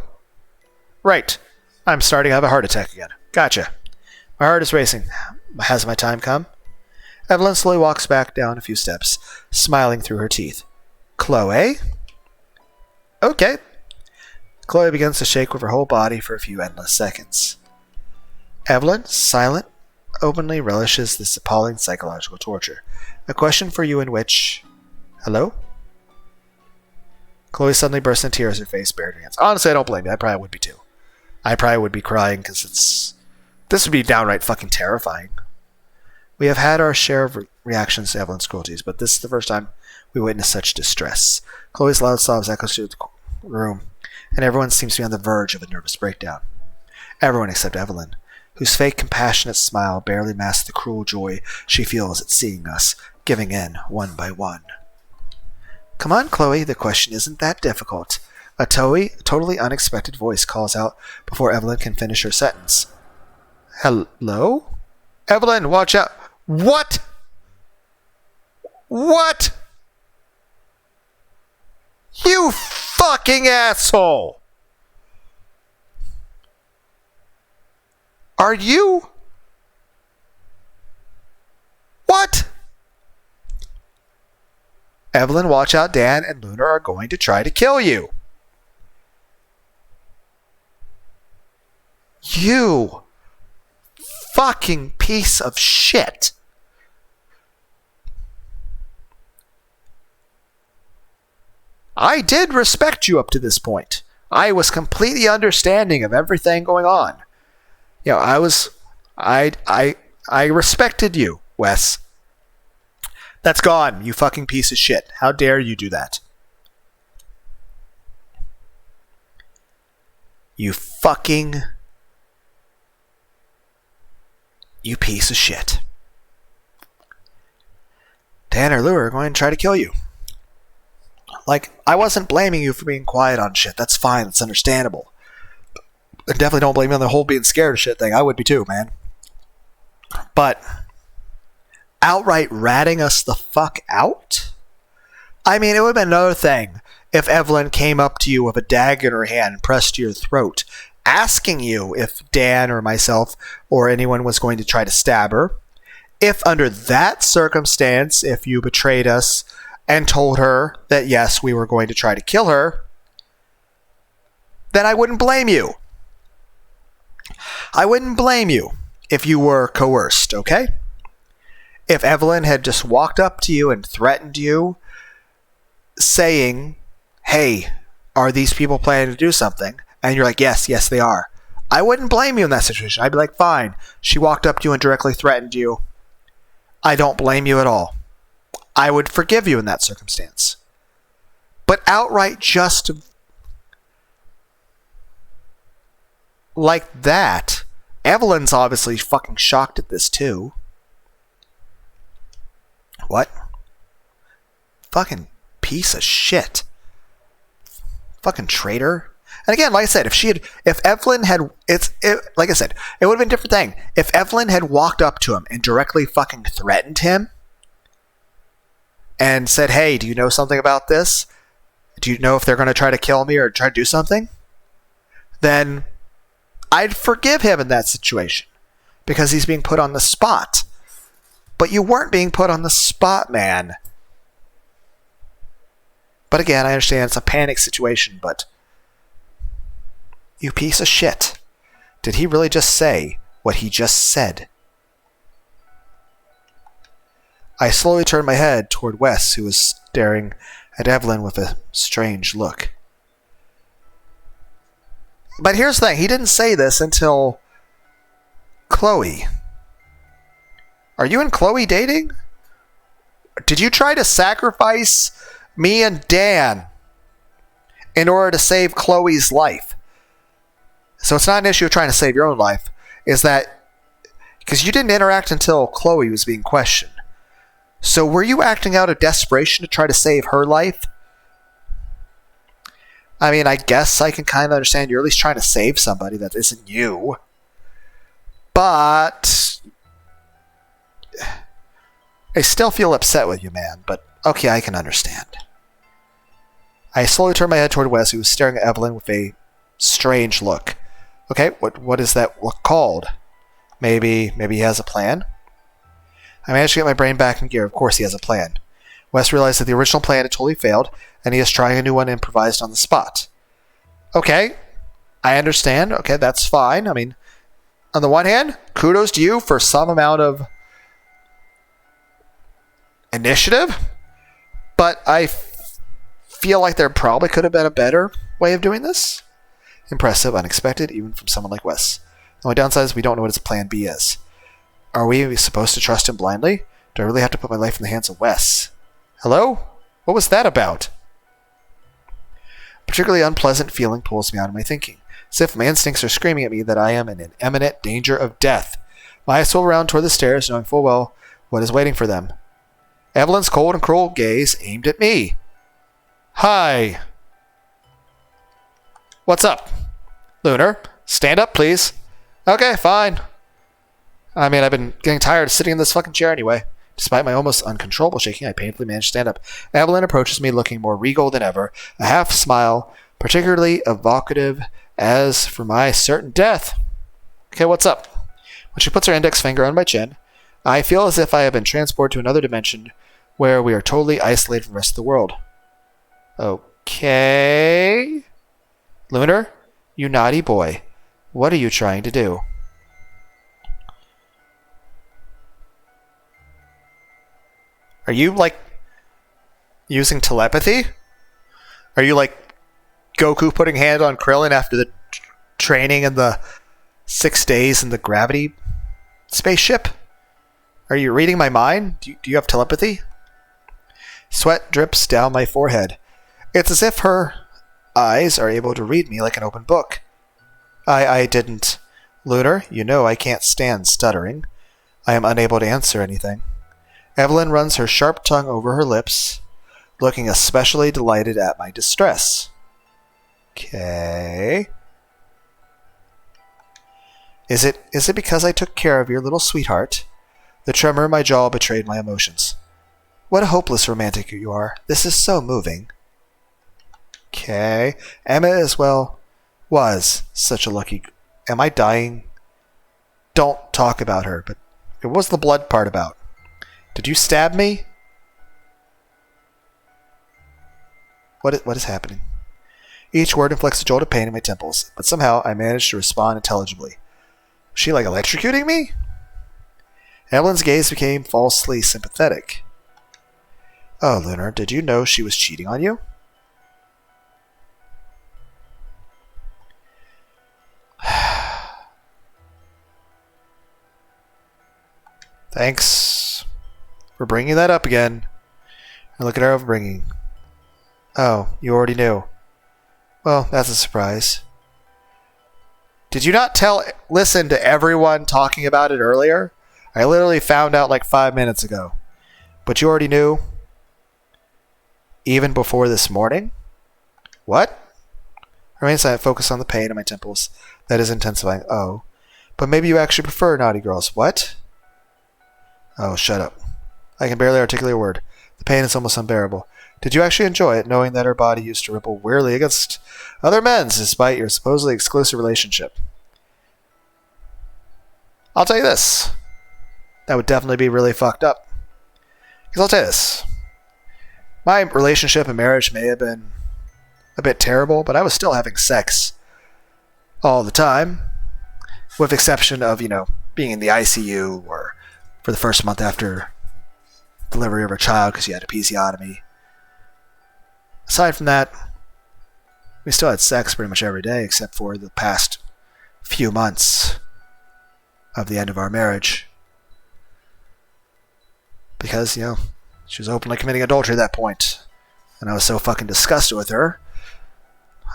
Right. I'm starting to have a heart attack again. Gotcha. My heart is racing. Has my time come? Evelyn slowly walks back down a few steps, smiling through her teeth. Chloe? Okay. Chloe begins to shake with her whole body for a few endless seconds. Evelyn, silent, openly relishes this appalling psychological torture. A question for you in which... Hello? Chloe suddenly bursts into tears, her face buried in her hands. Honestly, I don't blame you. I probably would be too. I probably would be crying because this would be downright fucking terrifying. We have had our share of reactions to Evelyn's cruelties, but this is the first time we witness such distress. Chloe's loud sobs echo through the room, and everyone seems to be on the verge of a nervous breakdown. Everyone except Evelyn, whose fake compassionate smile barely masks the cruel joy she feels at seeing us, giving in one by one. Come on, Chloe, the question isn't that difficult. A totally unexpected voice calls out before Evelyn can finish her sentence. Hello? Evelyn, watch out. What? What? You fucking asshole! Are you? What? Evelyn, watch out. Dan and Lunar are going to try to kill you. You fucking piece of shit. I did respect you up to this point. I was completely understanding of everything going on. You know, I respected you, Wes. That's gone, you fucking piece of shit. How dare you do that? You piece of shit. Dan or Lunar are going to try to kill you. Like, I wasn't blaming you for being quiet on shit. That's fine. That's understandable. I definitely don't blame you on the whole being scared of shit thing. I would be too, man. But outright ratting us the fuck out? I mean, it would have been another thing if Evelyn came up to you with a dagger in her hand and pressed to your throat, asking you if Dan or myself or anyone was going to try to stab her. If under that circumstance, if you betrayed us and told her that yes, we were going to try to kill her, then I wouldn't blame you. I wouldn't blame you if you were coerced, okay? If Evelyn had just walked up to you and threatened you, saying, hey, are these people planning to do something? And you're like, yes, they are. I wouldn't blame you in that situation. I'd be like, fine. She walked up to you and directly threatened you. I don't blame you at all. I would forgive you in that circumstance. But outright just like that, Evelyn's obviously fucking shocked at this too. What? Fucking piece of shit. Fucking traitor. And again, like I said, if Evelyn had, like I said, it would have been a different thing. If Evelyn had walked up to him and directly fucking threatened him and said, hey, do you know something about this? Do you know if they're going to try to kill me or try to do something? Then I'd forgive him in that situation because he's being put on the spot. But you weren't being put on the spot, man. But again, I understand it's a panic situation, but you piece of shit. Did he really just say what he just said? I slowly turned my head toward Wes, who was staring at Evelyn with a strange look. But here's the thing, he didn't say this until Chloe. Are you and Chloe dating? Did you try to sacrifice me and Dan in order to save Chloe's life? So it's not an issue of trying to save your own life. Is that because you didn't interact until Chloe was being questioned. So were you acting out of desperation to try to save her life? I mean, I guess I can kind of understand you're at least trying to save somebody that isn't you. But I still feel upset with you, man. But okay, I can understand. I slowly turned my head toward Wes, who was staring at Evelyn with a strange look. Okay, what is that look called? Maybe he has a plan? I managed to get my brain back in gear. Of course he has a plan. Wes realized that the original plan had totally failed, and he is trying a new one improvised on the spot. Okay, I understand. Okay, that's fine. I mean, on the one hand, kudos to you for some amount of initiative, but I feel like there probably could have been a better way of doing this. Impressive, unexpected, even from someone like Wes. The only downside is we don't know what his plan B is. Are we supposed to trust him blindly? Do I really have to put my life in the hands of Wes? Hello? What was that about? A particularly unpleasant feeling pulls me out of my thinking, as if my instincts are screaming at me that I am in an imminent danger of death. My eyes swivel around toward the stairs, knowing full well what is waiting for them. Evelyn's cold and cruel gaze aimed at me. Hi. What's up? Lunar, stand up, please. Okay, fine. I mean, I've been getting tired of sitting in this fucking chair anyway. Despite my almost uncontrollable shaking, I painfully managed to stand up. Evelyn approaches me looking more regal than ever, a half smile, particularly evocative as for my certain death. Okay, what's up? When she puts her index finger on my chin, I feel as if I have been transported to another dimension where we are totally isolated from the rest of the world. Okay. Lunar, you naughty boy. What are you trying to do? Are you, like, using telepathy? Are you, like, Goku putting hand on Krillin after the training in the 6 days in the gravity spaceship? Are you reading my mind? Do you have telepathy? Sweat drips down my forehead. It's as if her eyes are able to read me like an open book. I didn't. Lunar, you know I can't stand stuttering. I am unable to answer anything. Evelyn runs her sharp tongue over her lips, looking especially delighted at my distress. Okay. Is it because I took care of your little sweetheart? The tremor in my jaw betrayed my emotions. What a hopeless romantic you are. This is so moving. Okay. Emma as well was such a lucky... Am I dying? Don't talk about her, but what was the blood part about? Did you stab me? What is happening? Each word inflicts a jolt of pain in my temples, but somehow I managed to respond intelligibly. Was she, like, electrocuting me? Evelyn's gaze became falsely sympathetic. Oh, Lunar, did you know she was cheating on you? Thanks for bringing that up again. And look at our upbringing. Oh, you already knew. Well, that's a surprise. Did you not listen to everyone talking about it earlier? I literally found out like 5 minutes ago. But you already knew? Even before this morning? What? I remain silent, focus on the pain in my temples. That is intensifying. Oh. But maybe you actually prefer naughty girls. What? Oh, shut up. I can barely articulate a word. The pain is almost unbearable. Did you actually enjoy it, knowing that her body used to ripple weirdly against other men's despite your supposedly exclusive relationship? I'll tell you this. That would definitely be really fucked up. Because I'll tell you this. My relationship and marriage may have been a bit terrible, but I was still having sex all the time. With exception of, being in the ICU or for the first month after delivery of her child because she had a episiotomy. Aside from that, we still had sex pretty much every day except for the past few months of the end of our marriage. Because, she was openly committing adultery at that point. And I was so fucking disgusted with her.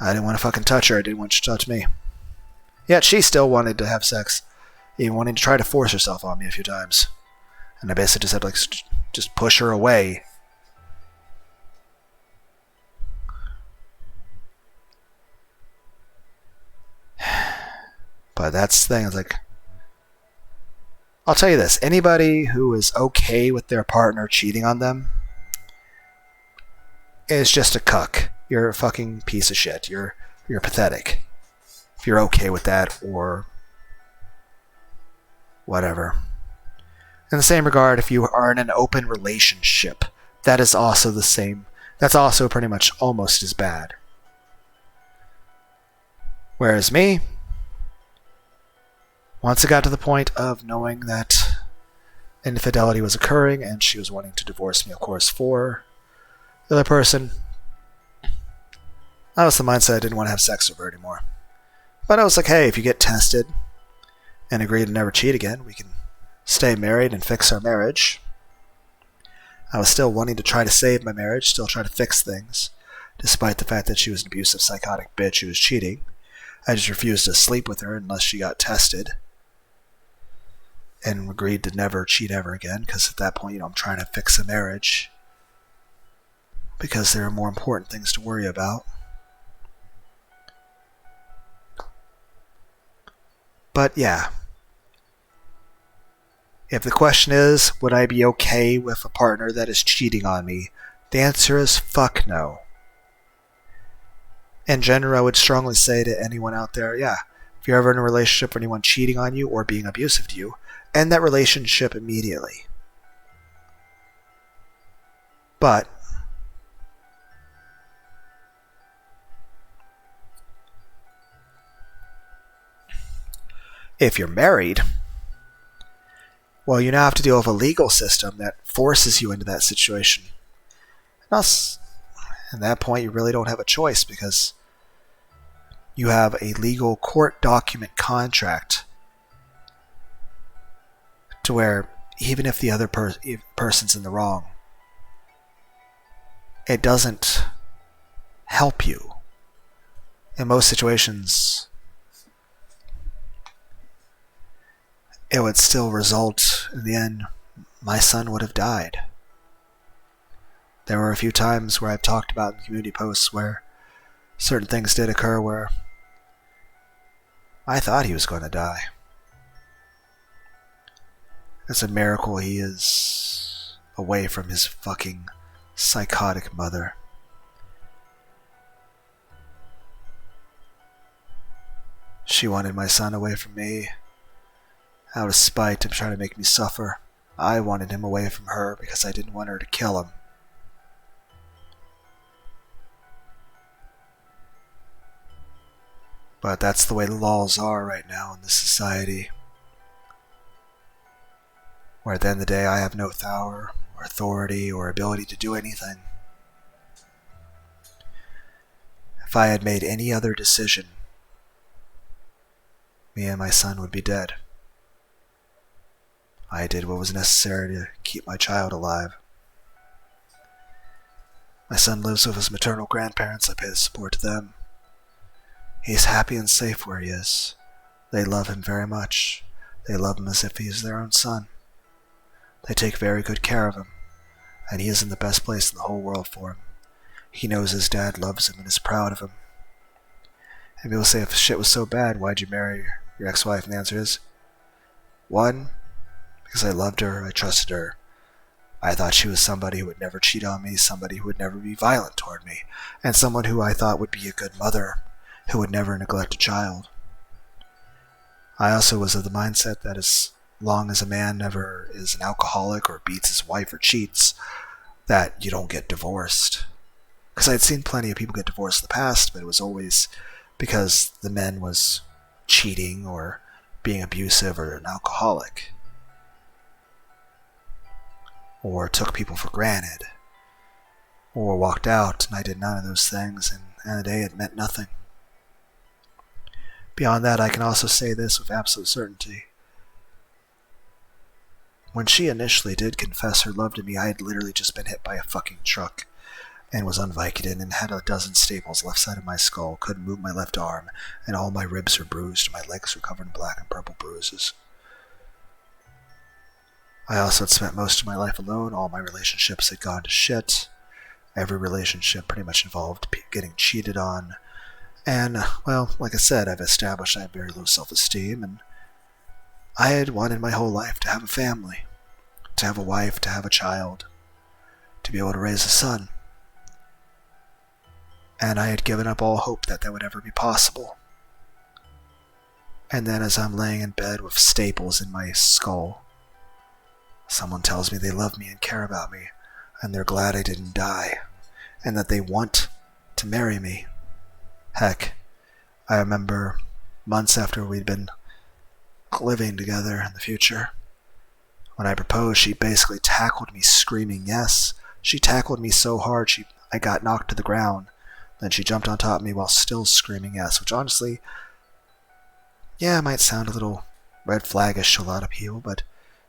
I didn't want to fucking touch her. I didn't want her to touch me. Yet she still wanted to have sex. Even wanting to try to force herself on me a few times. And I basically just had to just push her away. But that's the thing. It's like, I'll tell you this. Anybody who is okay with their partner cheating on them is just a cuck. You're a fucking piece of shit. You're pathetic. If you're okay with that or whatever. In the same regard, if you are in an open relationship, that is also the same. That's also pretty much almost as bad. Whereas me, once it got to the point of knowing that infidelity was occurring and she was wanting to divorce me, of course, for the other person, that was the mindset. I didn't want to have sex with her anymore. But I was like, hey, if you get tested and agree to never cheat again, we can stay married and fix our marriage. I was still wanting to try to save my marriage, still try to fix things, despite the fact that she was an abusive, psychotic bitch who was cheating. I just refused to sleep with her unless she got tested. And agreed to never cheat ever again, because at that point, I'm trying to fix a marriage. Because there are more important things to worry about. But yeah. If the question is, would I be okay with a partner that is cheating on me? The answer is fuck no. In general, I would strongly say to anyone out there, yeah, if you're ever in a relationship with anyone cheating on you or being abusive to you, end that relationship immediately. But if you're married, well, you now have to deal with a legal system that forces you into that situation. And at that point, you really don't have a choice because you have a legal court document contract to where even if the other person's in the wrong, it doesn't help you. In most situations, it would still result, in the end, my son would have died. There were a few times where I've talked about in community posts where certain things did occur where I thought he was going to die. It's a miracle he is away from his fucking psychotic mother. She wanted my son away from me. Out of spite to try to make me suffer. I wanted him away from her because I didn't want her to kill him. But that's the way the laws are right now in this society. Where at the end of the day I have no power or authority or ability to do anything. If I had made any other decision, me and my son would be dead. I did what was necessary to keep my child alive. My son lives with his maternal grandparents. I pay the support to them. He's happy and safe where he is. They love him very much. They love him as if he is their own son. They take very good care of him, and he is in the best place in the whole world for him. He knows his dad loves him and is proud of him. And people say, if shit was so bad, why'd you marry your ex-wife? And the answer is, 1, because I loved her, I trusted her. I thought she was somebody who would never cheat on me, somebody who would never be violent toward me, and someone who I thought would be a good mother, who would never neglect a child. I also was of the mindset that as long as a man never is an alcoholic or beats his wife or cheats, that you don't get divorced. Because I had seen plenty of people get divorced in the past, but it was always because the man was cheating or being abusive or an alcoholic, or took people for granted, or walked out, and I did none of those things, and at the end of the day it meant nothing. Beyond that, I can also say this with absolute certainty. When she initially did confess her love to me, I had literally just been hit by a fucking truck and was Unvicodin and had a dozen staples left side of my skull, couldn't move my left arm, and all my ribs were bruised, my legs were covered in black and purple bruises. I also had spent most of my life alone. All my relationships had gone to shit. Every relationship pretty much involved getting cheated on. And, well, like I said, I've established I have very low self-esteem, and I had wanted my whole life to have a family, to have a wife, to have a child, to be able to raise a son. And I had given up all hope that that would ever be possible. And then as I'm laying in bed with staples in my skull, someone tells me they love me and care about me, and they're glad I didn't die, and that they want to marry me. Heck, I remember months after we'd been living together in the future, when I proposed, she basically tackled me screaming yes. She tackled me so hard I got knocked to the ground. Then she jumped on top of me while still screaming yes, which honestly, yeah, might sound a little red flaggish to a lot of people, but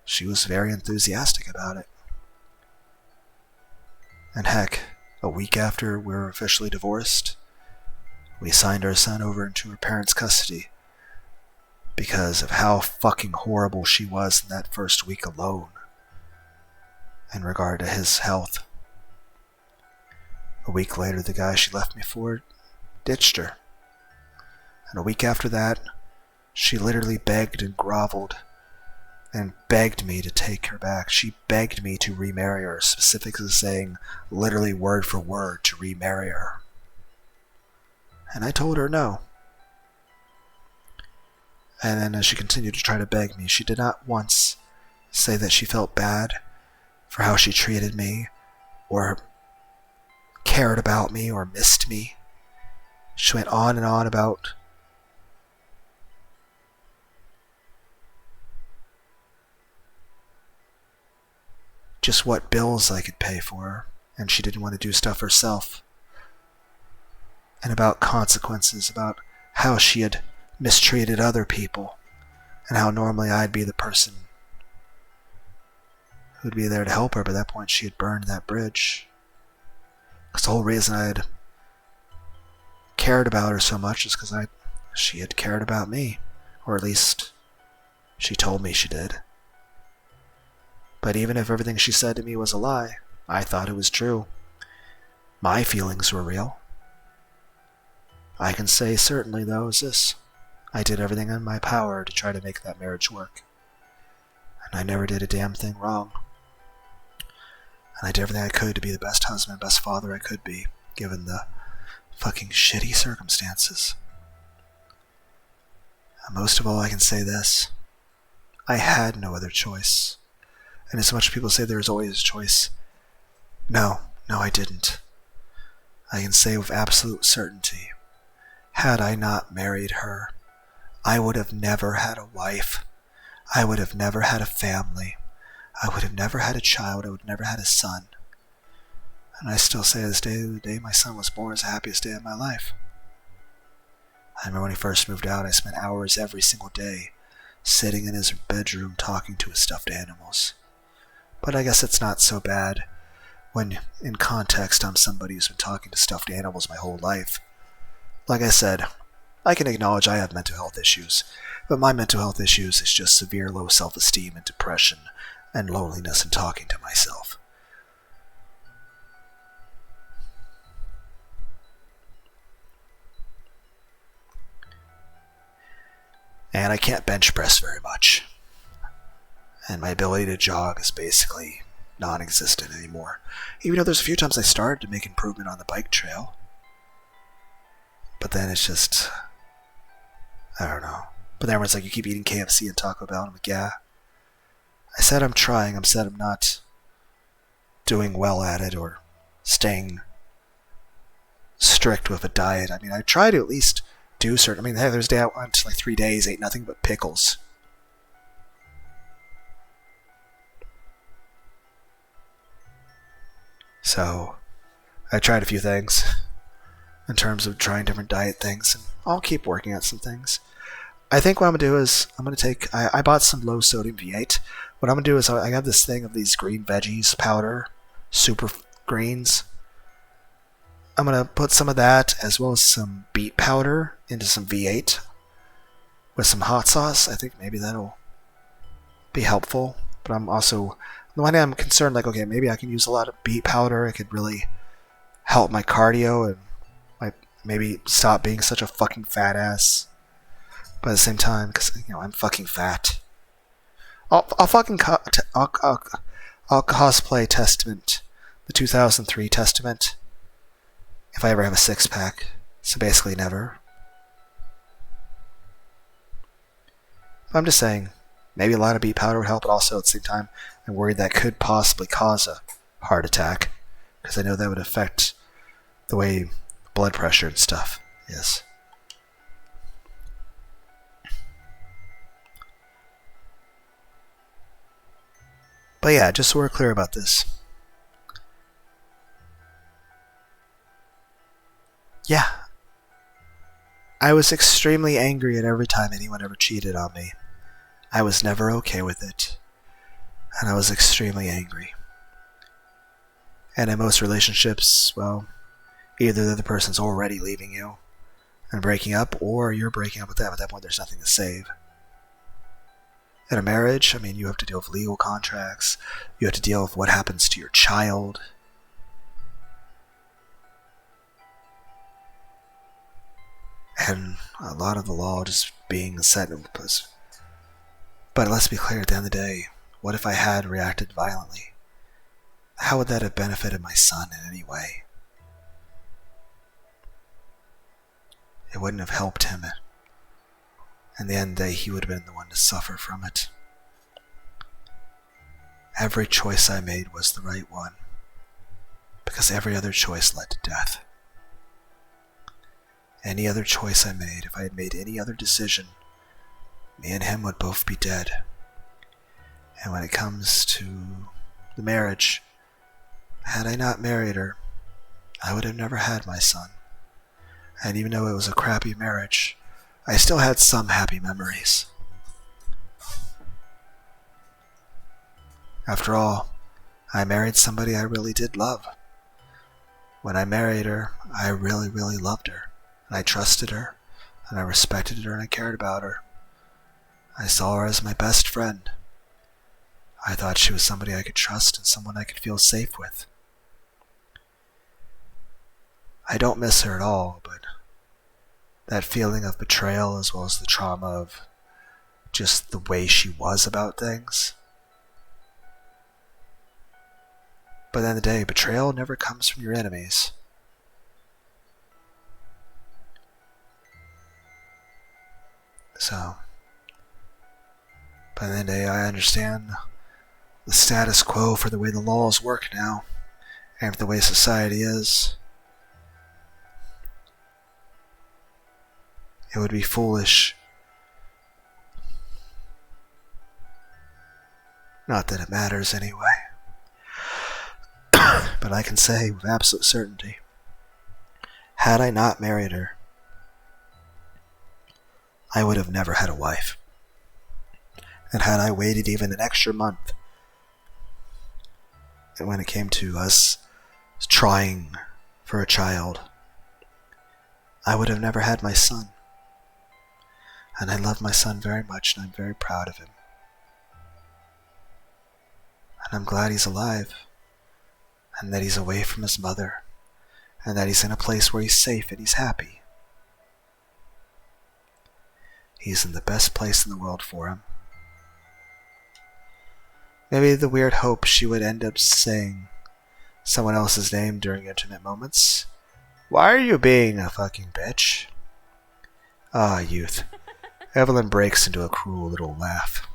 she was very enthusiastic about it. And heck, a week after we were officially divorced, we signed our son over into her parents' custody because of how fucking horrible she was in that first week alone in regard to his health. A week later, the guy she left me for ditched her. And a week after that, she literally begged and groveled and begged me to take her back. She begged me to remarry her, specifically saying, literally word for word, to remarry her. And I told her no. And then as she continued to try to beg me, she did not once say that she felt bad for how she treated me, or cared about me, or missed me. She went on and on about just what bills I could pay for her, and she didn't want to do stuff herself. And about consequences, about how she had mistreated other people, and how normally I'd be the person who'd be there to help her, but at that point she had burned that bridge. Because the whole reason I had cared about her so much is because she had cared about me, or at least she told me she did. But even if everything she said to me was a lie, I thought it was true. My feelings were real. I can say certainly, though, is this: I did everything in my power to try to make that marriage work. And I never did a damn thing wrong. And I did everything I could to be the best husband, best father I could be, given the fucking shitty circumstances. And most of all, I can say this: I had no other choice. And as much as people say there's always a choice, no, I didn't. I can say with absolute certainty, had I not married her, I would have never had a wife. I would have never had a family. I would have never had a child. I would have never had a son. And I still say this day, the day my son was born, is the happiest day of my life. I remember when he first moved out, I spent hours every single day sitting in his bedroom talking to his stuffed animals. But I guess it's not so bad when, in context, I'm somebody who's been talking to stuffed animals my whole life. Like I said, I can acknowledge I have mental health issues, but my mental health issues is just severe low self-esteem and depression and loneliness and talking to myself. And I can't bench press very much. And my ability to jog is basically non-existent anymore. Even though there's a few times I started to make improvement on the bike trail. But then it's just, I don't know. But then everyone's like, you keep eating KFC and Taco Bell. And I'm like, yeah. I said I'm trying. I said I'm not doing well at it or staying strict with a diet. I mean, I try to at least do certain. I mean, hey, there's a day I went like 3 days, ate nothing but pickles. So, I tried a few things in terms of trying different diet things, and I'll keep working at some things. I think what I'm going to do is, I'm going to take, I bought some low sodium V8. What I'm going to do is, I have this thing of these green veggies powder, super greens. I'm going to put some of that, as well as some beet powder, into some V8 with some hot sauce. I think maybe that'll be helpful. But I'm also, on the one hand, I'm concerned, like, okay, maybe I can use a lot of beet powder. It could really help my cardio and maybe stop being such a fucking fat ass. But at the same time, because, I'm fucking fat. I'll fucking I'll cosplay Testament, the 2003 Testament, if I ever have a six-pack. So basically never. I'm just saying, maybe a lot of beet powder would help, but also at the same time, I'm worried that could possibly cause a heart attack, because I know that would affect the way blood pressure and stuff is. But yeah, just so we're clear about this. Yeah. I was extremely angry at every time anyone ever cheated on me. I was never okay with it. And I was extremely angry. And in most relationships, well, either the other person's already leaving you and breaking up, or you're breaking up with them. At that point, there's nothing to save. In a marriage, I mean, you have to deal with legal contracts. You have to deal with what happens to your child. And a lot of the law just being set in place. But let's be clear, at the end of the day, what if I had reacted violently? How would that have benefited my son in any way? It wouldn't have helped him. In the end of the day, he would have been the one to suffer from it. Every choice I made was the right one, because every other choice led to death. Any other choice I made, if I had made any other decision, me and him would both be dead. And when it comes to the marriage, had I not married her, I would have never had my son. And even though it was a crappy marriage, I still had some happy memories. After all, I married somebody I really did love. When I married her, I really, really loved her. And I trusted her, and I respected her, and I cared about her. I saw her as my best friend. I thought she was somebody I could trust and someone I could feel safe with. I don't miss her at all, but that feeling of betrayal, as well as the trauma of just the way she was about things. But at the end of the day, betrayal never comes from your enemies. So, by the end of the day, I understand the status quo for the way the laws work now, and for the way society is. It would be foolish. Not that it matters anyway. But I can say with absolute certainty, had I not married her, I would have never had a wife. And had I waited even an extra month, and when it came to us trying for a child, I would have never had my son. And I love my son very much, and I'm very proud of him. And I'm glad he's alive, and that he's away from his mother, and that he's in a place where he's safe and he's happy. He's in the best place in the world for him. Maybe the weird hope she would end up saying someone else's name during intimate moments. Why are you being a fucking bitch? Ah, youth. Evelyn breaks into a cruel little laugh.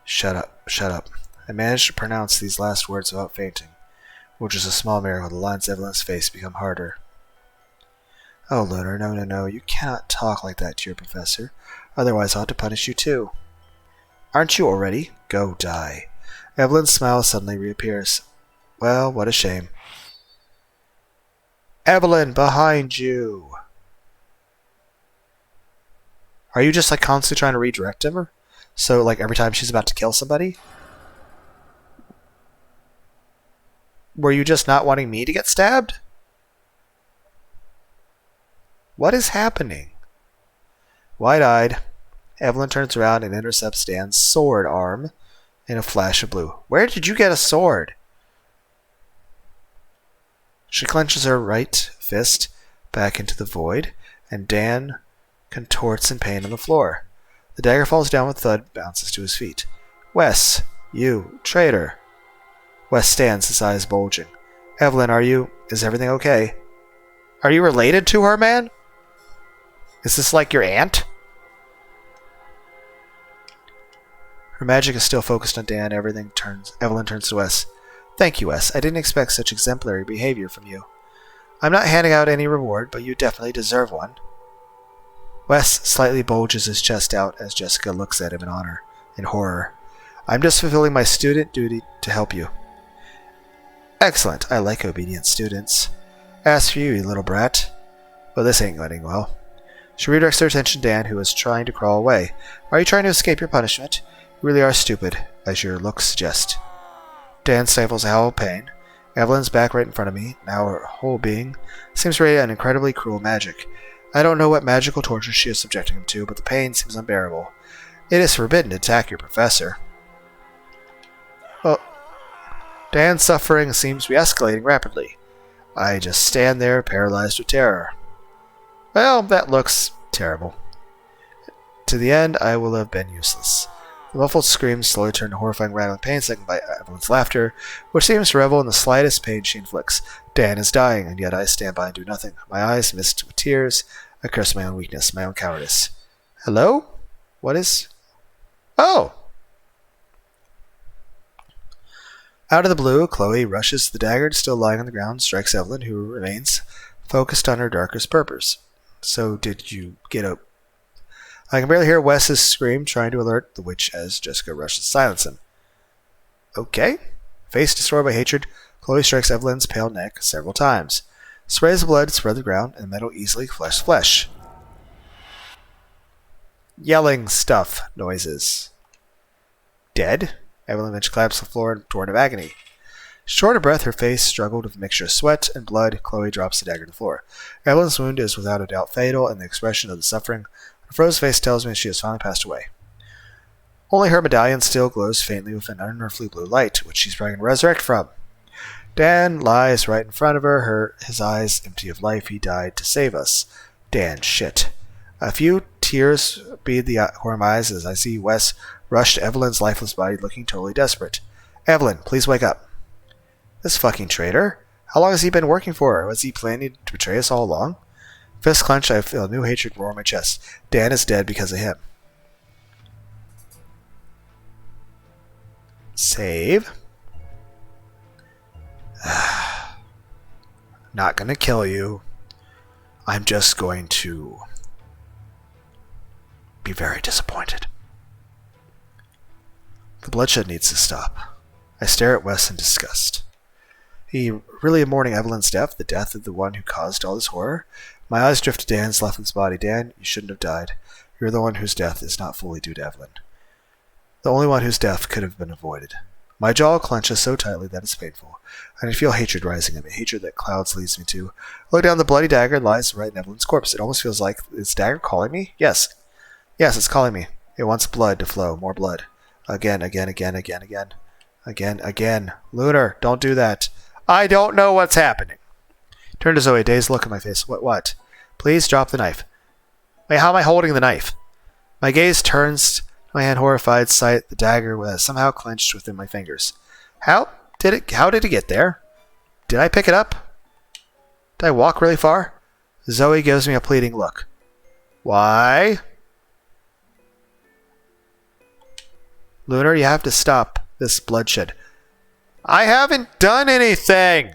Shut up, shut up. I managed to pronounce these last words without fainting, which is a small miracle. The lines of Evelyn's face become harder. Oh, Lunar, no, you cannot talk like that to your professor. Otherwise I ought to punish you too. Aren't you already? Go die. Evelyn's smile suddenly reappears. Well, what a shame. Evelyn, behind you! Are you just constantly trying to redirect her? So every time she's about to kill somebody? Were you just not wanting me to get stabbed? What is happening? Wide-eyed, Evelyn turns around and intercepts Dan's sword arm in a flash of blue. Where did you get a sword? She clenches her right fist back into the void, and Dan contorts in pain on the floor. The dagger falls down with a thud, bounces to his feet. Wes, you, traitor. Wes stands, his eyes bulging. Evelyn, is everything okay? Are you related to her, man? Is this like your aunt? Her magic is still focused on Dan. Evelyn turns to Wes. Thank you, Wes. I didn't expect such exemplary behavior from you. I'm not handing out any reward, but you definitely deserve one. Wes slightly bulges his chest out as Jessica looks at him in horror. I'm just fulfilling my student duty to help you. Excellent. I like obedient students. As for you, you little brat. Well, this ain't going well. She redirects her attention to Dan, who is trying to crawl away. Are you trying to escape your punishment? You really are stupid, as your looks suggest. Dan stifles a howl of pain. Evelyn's back right in front of me. Now her whole being seems ready to an incredibly cruel magic. I don't know what magical torture she is subjecting him to, but the pain seems unbearable. It is forbidden to attack your professor. Well, Dan's suffering seems to be escalating rapidly. I just stand there, paralyzed with terror. Well, that looks terrible. To the end, I will have been useless. The muffled screams slowly turn to horrifying rattling pain, seconded by Evelyn's laughter, which seems to revel in the slightest pain she inflicts. Dan is dying, and yet I stand by and do nothing. My eyes mist with tears. I curse my own weakness, my own cowardice. Hello? What is... Oh! Out of the blue, Chloe rushes to the dagger still lying on the ground, strikes Evelyn, who remains focused on her darkest purpose. So did you get a... I can barely hear Wes's scream, trying to alert the witch as Jessica rushes to silence him. Okay. Face destroyed by hatred, Chloe strikes Evelyn's pale neck several times. Sprays of blood spread the ground, and metal easily flesh flesh. Yelling stuff noises. Dead? Evelyn eventually collapsed to the floor in a torrent of agony. Short of breath, her face struggled with a mixture of sweat and blood. Chloe drops the dagger to the floor. Evelyn's wound is without a doubt fatal, and the expression of the suffering her frozen face tells me she has finally passed away. Only her medallion still glows faintly with an unearthly blue light, which she's trying to resurrect from. Dan lies right in front of her, his eyes empty of life. He died to save us. Dan, shit. A few tears bead the corner of my eyes as I see Wes rush to Evelyn's lifeless body, looking totally desperate. Evelyn, please wake up. This fucking traitor? How long has he been working for her? Was he planning to betray us all along? Fist clenched, I feel a new hatred roar in my chest. Dan is dead because of him. Save. Not gonna kill you. I'm just going to be very disappointed. The bloodshed needs to stop. I stare at Wes in disgust. He really mourning Evelyn's death, the death of the one who caused all this horror? My eyes drift to Dan's lifeless body. Dan, you shouldn't have died. You're the one whose death is not fully due to Evelyn. The only one whose death could have been avoided. My jaw clenches so tightly that it's painful, and I feel hatred rising in me, hatred that clouds leads me to. I look down the bloody dagger and lies right in Evelyn's corpse. It almost feels like it's dagger calling me? Yes. Yes, it's calling me. It wants blood to flow, more blood. Again. Again. Lunar, don't do that. I don't know what's happening. Turn to Zoe, dazed look in my face. What? Please drop the knife. Wait, how am I holding the knife? My gaze turns to my hand, horrified sight. The dagger was somehow clenched within my fingers. How did it get there? Did I pick it up? Did I walk really far? Zoe gives me a pleading look. Why? Lunar, you have to stop this bloodshed. I haven't done anything!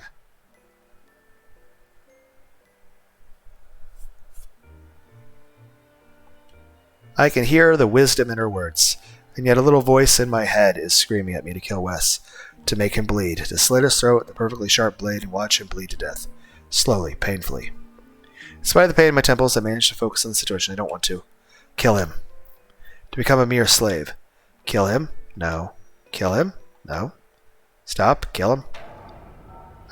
I can hear the wisdom in her words, and yet a little voice in my head is screaming at me to kill Wes, to make him bleed, to slit his throat with a perfectly sharp blade and watch him bleed to death. Slowly, painfully. In spite of the pain in my temples, I manage to focus on the situation. I don't want to. Kill him. To become a mere slave. Kill him? No. Kill him? No. Stop. Kill him.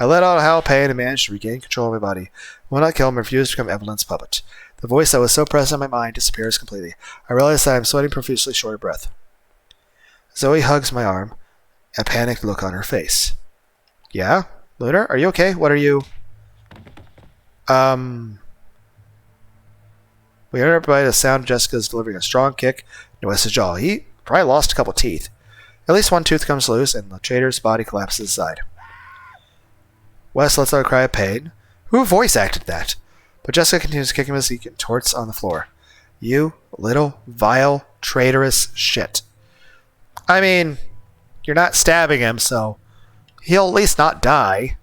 I let out a howl of pain and managed to regain control of my body. I will not kill him, refuse to become Evelyn's puppet. The voice that was so present in my mind disappears completely. I realize that I am sweating profusely, short of breath. Zoe hugs my arm, a panicked look on her face. Yeah? Lunar, are you okay? What are you... We heard by the sound of Jessica's delivering a strong kick into Wes's jaw. He probably lost a couple teeth. At least one tooth comes loose, and the traitor's body collapses aside. Wes lets out a cry of pain. Who voice acted that? But Jessica continues kicking his torts on the floor. You little, vile, traitorous shit. I mean, you're not stabbing him, so he'll at least not die.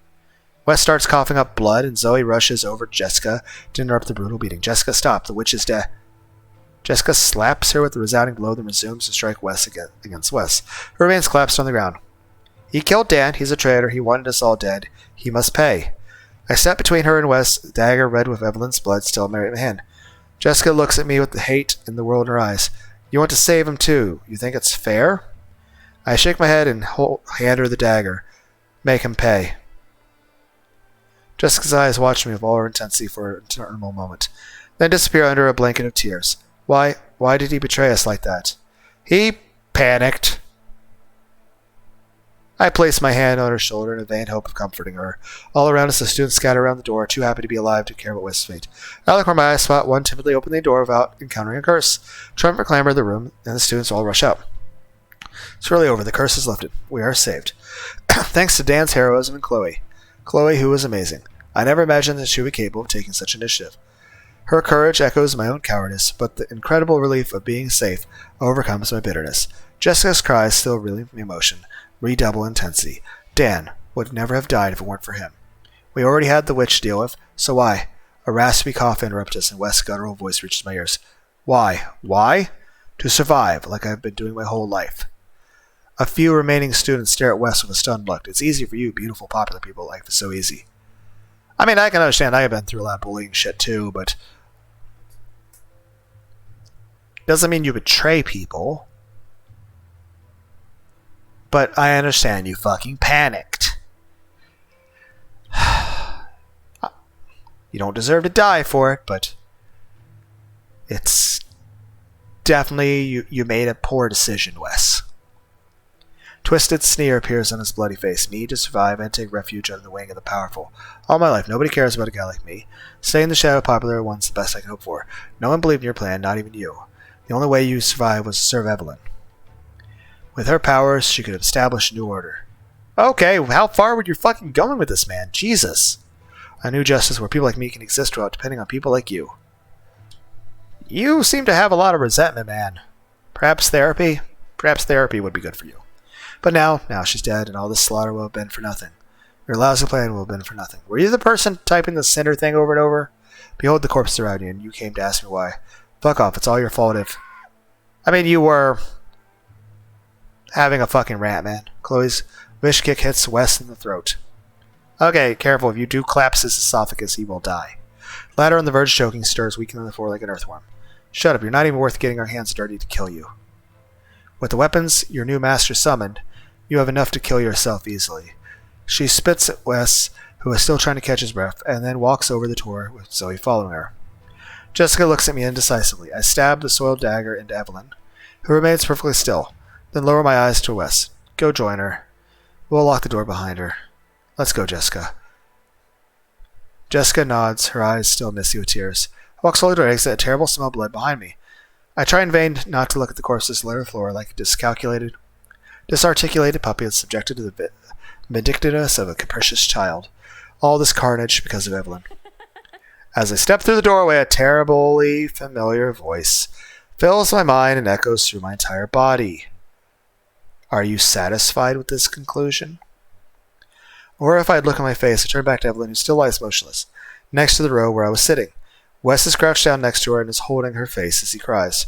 Wes starts coughing up blood, and Zoe rushes over Jessica to interrupt the brutal beating. Jessica, stop. The witch is dead. Jessica slaps her with a resounding blow, then resumes to strike Wes against Wes, who remains collapsed on the ground. He killed Dan. He's a traitor. He wanted us all dead. He must pay. I step between her and Wes, the dagger red with Evelyn's blood still in my hand. Jessica looks at me with the hate in the world in her eyes. You want to save him too. You think it's fair? I shake my head and hand her the dagger. Make him pay. Jessica's eyes watch me with all her intensity for an eternal moment, then disappear under a blanket of tears. Why did he betray us like that? He panicked. I place my hand on her shoulder in a vain hope of comforting her. All around us, the students scatter around the door, too happy to be alive to care about West's fate. Out of the corner of my eye spot, one timidly opened the door without encountering a curse. Triumphant clamor in the room, and the students all rush out. It's really over. The curse is lifted. We are saved. Thanks to Dan's heroism and Chloe. Chloe, who was amazing. I never imagined that she would be capable of taking such initiative. Her courage echoes my own cowardice, but the incredible relief of being safe overcomes my bitterness. Jessica's cries still relieve my emotion. Redouble intensity. Dan would never have died if it weren't for him. We already had the witch to deal with, so why? A raspy cough interrupts us, and West's guttural voice reaches my ears. Why? Why? To survive, like I've been doing my whole life. A few remaining students stare at West with a stunned look. It's easy for you, beautiful, popular people. Life is so easy. I mean, I can understand. I have been through a lot of bullying shit too, but doesn't mean you betray people. But I understand you fucking panicked. You don't deserve to die for it, but it's definitely you made a poor decision, Wes. Twisted sneer appears on his bloody face. Me to survive and take refuge under the wing of the powerful. All my life, nobody cares about a guy like me. Stay in the shadow, popular one's the best I can hope for. No one believed in your plan, not even you. The only way you survived was to serve Evelyn. With her powers, she could establish a new order. Okay, how far would you fucking going with this, man? Jesus. A new justice where people like me can exist without depending on people like you. You seem to have a lot of resentment, man. Perhaps therapy? Perhaps therapy would be good for you. But now she's dead, and all this slaughter will have been for nothing. Your lousy plan will have been for nothing. Were you the person typing the center thing over and over? Behold the corpse around you, and you came to ask me why. Fuck off, it's all your fault if... I mean, you were... having a fucking rant, man. Chloe's wish kick hits Wes in the throat. Okay, careful. If you do collapse his esophagus, he will die. Ladder on the verge of choking stirs, weakening the floor like an earthworm. Shut up. You're not even worth getting our hands dirty to kill you. With the weapons your new master summoned, you have enough to kill yourself easily. She spits at Wes, who is still trying to catch his breath, and then walks over the door with Zoe following her. Jessica looks at me indecisively. I stab the soiled dagger into Evelyn, who remains perfectly still, then lower my eyes to Wes. Go join her. We'll lock the door behind her. Let's go, Jessica. Jessica nods, her eyes still misty with tears. I walk slowly to her exit, a terrible smell of blood behind me. I try in vain not to look at the corpses litter the floor like a disarticulated puppy that's subjected to the vindictiveness of a capricious child. All this carnage because of Evelyn. As I step through the doorway, a terribly familiar voice fills my mind and echoes through my entire body. Are you satisfied with this conclusion? Horrified look on my face, I turn back to Evelyn, who still lies motionless, next to the row where I was sitting. Wes is crouched down next to her and is holding her face as he cries.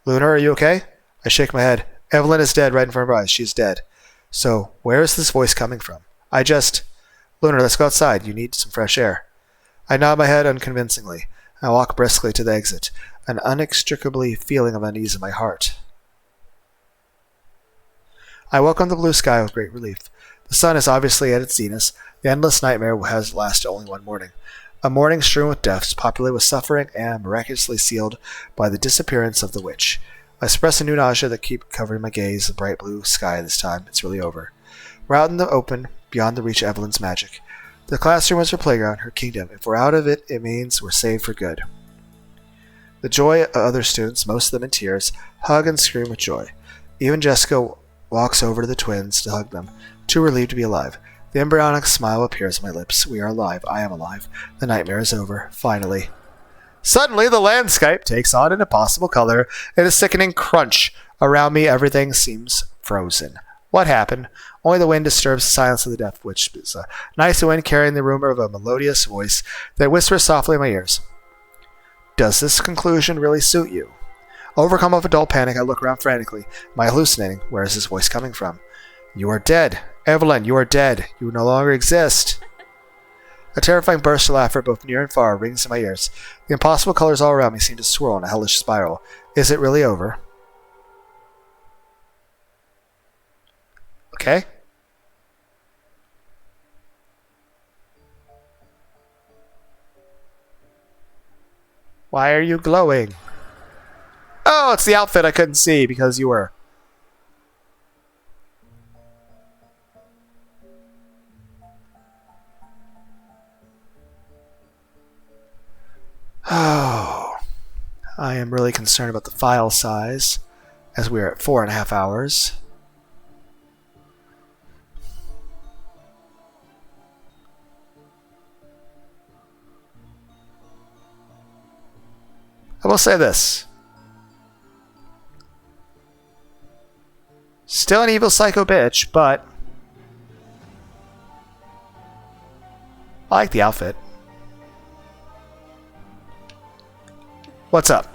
Lunar, are you okay? I shake my head. Evelyn is dead right in front of our eyes. She is dead. So, where is this voice coming from? Lunar, let's go outside. You need some fresh air. I nod my head unconvincingly. I walk briskly to the exit, an inextricably feeling of unease in my heart. I welcome the blue sky with great relief. The sun is obviously at its zenith. The endless nightmare has lasted only one morning. A morning strewn with deaths, populated with suffering, and miraculously sealed by the disappearance of the witch. I suppress a new nausea that keeps covering my gaze. The bright blue sky this time. It's really over. We're out in the open, beyond the reach of Evelyn's magic. The classroom was her playground, her kingdom. If we're out of it, it means we're saved for good. The joy of other students, most of them in tears, hug and scream with joy. Even Jessica walks over to the twins to hug them, too relieved to be alive. The embryonic smile appears on my lips. We are alive. I am alive. The nightmare is over. Finally. Suddenly, the landscape takes on an impossible color and a sickening crunch. Around me, everything seems frozen. What happened? Only the wind disturbs the silence of the death, which is a nice wind carrying the rumor of a melodious voice that whispers softly in my ears. Does this conclusion really suit you? Overcome with a dull panic, I look around frantically. Am I hallucinating? Where is this voice coming from? You are dead. Evelyn, you are dead. You no longer exist. A terrifying burst of laughter, both near and far, rings in my ears. The impossible colors all around me seem to swirl in a hellish spiral. Is it really over? Okay. Why are you glowing? Oh, it's the outfit I couldn't see because you were... Oh, I am really concerned about the file size, as we are at 4.5 hours. I will say this. Still an evil psycho bitch, but I like the outfit. What's up?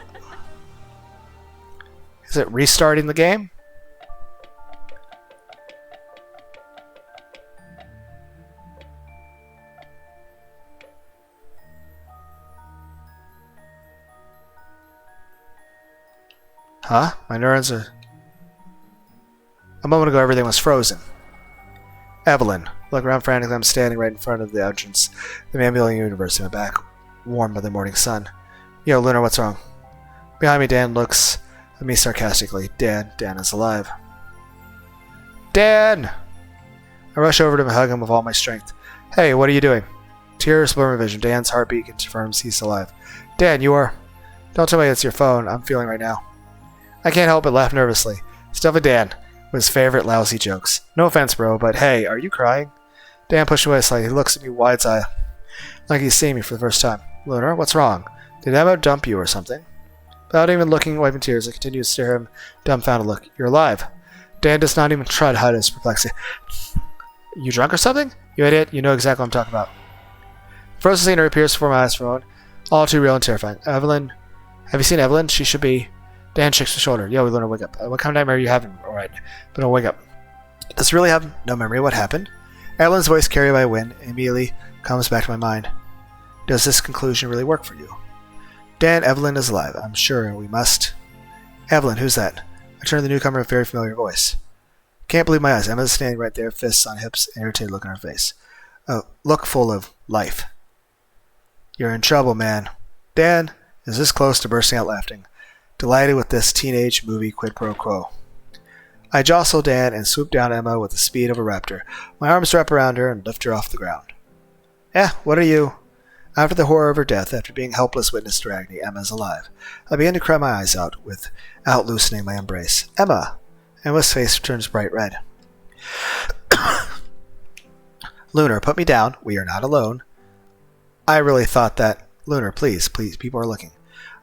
Is it restarting the game? Huh? My neurons are... A moment ago, everything was frozen. Evelyn. Look around frantically. I'm standing right in front of the entrance. The Mambulan universe in my back, warmed by the morning sun. Yo, Lunar, what's wrong? Behind me, Dan looks at me sarcastically. Dan is alive. Dan! I rush over to him and hug him with all my strength. Hey, what are you doing? Tears blur my vision. Dan's heartbeat confirms he's alive. Dan, you are... Don't tell me it's your phone. I'm feeling right now. I can't help but laugh nervously. It's definitely Dan, with his favorite lousy jokes. No offense, bro, but hey, are you crying? Dan pushed away slightly. He looks at me wide-eyed, like he's seeing me for the first time. Lunar, what's wrong? Did Emma dump you or something? Without even looking, wiping tears, I continue to stare at him, dumbfounded look. You're alive. Dan does not even try to hide his perplexity. You drunk or something? You idiot. You know exactly what I'm talking about. Frozen scene appears before my eyes for a moment. All too real and terrifying. Evelyn. Have you seen Evelyn? She should be... Dan shakes his shoulder. Yo, Lunar, wake up. What kind of nightmare are you having? Alright. But don't wake up. Does really have no memory of what happened? Evelyn's voice, carried by wind, immediately comes back to my mind. Does this conclusion really work for you? Dan, Evelyn is alive. I'm sure we must... Evelyn, who's that? I turned to the newcomer with a very familiar voice. Can't believe my eyes. Emma's standing right there, fists on hips, an irritated look on her face. A look full of life. You're in trouble, man. Dan is this close to bursting out laughing, delighted with this teenage movie quid pro quo. I jostle Dan and swoop down Emma with the speed of a raptor. My arms wrap around her and lift her off the ground. What are you? After the horror of her death, after being helpless witness to agony, Emma is alive. I begin to cry my eyes out, without loosening my embrace. Emma! Emma's face turns bright red. Lunar, put me down. We are not alone. I really thought that... Lunar, please, people are looking.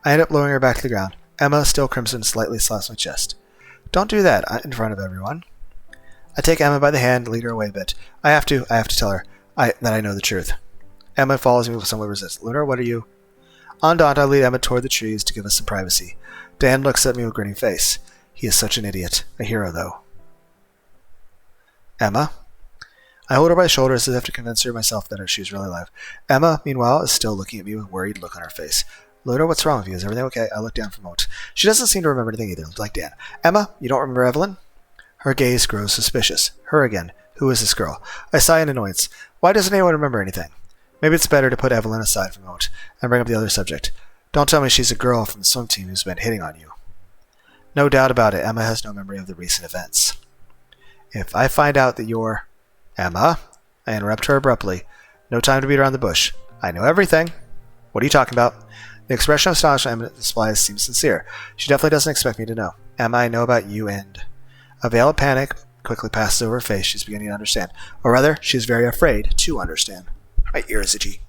I end up lowering her back to the ground. Emma, still crimson, slightly slaps my chest. Don't do that in front of everyone. I take Emma by the hand and lead her away a bit. I have to tell her that I know the truth. Emma follows me with somewhat resistance. Lunar, what are you? Undaunted, I lead Emma toward the trees to give us some privacy. Dan looks at me with a grinning face. He is such an idiot. A hero, though. Emma? I hold her by the shoulders as if to convince her myself that she is really alive. Emma, meanwhile, is still looking at me with a worried look on her face. Lunar, what's wrong with you? Is everything okay? I look down for a moment. She doesn't seem to remember anything either, like Dan. Emma, you don't remember Evelyn? Her gaze grows suspicious. Her again. Who is this girl? I sigh in annoyance. Why doesn't anyone remember anything? Maybe it's better to put Evelyn aside for a moment and bring up the other subject. Don't tell me she's a girl from the swim team who's been hitting on you. No doubt about it, Emma has no memory of the recent events. If I find out that you're... Emma? I interrupt her abruptly. No time to beat around the bush. I know everything. What are you talking about? The expression of astonishment Emma displays seems sincere. She definitely doesn't expect me to know. Emma, I know about you and... A veil of panic quickly passes over her face. She's beginning to understand. Or rather, she is very afraid to understand. My ear is itchy.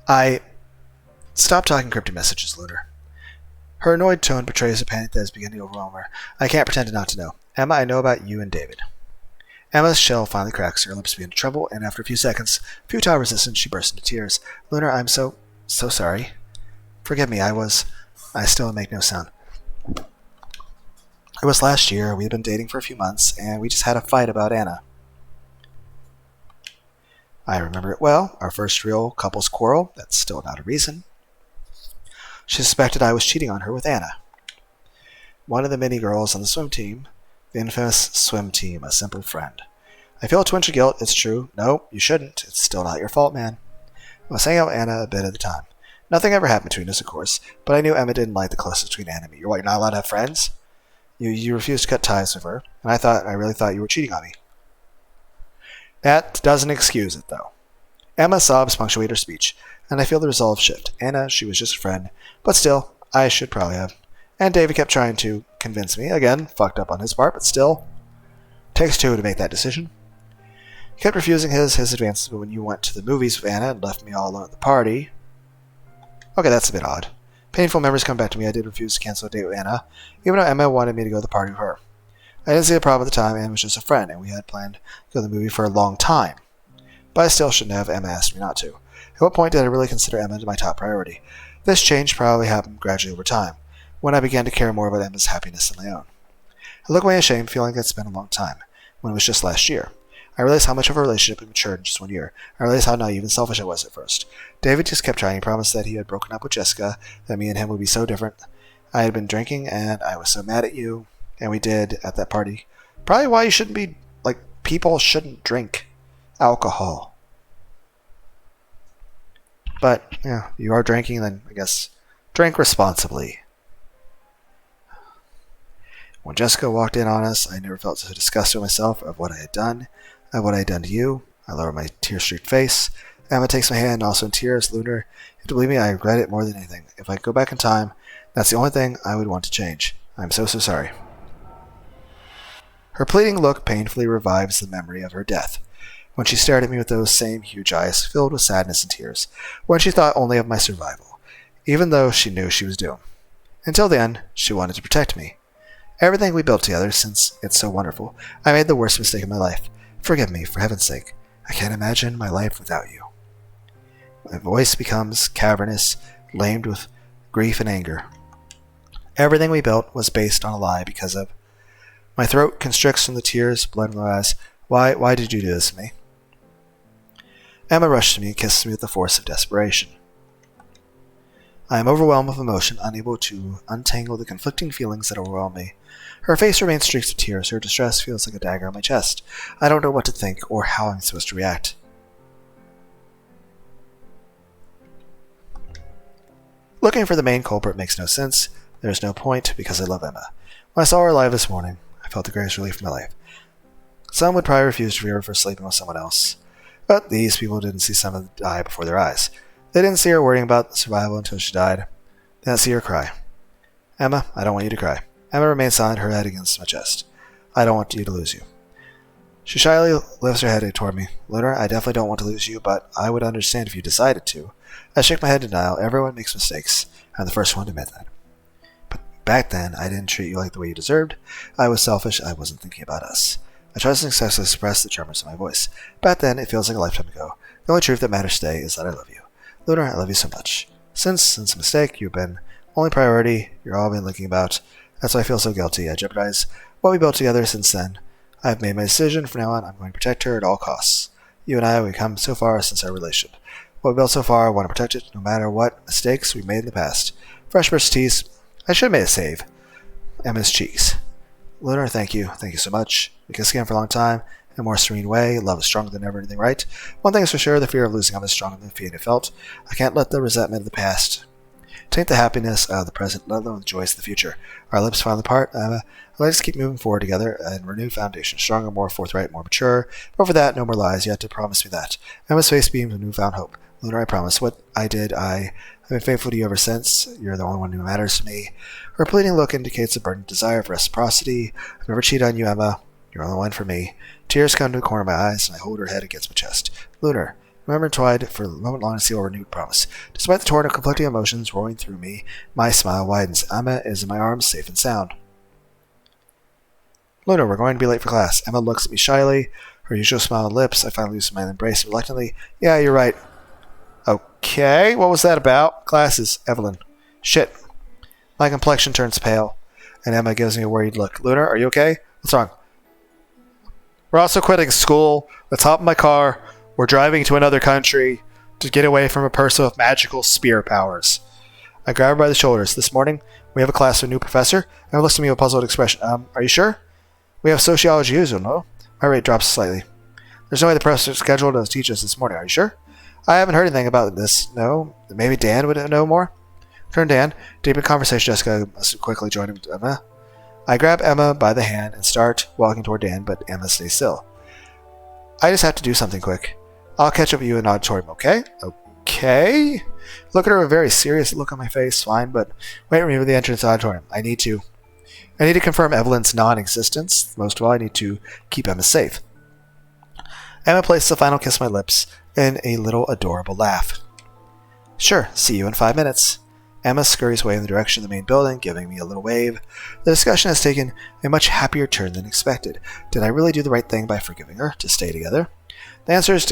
I stop talking cryptic messages, Lunar. Her annoyed tone betrays a panic that is beginning to overwhelm her. I can't pretend not to know. Emma, I know about you and David. Emma's shell finally cracks, her lips begin to tremble, and after a few seconds, futile resistance, she bursts into tears. Lunar, I'm so sorry. Forgive me, I still make no sound. It was last year, we had been dating for a few months, and we just had a fight about Anna. I remember it well, our first real couples quarrel. That's still not a reason. She suspected I was cheating on her with Anna. One of the many girls on the swim team, the infamous swim team, a simple friend. I feel a twinge of guilt, it's true. No, you shouldn't. It's still not your fault, man. I was hanging out with Anna a bit at the time. Nothing ever happened between us, of course, but I knew Emma didn't like the closeness between Anna and me. You're not allowed to have friends? You refused to cut ties with her, and I really thought you were cheating on me. That doesn't excuse it, though. Emma's sobs punctuate her speech, and I feel the resolve shift. Anna, she was just a friend, but still, I should probably have. And David kept trying to convince me. Again, fucked up on his part, but still. Takes two to make that decision. He kept refusing his advances, but when you went to the movies with Anna and left me all alone at the party... Okay, that's a bit odd. Painful memories come back to me. I did refuse to cancel a date with Anna, even though Emma wanted me to go to the party with her. I didn't see the problem at the time. Anna was just a friend, and we had planned to go to the movie for a long time. But I still shouldn't have. Emma asked me not to. At what point did I really consider Emma my top priority? This change probably happened gradually over time, when I began to care more about Emma's happiness than my own. I look away in shame, feeling it's been a long time, when it was just last year. I realized how much of our relationship had matured in just 1 year. I realized how naive and selfish I was at first. David just kept trying. He promised that he had broken up with Jessica, that me and him would be so different. I had been drinking, and I was so mad at you, and we did at that party. Probably why you shouldn't be, people shouldn't drink alcohol. But, yeah, you are drinking, then I guess drink responsibly. When Jessica walked in on us, I never felt so disgusted with myself of what I had done, of what I had done to you. I lowered my tear-streaked face. Emma takes my hand, also in tears. Lunar, you have to believe me, I regret it more than anything. If I could go back in time, that's the only thing I would want to change. I'm so sorry. Her pleading look painfully revives the memory of her death, when she stared at me with those same huge eyes filled with sadness and tears, when she thought only of my survival, even though she knew she was doomed. Until then, she wanted to protect me. Everything we built together, since it's so wonderful, I made the worst mistake of my life. Forgive me, for heaven's sake. I can't imagine my life without you. My voice becomes cavernous, lamed with grief and anger. Everything we built was based on a lie because of... My throat constricts from the tears, blood in my eyes. Why did you do this to me? Emma rushed to me and kissed me with the force of desperation. I am overwhelmed with emotion, unable to untangle the conflicting feelings that overwhelm me. Her face remains streaked with tears. Her distress feels like a dagger on my chest. I don't know what to think or how I'm supposed to react. Looking for the main culprit makes no sense. There is no point, because I love Emma. When I saw her alive this morning, I felt the greatest relief in my life. Some would probably refuse to forgive her for sleeping with someone else. But these people didn't see someone die before their eyes. They didn't see her worrying about survival until she died. They didn't see her cry. Emma, I don't want you to cry. Emma remains silent, her head against my chest. I don't want you to lose you. She shyly lifts her head toward me. Lunar, I definitely don't want to lose you, but I would understand if you decided to. I shake my head in denial. Everyone makes mistakes. I'm the first one to admit that. But back then, I didn't treat you like the way you deserved. I was selfish. I wasn't thinking about us. I try to successfully suppress the tremors of my voice. Back then, it feels like a lifetime ago. The only truth that matters today is that I love you. Lunar, I love you so much. Since the mistake, you've been only priority you're all been thinking about. That's why I feel so guilty. I jeopardize what we built together since then. I've made my decision. From now on, I'm going to protect her at all costs. You and I, we've come so far since our relationship. What we built so far, I want to protect it, no matter what mistakes we made in the past. Fresh burst tease. I should have made a save. Emma's cheeks. Lunar, thank you. Thank you so much. We kissed again for a long time, in a more serene way. Love is stronger than ever, anything right. One thing is for sure, the fear of losing Emma is stronger than the fear I felt. I can't let the resentment of the past taint the happiness of the present, let alone the joys of the future. Our lips finally part. Emma, let's keep moving forward together and renew foundation. Stronger, more forthright, more mature. But for that, no more lies. You have to promise me that. Emma's face beams with newfound hope. Lunar, I promise. What I did, I have been faithful to you ever since. You're the only one who matters to me. Her pleading look indicates a burning desire for reciprocity. I've never cheated on you, Emma. You're the only one for me. Tears come to the corner of my eyes, and I hold her head against my chest. Lunar, remember entwined for a moment long to seal a renewed promise. Despite the torrent of conflicting emotions roaring through me, my smile widens. Emma is in my arms, safe and sound. Lunar, we're going to be late for class. Emma looks at me shyly, her usual smile on lips. I finally loosen my embrace reluctantly. Yeah, you're right. Okay, what was that about? Glasses, Evelyn. Shit. My complexion turns pale, and Emma gives me a worried look. Lunar, are you okay? What's wrong? We're also quitting school. Let's hop in my car. We're driving to another country to get away from a person with magical spear powers. I grab her by the shoulders. This morning, we have a class with a new professor, and he looks at me with a puzzled expression. Are you sure? We have sociology usual, no? My rate drops slightly. There's no way the professor scheduled to teach us this morning. Are you sure? I haven't heard anything about this. No? Maybe Dan would know more? Turn Dan. Deep in conversation, Jessica must quickly join Emma. I grab Emma by the hand and start walking toward Dan, but Emma stays still. I just have to do something quick. I'll catch up with you in the auditorium, okay? Okay? Look at her with a very serious look on my face. Fine, but wait for me at the entrance to the auditorium. I need to confirm Evelyn's non-existence. Most of all, I need to keep Emma safe. Emma places a final kiss on my lips and a little adorable laugh. Sure, see you in 5 minutes. Emma scurries away in the direction of the main building, giving me a little wave. The discussion has taken a much happier turn than expected. Did I really do the right thing by forgiving her to stay together? The answer is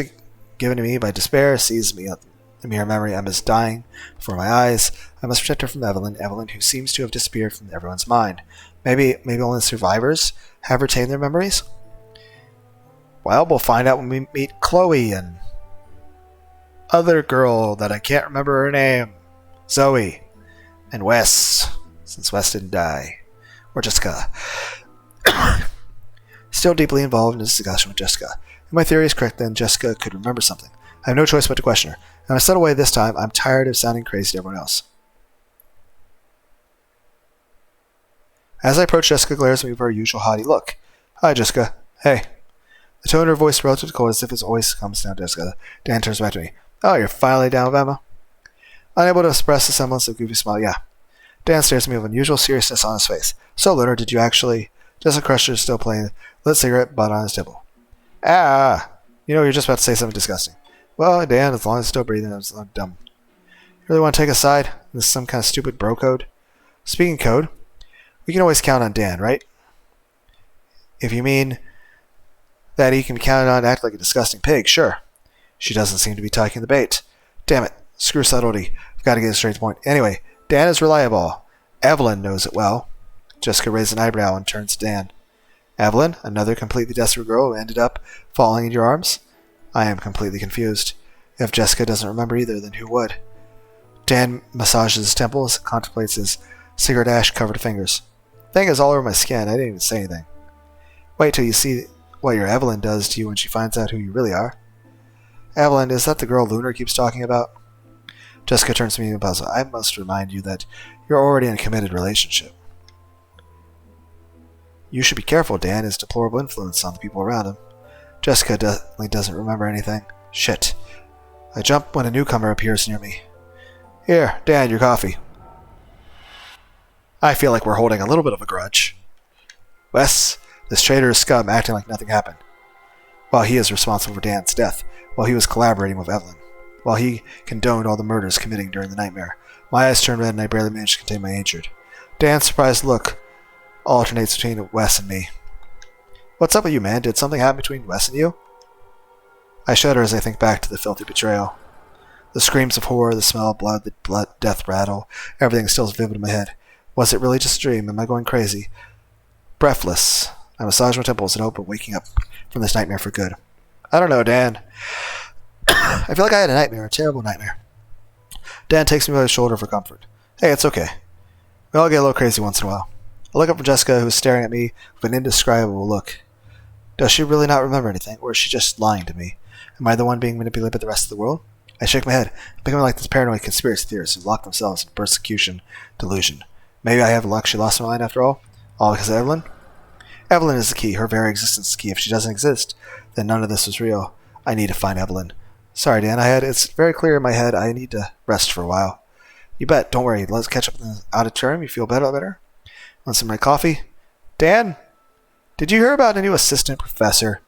given to me by despair, seizes me up. The mere memory Emma's dying before my eyes. I must protect her from Evelyn who seems to have disappeared from everyone's mind. Maybe only the survivors have retained their memories? Well, we'll find out when we meet Chloe and other girl that I can't remember her name. Zoe. And Wes, since Wes didn't die. Or Jessica. Still deeply involved in this discussion with Jessica. If my theory is correct, then Jessica could remember something. I have no choice but to question her. And I settle away this time. I'm tired of sounding crazy to everyone else. As I approach, Jessica glares at me with her usual haughty look. Hi, Jessica. Hey. The tone of her voice relatively cold, as if his voice comes down to Jessica. Dan turns back to me. Oh, you're finally down with Emma? Unable to express the semblance of a goofy smile, yeah. Dan stares at me with unusual seriousness on his face. So, Lunar, did you actually... Jessica Crusher is still playing lit cigarette butt on his table. Ah! You know, you're just about to say something disgusting. Well, Dan, as long as it's still breathing, I'm so dumb. You really want to take a side? This is some kind of stupid bro code? Speaking code, we can always count on Dan, right? If you mean that he can be counted on to act like a disgusting pig, sure. She doesn't seem to be taking the bait. Damn it. Screw subtlety. I've got to get straight to the point. Anyway, Dan is reliable. Evelyn knows it well. Jessica raises an eyebrow and turns to Dan. Evelyn, another completely desperate girl who ended up falling in your arms? I am completely confused. If Jessica doesn't remember either, then who would? Dan massages his temples, contemplates his cigarette ash-covered fingers. Thing is all over my skin. I didn't even say anything. Wait till you see what your Evelyn does to you when she finds out who you really are. Evelyn, is that the girl Lunar keeps talking about? Jessica turns to me and puzzled. I must remind you that you're already in a committed relationship. You should be careful, Dan. His deplorable influence on the people around him. Jessica definitely doesn't remember anything. Shit. I jump when a newcomer appears near me. Here, Dan, your coffee. I feel like we're holding a little bit of a grudge. Wes, this traitor is scum acting like nothing happened. While he is responsible for Dan's death, while he was collaborating with Evelyn, while he condoned all the murders committing during the nightmare. My eyes turn red and I barely manage to contain my hatred. Dan's surprised look alternates between Wes and me. What's up with you, man? Did something happen between Wes and you? I shudder as I think back to the filthy betrayal. The screams of horror, the smell of blood, the death rattle, everything still is vivid in my head. Was it really just a dream? Am I going crazy? Breathless, I massage my temples and hope of waking up from this nightmare for good. I don't know, Dan. I feel like I had a nightmare, a terrible nightmare. Dan takes me by the shoulder for comfort. Hey, it's okay. We all get a little crazy once in a while. I look up at Jessica, who's staring at me with an indescribable look. Does she really not remember anything, or is she just lying to me? Am I the one being manipulated by the rest of the world? I shake my head, becoming like this paranoid conspiracy theorists who lock themselves in persecution delusion. Maybe I have luck she lost my mind after all? All because of Evelyn? Evelyn is the key, her very existence is the key. If she doesn't exist, then none of this was real. I need to find Evelyn. Sorry, Dan, it's very clear in my head I need to rest for a while. You bet, don't worry, let's catch up in the auditorium. You feel better? Want some of my coffee? Dan? Did you hear about a new assistant professor?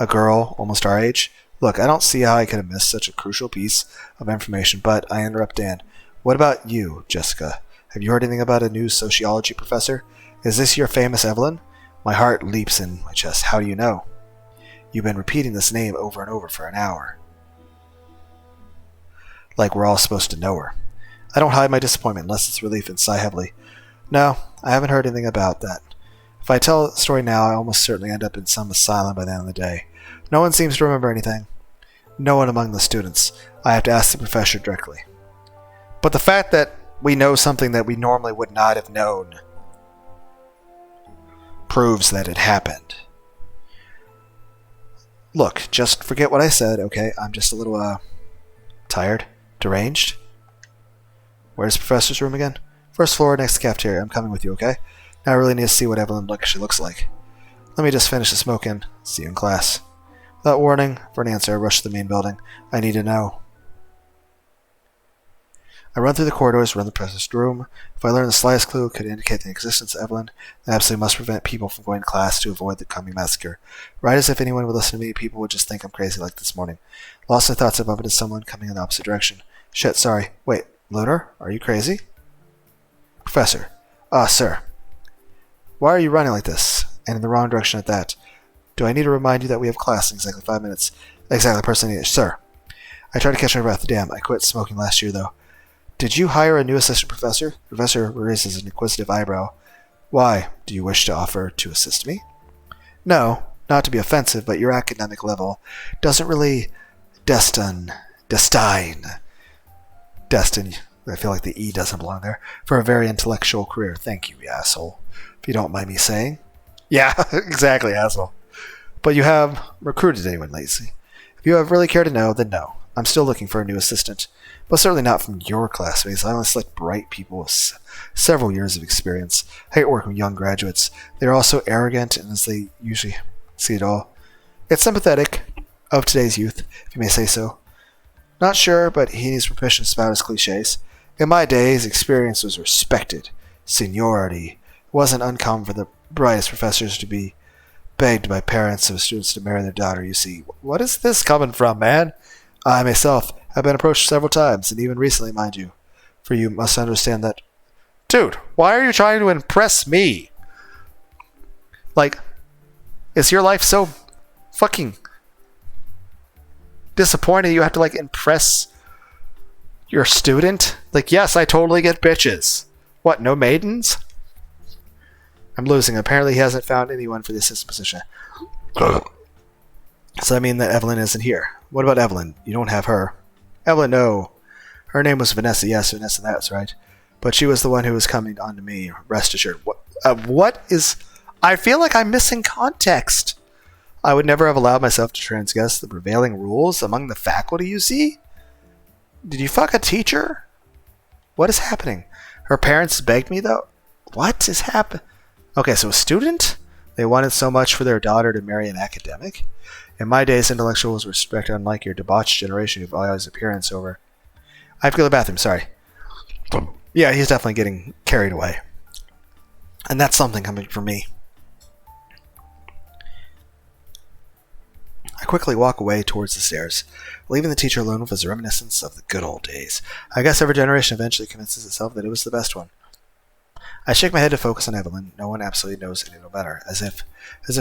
A girl, almost our age? Look, I don't see how I could have missed such a crucial piece of information, but I interrupt Dan. What about you, Jessica? Have you heard anything about a new sociology professor? Is this your famous Evelyn? My heart leaps in my chest. How do you know? You've been repeating this name over and over for an hour. Like we're all supposed to know her. I don't hide my disappointment unless it's relief and sigh heavily. No, I haven't heard anything about that. If I tell the story now, I almost certainly end up in some asylum by the end of the day. No one seems to remember anything. No one among the students. I have to ask the professor directly. But the fact that we know something that we normally would not have known proves that it happened. Look, just forget what I said, okay? I'm just a little, tired. Deranged. Where's the professor's room again? First floor, next to the cafeteria. I'm coming with you, okay? Now I really need to see what Evelyn actually looks like. Let me just finish the smoking. See you in class. Without warning, for an answer, I rush to the main building. I need to know. I run through the corridors, run the professor's room. If I learn the slightest clue could indicate the existence of Evelyn, then I absolutely must prevent people from going to class to avoid the coming massacre. Right as if anyone would listen to me, people would just think I'm crazy like this morning. Lost my thoughts, I bump into someone coming in the opposite direction. Shit, sorry. Wait, Lunar? Are you crazy? Professor. Sir. Why are you running like this? And in the wrong direction at that. Do I need to remind you that we have class in exactly 5 minutes? Exactly the person I need. Sir. I tried to catch my breath. Damn, I quit smoking last year, though. Did you hire a new assistant professor? The professor raises an inquisitive eyebrow. Why? Do you wish to offer to assist me? No, not to be offensive, but your academic level doesn't really destine. I feel like the E doesn't belong there. For a very intellectual career. Thank you, you asshole. If you don't mind me saying. Yeah, exactly, asshole. But you have recruited anyone lately. If you have really cared to know, then no. I'm still looking for a new assistant. But certainly not from your classmates. I only select bright people with several years of experience. I hate working with young graduates. They are also arrogant, and as they usually see it all. It's sympathetic of today's youth, if you may say so. Not sure, but he needs proficient about his cliches. In my days, experience was respected. Seniority. It wasn't uncommon for the brightest professors to be begged by parents of students to marry their daughter, you see. What is this coming from, man? I myself have been approached several times, and even recently, mind you. For you must understand that... Dude, why are you trying to impress me? Like, is your life so fucking disappointing you have to, like, impress your student? Like, yes, I totally get bitches. What, no maidens? I'm losing. Apparently he hasn't found anyone for the assistant position. So I mean that Evelyn isn't here. What about Evelyn? You don't have her. Evelyn, no. Her name was Vanessa. Yes, Vanessa, that's right. But she was the one who was coming on to me. Rest assured. What is... I feel like I'm missing context. I would never have allowed myself to transgress the prevailing rules among the faculty, you see? Did you fuck a teacher? What is happening? Her parents begged me, though? What is happening? Okay, so a student? They wanted so much for their daughter to marry an academic? In my days, intellectuals were respected, unlike your debauched generation who values appearance over... I have to go to the bathroom, sorry. Yeah, he's definitely getting carried away. And that's something coming from me. I quickly walk away towards the stairs, leaving the teacher alone with his reminiscence of the good old days. I guess every generation eventually convinces itself that it was the best one. I shake my head to focus on Evelyn. No one absolutely knows any better. As if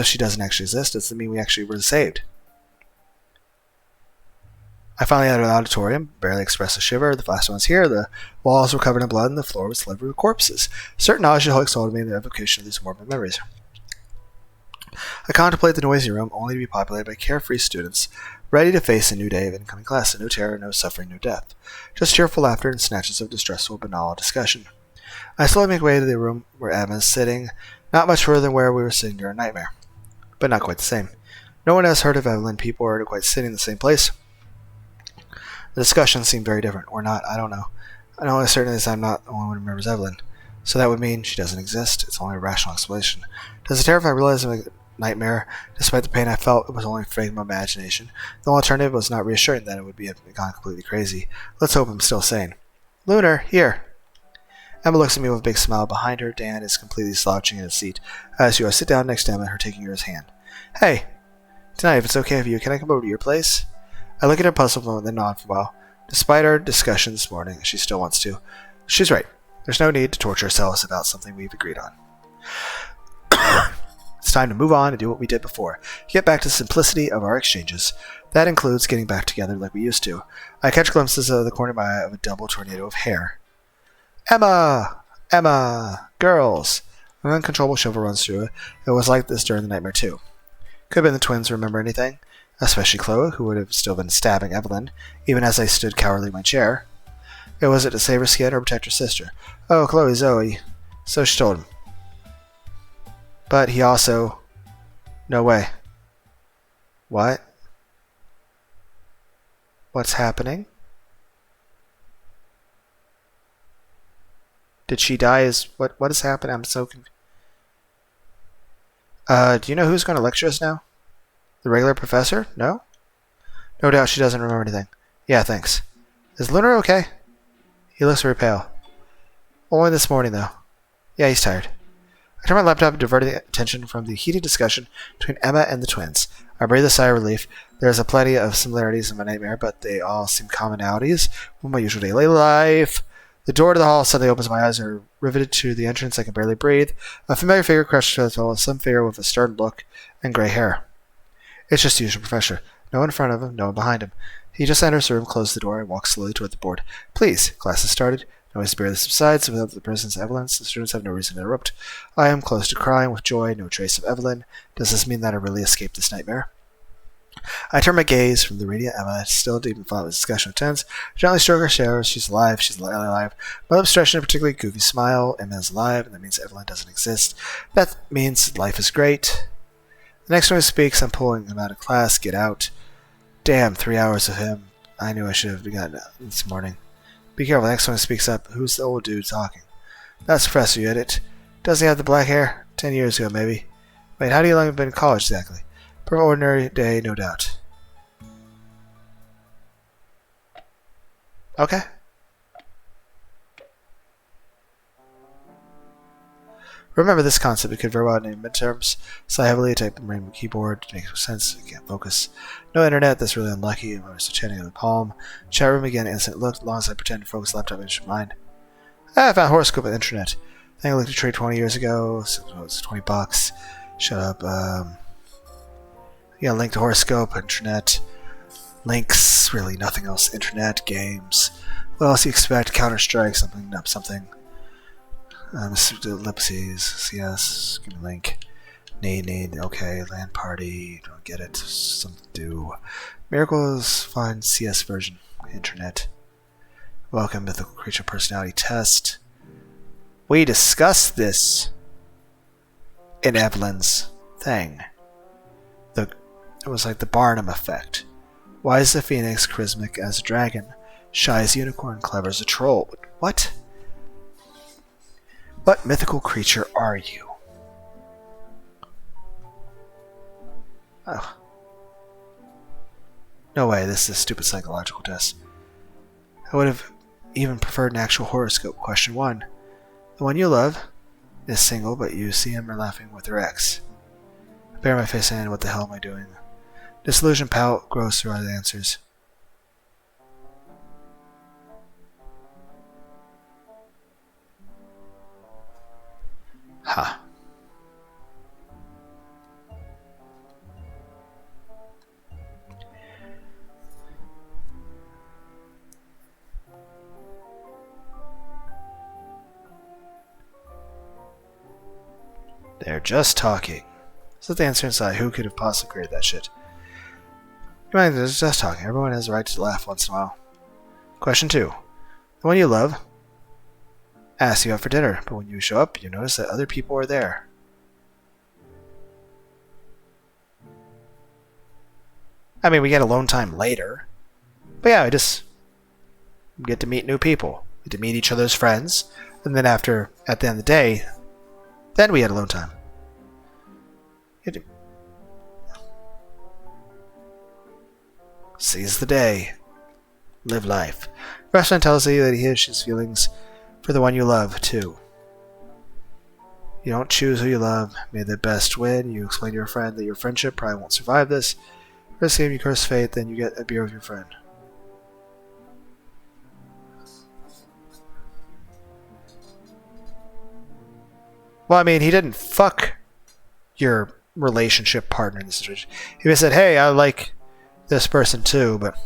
she doesn't actually exist. Doesn't mean we actually were saved. I finally entered the auditorium, barely expressed a shiver. The last one's here. The walls were covered in blood, and the floor was littered with corpses. Certain knowledge had told me the evocation of these morbid memories. I contemplate the noisy room, only to be populated by carefree students, ready to face a new day of incoming class. No terror, no suffering, no death. Just cheerful laughter and snatches of distressful, banal discussion. I slowly make way to the room where Emma is sitting, not much further than where we were sitting during Nightmare. But not quite the same. No one has heard of Evelyn. People are quite sitting in the same place. The discussions seem very different. Or not, I don't know. I know as certain as I'm not the only one who remembers Evelyn. So that would mean she doesn't exist. It's only a rational explanation. Does it terrify realizing a nightmare? Despite the pain I felt, it was only a fake of my imagination. The alternative was not reassuring that it would be gone completely crazy. Let's hope I'm still sane. Lunar, here. Emma looks at me with a big smile. Behind her, Dan is completely slouching in his seat. As you, I sit down next to Emma, her taking her hand. Hey, tonight, if it's okay with you, can I come over to your place? I look at her puzzled and then nod for a while. Despite our discussion this morning, she still wants to. She's right. There's no need to torture ourselves about something we've agreed on. It's time to move on and do what we did before. Get back to the simplicity of our exchanges. That includes getting back together like we used to. I catch glimpses of the corner of my eye of a double tornado of hair. Emma! Emma! Girls! An uncontrollable shiver runs through it. It was like this during the nightmare too. Could have been the twins remember anything. Especially Chloe, who would have still been stabbing Evelyn, even as I stood cowardly in my chair. Was it to save her skin or protect her sister? Oh, Chloe, Zoe. So she told him. But he also... No way. What? What's happening? Did she die? What has happened? I'm so confused. Do you know who's going to lecture us now? The regular professor? No? No doubt she doesn't remember anything. Yeah, thanks. Is Lunar okay? He looks very pale. Only this morning, though. Yeah, he's tired. I turn my laptop, diverting the attention from the heated discussion between Emma and the twins. I breathe a sigh of relief. There's a plenty of similarities in my nightmare, but they all seem commonalities with my usual daily life. The door to the hall suddenly opens. My eyes are riveted to the entrance. I can barely breathe. A familiar figure crushes to the floor, some figure with a stern look and gray hair. It's just the usual professor. No one in front of him, no one behind him. He just enters the room, closes the door, and walks slowly toward the board. Please, class has started. Noise barely subsides. Without the presence of Evelyn, the students have no reason to interrupt. I am close to crying with joy, no trace of Evelyn. Does this mean that I really escaped this nightmare? I turn my gaze from the radiant Emma, still deep in thought with discussion of tens. Gently stroke her shoulders. She's alive. She's alive. My lips stretch in a particularly goofy smile. Emma is alive, and that means Evelyn doesn't exist. That means life is great. The next one who speaks, I'm pulling him out of class. Get out. Damn, 3 hours of him. I knew I should have gotten out this morning. Be careful, the next one who speaks up. Who's the old dude talking? That's Professor Udit. Doesn't he have the black hair? 10 years ago, maybe. Wait, how do you long have been in college exactly? For an ordinary day, no doubt. Okay. Remember this concept. It could very well name midterms. Sigh heavily, type the brain keyboard. It makes sense. I can't focus. No internet. That's really unlucky. I was chatting on the palm. Chat room again. Instant look. As long as I pretend to focus laptop into mind. I found horoscope on the internet. I think I looked at trade 20 years ago. So it was $20. Shut up. Yeah, link to horoscope, internet. Links. Really nothing else. Internet, games. What else do you expect? Counter-Strike, something, up something. Ellipses, CS, give me a link. Need. Okay, land party. Don't get it. Something to do. Miracles, find CS version. Internet. Welcome, mythical creature personality test. We discussed this in Evelyn's thing. It was like the Barnum effect. Wise as a phoenix, charismatic as a dragon, shy as a unicorn, clever as a troll. What? What mythical creature are you? Oh. No way, this is a stupid psychological test. I would have even preferred an actual horoscope. Question 1. The one you love is single, but you see him laughing with her ex. I bare my face and what the hell am I doing? Disillusion pout grows through the answers. Ha. They're just talking. So the answer inside. Who could have possibly created that shit? You mind, they're just talking. Everyone has the right to laugh once in a while. Question 2. The one you love asks you out for dinner, but when you show up, you notice that other people are there. I mean, we get alone time later. But yeah, we just get to meet new people. We get to meet each other's friends. And then at the end of the day, then we had alone time. Seize the day. Live life. Restaurant tells you that he has his feelings for the one you love, too. You don't choose who you love. May the best win. You explain to your friend that your friendship probably won't survive this. First game you curse fate, then you get a beer with your friend. Well, I mean, he didn't fuck your relationship partner in this situation. He just said, hey, I like this person too, but...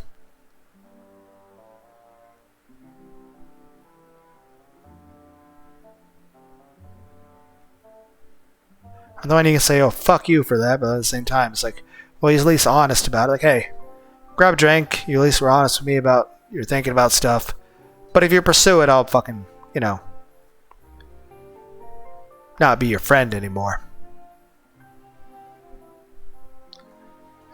On the one you can say, oh, fuck you for that, but at the same time, it's like, well, he's at least honest about it. Like, hey, grab a drink. You at least were honest with me about you're thinking about stuff. But if you pursue it, I'll fucking, not be your friend anymore.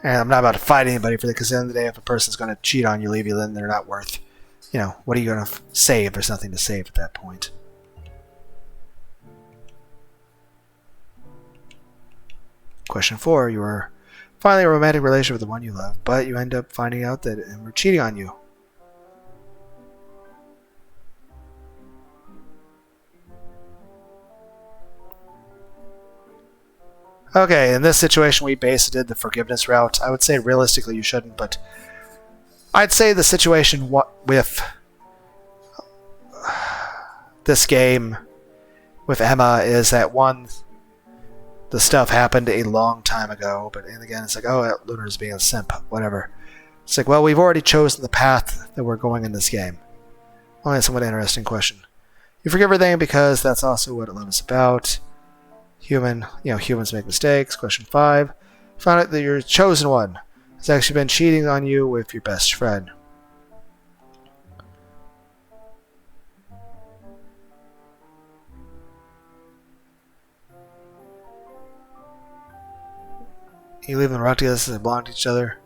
And I'm not about to fight anybody for that, because at the end of the day, if a person's going to cheat on you, leave you, then they're not worth, what are you going to say if there's nothing to save at that point? Question 4. You are finally in a romantic relationship with the one you love, but you end up finding out that we're cheating on you. Okay, in this situation, we basically did the forgiveness route. I would say realistically you shouldn't, but I'd say the situation with this game with Emma is that, one, the stuff happened a long time ago, but and again, it's like, oh, Lunar's being a simp, whatever. It's like, well, we've already chosen the path that we're going in this game. Only a somewhat interesting question. You forgive everything because that's also what love is about. Humans make mistakes. Question 5. Found out that your chosen one has actually been cheating on you with your best friend. You live in rock together since they belong to each other.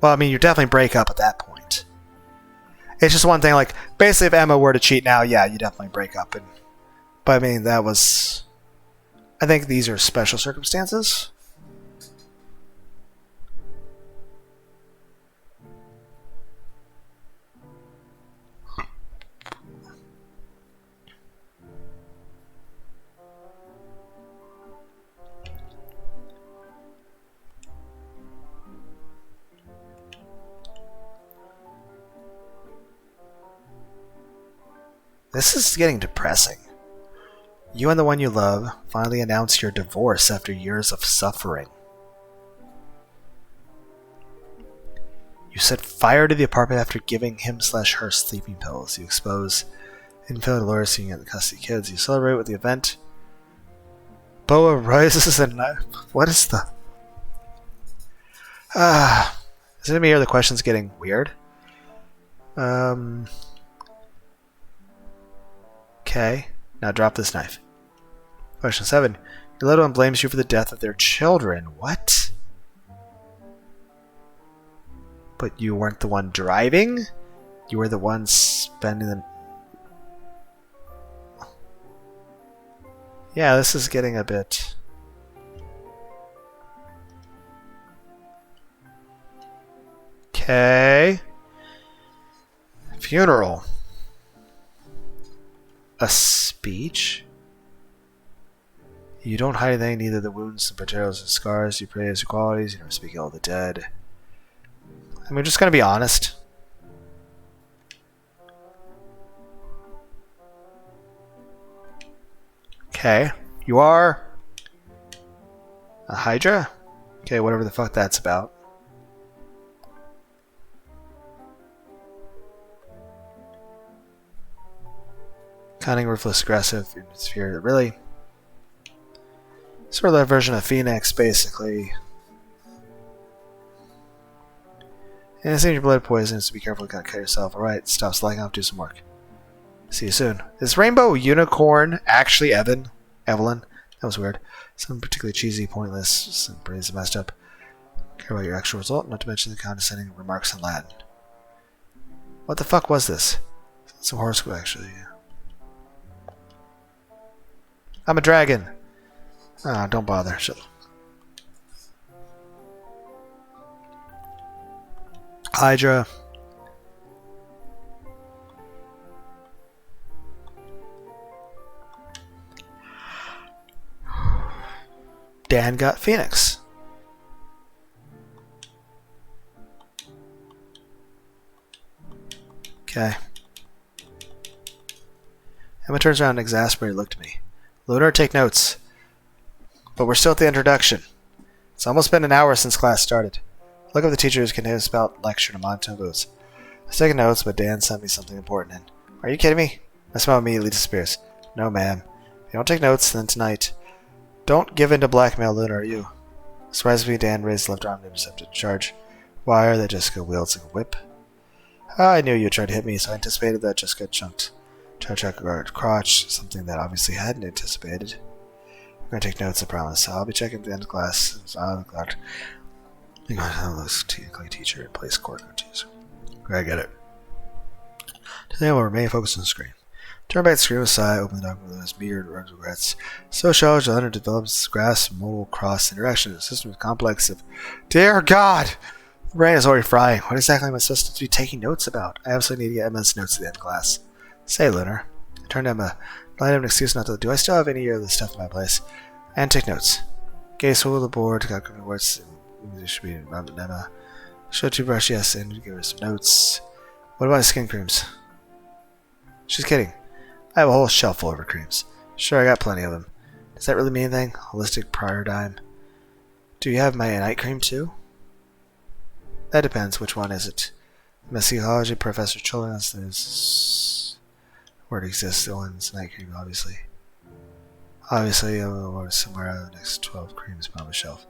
Well, I mean, you definitely break up at that point. It's just one thing, like, basically if Emma were to cheat now, yeah, you definitely break up. But I mean, that was... I think these are special circumstances. This is getting depressing. You and the one you love finally announce your divorce after years of suffering. You set fire to the apartment after giving him/her sleeping pills. You expose infidelity lawyers seeing at the custody kids. You celebrate with the event Boa rises and what is the? Is it me or the question's getting weird? Okay. Now drop this knife. Question 7. Your little one blames you for the death of their children. What? But you weren't the one driving? You were the one spending them. Yeah, this is getting a bit. Okay. Funeral. A speech? You don't hide anything, neither the wounds, the potatoes, and scars. You praise your qualities. You never speak ill of the dead. I mean, we're just gonna be honest. Okay. You are a Hydra? Okay, whatever the fuck that's about. Cunning, ruthless, aggressive, inferior. Really? Sort of that version of Phoenix, basically. And it seems your blood poisons, so be careful, you can't cut yourself. Alright, stop slacking off, do some work. See you soon. Is Rainbow Unicorn actually Evelyn? That was weird. Something particularly cheesy, pointless, some pretty messed up. Care about your actual result, not to mention the condescending remarks in Latin. What the fuck was this? Some horoscope, actually. I'm a dragon. Ah, don't bother. Shut up. Hydra. Dan got Phoenix. Okay. Emma turns around and exasperated looked at me. Lunar, take notes. But we're still at the introduction. It's almost been an hour since class started. Look up the teacher's continuous about lecture in a monotone voice. I was taking notes, but Dan sent me something important in. Are you kidding me? My smile immediately disappears. No, ma'am. If you don't take notes, then tonight. Don't give in to blackmail, Lunar, are you? Surprisingly, Dan raised his left arm to intercept a charge. Wire that Jessica wields like a whip. I knew you tried to hit me, so I anticipated that Jessica chunked. Tried to check her crotch, something that obviously hadn't anticipated. I'm going to take notes, I promise. I'll be checking at the end of class. I'm going to have this teacher in place court routines. I get it. Today we'll remain focused on the screen. Turn back the screen with a sigh, open the document with his metered regrets. Social the learner develops grasp modal cross interaction. A system is complex of. Dear God! The brain is already frying. What exactly am I supposed to be taking notes about? I absolutely need to get Emma's notes at the end of class. Say, Lunar. I turned to Emma. I have an excuse not to. Do I still have any of the stuff in my place? And take notes. Gaze over the board, calculate words. There should be Emma. Show toothbrush, yes, and give her some notes. What about skin creams? She's kidding. I have a whole shelf full of her creams. Sure, I got plenty of them. Does that really mean anything? Holistic Paradigm. Do you have my night cream too? That depends. Which one is it? My psychology professor told us there's where it exists. The one's night cream, obviously. Obviously, somewhere out of the next 12 creams on the shelf.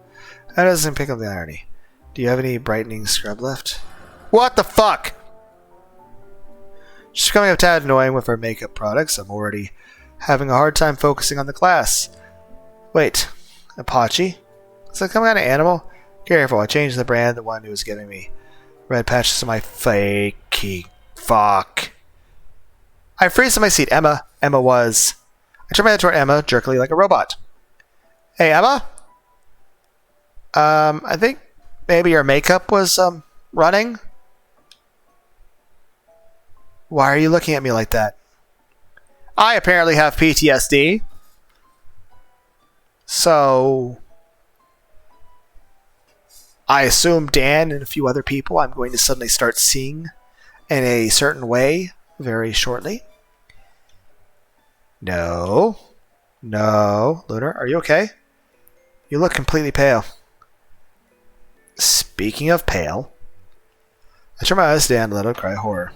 That doesn't pick up the irony. Do you have any brightening scrub left? What the fuck? She's becoming a tad annoying with her makeup products. I'm already having a hard time focusing on the class. Wait, Apache? Is that some kind of animal? Careful, I changed the brand. The one who was giving me red patches to my fakey. Fuck. I freeze in my seat. Emma was. I turned my head toward Emma, jerkily like a robot. Hey, Emma? I think maybe your makeup was, running? Why are you looking at me like that? I apparently have PTSD. So I assume Dan and a few other people I'm going to suddenly start seeing in a certain way very shortly. No. Lunar, are you okay? You look completely pale. Speaking of pale, I turn my eyes down and let out a cry of horror.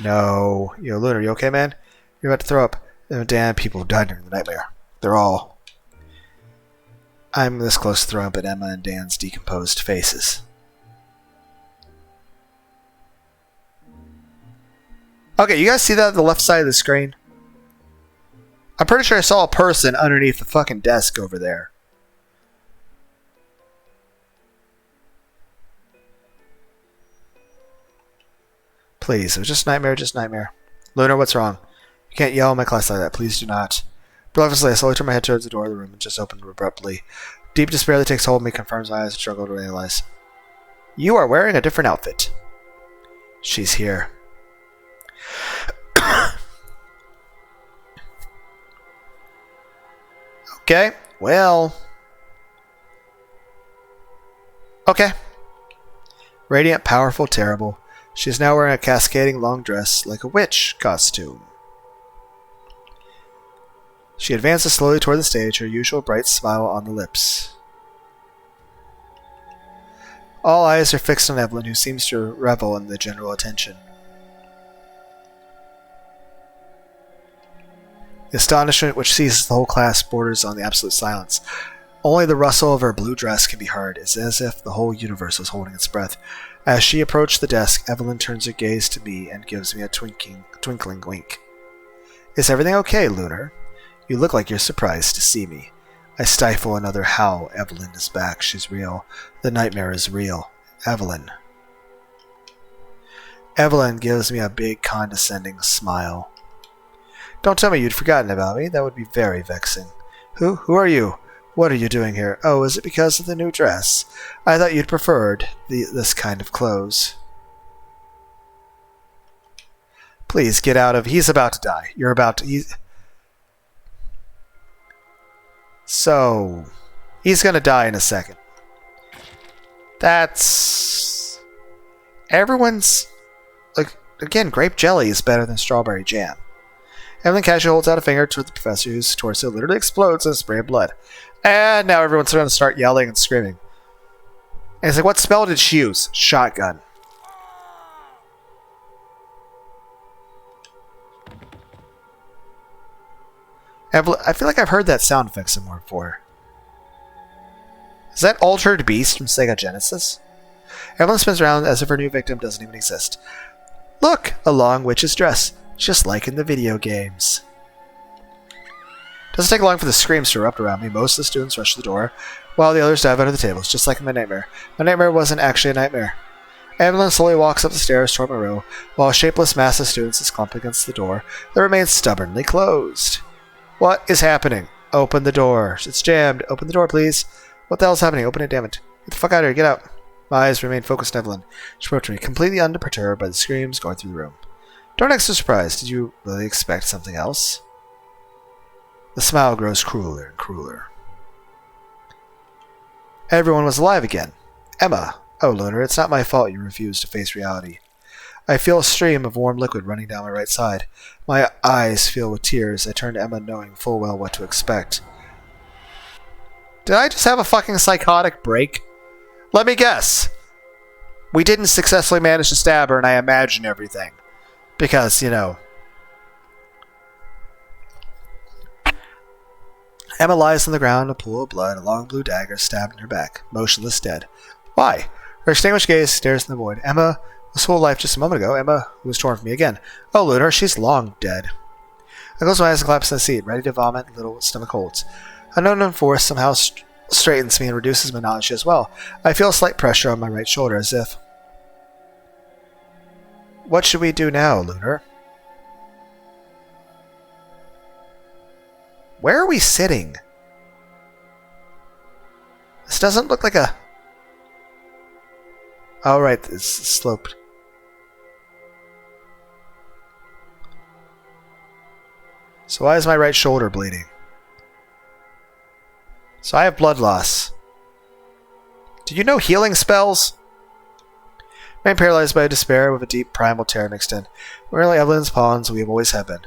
No. Lunar, you okay, man? You're about to throw up. Damn people died during the nightmare. They're all I'm this close to throwing up at Emma and Dan's decomposed faces. Okay, you guys see that at the left side of the screen? I'm pretty sure I saw a person underneath the fucking desk over there. Please, it was just nightmare, just nightmare. Lunar, what's wrong? You can't yell in my class like that. Please do not. Breathlessly, I slowly turn my head towards the door of the room and just opened abruptly. Deep despair that takes hold of me confirms my eyes and struggle to realize. You are wearing a different outfit. She's here. Okay, well. Okay. Radiant, powerful, terrible. She is now wearing a cascading long dress like a witch costume. She advances slowly toward the stage, her usual bright smile on the lips. All eyes are fixed on Evelyn, who seems to revel in the general attention. The astonishment which seizes the whole class borders on the absolute silence. Only the rustle of her blue dress can be heard. It's as if the whole universe was holding its breath. As she approached the desk, Evelyn turns her gaze to me and gives me a twinkling wink. Is everything okay, Lunar? You look like you're surprised to see me. I stifle another howl. Evelyn is back. She's real. The nightmare is real. Evelyn. Evelyn gives me a big, condescending smile. Don't tell me you'd forgotten about me. That would be very vexing. Who are you? What are you doing here? Oh, is it because of the new dress? I thought you'd preferred this kind of clothes. Please, get out of... He's about to die. You're about to... So... He's gonna die in a second. That's... Everyone's... Like, again, grape jelly is better than strawberry jam. Evelyn casually holds out a finger toward the professor, whose torso literally explodes in a spray of blood. And now everyone's going to start yelling and screaming. And he's like, what spell did she use? Shotgun. Evelyn, I feel like I've heard that sound effect somewhere before. Is that Altered Beast from Sega Genesis? Evelyn spins around as if her new victim doesn't even exist. Look! A long witch's dress. Just like in the video games. Doesn't take long for the screams to erupt around me. Most of the students rush to the door, while the others dive under the tables, just like in my nightmare. My nightmare wasn't actually a nightmare. Evelyn slowly walks up the stairs toward my row, while a shapeless mass of students is clumped against the door that remains stubbornly closed. What is happening? Open the door. It's jammed. Open the door, please. What the hell's happening? Open it, damn it. Get the fuck out of here. Get out. My eyes remain focused on Evelyn. She approached me, completely unperturbed by the screams going through the room. Don't act so surprised. Did you really expect something else? The smile grows crueler and crueler. Everyone was alive again. Emma. Oh, Lunar, it's not my fault you refused to face reality. I feel a stream of warm liquid running down my right side. My eyes fill with tears. I turn to Emma knowing full well what to expect. Did I just have a fucking psychotic break? Let me guess. We didn't successfully manage to stab her and I imagine everything. Because, you know... Emma lies on the ground in a pool of blood, a long blue dagger stabbed in her back, motionless dead. Why? Her extinguished gaze stares in the void. Emma was full of life just a moment ago. Emma was torn from me again. Oh, Lunar, she's long dead. I close my eyes and collapse in the seat, ready to vomit, little stomach holds. An unknown force somehow straightens me and reduces my nausea as well. I feel a slight pressure on my right shoulder, as if... What should we do now, Lunar? Where are we sitting? This doesn't look like a... Oh, right, it's sloped. So why is my right shoulder bleeding? So I have blood loss. Do you know healing spells? I am paralyzed by despair with a deep primal terror mixed in. We're like Evelyn's pawns, we have always have been.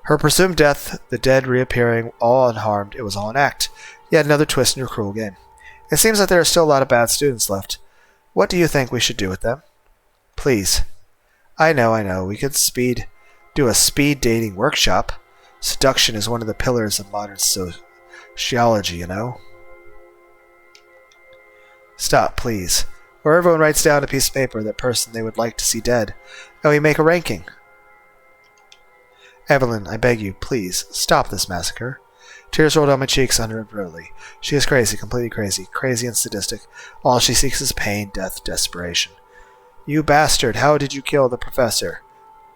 Her presumed death, the dead reappearing all unharmed, it was all an act. Yet another twist in your cruel game. It seems that there are still a lot of bad students left. What do you think we should do with them? Please. I know. We could do a speed dating workshop. Seduction is one of the pillars of modern sociology, you know. Stop, please. Or everyone writes down a piece of paper that person they would like to see dead, and we make a ranking. Evelyn, I beg you, please, stop this massacre. Tears roll down my cheeks uncontrollably. She is crazy, completely crazy, crazy and sadistic. All she seeks is pain, death, desperation. You bastard, how did you kill the professor?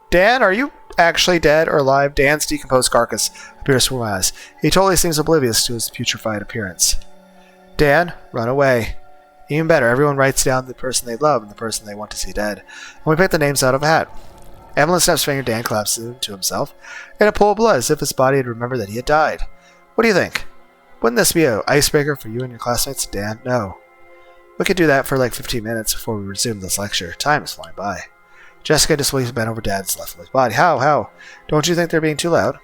Dan, are you actually dead or alive? Dan's decomposed carcass appears before my eyes. He totally seems oblivious to his putrefied appearance. Dan, run away. Even better, everyone writes down the person they love and the person they want to see dead. And we pick the names out of a hat. Evelyn snaps her finger, Dan collapses to himself in a pool of blood as if his body had remembered that he had died. What do you think? Wouldn't this be an icebreaker for you and your classmates? Dan, no. We could do that for like 15 minutes before we resume this lecture. Time is flying by. Jessica disbelieved bent over Dad's lifeless body. How? Don't you think they're being too loud?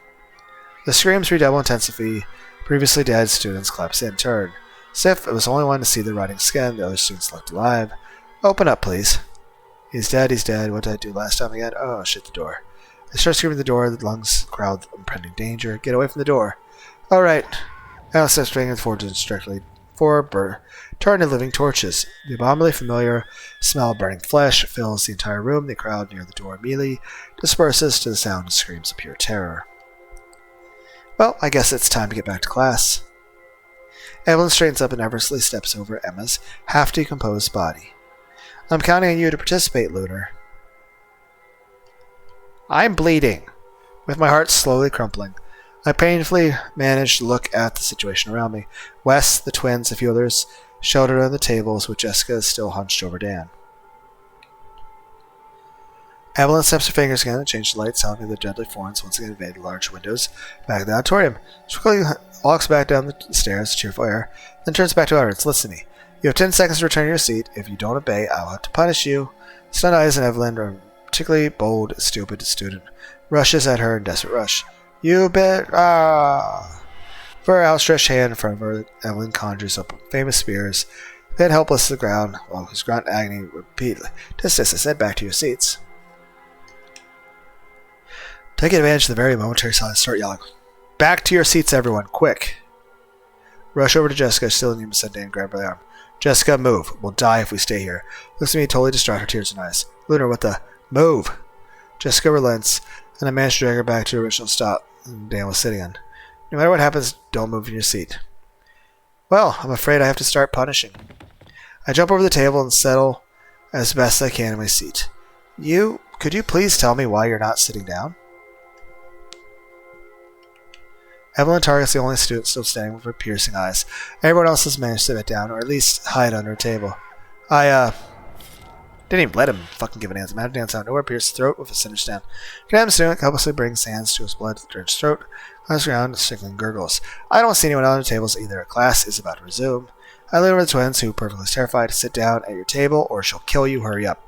The screams redouble intensity. Previously dead students collapse in turn. Sif, it was the only one to see the rotting skin. The other students looked alive. Open up, please. He's dead. What did I do last time again? Oh, shit, the door. I start screaming at the door. The lungs crowd impending danger. Get away from the door. All right. Alice steps forward directly turn to living torches. The abominably familiar smell of burning flesh fills the entire room. The crowd near the door immediately disperses to the sound of screams of pure terror. Well, I guess it's time to get back to class. Evelyn straightens up and nervously steps over Emma's half-decomposed body. I'm counting on you to participate, Lunar. I'm bleeding. With my heart slowly crumpling, I painfully manage to look at the situation around me. Wes, the twins, a few others, sheltered under the tables with Jessica still hunched over Dan. Evelyn snaps her fingers again and changes the lights, telling me the deadly forms once again invade the large windows back of the auditorium. She quickly walks back down the stairs, cheerful air, then turns back to our audience. Listen to me. You have 10 seconds to return to your seat. If you don't obey, I'll have to punish you. Stunned eyes and Evelyn, a particularly bold, stupid student, rushes at her in desperate rush. You bet. For her outstretched hand in front of her, Evelyn conjures up famous spears, then helpless to the ground, while his grunt agony repeatedly. Just as I said, back to your seats. Take advantage of the very momentary silence, start yelling. Back to your seats, everyone, quick. Rush over to Jessica, still in said Dan, grab her by the arm. Jessica, move. We'll die if we stay here. Looks at me, totally distraught, her tears in her eyes. Lunar, what the? Move. Jessica relents, and I manage to drag her back to the original spot Dan was sitting in. No matter what happens, don't move in your seat. Well, I'm afraid I have to start punishing. I jump over the table and settle as best I can in my seat. Could you please tell me why you're not sitting down? Evelyn Target's the only student still standing with her piercing eyes. Everyone else has managed to sit down, or at least hide under a table. I didn't even let him fucking give an answer. Man, dance out nowhere, pierced his throat with a cinder stem. Condemned student helplessly brings hands to his blood-drenched throat, on the ground, and sickling gurgles. I don't see anyone on the tables either. Class is about to resume. I lean over the twins, who, perfectly terrified, sit down at your table, or she'll kill you. Hurry up.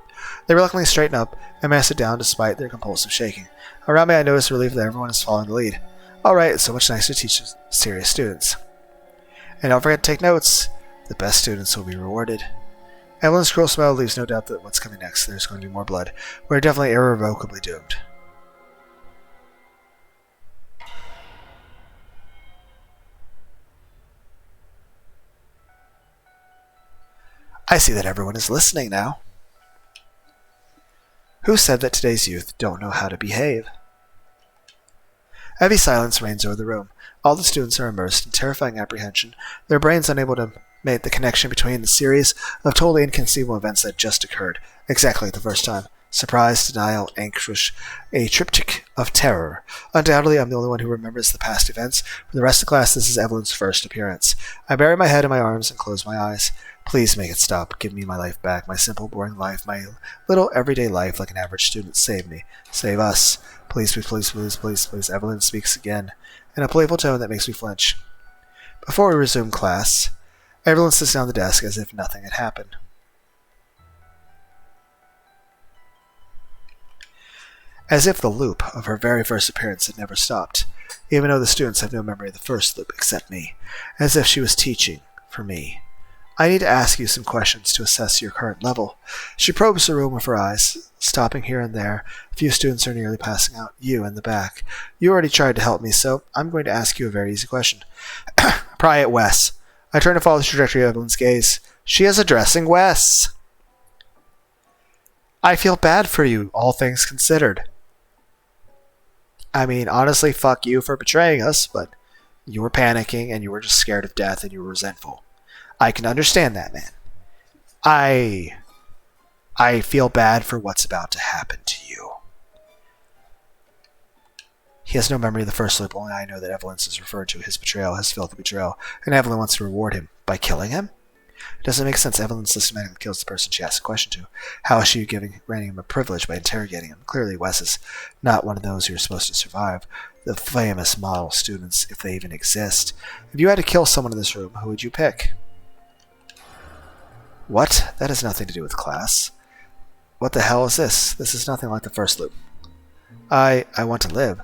They reluctantly straighten up and manage to sit down despite their compulsive shaking. Around me, I notice relief that everyone is following the lead. All right, it's so much nicer to teach serious students. And don't forget to take notes. The best students will be rewarded. Evelyn's cruel smile leaves no doubt that what's coming next. There's going to be more blood. We're definitely irrevocably doomed. I see that everyone is listening now. Who said that today's youth don't know how to behave? Heavy silence reigns over the room. All the students are immersed in terrifying apprehension, their brains unable to make the connection between the series of totally inconceivable events that just occurred, exactly at the first time. Surprise, denial, anguish, a triptych of terror. Undoubtedly, I'm the only one who remembers the past events. For the rest of the class, this is Evelyn's first appearance. I bury my head in my arms and close my eyes. Please make it stop. Give me my life back, my simple, boring life, my little everyday life like an average student. Save me. Save us. Please, please, please, please, please, please. Evelyn speaks again, in a playful tone that makes me flinch. Before we resume class, Evelyn sits down at the desk as if nothing had happened. As if the loop of her very first appearance had never stopped, even though the students have no memory of the first loop except me, as if she was teaching for me. I need to ask you some questions to assess your current level. She probes the room with her eyes, stopping here and there. A few students are nearly passing out. You in the back. You already tried to help me, so I'm going to ask you a very easy question. Pry at Wes. I turn to follow the trajectory of Evelyn's gaze. She is addressing Wes. I feel bad for you, all things considered. I mean, honestly, fuck you for betraying us, but you were panicking and you were just scared of death and you were resentful. I can understand that, man. I feel bad for what's about to happen to you. He has no memory of the first loop, only I know that Evelyn is referred to his betrayal, his filthy betrayal, and Evelyn wants to reward him by killing him? It doesn't make sense. Evelyn systematically kills the person she asks a question to. How is she granting him a privilege by interrogating him? Clearly, Wes is not one of those who are supposed to survive. The famous model students, if they even exist. If you had to kill someone in this room, who would you pick? What? That has nothing to do with class. What the hell is this? This is nothing like the first loop. I want to live.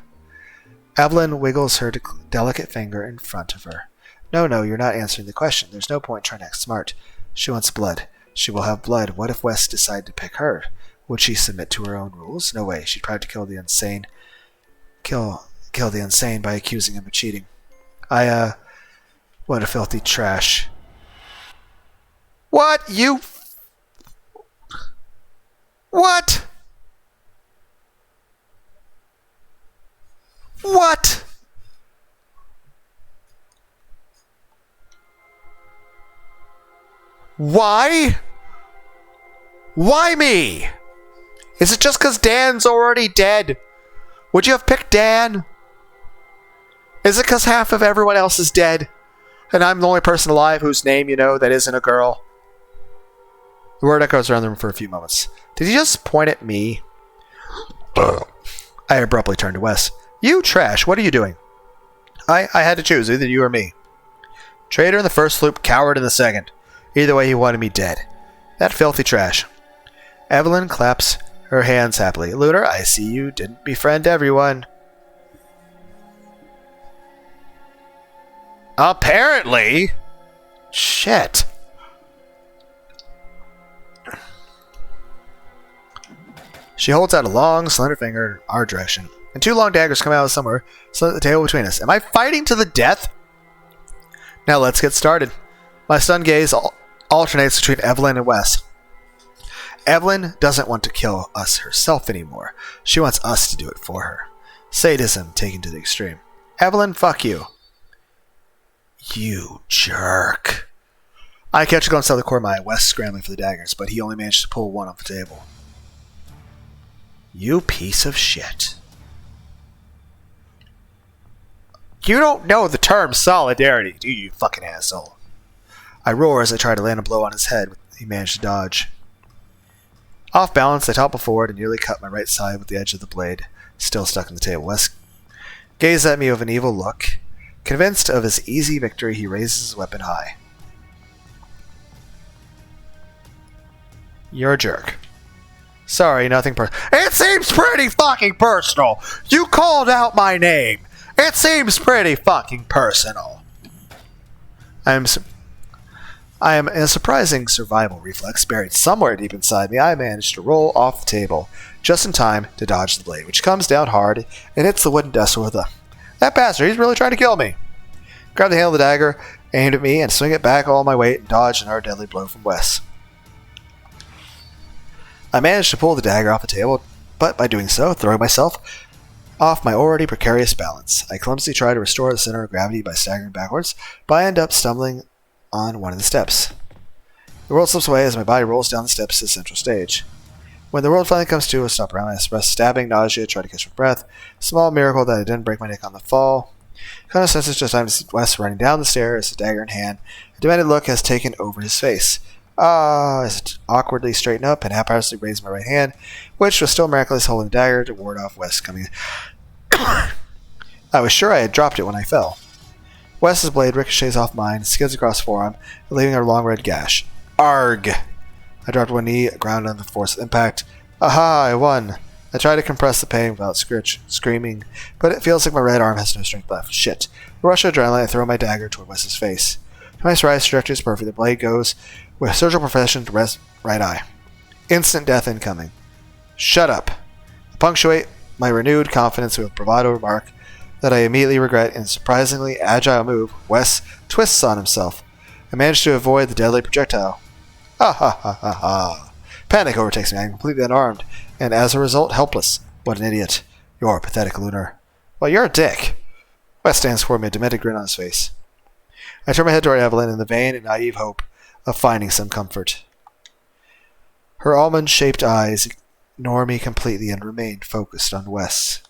Evelyn wiggles her delicate finger in front of her. No, you're not answering the question. There's no point trying to act smart. She wants blood. She will have blood. What if Wes decided to pick her? Would she submit to her own rules? No way. She'd try to kill the insane. Kill the insane by accusing him of cheating. What a filthy trash. What? You... What? What? Why? Why me? Is it just because Dan's already dead? Would you have picked Dan? Is it because half of everyone else is dead? And I'm the only person alive whose name you know that isn't a girl? The word echoes around the room for a few moments. Did he just point at me? I abruptly turned to Wes. You trash, what are you doing? I had to choose, either you or me. Traitor in the first loop, coward in the second. Either way, he wanted me dead. That filthy trash. Evelyn claps her hands happily. Lunar, I see you didn't befriend everyone. Apparently. Shit. She holds out a long, slender finger in our direction, and two long daggers come out of somewhere, so the table between us. Am I fighting to the death? Now let's get started. My stunned gaze alternates between Evelyn and Wes. Evelyn doesn't want to kill us herself anymore. She wants us to do it for her. Sadism taken to the extreme. Evelyn, fuck you. You jerk. I catch a glimpse out of the corner of my eye, Wes scrambling for the daggers, but he only managed to pull one off the table. You piece of shit. You don't know the term solidarity, do you, fucking asshole? I roar as I try to land a blow on his head. He managed to dodge. Off balance, I topple forward and nearly cut my right side with the edge of the blade, still stuck in the table. Wes gazed at me with an evil look. Convinced of his easy victory, he raises his weapon high. You're a jerk. Sorry, nothing personal. It seems pretty fucking personal. You called out my name. It seems pretty fucking personal. I am in a surprising survival reflex buried somewhere deep inside me. I managed to roll off the table just in time to dodge the blade, which comes down hard and hits the wooden desk with a... That bastard, he's really trying to kill me. Grab the handle of the dagger, aimed at me, and swing it back all my weight and dodge another deadly blow from Wes. I managed to pull the dagger off the table, but by doing so, throwing myself off my already precarious balance. I clumsily try to restore the center of gravity by staggering backwards, but I end up stumbling on one of the steps. The world slips away as my body rolls down the steps to the central stage. When the world finally comes to a stop around, I express stabbing nausea, try to catch my breath. Small miracle that I didn't break my neck on the fall. Kind of sense it's just time to see Wes running down the stairs, a dagger in hand. A demanded look has taken over his face. I awkwardly straighten up and haphazardly raise my right hand, which was still miraculously holding the dagger to ward off Wes coming. I was sure I had dropped it when I fell. Wes's blade ricochets off mine, skids across forearm, leaving a long red gash. Arg! I dropped one knee, grounded on the force of impact. Aha, I won! I try to compress the pain without screaming, but it feels like my right arm has no strength left. Shit. A rush of adrenaline, I throw my dagger toward Wes's face. My rise trajectory is perfect. The blade goes with surgical precision to Wes's right eye. Instant death incoming. Shut up. I punctuate my renewed confidence with a bravado remark that I immediately regret. In a surprisingly agile move, Wes twists on himself. I manage to avoid the deadly projectile. Ha ha ha ha ha. Panic overtakes me. I'm completely unarmed, and as a result, helpless. What an idiot. You're pathetic, Lunar. Well, you're a dick. Wes stands before me, a demented grin on his face. I turn my head toward Evelyn in the vain and naive hope of finding some comfort. Her almond-shaped eyes ignore me completely and remain focused on Wes.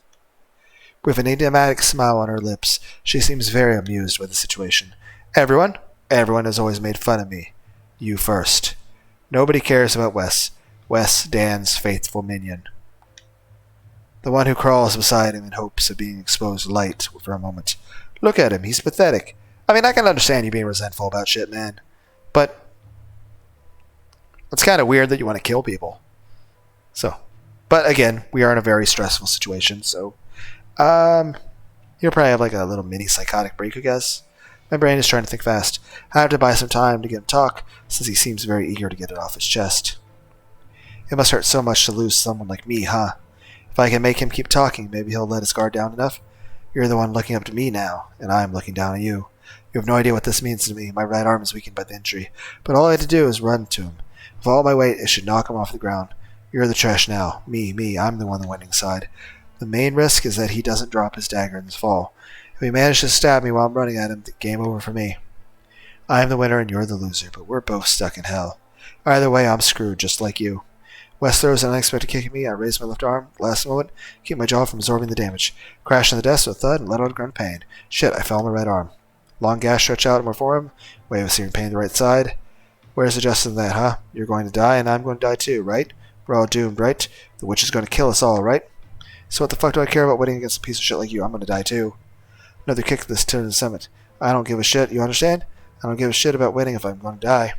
With an enigmatic smile on her lips, she seems very amused by the situation. Everyone has always made fun of me. You first. Nobody cares about Wes. Wes, Dan's faithful minion. The one who crawls beside him in hopes of being exposed to light for a moment. Look at him, he's pathetic. I mean, I can understand you being resentful about shit, man. But it's kind of weird that you want to kill people. But again, we are in a very stressful situation, so you'll probably have like a little mini psychotic break, I guess. My brain is trying to think fast. I have to buy some time to get him talk, since he seems very eager to get it off his chest. It must hurt so much to lose someone like me, huh? If I can make him keep talking, maybe he'll let his guard down enough. You're the one looking up to me now, and I'm looking down at you. You have no idea what this means to me. My right arm is weakened by the injury, but all I had to do is run to him. With all my weight, it should knock him off the ground. You're the trash now. Me, I'm the one on the winning side. The main risk is that he doesn't drop his dagger in this fall. If he manages to stab me while I'm running at him, the game over for me. I am the winner and you're the loser, but we're both stuck in hell. Either way, I'm screwed, just like you. Wes throws an unexpected kick at me. I raise my left arm, last moment, keep my jaw from absorbing the damage. Crash on the desk with a thud and let out a grunt of pain. Shit, I fell on my right arm. Long gash stretch out in my forearm, wave of searing pain to the right side. Where's the justice in that, huh? You're going to die, and I'm going to die too, right? We're all doomed, right? The witch is going to kill us all, right? So what the fuck do I care about winning against a piece of shit like you? I'm going to die too. Another kick to this turn to the summit. I don't give a shit, you understand? I don't give a shit about winning if I'm going to die.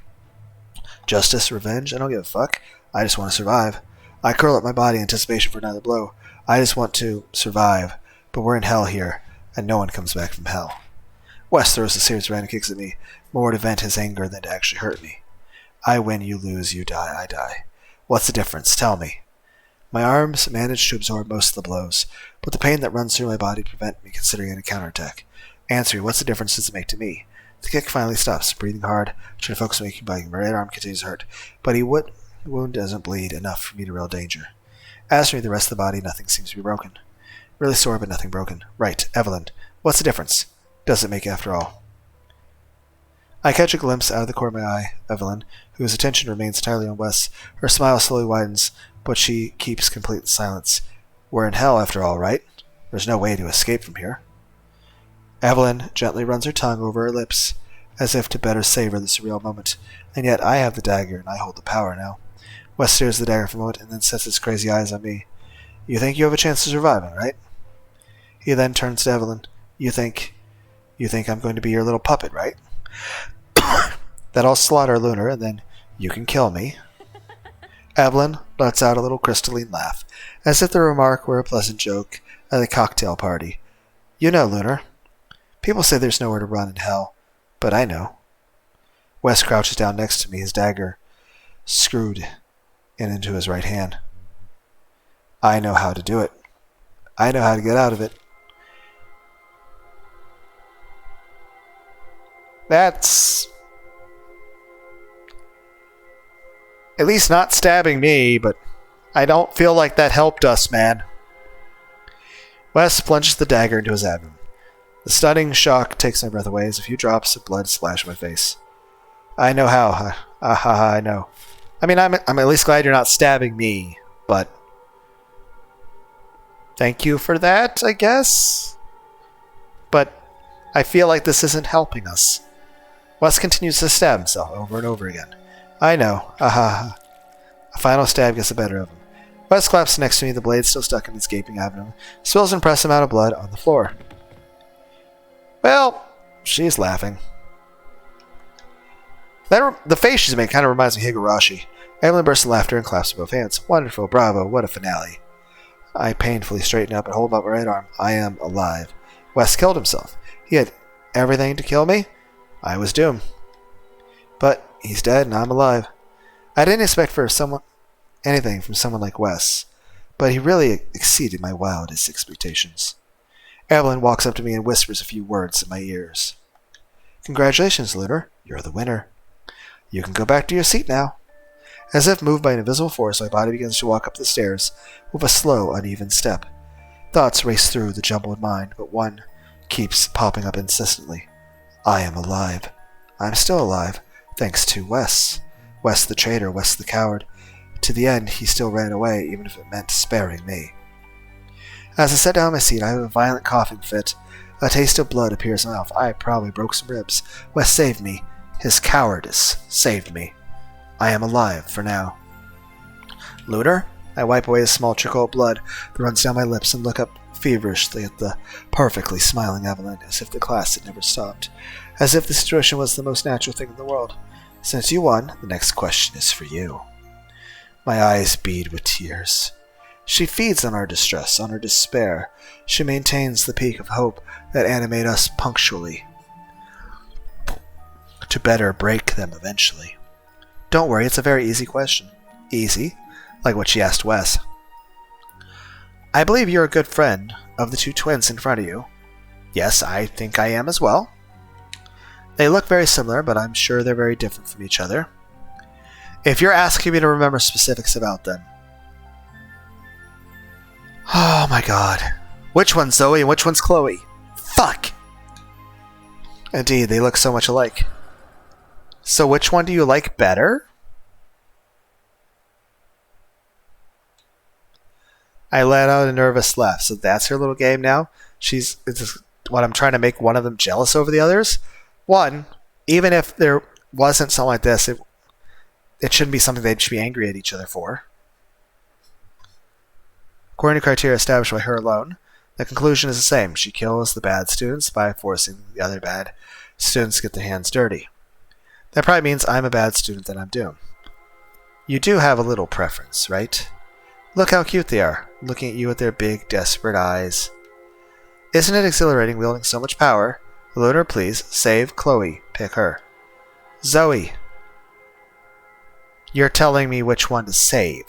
Justice, revenge, I don't give a fuck. I just want to survive. I curl up my body in anticipation for another blow. I just want to survive. But we're in hell here, and no one comes back from hell. Wes throws a series of random kicks at me, more to vent his anger than to actually hurt me. I win, you lose, you die, I die. What's the difference? Tell me. My arms manage to absorb most of the blows, but the pain that runs through my body prevents me considering any counterattack. Answer me, what's the difference does it make to me? The kick finally stops, breathing hard, trying to focus on making biting. My right arm continues to hurt, but the wound doesn't bleed enough for me to real danger. As for me, the rest of the body, nothing seems to be broken. Really sore, but nothing broken. Right, Evelyn. What's the difference? Does it make after all? I catch a glimpse out of the corner of my eye, Evelyn, whose attention remains entirely on Wes. Her smile slowly widens, but she keeps complete silence. We're in hell after all, right? There's no way to escape from here. Evelyn gently runs her tongue over her lips, as if to better savor the surreal moment. And yet I have the dagger, and I hold the power now. Wes stares at the dagger for a moment, and then sets his crazy eyes on me. You think you have a chance of surviving, right? He then turns to Evelyn. You think I'm going to be your little puppet, right? That I'll slaughter Lunar, and then you can kill me. Evelyn lets out a little crystalline laugh, as if the remark were a pleasant joke at a cocktail party. You know, Lunar, people say there's nowhere to run in hell, but I know. Wes crouches down next to me, his dagger screwed into his right hand. I know how to do it. I know how to get out of it. That's at least not stabbing me, but I don't feel like that helped us, man. Wes plunges the dagger into his abdomen. The stunning shock takes my breath away as a few drops of blood splash on my face. I know how. I know. I mean, I'm at least glad you're not stabbing me, but thank you for that, I guess? But I feel like this isn't helping us. Wes continues to stab himself over and over again. I know. A final stab gets the better of him. Wes collapses next to me, the blade still stuck in his gaping abdomen, spills an impressive amount of blood on the floor. Well, she's laughing. The face she's made kind of reminds me of Higurashi. Evelyn bursts in laughter and claps with both hands. Wonderful, bravo, what a finale. I painfully straighten up and hold up my right arm. I am alive. Wes killed himself. He had everything to kill me. I was doomed. But he's dead and I'm alive. I didn't expect anything from someone like Wes, but he really exceeded my wildest expectations. Evelyn walks up to me and whispers a few words in my ears. Congratulations, Lunar. You're the winner. You can go back to your seat now. As if moved by an invisible force, my body begins to walk up the stairs with a slow, uneven step. Thoughts race through the jumbled mind, but one keeps popping up insistently. I am alive. I'm still alive, thanks to Wes. Wes the traitor, Wes the coward. To the end, he still ran away, even if it meant sparing me. As I sit down in my seat, I have a violent coughing fit. A taste of blood appears in my mouth. I probably broke some ribs. Wes saved me. His cowardice saved me. I am alive, for now. Lunar? I wipe away a small trickle of blood that runs down my lips and look up feverishly at the perfectly smiling Evelyn, as if the class had never stopped. As if the situation was the most natural thing in the world. Since you won, the next question is for you. My eyes bead with tears. She feeds on our distress, on our despair. She maintains the peak of hope that animate us punctually, to better break them eventually. Don't worry, it's a very easy question. Easy? Like what she asked Wes. I believe you're a good friend of the two twins in front of you. Yes, I think I am as well. They look very similar, but I'm sure they're very different from each other. If you're asking me to remember specifics about them. Oh my god. Which one's Zoe and which one's Chloe? Fuck! Indeed, they look so much alike. So which one do you like better? I let out a nervous laugh. So that's her little game now? It's what I'm trying to make one of them jealous over the others? One, even if there wasn't something like this, it shouldn't be something they should be angry at each other for. According to criteria established by her alone, the conclusion is the same. She kills the bad students by forcing the other bad students to get their hands dirty. That probably means I'm a bad student that I'm doomed. You do have a little preference, right? Look how cute they are, looking at you with their big, desperate eyes. Isn't it exhilarating wielding so much power? Lunar, please, save Chloe. Pick her. Zoe. You're telling me which one to save.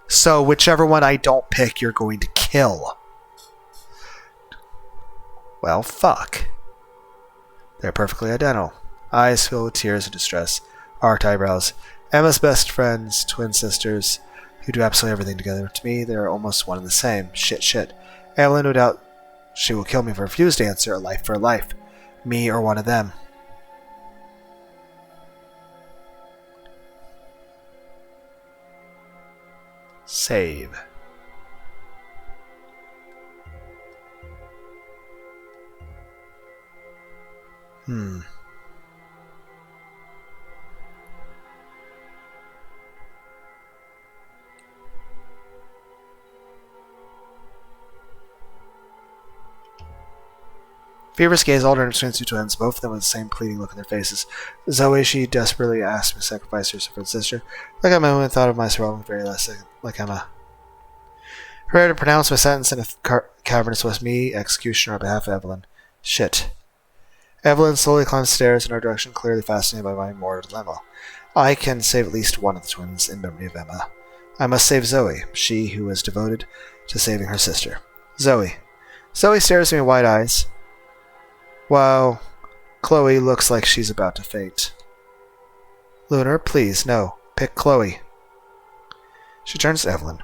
So whichever one I don't pick, you're going to kill. Well, fuck. They're perfectly identical. Eyes filled with tears of distress. Arched eyebrows. Emma's best friends, twin sisters, who do absolutely everything together. To me, they're almost one and the same. Shit. Evelyn, no doubt she will kill me if I refuse to answer. A life for a life. Me or one of them. Save. Feverish gaze alternated between the two twins, both of them with the same pleading look in their faces. Zoe, she desperately asked me to sacrifice her for her sister. Like I moment thought of my survival very last second, like Emma. Prepared to pronounce my sentence in a cavernous was me, executioner on behalf of Evelyn. Shit. Evelyn slowly climbed the stairs in our direction, clearly fascinated by my mortal dilemma. I can save at least one of the twins in memory of Emma. I must save Zoe, she who was devoted to saving her sister. Zoe. Zoe stares at me with wide eyes. Wow, Chloe looks like she's about to faint. Lunar, please, no. Pick Chloe. She turns to Evelyn,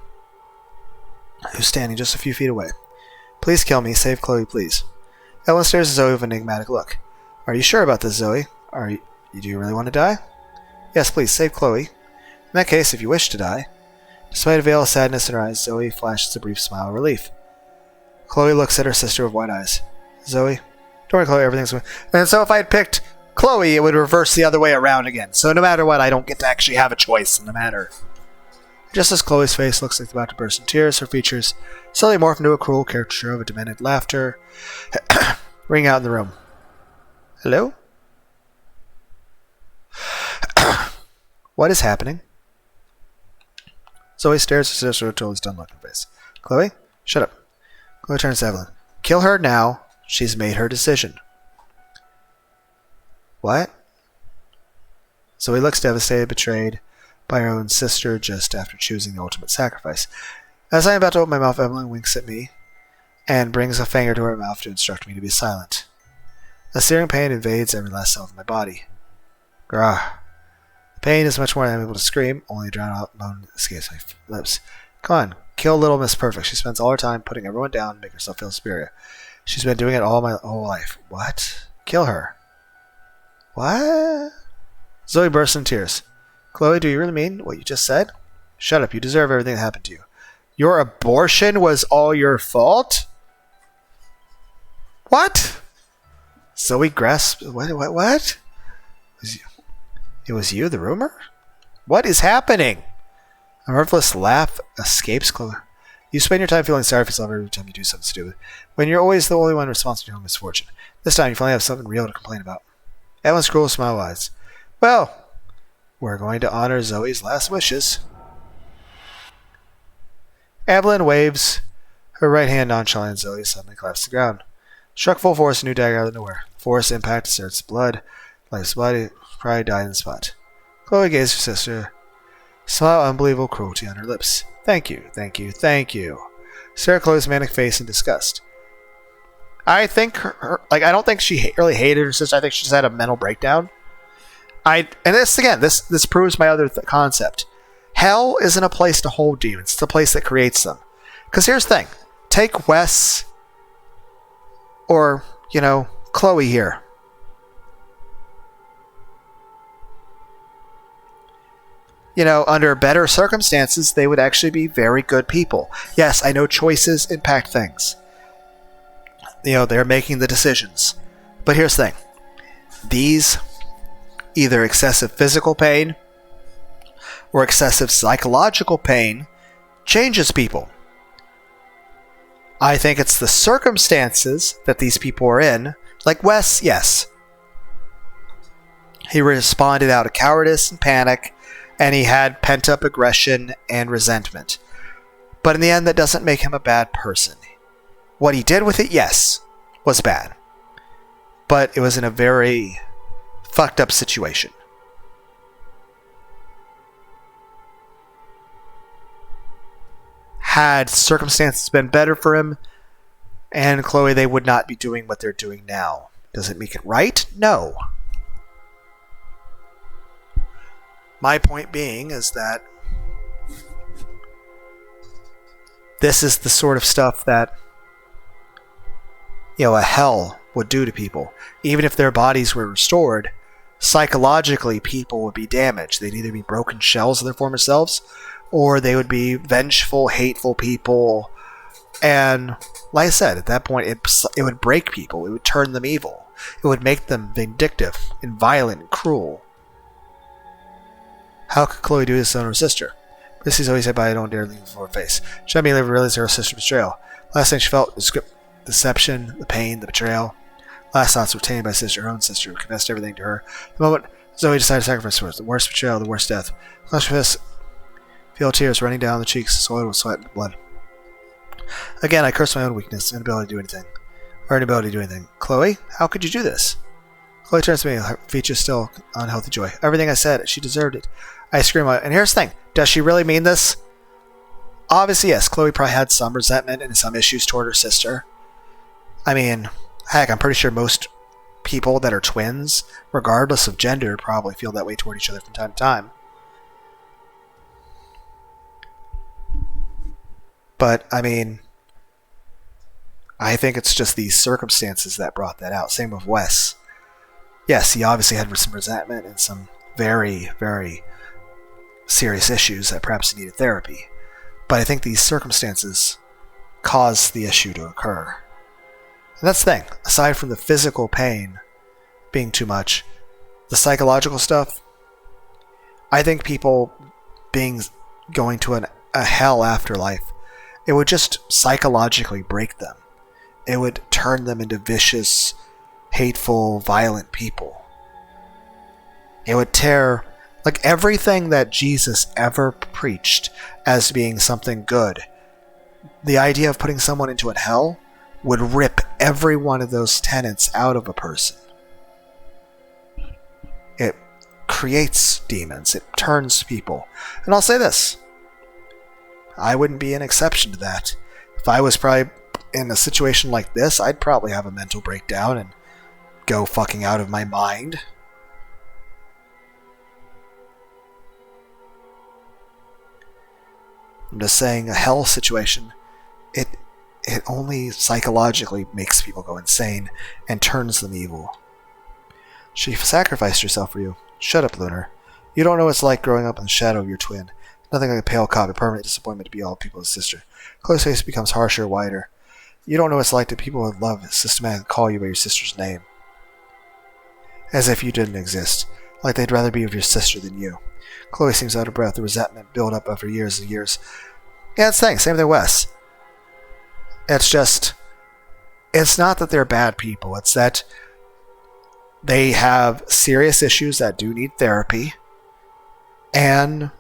who's standing just a few feet away. Please kill me. Save Chloe, please. Evelyn stares at Zoe with an enigmatic look. Are you sure about this, Zoe? Do you really want to die? Yes, please, save Chloe. In that case, if you wish to die. Despite a veil of sadness in her eyes, Zoe flashes a brief smile of relief. Chloe looks at her sister with wide eyes. Zoe, don't worry, Chloe, everything's good. And so if I had picked Chloe, it would reverse the other way around again. So no matter what, I don't get to actually have a choice in the matter. Just as Chloe's face looks like it's about to burst in tears, her features slowly morph into a cruel caricature of a demented laughter ring out in the room. Hello? What is happening? Zoe stares at her sister with a totally stunned look in her face. Chloe? Shut up. Chloe turns to Evelyn. Kill her now. She's made her decision. What? Zoe looks devastated, betrayed by her own sister just after choosing the ultimate sacrifice. As I am about to open my mouth, Evelyn winks at me and brings a finger to her mouth to instruct me to be silent. A searing pain invades every last cell of my body. Grah. The pain is much more than I'm able to scream. Only a drown out moan escapes my lips. Come on, kill little Miss Perfect. She spends all her time putting everyone down to make herself feel superior. She's been doing it all my whole life. What? Kill her. What? Zoe bursts in tears. Chloe, do you really mean what you just said? Shut up. You deserve everything that happened to you. Your abortion was all your fault? What? Zoe grasped. What? It was you, the rumor? What is happening? A mirthless laugh escapes Chloe. You spend your time feeling sorry for yourself every time you do something stupid, when you're always the only one responsible for your own misfortune. This time you finally have something real to complain about. Evelyn's cruel smile wise. Well, we're going to honor Zoe's last wishes. Evelyn waves her right hand nonchalantly, and Zoe suddenly collapsed to the ground. Struck full force, a new dagger out of nowhere. Force impact starts blood. Life's body probably died in the spot. Chloe gazed at her sister. Smile unbelievable cruelty on her lips. Thank you, thank you, thank you. Sarah Chloe's manic face in disgust. I think I don't think she really hated her sister. I think she just had a mental breakdown. And this proves my other concept. Hell isn't a place to hold demons. It's a place that creates them. Because here's the thing. Take Wes or, Chloe here. Under better circumstances, they would actually be very good people. Yes, I know choices impact things. They're making the decisions. But here's the thing. These, either excessive physical pain or excessive psychological pain, changes people. I think it's the circumstances that these people are in. Like Wes, yes. He responded out of cowardice and panic, and he had pent-up aggression and resentment. But in the end, that doesn't make him a bad person. What he did with it, yes, was bad. But it was in a very fucked up situation. Had circumstances been better for him and Chloe, they would not be doing what they're doing now. Does it make it right? No. My point being is that this is the sort of stuff that a hell would do to people. Even if their bodies were restored, psychologically people would be damaged. They'd either be broken shells of their former selves, or they would be vengeful, hateful people. And like I said, at that point, it would break people. It would turn them evil. It would make them vindictive and violent and cruel. How could Chloe do this to her sister? Missy's always said, I don't dare leave before her face. She had me live realize her sister's betrayal. Last thing she felt was deception, the pain, the betrayal. Last thoughts were tainted by sister, her own sister, who confessed everything to her. The moment Zoe decided to sacrifice her, the worst betrayal, the worst death. Flash for this. Feel tears running down the cheeks, soiled with sweat and blood. Again, I cursed my own weakness, inability to do anything. Or inability to do anything. Chloe, how could you do this? Chloe turns to me, her features still unhealthy joy. Everything I said, she deserved it. I scream out, and here's the thing. Does she really mean this? Obviously, yes. Chloe probably had some resentment and some issues toward her sister. I mean, heck, I'm pretty sure most people that are twins, regardless of gender, probably feel that way toward each other from time to time. But, I mean, I think it's just these circumstances that brought that out. Same with Wes. Yes, he obviously had some resentment and some very, very serious issues that perhaps needed therapy. But I think these circumstances caused the issue to occur. And that's the thing. Aside from the physical pain being too much, the psychological stuff, I think people going to a hell afterlife, it would just psychologically break them. It would turn them into vicious, hateful, violent people. It would tear, like everything that Jesus ever preached as being something good. The idea of putting someone into a hell would rip every one of those tenets out of a person. It creates demons. It turns people. And I'll say this. I wouldn't be an exception to that. If I was probably in a situation like this, I'd probably have a mental breakdown and go fucking out of my mind. I'm just saying a hell situation, it only psychologically makes people go insane and turns them evil. She sacrificed herself for you. Shut up, Lunar. You don't know what it's like growing up in the shadow of your twin. Nothing like a pale cop and permanent disappointment to be all people's sister. Close face becomes harsher, wider. You don't know what it's like that people would love systematically call you by your sister's name. As if you didn't exist. Like they'd rather be with your sister than you. Chloe seems out of breath. The resentment built up over years and years. Yeah, it's thing. Same with Wes. It's just... It's not that they're bad people. It's that they have serious issues that do need therapy. And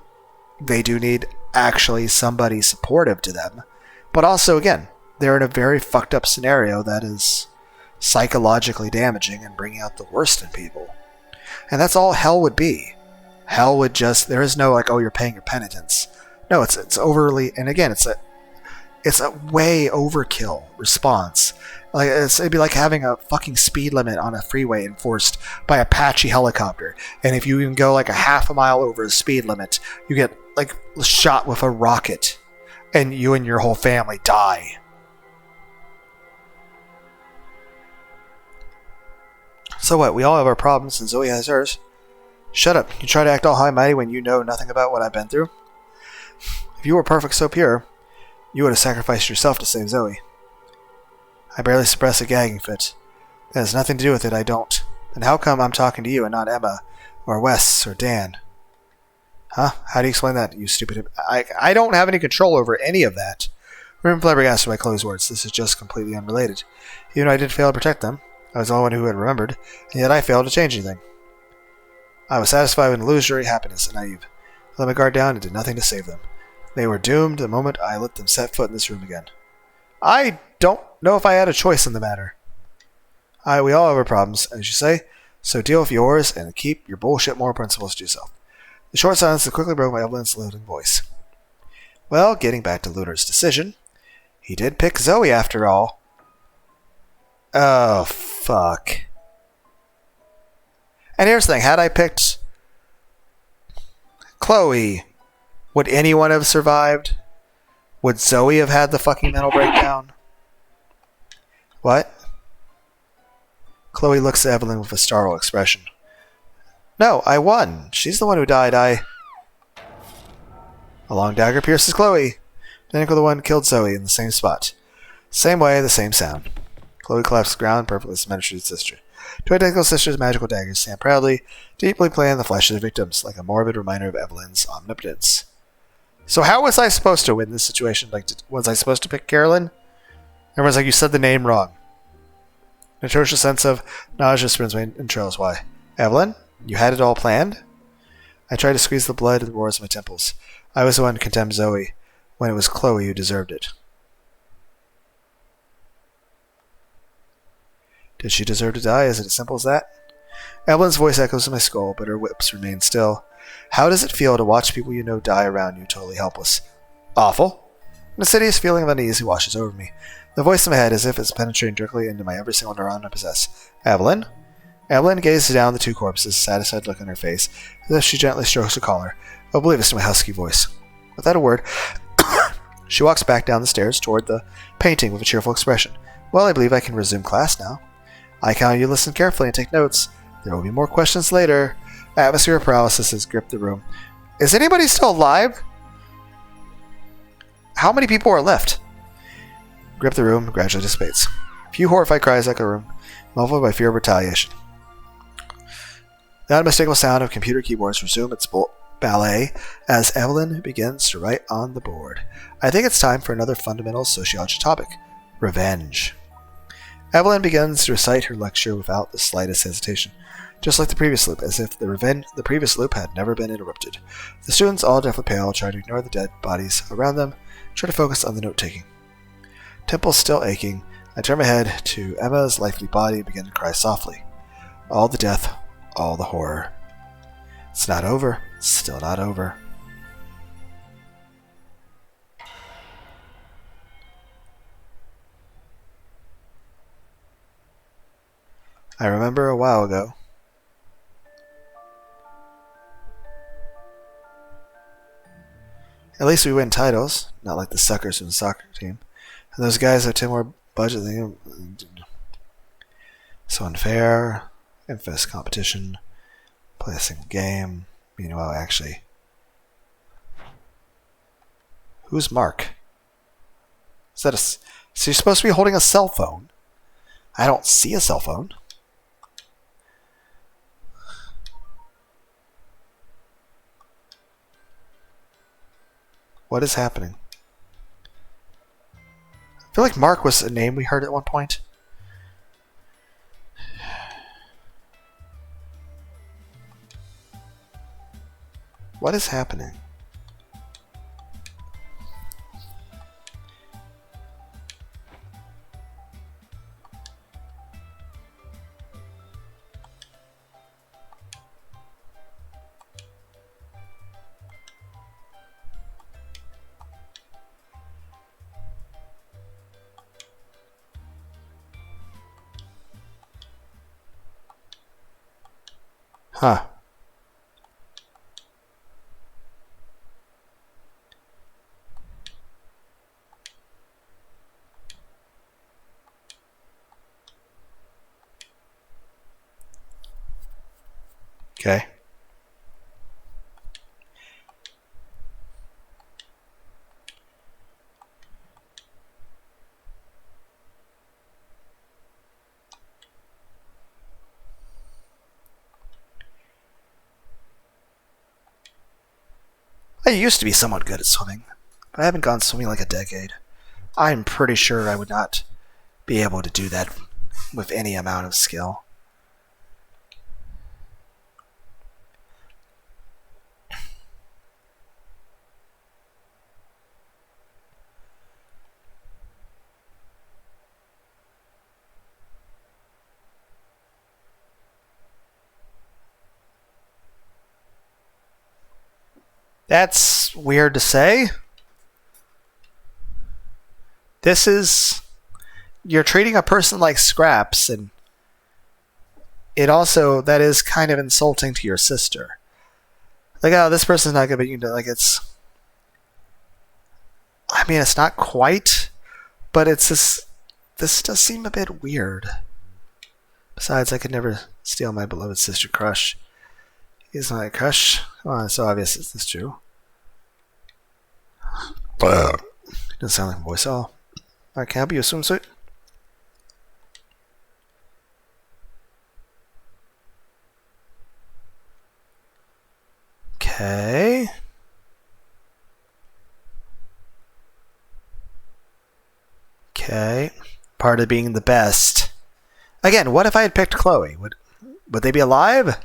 they do need actually somebody supportive to them. But also, again, they're in a very fucked up scenario that is psychologically damaging and bringing out the worst in people. And that's all hell would be. Hell would just... There is no like, oh, you're paying your penitence. No, it's overly... And again, it's a way overkill response. Like it'd be like having a fucking speed limit on a freeway enforced by a Apache helicopter. And if you even go like a half a mile over the speed limit, you get like shot with a rocket. And you and your whole family die. So what? We all have our problems and Zoe has hers. Shut up. You try to act all high and mighty when you know nothing about what I've been through? If you were perfect so pure, you would have sacrificed yourself to save Zoe. I barely suppress a gagging fit. That has nothing to do with it, I don't. Then how come I'm talking to you and not Emma, or Wes, or Dan? Huh? How do you explain that, you stupid... I don't have any control over any of that. I'm flabbergasted by Chloe's words. This is just completely unrelated. Even though I did fail to protect them, I was the only one who had remembered, and yet I failed to change anything. I was satisfied with an illusory happiness and naive. I let my guard down and did nothing to save them. They were doomed the moment I let them set foot in this room again. I don't know if I had a choice in the matter. We all have our problems, as you say, so deal with yours and keep your bullshit moral principles to yourself. The short silence that quickly broke by Evelyn's loading voice. Well, getting back to Lunar's decision, he did pick Zoe after all. Oh, fuck. And here's the thing, had I picked Chloe, would anyone have survived? Would Zoe have had the fucking mental breakdown? What? Chloe looks at Evelyn with a startled expression. No, I won. She's the one who died. A long dagger pierces Chloe. Identical to the one who killed Zoe in the same spot. Same way, the same sound. Chloe collapsed to the ground, perfectly cemented to his sister. Two identical sisters' magical daggers stand proudly, deeply playing the flesh of the victims, like a morbid reminder of Evelyn's omnipotence. So how was I supposed to win this situation? Like, was I supposed to pick Carolyn? Everyone's like, you said the name wrong. An atrocious sense of nausea spins my entrails. Why? Evelyn? You had it all planned? I tried to squeeze the blood and roars of my temples. I was the one who condemned Zoe, when it was Chloe who deserved it. Did she deserve to die? Is it as simple as that? Evelyn's voice echoes in my skull, but her lips remain still. How does it feel to watch people you know die around you, totally helpless? Awful. An insidious feeling of unease washes over me. The voice in my head as if it's penetrating directly into my every single neuron I possess. Evelyn? Evelyn gazes down the two corpses, a satisfied look on her face, as if she gently strokes her collar. I believe this to my husky voice. Without a word, she walks back down the stairs toward the painting with a cheerful expression. Well, I believe I can resume class now. I count on you to listen carefully and take notes. There will be more questions later. Atmosphere of paralysis has gripped the room. Is anybody still alive? How many people are left? Grip the room gradually dissipates. A few horrified cries echo the room, muffled by fear of retaliation. The unmistakable sound of computer keyboards resume its ballet as Evelyn begins to write on the board. I think it's time for another fundamental sociology topic. Revenge. Evelyn begins to recite her lecture without the slightest hesitation, just like the previous loop, as if the previous loop had never been interrupted. The students, all deathly pale, try to ignore the dead bodies around them, try to focus on the note-taking. Temples still aching, I turn my head to Emma's lifeless body and begin to cry softly. All the death, all the horror. It's not over. It's still not over. I remember a while ago. At least we win titles, not like the suckers from the soccer team. And those guys have 10 more budget than you. So unfair, infamous competition, play a single game. Meanwhile, actually, who's Mark? Is that so you're supposed to be holding a cell phone? I don't see a cell phone. What is happening? I feel like Mark was a name we heard at one point. What is happening? Huh. Okay. I used to be somewhat good at swimming, but I haven't gone swimming like a decade. I'm pretty sure I would not be able to do that with any amount of skill. That's weird to say. This is... You're treating a person like scraps, and it also, that is kind of insulting to your sister. Like, oh, this person's not good, but you can do, like, it's... I mean, it's not quite, but it's this... This does seem a bit weird. Besides, I could never steal my beloved sister crush. He's not a crush. Oh, it's so obvious it's true. Doesn't sound like a voice at all. Alright, can I help you a swimsuit? Okay. Okay. Part of being the best. Again, what if I had picked Chloe? Would they be alive?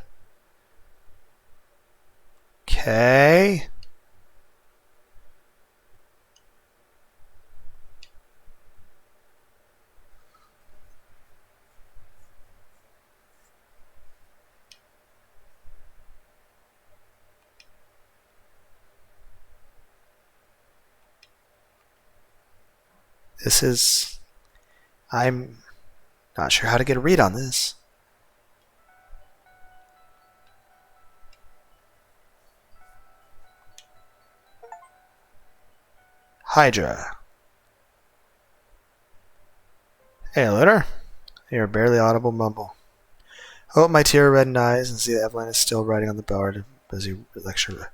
Okay. This is... I'm not sure how to get a read on this. Hydra. Hey, Lunar. Your barely audible mumble. Open my tear-reddened eyes and see that Evelyn is still writing on the board as you lecture.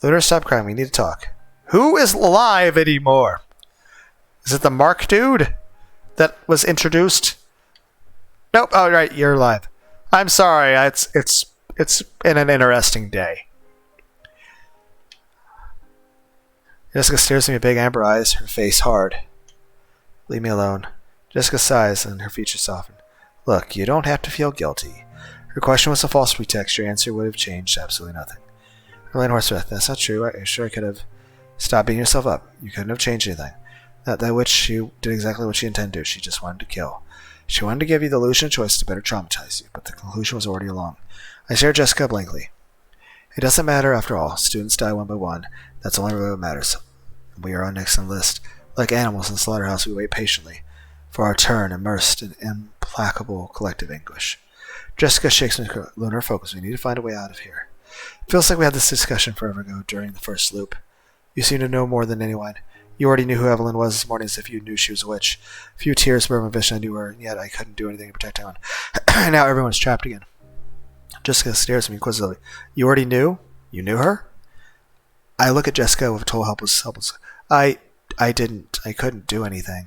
Lunar, stop crying. We need to talk. Who is alive anymore? Is it the Mark dude that was introduced? Nope. Oh, right. You're alive. I'm sorry. It's been an interesting day. Jessica stares at me with big amber eyes, her face hard. Leave me alone. Jessica sighs and her features soften. Look, you don't have to feel guilty. Her question was a false pretext. Your answer would have changed absolutely nothing. Elaine Horsworth, that's not true. I'm sure I could have stopped beating yourself up. You couldn't have changed anything. That witch, she did exactly what she intended to do. She just wanted to kill. She wanted to give you the illusion of choice to better traumatize you, but the conclusion was already along. I stared at Jessica blankly. It doesn't matter after all. Students die one by one. That's only what matters. We are on next on the list. Like animals in the slaughterhouse, we wait patiently for our turn, immersed in implacable collective anguish. Jessica shakes me. Lunar, focus. We need to find a way out of here. It feels like we had this discussion forever ago during the first loop. You seem to know more than anyone. You already knew who Evelyn was this morning as if you knew she was a witch. A few tears burned my vision. I knew her, and yet I couldn't do anything to protect Evelyn. Now everyone's trapped again. Jessica stares at me inquisitively. You already knew? You knew her? I look at Jessica with a total helpless. I didn't. I couldn't do anything.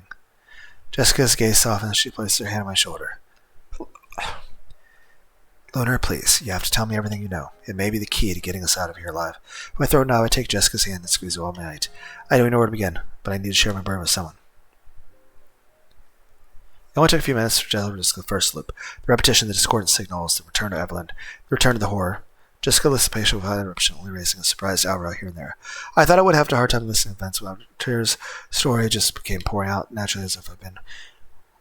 Jessica's gaze softened as she placed her hand on my shoulder. Lunar, please, you have to tell me everything you know. It may be the key to getting us out of here alive. With my throat now, I take Jessica's hand and squeeze it all night. I don't even know where to begin, but I need to share my burden with someone. It only took a few minutes for Jessica the first loop. The repetition of the discordant signals, the return to Evelyn, the return to the horror. Jessica listened patiently without interruption, only raising a surprised eyebrow here and there. I thought I would have a hard time listening to events without tears. Story just became pouring out naturally as if I'd been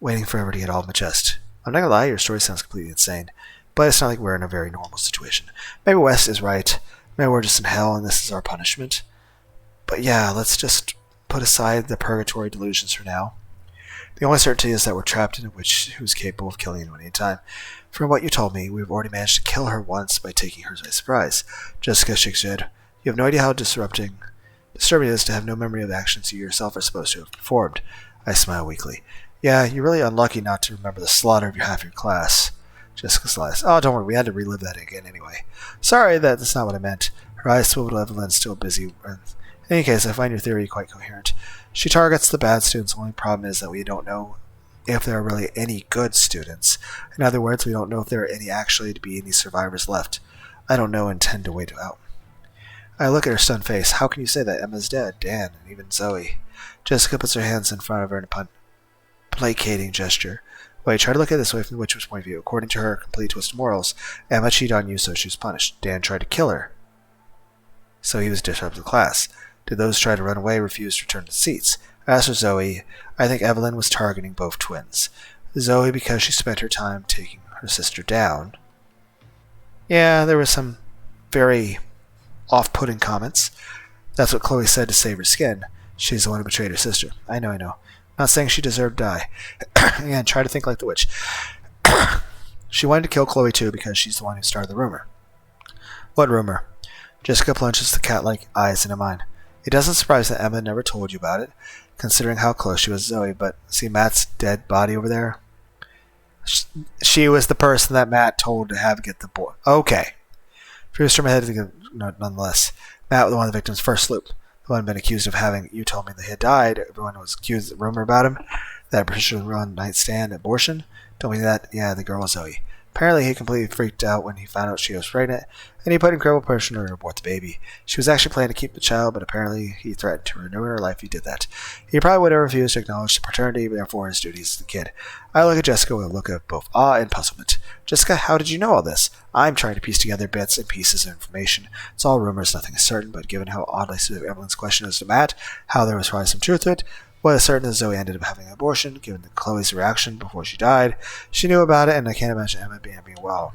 waiting forever to get all of my chest. I'm not gonna lie, your story sounds completely insane. But it's not like we're in a very normal situation. Maybe West is right. Maybe we're just in hell and this is our punishment. But yeah, let's just put aside the purgatory delusions for now. The only certainty is that we're trapped in a witch who's capable of killing anyone anytime. From what you told me, we've already managed to kill her once by taking her by surprise. Jessica shakes her head. You have no idea how disturbing it is to have no memory of actions you yourself are supposed to have performed. I smile weakly. Yeah, you're really unlucky not to remember the slaughter of half your class. Jessica slides. Oh, don't worry, we had to relive that again anyway. Sorry, that's not what I meant. Her eyes swivel to Evelyn, still busy. In any case, I find your theory quite coherent. She targets the bad students. The only problem is that we don't know if there are really any good students. In other words, we don't know if there are actually to be any survivors left. I don't know and intend to wait out. I look at her stunned face. How can you say that? Emma's dead, Dan, and even Zoe. Jessica puts her hands in front of her in a placating gesture. Wait, try to look at this way from the witch's point of view. According to her complete twist of morals, Emma cheated on you, so she was punished. Dan tried to kill her, so he was disrupted the class. Did those try to run away refuse to return to seats? As for Zoe, I think Evelyn was targeting both twins. Zoe because she spent her time taking her sister down. Yeah, there were some very off-putting comments. That's what Chloe said to save her skin. She's the one who betrayed her sister. I know. Not saying she deserved to die. Again, try to think like the witch. She wanted to kill Chloe too because she's the one who started the rumor. What rumor? Jessica plunges the cat-like eyes into mine. It doesn't surprise that Emma never told you about it, considering how close she was to Zoe, but see Matt's dead body over there? She was the person that Matt told to have get the boy. Okay. First from my head, nonetheless. Matt was one of the victims' first loop. The one been accused of having, you told me that he had died. Everyone was accused of the rumor about him. That Patricia run nightstand abortion. Told me that, yeah, the girl was Zoe. Apparently, he completely freaked out when he found out she was pregnant, and he put incredible pressure on her to abort the baby. She was actually planning to keep the child, but apparently he threatened to ruin her life if he did that. He probably would have refused to acknowledge the paternity, but therefore his duties to the kid. I look at Jessica with a look of both awe and puzzlement. Jessica, how did you know all this? I'm trying to piece together bits and pieces of information. It's all rumors, nothing is certain, but given how oddly specific Evelyn's question is to Matt, how there was probably some truth to it, what is certain is Zoe ended up having an abortion, given Chloe's reaction before she died. She knew about it, and I can't imagine Emma being well.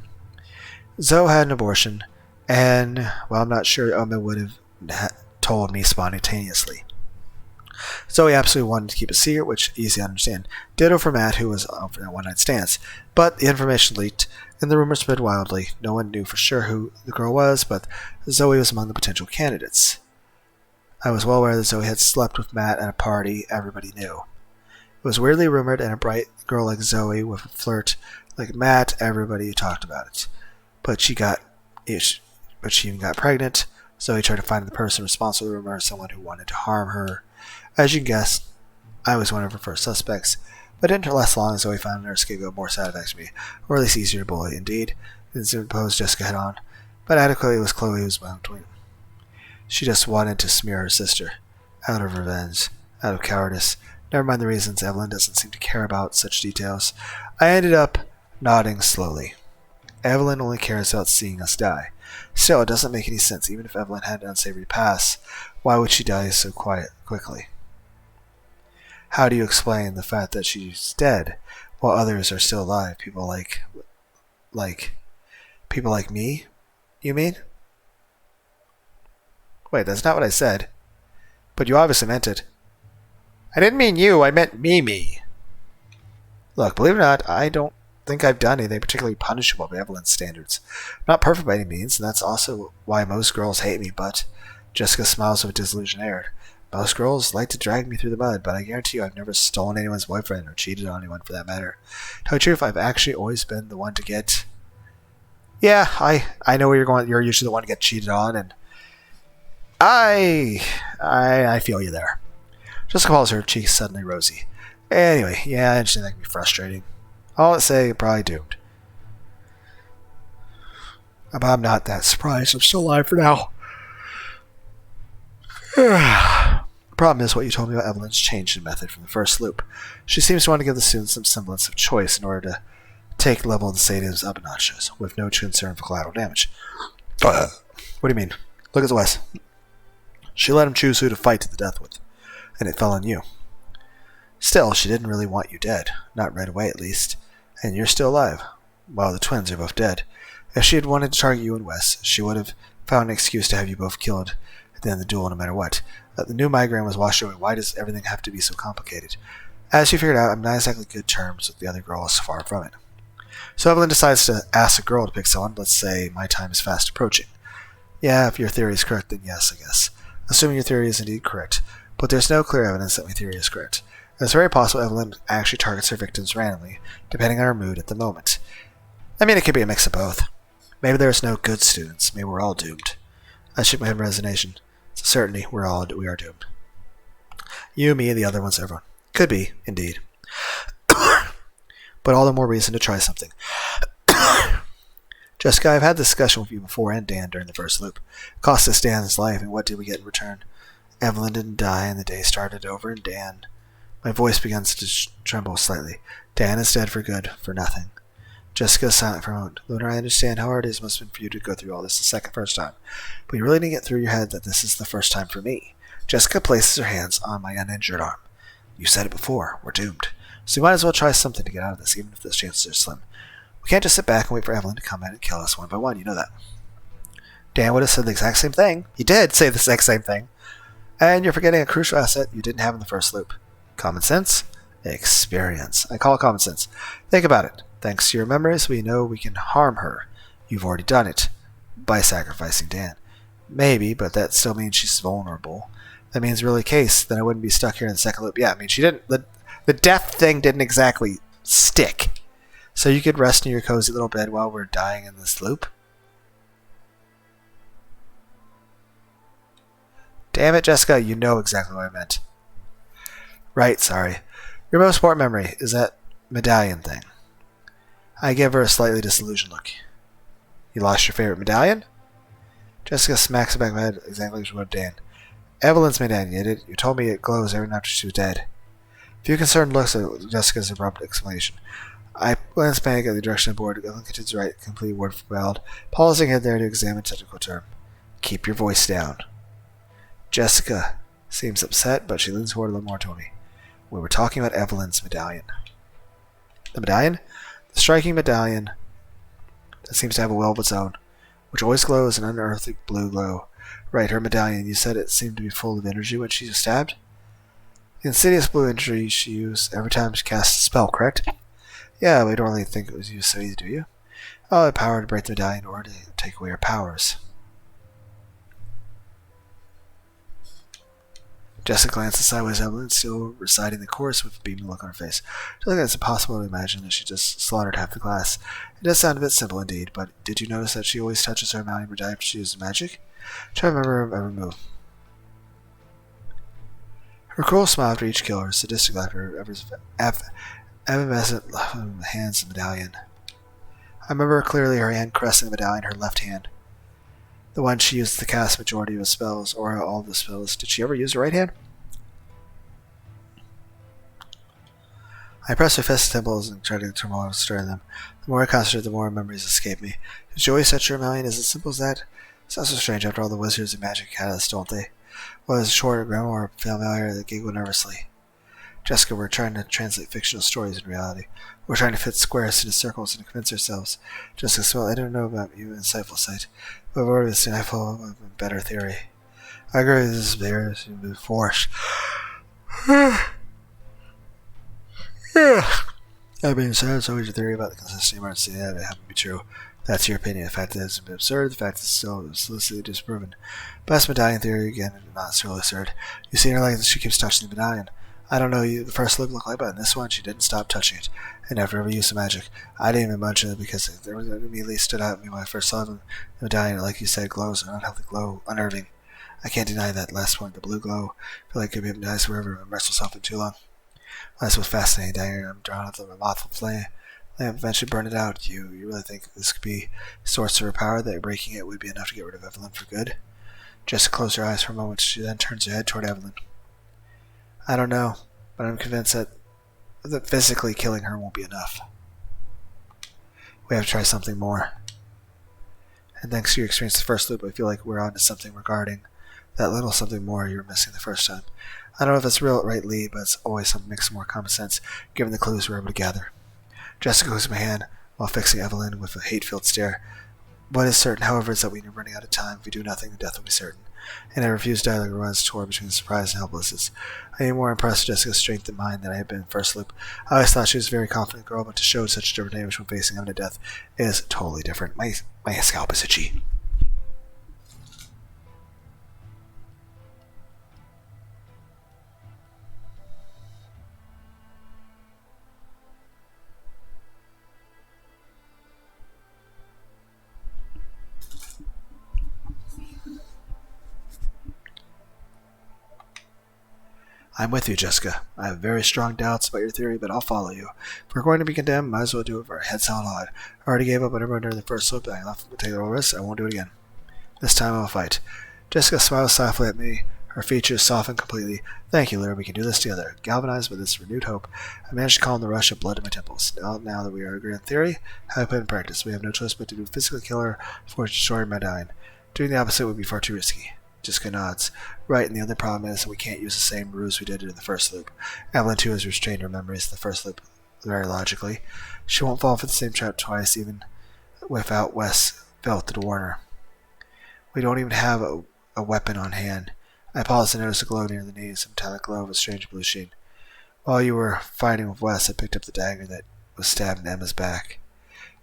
Zoe had an abortion, and, well, I'm not sure Emma would have told me spontaneously. Zoe absolutely wanted to keep a secret, which is easy to understand. Ditto for Matt, who was on a one-night stands. But the information leaked, and the rumors spread wildly. No one knew for sure who the girl was, but Zoe was among the potential candidates. I was well aware that Zoe had slept with Matt at a party everybody knew. It was weirdly rumored, and a bright girl like Zoe with a flirt like Matt, everybody talked about it. But she even got pregnant. Zoe tried to find the person responsible for the rumor, someone who wanted to harm her. As you can guess, I was one of her first suspects. But it didn't last long. Zoe found her scapegoat more satisfactory to me, or at least easier to bully. Indeed, didn't impose Jessica head on, but adequately it was Chloe who was bound to win. She just wanted to smear her sister, out of revenge, out of cowardice. Never mind the reasons, Evelyn doesn't seem to care about such details. I ended up nodding slowly. Evelyn only cares about seeing us die. Still, it doesn't make any sense. Even if Evelyn had an unsavory past, why would she die so quickly? How do you explain the fact that she's dead, while others are still alive? People like me, you mean? Wait, that's not what I said. But you obviously meant it. I didn't mean you, I meant me. Look, believe it or not, I don't think I've done anything particularly punishable by Evelyn's standards. I'm not perfect by any means, and that's also why most girls hate me, but Jessica smiles with a disillusioned air. Most girls like to drag me through the mud, but I guarantee you I've never stolen anyone's boyfriend or cheated on anyone for that matter. Tell you the truth, I've actually always been the one to get... Yeah, I know where you're going. You're usually the one to get cheated on, and I feel you there. Jessica calls her cheeks suddenly rosy. Anyway, yeah, I understand that can be frustrating. All I'd say, probably doomed. But I'm not that surprised. I'm still alive for now. The problem is what you told me about Evelyn's changed in method from the first loop. She seems to want to give the students some semblance of choice in order to take the level of the stadiums up notches, with no concern for collateral damage. What do you mean? Look at the West. She let him choose who to fight to the death with, and it fell on you. Still, she didn't really want you dead, not right away at least, and you're still alive. Well, the twins are both dead. If she had wanted to target you and Wes, she would have found an excuse to have you both killed at the end of the duel no matter what. The new migraine was washed away. Why does everything have to be so complicated? As you figured out, I'm not exactly good terms with the other girls, far from it. So Evelyn decides to ask a girl to pick someone. Let's say my time is fast approaching. Yeah, if your theory is correct, then yes, I guess. Assuming your theory is indeed correct. But there's no clear evidence that my theory is correct. It's very possible Evelyn actually targets her victims randomly, depending on her mood at the moment. I mean, it could be a mix of both. Maybe there's no good students. Maybe we're all doomed. I shook my head in resignation. It's a certainty we are doomed. You, me, and the other ones, everyone. Could be, indeed. But all the more reason to try something. Jessica, I've had this discussion with you before and Dan during the first loop. It cost us Dan his life, and what did we get in return? Evelyn didn't die, and the day started over, and Dan... My voice begins to tremble slightly. Dan is dead for good, for nothing. Jessica is silent for a moment. Lunar, I understand how hard it must have been for you to go through all this the first time, but you really didn't get through your head that this is the first time for me. Jessica places her hands on my uninjured arm. You said it before. We're doomed. So we might as well try something to get out of this, even if the chances are slim. We can't just sit back and wait for Evelyn to come in and kill us one by one. You know that. Dan would have said the exact same thing. He did say the exact same thing. And you're forgetting a crucial asset you didn't have in the first loop. Common sense? Experience. I call it common sense. Think about it. Thanks to your memories, we know we can harm her. You've already done it. By sacrificing Dan. Maybe, but that still means she's vulnerable. That means really case, then I wouldn't be stuck here in the second loop. Yeah, I mean, she didn't... The death thing didn't exactly stick. So you could rest in your cozy little bed while we're dying in this loop? Damn it, Jessica, you know exactly what I meant. Right, sorry. Your most important memory is that medallion thing. I give her a slightly disillusioned look. You lost your favorite medallion? Jessica smacks the back of my head exactly as she would Dan. Evelyn's medallion, you told me it glows every night after she was dead. A few concerned looks at Jessica's abrupt explanation. I glanced back at the direction of the board. Evelyn continues to write, complete word for word, pausing ahead there to examine a technical term. Keep your voice down. Jessica seems upset, but she leans forward a little more toward me. We were talking about Evelyn's medallion. The medallion? The striking medallion that seems to have a will of its own, which always glows an unearthly blue glow. Right, her medallion. You said it seemed to be full of energy when she was stabbed? The insidious blue energy she used every time she cast a spell, correct? Yeah, but you don't really think it was used so easy, do you? Oh, the power to break the medallion or to take away her powers. Jessica glances sideways at Evelyn, still reciting the chorus with a beaming look on her face. I think it's impossible to imagine that she just slaughtered half the class. It does sound a bit simple indeed, but did you notice that she always touches her medallion after she uses magic? Try to remember every move. Her cruel smile after each kill, her sadistic laughter, evanescent hands the medallion. I remember clearly her hand caressing the medallion, her left hand. The one she used to cast majority of the spells, or all of the spells. Did she ever use her right hand? I pressed her fist temples and tried to turmoil stir them. The more I concentrated, the more memories escaped me. Did she always touch her medallion as simple as that? It's not so strange after all the wizards and magic had us, don't they? Well, as a short grandma familiar that giggled nervously. Jessica, we're trying to translate fictional stories in reality. We're trying to fit squares into circles and convince ourselves. Jessica, well, I don't know about you, insightful sight, but I've already seen a better theory. I agree with this bear to force. That being said, it's always your theory about the consistency of emergency that it happened to be true. That's your opinion. The fact that it's absurd, the fact is still explicitly disproven. Best medallion theory, again, not necessarily absurd. You see her like she keeps touching the medallion. I don't know you the first look like, but in this one she didn't stop touching it. And never ever used the magic. I didn't even mention it because it immediately stood out at me when I first saw the medallion. Like you said, glows, an unhealthy glow, unnerving. I can't deny that last point, the blue glow. I feel like it could be hypnotized wherever and immerse myself in too long. This was fascinating. Dagger, I'm drawn out the mothful flame. Eventually burn it out. You really think this could be a source of her power, that breaking it would be enough to get rid of Evelyn for good? Jessica closed her eyes for a moment. She then turns her head toward Evelyn. I don't know, but I'm convinced that physically killing her won't be enough. We have to try something more. And thanks to your experience the first loop, I feel like we're on to something regarding that little something more you were missing the first time. I don't know if it's real right lead, but it's always something that makes more common sense, given the clues we're able to gather. Jessica goes my hand while fixing Evelyn with a hate-filled stare. What is certain, however, is that we are running out of time. If we do nothing, the death will be certain. And I refuse dialogue runs toward between surprise and helplessness. I am more impressed with Jessica's strength of mind than I had been in first loop. I always thought she was a very confident girl, but to show such determination when facing imminent death is totally different. My scalp is itchy. I'm with you, Jessica. I have very strong doubts about your theory, but I'll follow you. If we're going to be condemned, might as well do it with our heads held high. I already gave up on everyone during the first slope, and I left to take the risks. I won't do it again. This time I'll fight. Jessica smiles softly at me. Her features soften completely. Thank you, Lunar. We can do this together. Galvanized by this renewed hope, I managed to calm the rush of blood in my temples. Now that we are agreed on theory, how to put it in practice. We have no choice but to do physically kill her before destroying my dying. Doing the opposite would be far too risky. Jessica nods. Right, and the other problem is that we can't use the same ruse we did in the first loop. Evelyn, too, has restrained her memories in the first loop, very logically. She won't fall for the same trap twice, even without Wes felt to warn her. We don't even have a weapon on hand. I paused to notice a glow near the knees, a metallic glow of a strange blue sheen. While you were fighting with Wes, I picked up the dagger that was stabbed in Emma's back.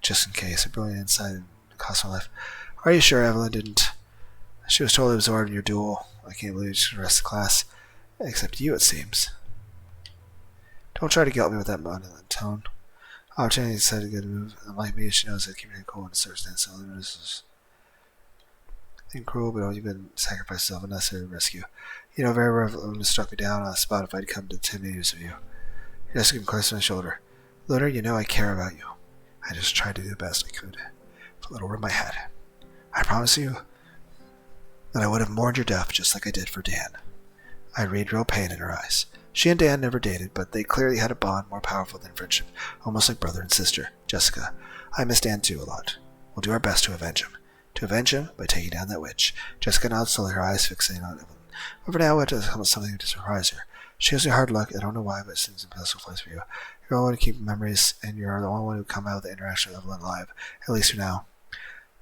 Just in case, a brilliant insight and cost my life. Are you sure Evelyn didn't? She was totally absorbed in your duel. I can't believe she the rest of the class. Except you, it seems. Don't try to guilt me with that monotonous tone. Opportunity decided to get a move. Unlike me, she knows that keeping it cool in a circumstance only notices. Think cruel, but you've been sacrificed yourself unnecessary to rescue. You know, very well would have struck me down on the spot if I'd come to 10 meters of you. You just came close to my shoulder. Lunar, you know I care about you. I just tried to do the best I could. Put it over my head. I promise you that I would have mourned your death just like I did for Dan. I read real pain in her eyes. She and Dan never dated, but they clearly had a bond more powerful than friendship, almost like brother and sister. Jessica, I miss Dan too a lot. We'll do our best to avenge him. To avenge him by taking down that witch. Jessica nods slowly, her eyes fixating on Evelyn. But for now, it does come with something to surprise her. She gives me hard luck. I don't know why, but it seems a special place for you. You're the only one to keep memories, and you're the only one who come out of the interaction with Evelyn alive, at least for now.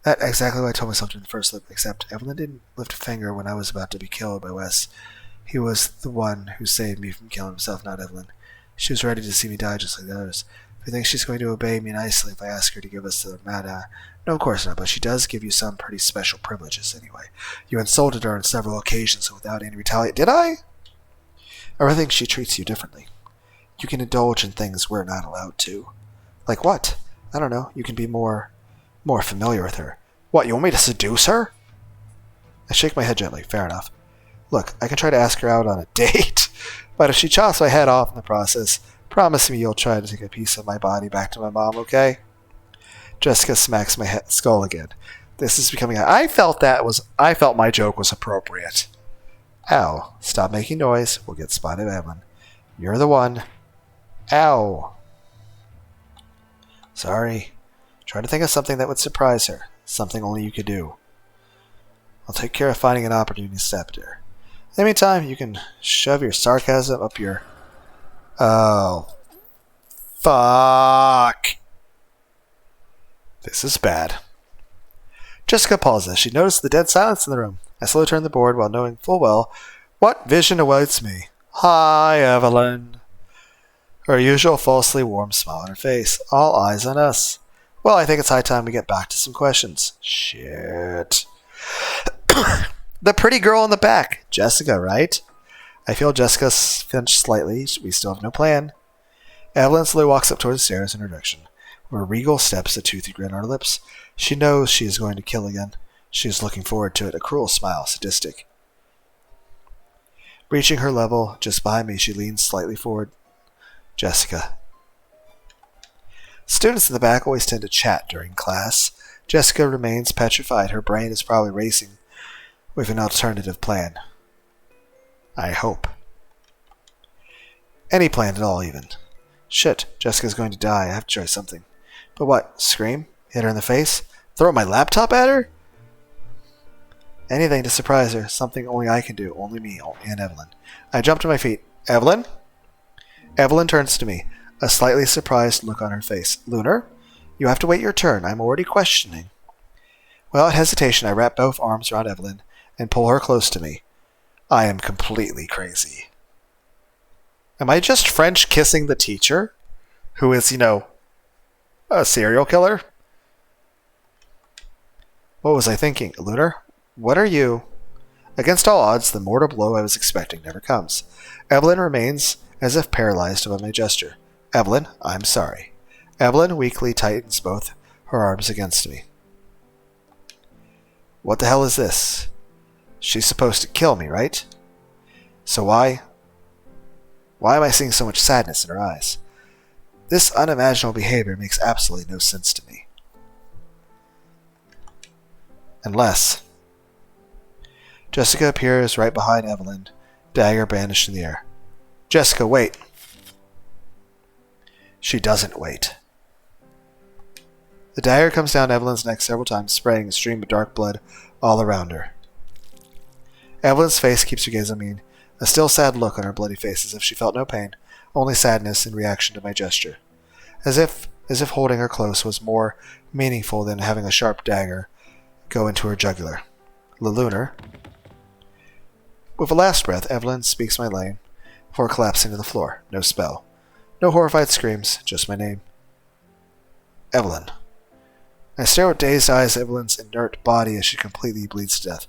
That's exactly what I told myself during the first loop, except Evelyn didn't lift a finger when I was about to be killed by Wes. He was the one who saved me from killing himself, not Evelyn. She was ready to see me die just like the others. If you think she's going to obey me nicely if I ask her to give us the Mada, no, of course not, but she does give you some pretty special privileges anyway. You insulted her on several occasions, so without any retaliation. Did I? I think she treats you differently. You can indulge in things we're not allowed to. Like what? I don't know. You can be more familiar with her. What, you want me to seduce her? I shake my head gently. Fair enough. Look, I can try to ask her out on a date, but if she chops my head off in the process, promise me you'll try to take a piece of my body back to my mom, okay? Jessica smacks my skull again. This is becoming I felt my joke was appropriate. Ow. Stop making noise. We'll get spotted, Evelyn. You're the one. Ow. Sorry. Try to think of something that would surprise her. Something only you could do. I'll take care of finding an opportunity to step to her. In the meantime, you can shove your sarcasm up your... Oh. Fuck. This is bad. Jessica pauses. She noticed the dead silence in the room. I slowly turned the board while knowing full well what vision awaits me. Hi, Evelyn. her usual falsely warm smile on her face. All eyes on us. Well, I think it's high time we get back to some questions. Shit. The pretty girl in the back. Jessica, right? I feel Jessica flinch slightly. We still have no plan. Evelyn slowly walks up towards the stairs in her direction. With regal steps, a toothy grin on her lips. She knows she is going to kill again. She is looking forward to it, a cruel smile, sadistic. Reaching her level, just behind me, she leans slightly forward. Jessica. Students in the back always tend to chat during class. Jessica remains petrified. Her brain is probably racing with an alternative plan. I hope. Any plan at all, even. Shit, Jessica's going to die. I have to try something. But what? Scream? Hit her in the face? Throw my laptop at her? Anything to surprise her. Something only I can do. Only me and Evelyn. I jump to my feet. Evelyn? Evelyn turns to me. A slightly surprised look on her face. Lunar? You have to wait your turn. I'm already questioning. Without hesitation, I wrap both arms around Evelyn and pull her close to me. I am completely crazy. Am I just French kissing the teacher? Who is, a serial killer? What was I thinking? Lunar? What are you? Against all odds, the mortal blow I was expecting never comes. Evelyn remains as if paralyzed by my gesture. Evelyn, I'm sorry. Evelyn weakly tightens both her arms against me. What the hell is this? She's supposed to kill me, right? So why am I seeing so much sadness in her eyes? This unimaginable behavior makes absolutely no sense to me. Unless... Jessica appears right behind Evelyn, dagger brandished in the air. Jessica, wait. She doesn't wait. The dagger comes down Evelyn's neck several times, spraying a stream of dark blood all around her. Evelyn's face keeps her gaze on me, a still sad look on her bloody face, as if she felt no pain, only sadness in reaction to my gesture. As if holding her close was more meaningful than having a sharp dagger go into her jugular. Lunar. With a last breath, Evelyn speaks my name before collapsing to the floor. No spell. No horrified screams, just my name. Evelyn. I stare with dazed eyes at Evelyn's inert body as she completely bleeds to death.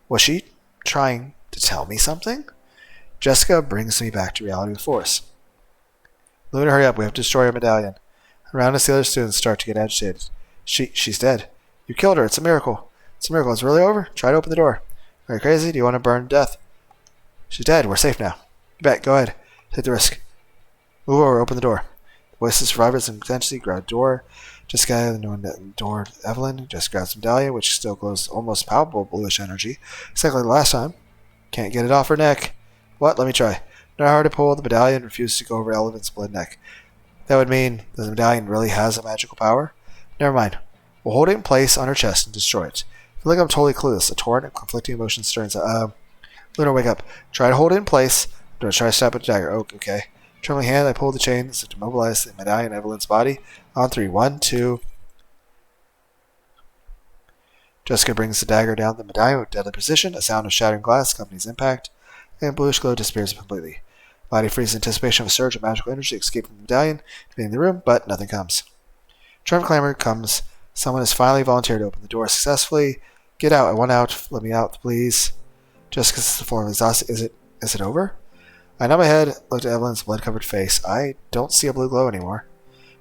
Was she trying to tell me something? Jessica brings me back to reality with force. Lunar, hurry up. We have to destroy her medallion. Around us, the other students start to get agitated. She's dead. You killed her. It's a miracle. It's a miracle. It's really over? Try to open the door. Are you crazy? Do you want to burn to death? She's dead. We're safe now. You bet. Go ahead. Take the risk. Move over. Open the door. The voice of survivors intensely grab the door. Jessica, knowing that the door, Evelyn, just grabs the medallion, which still glows almost palpable bluish energy. Exactly like the last time. Can't get it off her neck. What? Let me try. Not hard to pull. The medallion refuses to go over Evelyn's blood neck. That would mean that the medallion really has a magical power? Never mind. We'll hold it in place on her chest and destroy it. I feel like I'm totally clueless. A torrent of conflicting emotions stirs. Lunar, wake up. Try to hold it in place. I'm going to try to stab with the dagger. Oh, okay. Trembling hand, I pull the chain as if to mobilize the medallion in Evelyn's body. On 3. 1, 2. Jessica brings the dagger down the medallion with deadly precision. A sound of shattering glass accompanies impact, and bluish glow disappears completely. Body freezes in anticipation of a surge of magical energy escape from the medallion, invading the room, but nothing comes. Triumph clamor comes. Someone has finally volunteered to open the door successfully. Get out. I want out. Let me out, please. Jessica's the form of exhausted. Is it over? I nod my head, looked at Evelyn's blood-covered face. I don't see a blue glow anymore.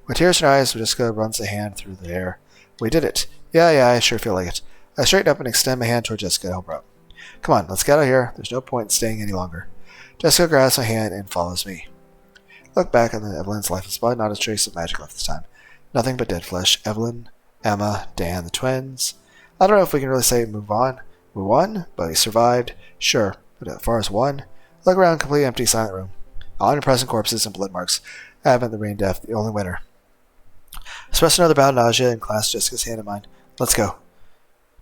With tears in her eyes, Jessica runs a hand through the air. We did it. Yeah, I sure feel like it. I straighten up and extend my hand toward Jessica to help her up. Come on, let's get out of here. There's no point in staying any longer. Jessica grabs my hand and follows me. Look back on Evelyn's lifeless body, not a trace of magic left this time. Nothing but dead flesh. Evelyn, Emma, Dan, the twins. I don't know if we can really say move on. We won, but we survived. Sure, but as far as one, look around, completely empty, silent room. All unpresent corpses and blood marks. Advent, the rain death, the only winner. Express another bout of nausea and clasp Jessica's hand in mine. Let's go.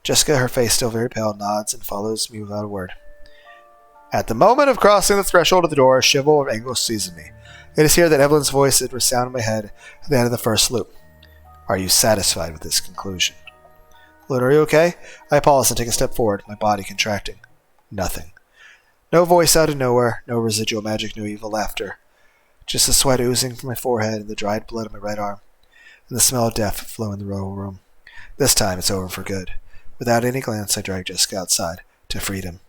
Jessica, her face still very pale, nods and follows me without a word. At the moment of crossing the threshold of the door, a shiver of anguish seizes me. It is here that Evelyn's voice would resound in my head at the end of the first loop. Are you satisfied with this conclusion? Lunar, are you okay? I pause and take a step forward, my body contracting. Nothing. No voice out of nowhere, no residual magic, no evil laughter. just the sweat oozing from my forehead and the dried blood on my right arm, and the smell of death flow in the royal room. This time it's over for good. Without any glance, I drag Jessica outside to freedom.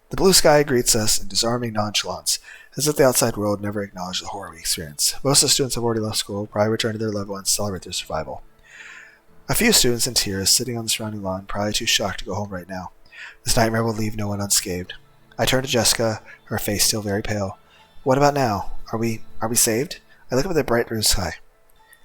The blue sky greets us in disarming nonchalance, as if the outside world never acknowledged the horror we experience. Most of the students have already left school, probably returned to their loved ones to celebrate their survival. A few students in tears, sitting on the surrounding lawn, probably too shocked to go home right now. This nightmare will leave no one unscathed. I turn to Jessica, her face still very pale. What about now? Are we saved? I look up at the bright blue sky.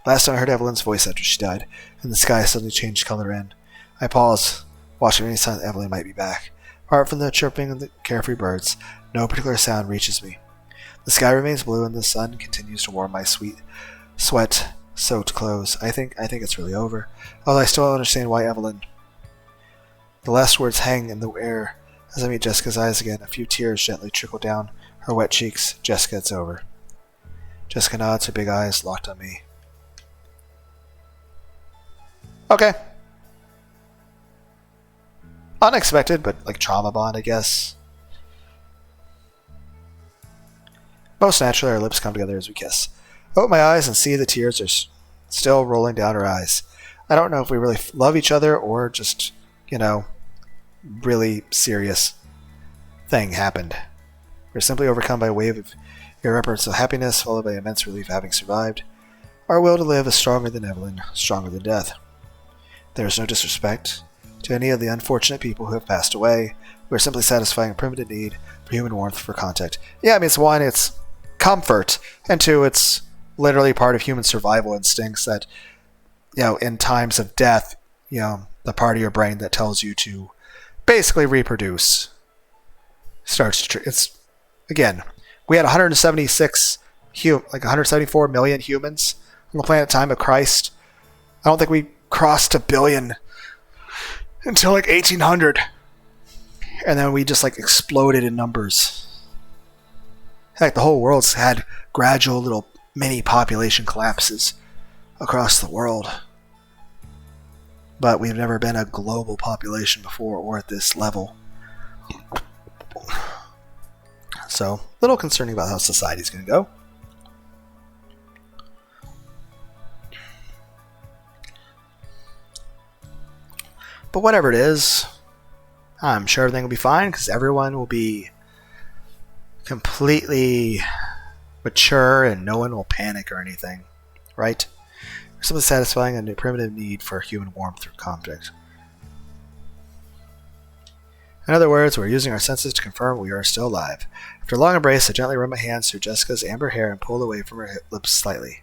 Last time I heard Evelyn's voice after she died, and the sky suddenly changed color again. I pause, watching any sign that Evelyn might be back. Apart from the chirping of the carefree birds, no particular sound reaches me. The sky remains blue, and the sun continues to warm my sweat-soaked clothes. I think it's really over, although I still don't understand why Evelyn. The last words hang in the air as I meet Jessica's eyes again. A few tears gently trickle down her wet cheeks. Jessica, it's over. Jessica nods, her big eyes locked on me. Okay. Unexpected, but like trauma bond, I guess. Most naturally, our lips come together as we kiss. I open my eyes and see the tears are still rolling down her eyes. I don't know if we really love each other or just, really serious thing happened. We're simply overcome by a wave of irrepressible happiness, followed by immense relief at having survived. Our will to live is stronger than Evelyn, stronger than death. There is no disrespect to any of the unfortunate people who have passed away. We are simply satisfying a primitive need for human warmth, for contact. Yeah, I mean, it's one, it's comfort, and two, it's literally part of human survival instincts that, in times of death, the part of your brain that tells you to basically reproduce starts to. It's again, we had 174 million humans on the planet time of Christ. I don't think we crossed 1 billion until 1800, and then we just exploded in numbers. Heck, the whole world's had gradual little mini population collapses across the world. But we've never been a global population before or at this level. So, a little concerning about how society's going to go. But whatever it is, I'm sure everything will be fine because everyone will be completely mature and no one will panic or anything, right? We're simply satisfying a primitive need for human warmth through conflict. In other words, we're using our senses to confirm we are still alive. After a long embrace, I gently run my hands through Jessica's amber hair and pull away from her lips slightly.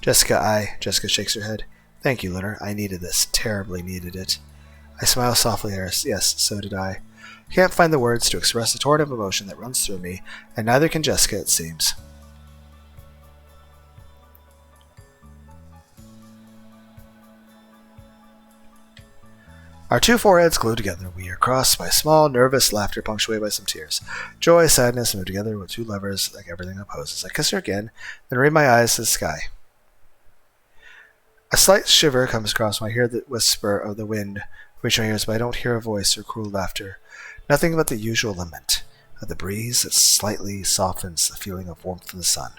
Jessica shakes her head. Thank you, Lunar. I needed this. Terribly needed it. I smile softly at her. Yes, so did I. I can't find the words to express the torrent of emotion that runs through me, and neither can Jessica, it seems. Our two foreheads glue together. We are crossed by small, nervous laughter punctuated by some tears. Joy, sadness move together with two levers like everything opposes. I kiss her again, then raise my eyes to the sky. A slight shiver comes across me. I hear the whisper of the wind reach my ears, but I don't hear a voice or cruel laughter. Nothing but the usual lament of the breeze that slightly softens the feeling of warmth from the sun.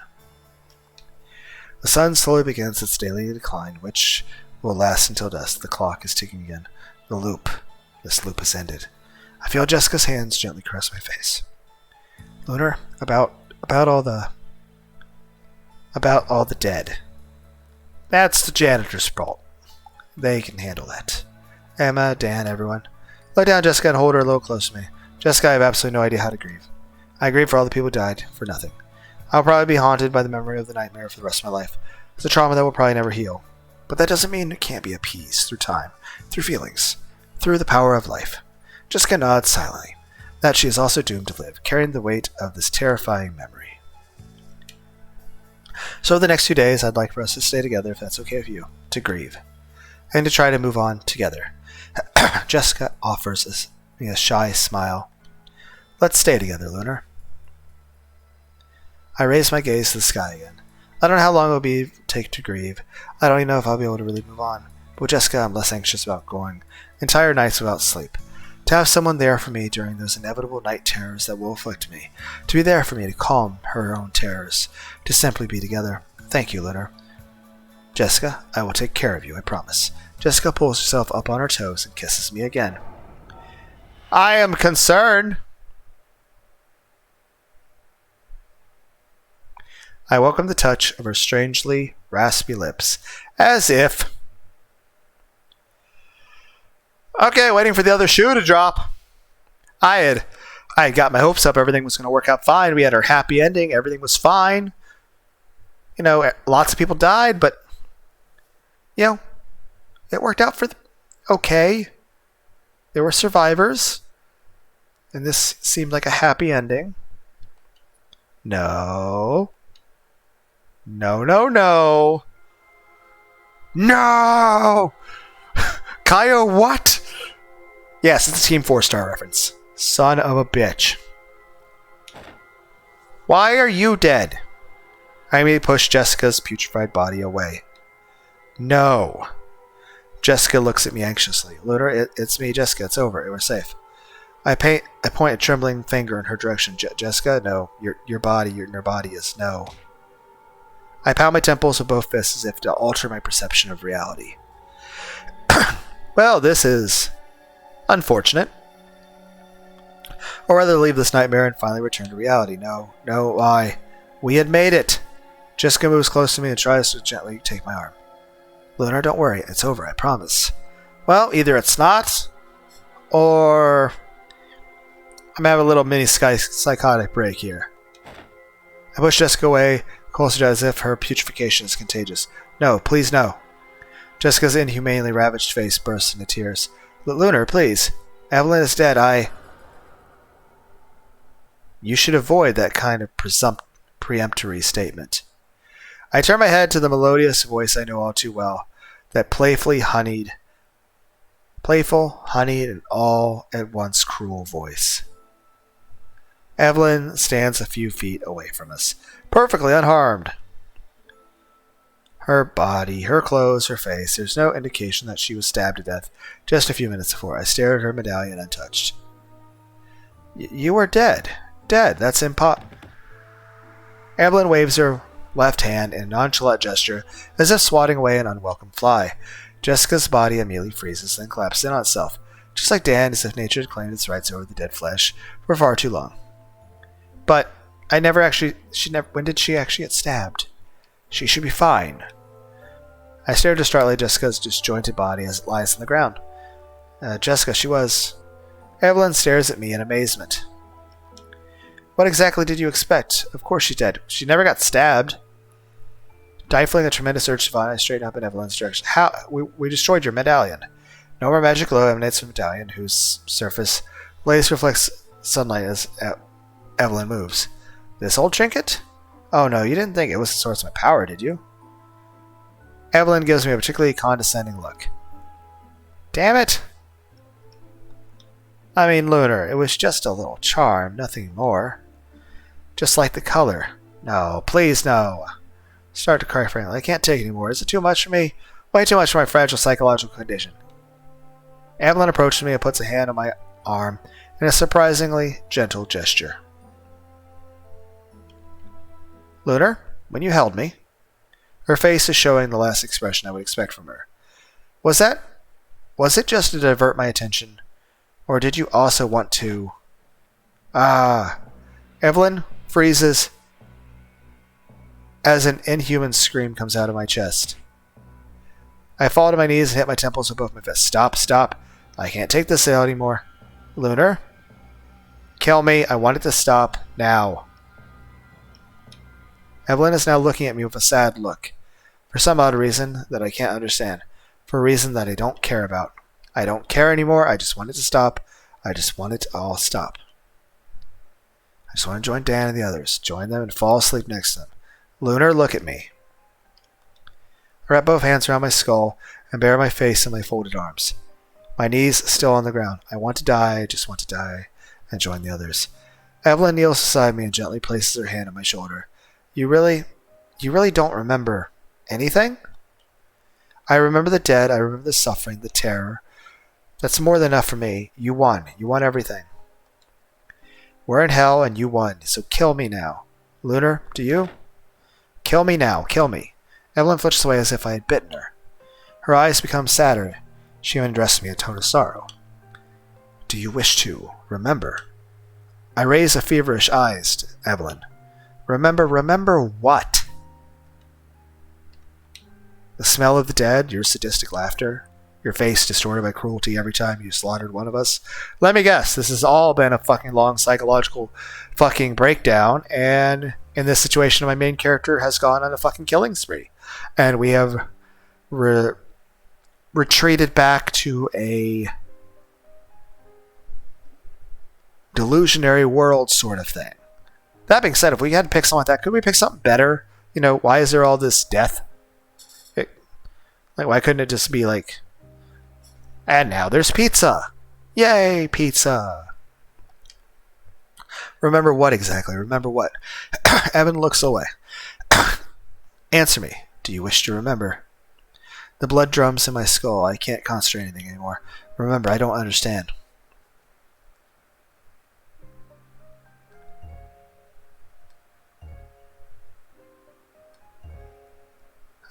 The sun slowly begins its daily decline, which will last until dusk. The clock is ticking again. This loop has ended. I feel Jessica's hands gently caress my face. Lunar, about all the dead. That's the janitor's fault. They can handle that. Emma, Dan, everyone. Lay down Jessica and hold her a little close to me. Jessica, I have absolutely no idea how to grieve. I grieve for all the people who died, for nothing. I'll probably be haunted by the memory of the nightmare for the rest of my life. It's a trauma that will probably never heal. But that doesn't mean it can't be appeased through time, through feelings, through the power of life. Jessica nods silently, that she is also doomed to live, carrying the weight of this terrifying memory. So the next few days, I'd like for us to stay together, if that's okay with you, to grieve, and to try to move on together. Jessica offers me a shy smile. Let's stay together, Lunar. I raise my gaze to the sky again. I don't know how long it will take to grieve. I don't even know if I'll be able to really move on. But Jessica, I'm less anxious about going entire nights without sleep. To have someone there for me during those inevitable night terrors that will afflict me. To be there for me to calm her own terrors. To simply be together. Thank you, Lunar. Jessica, I will take care of you, I promise. Jessica pulls herself up on her toes and kisses me again. I am concerned. I welcome the touch of her strangely raspy lips, as if... Okay, waiting for the other shoe to drop. I had got my hopes up. Everything was going to work out fine. We had our happy ending. Everything was fine. You know, lots of people died, but, you know, it worked out for okay. There were survivors. And this seemed like a happy ending. No. No, no, no. No! Kaya, what? Yes, it's a Team 4-star reference. Son of a bitch. Why are you dead? I immediately pushed Jessica's putrefied body away. No. Jessica looks at me anxiously. Lunar, it's me, Jessica. It's over. We're safe. I point a trembling finger in her direction. Jessica, no. Your body is no. I pound my temples with both fists as if to alter my perception of reality. Well, this is unfortunate. Or rather leave this nightmare and finally return to reality. No, we had made it. Jessica moves close to me and tries to gently take my arm. Lunar, don't worry. It's over, I promise. Well, either it's not, or I'm having a little mini psychotic break here. I push Jessica away, closer as if her putrefaction is contagious. No, please no. Jessica's inhumanely ravaged face bursts into tears. Lunar, please. Evelyn is dead. You should avoid that kind of preemptory statement. I turn my head to the melodious voice I know all too well. That playful, honeyed, and all at once cruel voice. Evelyn stands a few feet away from us, perfectly unharmed. Her body, her clothes, her face, there's no indication that she was stabbed to death just a few minutes before. I stared at her medallion untouched. You are dead. Dead. That's impossible. Evelyn waves her left hand in a nonchalant gesture, as if swatting away an unwelcome fly. Jessica's body immediately freezes, then collapses in on itself, just like Dan, as if nature had claimed its rights over the dead flesh for far too long. But when did she actually get stabbed? She should be fine. I stared distrauhtly at Jessica's disjointed body as it lies on the ground. Jessica, she was... Evelyn stares at me in amazement. What exactly did you expect? Of course she's dead. She never got stabbed. Stifling a tremendous urge to vomit, I straighten up in Evelyn's direction. How? We destroyed your medallion. No more magic glow emanates from the medallion, whose surface lace reflects sunlight as Evelyn moves. This old trinket? Oh no, you didn't think it was the source of my power, did you? Evelyn gives me a particularly condescending look. Damn it! I mean, Lunar, it was just a little charm, nothing more. Just like the color. No, please no. Start to cry frankly. I can't take it anymore. Is it too much for me? Way too much for my fragile psychological condition. Evelyn approaches me and puts a hand on my arm in a surprisingly gentle gesture. Lunar, when you held me, her face is showing the last expression I would expect from her. Was it just to divert my attention? Or did you also want to... Evelyn freezes as an inhuman scream comes out of my chest. I fall to my knees and hit my temples with both my fists. Stop. I can't take this out anymore. Lunar? Kill me. I want it to stop now. Evelyn is now looking at me with a sad look. For some odd reason that I can't understand. For a reason that I don't care about. I don't care anymore. I just want it to stop. I just want it to all stop. I just want to join Dan and the others. Join them and fall asleep next to them. Lunar, look at me. I wrap both hands around my skull and bare my face in my folded arms. My knees still on the ground. I want to die. I just want to die and join the others. Evelyn kneels beside me and gently places her hand on my shoulder. You really don't remember anything? I remember the dead, I remember the suffering, the terror. That's more than enough for me. You won. You won everything. We're in hell and you won, so kill me now. Lunar, do you? Kill me now, kill me. Evelyn flinches away as if I had bitten her. Her eyes become sadder. She even addresses me in a tone of sorrow. Do you wish to remember? I raise a feverish eyes to Evelyn. Remember what? The smell of the dead, your sadistic laughter, your face distorted by cruelty every time you slaughtered one of us. Let me guess, this has all been a fucking long psychological fucking breakdown, and in this situation my main character has gone on a fucking killing spree. And we have retreated back to a delusionary world sort of thing. That being said, if we had to pick something like that, could we pick something better? You know, why is there all this death? Why couldn't it just be like, and now there's pizza. Yay, pizza. Remember what exactly? Remember what? Evan looks away. Answer me. Do you wish to remember? The blood drums in my skull. I can't concentrate anything anymore. Remember, I don't understand.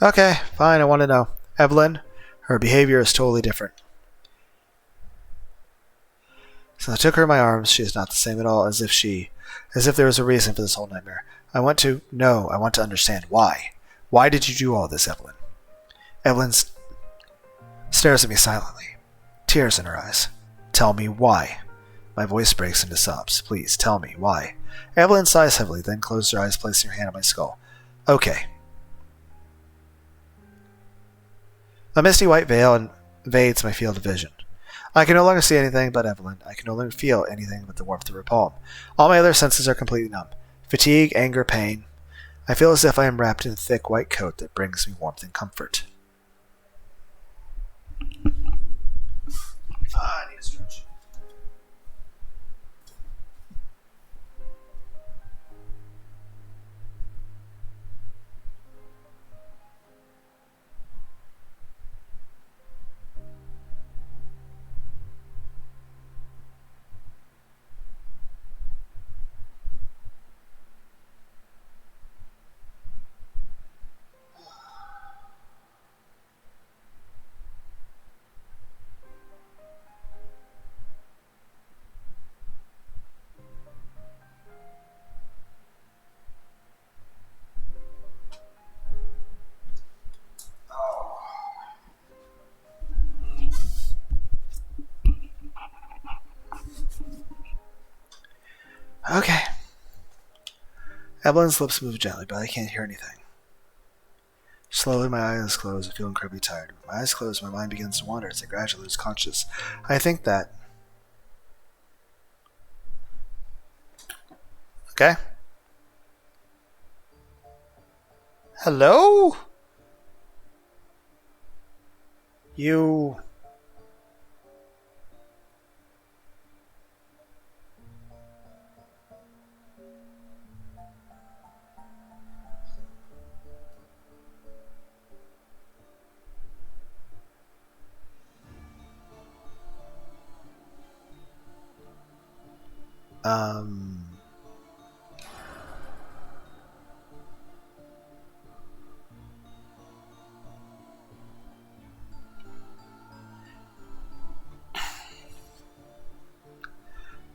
Okay, fine, I want to know. Evelyn, her behavior is totally different. So I took her in my arms. She is not the same at all, as if there was a reason for this whole nightmare. I want to know, I want to understand why. Why did you do all this, Evelyn? Evelyn stares at me silently, tears in her eyes. Tell me why. My voice breaks into sobs. Please, tell me why. Evelyn sighs heavily, then closed her eyes, placing her hand on my skull. Okay. A misty white veil invades my field of vision. I can no longer see anything but Evelyn. I can no longer feel anything but the warmth of her palm. All my other senses are completely numb. Fatigue, anger, pain. I feel as if I am wrapped in a thick white coat that brings me warmth and comfort. I need a stretch. Okay. Evelyn's lips move gently, but I can't hear anything. Slowly, my eyes close. I feel incredibly tired. With my eyes closed, my mind begins to wander as I gradually lose consciousness. I think that... Okay. Hello? You...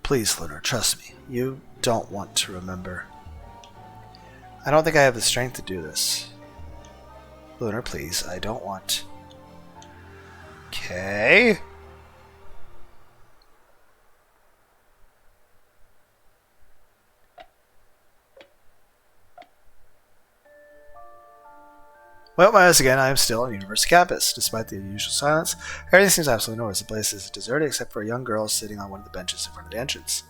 Please, Lunar, trust me. You don't want to remember. I don't think I have the strength to do this. Lunar, please, I don't want... Okay... Well, my eyes again, I am still on university campus. Despite the unusual silence, everything seems absolutely noise. The place is deserted except for a young girl sitting on one of the benches in front of the entrance.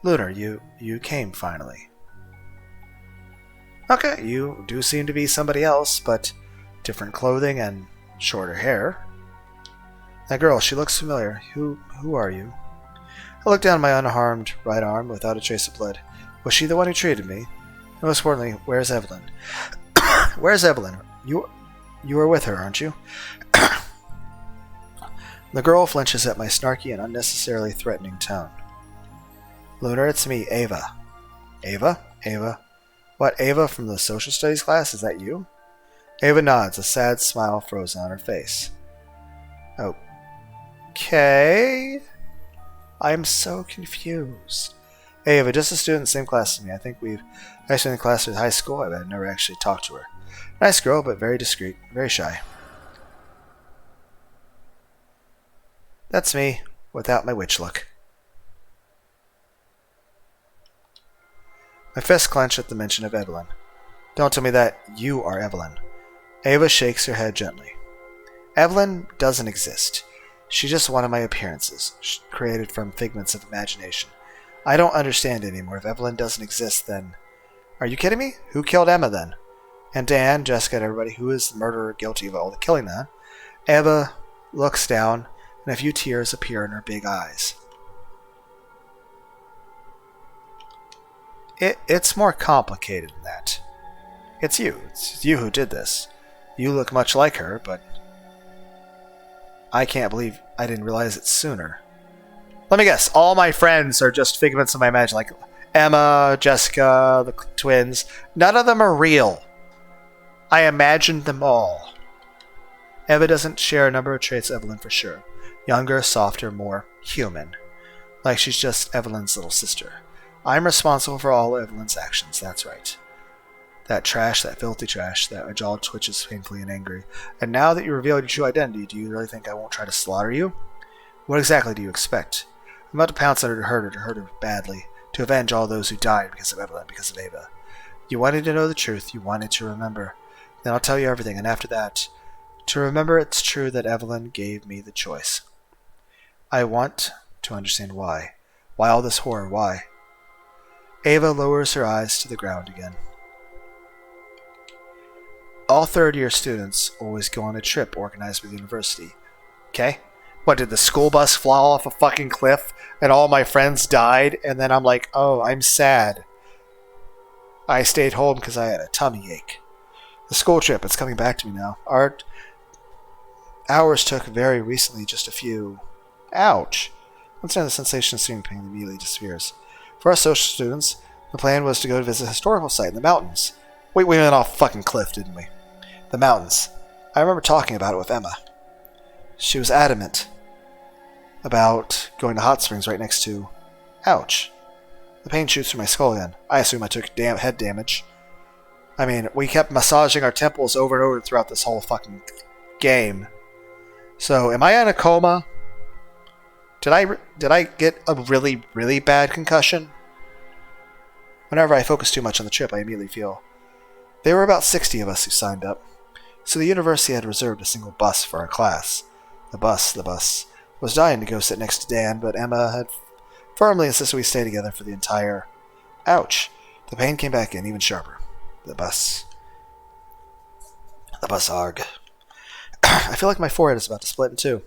Lunar, you came finally. Okay, you do seem to be somebody else, but different clothing and shorter hair. That girl, she looks familiar. Who are you? I looked down my unharmed right arm without a trace of blood. Was she the one who treated me? And most importantly, where's Evelyn? Where's Evelyn? You are with her, aren't you? The girl flinches at my snarky and unnecessarily threatening tone. Lunar, it's me, Ava. Ava? Ava? What, Ava from the social studies class? Is that you? Ava nods, a sad smile frozen on her face. Okay. I'm so confused. Ava, just a student in the same class as me. I think we've actually in the class at high school. I've never actually talked to her. Nice girl, but very discreet, very shy. That's me, without my witch look. My fists clench at the mention of Evelyn. Don't tell me that you are Evelyn. Ava shakes her head gently. Evelyn doesn't exist. She's just one of my appearances, created from figments of imagination. I don't understand anymore. If Evelyn doesn't exist, then... Are you kidding me? Who killed Emma, then? And Dan, Jessica, and everybody, who is the murderer guilty of all the killing, then? Ava looks down, and a few tears appear in her big eyes. It's more complicated than that. It's you. It's you who did this. You look much like her, but... I can't believe I didn't realize it sooner. Let me guess. All my friends are just figments of my imagination, like Emma, Jessica, the twins. None of them are real. I imagined them all. Eva doesn't share a number of traits of Evelyn for sure. Younger, softer, more human. Like she's just Evelyn's little sister. I'm responsible for all Evelyn's actions, that's right. That trash, that filthy trash, that my jaw twitches painfully and angry. And now that you revealed your true identity, do you really think I won't try to slaughter you? What exactly do you expect? I'm about to pounce on her to hurt her badly, to avenge all those who died because of Evelyn, because of Ava. You wanted to know the truth, you wanted to remember. Then I'll tell you everything, and after that, to remember it's true that Evelyn gave me the choice. I want to understand why. Why all this horror, why? Ava lowers her eyes to the ground again. All third-year students always go on a trip organized by the university. Okay? What, did the school bus fly off a fucking cliff and all my friends died? And then I'm like, oh, I'm sad. I stayed home because I had a tummy ache. The school trip, it's coming back to me now. Our hours took very recently, just a few. Ouch. Once again, the sensation of seeing pain immediately disappears. For us social students, the plan was to go to visit a historical site in the mountains. We went off a fucking cliff, didn't we? The mountains. I remember talking about it with Emma. She was adamant about going to hot springs right next to... Ouch. The pain shoots through my skull again. I assume I took head damage. I mean, we kept massaging our temples over and over throughout this whole fucking game. So, am I in a coma? Did I get a really, really bad concussion? Whenever I focus too much on the trip, I immediately feel... There were about 60 of us who signed up. So the university had reserved a single bus for our class. The bus was dying to go sit next to Dan, but Emma had firmly insisted we stay together for the entire... Ouch. The pain came back in even sharper. The bus arg. I feel like my forehead is about to split in two.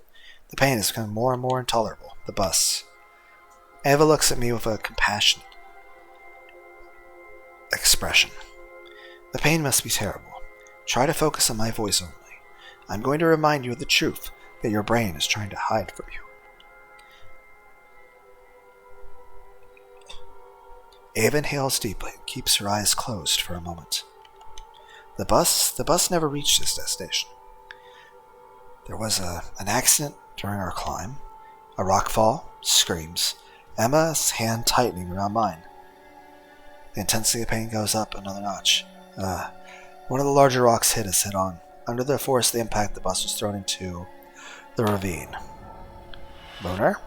The pain is becoming more and more intolerable. The bus. Eva looks at me with a compassionate expression. The pain must be terrible. Try to focus on my voice only. I'm going to remind you of the truth that your brain is trying to hide from you. Ava inhales deeply and keeps her eyes closed for a moment. The bus never reached its destination. There was an accident during our climb, a rock fall, screams, Emma's hand tightening around mine. The intensity of pain goes up another notch. One of the larger rocks hit us head-on. Under the force of the impact, the bus was thrown into the ravine. Lunar?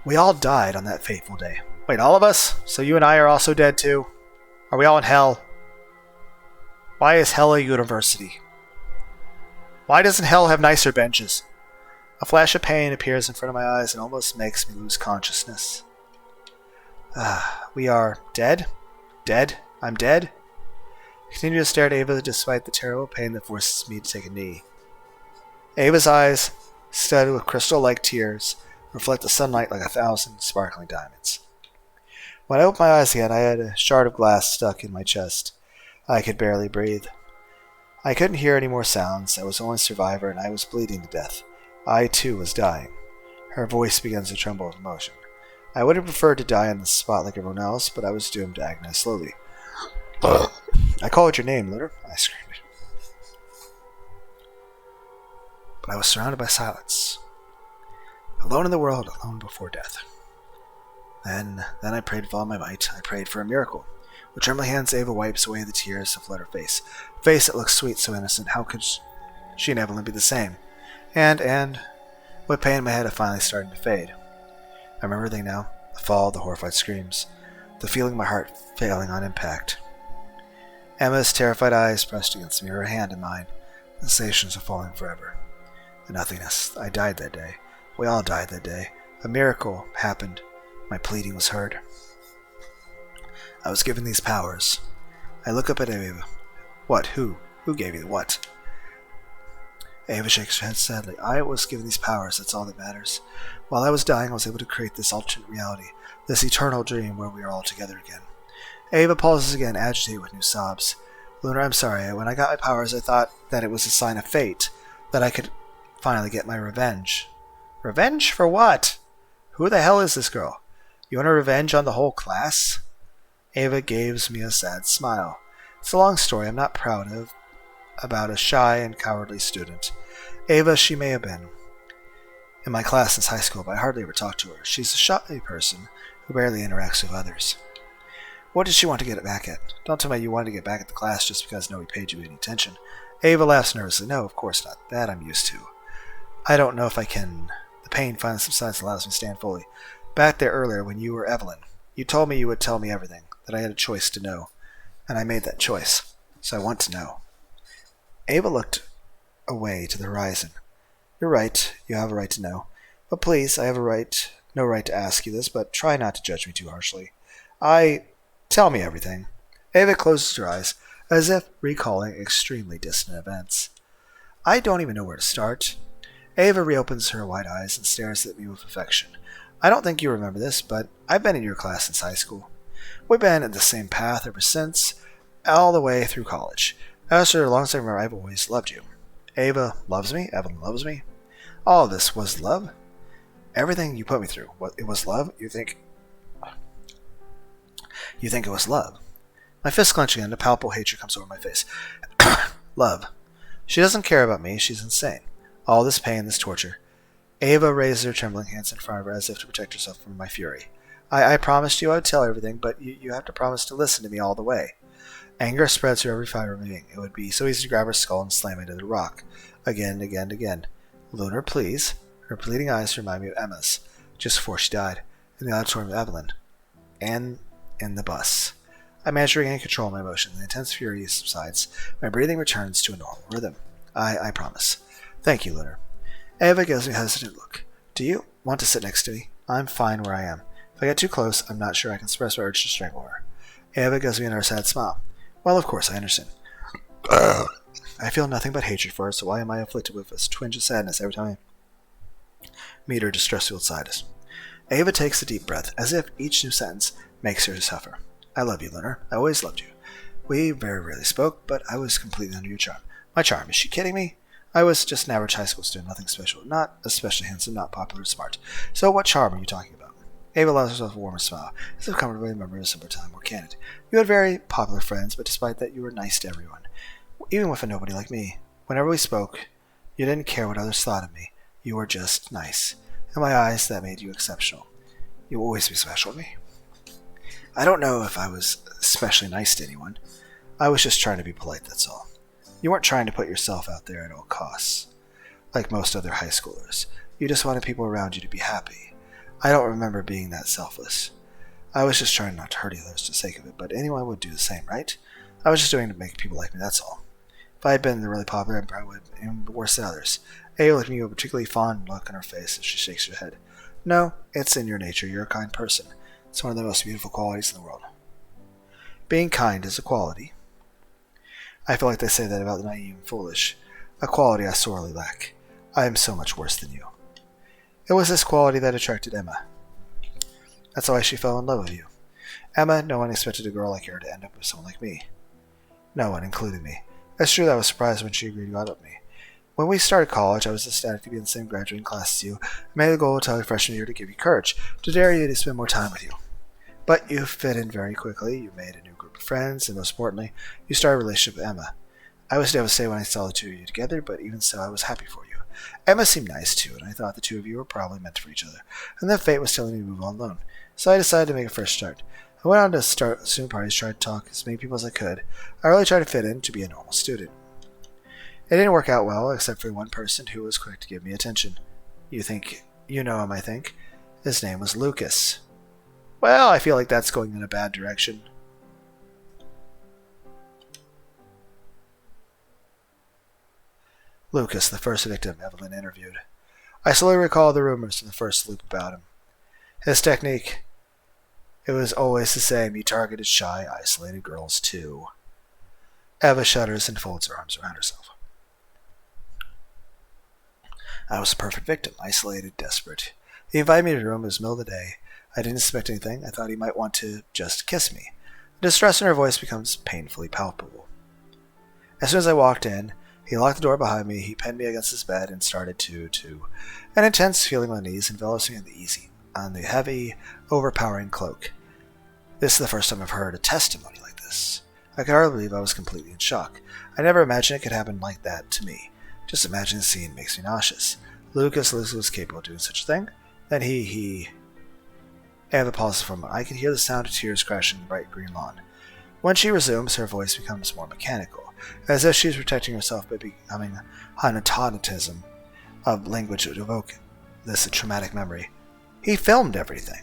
We all died on that fateful day. Wait, all of us? So you and I are also dead too? Are we all in hell? Why is hell a university? Why doesn't hell have nicer benches? A flash of pain appears in front of my eyes and almost makes me lose consciousness. We are dead? Dead? I'm dead? I continue to stare at Ava despite the terrible pain that forces me to take a knee. Ava's eyes, studded with crystal-like tears, reflect the sunlight like 1,000 sparkling diamonds. When I opened my eyes again, I had a shard of glass stuck in my chest. I could barely breathe. I couldn't hear any more sounds. I was the only survivor, and I was bleeding to death. I, too, was dying. Her voice began to tremble with emotion. I would have preferred to die on the spot like everyone else, but I was doomed to agonize slowly. I called your name, Lunar, I screamed. But I was surrounded by silence. Alone in the world, alone before death. Then I prayed with all my might. I prayed for a miracle. With trembling hands, Ava wipes away the tears that flood her face. A face that looked sweet, so innocent. How could she and Evelyn be the same? And, with pain in my head, it finally started to fade. I remember everything now. The fall, the horrified screams. The feeling of my heart failing on impact. Emma's terrified eyes pressed against me, her hand in mine. The sensations of falling forever. The nothingness. I died that day. We all died that day. A miracle happened. My pleading was heard. I was given these powers. I look up at Ava. What? Who? Who gave you the what? Ava shakes her head sadly. I was given these powers, that's all that matters. While I was dying, I was able to create this alternate reality, this eternal dream where we are all together again. Ava pauses again, agitated with new sobs. Lunar, I'm sorry. When I got my powers, I thought that it was a sign of fate, that I could finally get my revenge. Revenge for what? Who the hell is this girl? You want a revenge on the whole class? Ava gives me a sad smile. It's a long story I'm not proud of, about a shy and cowardly student. Ava, she may have been in my class since high school, but I hardly ever talked to her. She's a shy person who barely interacts with others. What did she want to get back at? Don't tell me you wanted to get back at the class just because nobody paid you any attention. Ava laughs nervously. No, of course not. That I'm used to. I don't know if I can. The pain finally subsides and allows me to stand fully. Back there earlier when you were Evelyn, you told me you would tell me everything, that I had a choice to know. And I made that choice. So I want to know. Ava looked away to the horizon. You're right. You have a right to know. But please, I have no right to ask you this, but try not to judge me too harshly. Tell me everything. Ava closes her eyes, as if recalling extremely distant events. I don't even know where to start. Ava reopens her wide eyes and stares at me with affection. I don't think you remember this, but I've been in your class since high school. We've been in the same path ever since, all the way through college. As for as long as I remember, I've always loved you. Ava loves me. Evelyn loves me. All of this was love. Everything you put me through, it was love? You think it was love? My fist clenching and a palpable hatred comes over my face. Love. She doesn't care about me. She's insane. All this pain, this torture. Ava raises her trembling hands in front of her as if to protect herself from my fury. I promised you I would tell everything, but you have to promise to listen to me all the way. Anger spreads through every fiber of my being. It would be so easy to grab her skull and slam it into the rock. Again, again, again. Lunar, please. Her pleading eyes remind me of Emma's, just before she died, in the auditorium of Evelyn, and in the bus. I manage to regain control of my emotions. The intense fury subsides. My breathing returns to a normal rhythm. I promise. Thank you, Lunar. Ava gives me a hesitant look. Do you want to sit next to me? I'm fine where I am. If I get too close, I'm not sure I can suppress my urge to strangle her. Ava gives me another sad smile. Well, of course, I understand. I feel nothing but hatred for her, so why am I afflicted with a twinge of sadness every time I meet her distress-filled side? Ava takes a deep breath, as if each new sentence makes her suffer. I love you, Lunar. I always loved you. We very rarely spoke, but I was completely under your charm. My charm? Is she kidding me? I was just an average high school student, nothing special. Not especially handsome, not popular, or smart. So what charm are you talking about? Ava allows herself a warmer smile, as if comfortably remembering a simpler time, more candid. You had very popular friends, but despite that, you were nice to everyone. Even with a nobody like me. Whenever we spoke, you didn't care what others thought of me. You were just nice. In my eyes, that made you exceptional. You'll always be special to me. I don't know if I was especially nice to anyone. I was just trying to be polite, that's all. You weren't trying to put yourself out there at all costs, like most other high schoolers. You just wanted people around you to be happy. I don't remember being that selfless. I was just trying not to hurt others for the sake of it, but anyone would do the same, right? I was just doing it to make people like me, that's all. If I had been really popular, I probably would have been worse than others. Ava looks at me with a particularly fond look on her face as she shakes her head. No, it's in your nature. You're a kind person. It's one of the most beautiful qualities in the world. Being kind is a quality. I feel like they say that about the naive and foolish. A quality I sorely lack. I am so much worse than you. It was this quality that attracted Emma. That's why she fell in love with you. Emma, no one expected a girl like her to end up with someone like me. No one, including me. It's true that I was surprised when she agreed to go out with me. When we started college, I was ecstatic to be in the same graduating class as you. I made the goal until your freshman year to give you courage, to dare you to spend more time with you. But you fit in very quickly, you made a new group of friends, and most importantly, you started a relationship with Emma. I was devastated when I saw the two of you together, but even so, I was happy for you. Emma seemed nice too, and I thought the two of you were probably meant for each other, and that fate was telling me to move on alone. So I decided to make a fresh start. I went on to start student parties, tried to talk to as many people as I could. I really tried to fit in to be a normal student. It didn't work out well, except for one person who was quick to give me attention. You know him, I think. His name was Lucas. Well, I feel like that's going in a bad direction. Lucas, the first victim Evelyn interviewed. I slowly recall the rumors in the first loop about him. His technique, it was always the same. He targeted shy, isolated girls, too. Eva shudders and folds her arms around herself. I was a perfect victim, isolated, desperate. He invited me to his room. It was the middle of the day. I didn't expect anything. I thought he might want to just kiss me. The distress in her voice becomes painfully palpable. As soon as I walked in, he locked the door behind me, he pinned me against his bed and started to. An intense feeling on the knees envelops me on the heavy, overpowering cloak. This is the first time I've heard a testimony like this. I could hardly believe I was completely in shock. I never imagined it could happen like that to me. Just imagining the scene makes me nauseous. Lucas was capable of doing such a thing. Then he... Eva pauses for a moment. I can hear the sound of tears crashing on the bright green lawn. When she resumes, her voice becomes more mechanical, as if she's protecting herself by becoming an automatism of language to evoke this traumatic memory. He filmed everything.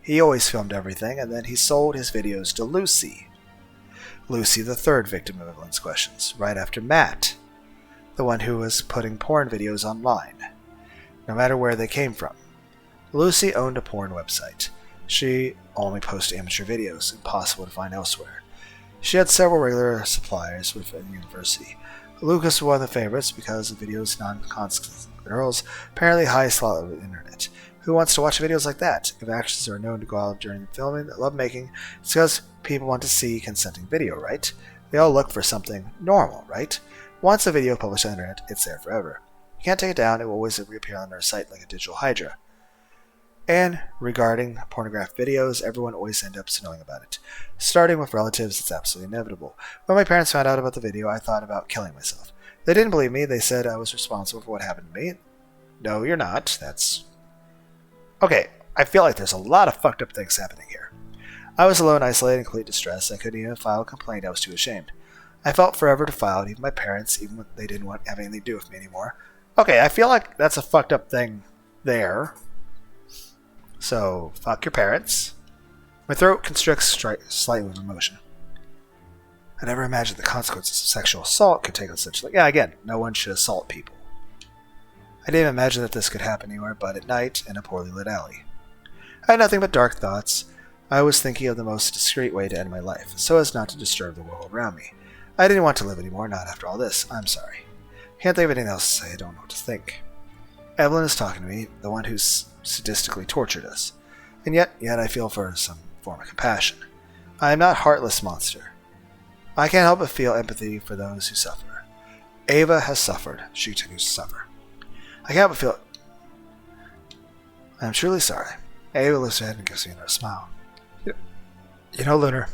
He always filmed everything, and then he sold his videos to Lucy. Lucy, the third victim of Evelyn's questions, right after Matt, the one who was putting porn videos online, no matter where they came from. Lucy owned a porn website. She only posted amateur videos, impossible to find elsewhere. She had several regular suppliers within the university. Lucas was one of the favorites because of videos non-conscious girls, apparently high slot of the internet. Who wants to watch videos like that? If actresses are known to go out during filming, lovemaking, it's because people want to see consenting video, right? They all look for something normal, right? Once a video is published on the internet, it's there forever. You can't take it down, it will always reappear on their site like a digital hydra. And regarding pornographic videos, everyone always ends up knowing about it. Starting with relatives, it's absolutely inevitable. When my parents found out about the video, I thought about killing myself. They didn't believe me. They said I was responsible for what happened to me. No, you're not. That's... Okay, I feel like there's a lot of fucked up things happening here. I was alone, isolated, in complete distress. I couldn't even file a complaint. I was too ashamed. I felt forever to file it, even my parents, even when they didn't want to have anything to do with me anymore. Okay, I feel like that's a fucked up thing there. So, fuck your parents. My throat constricts slightly with emotion. I never imagined the consequences of sexual assault could take on such... Yeah, again, no one should assault people. I didn't imagine that this could happen anywhere but at night in a poorly lit alley. I had nothing but dark thoughts. I was thinking of the most discreet way to end my life, so as not to disturb the world around me. I didn't want to live anymore, not after all this. I'm sorry. Can't think of anything else to say. I don't know what to think. Evelyn is talking to me, the one who's sadistically tortured us. And yet I feel for some form of compassion. I am not a heartless monster. I can't help but feel empathy for those who suffer. Ava has suffered. She continues to suffer. I can't help but feel... I am truly sorry. Ava lifts her head and gives me another smile. You know, Lunar,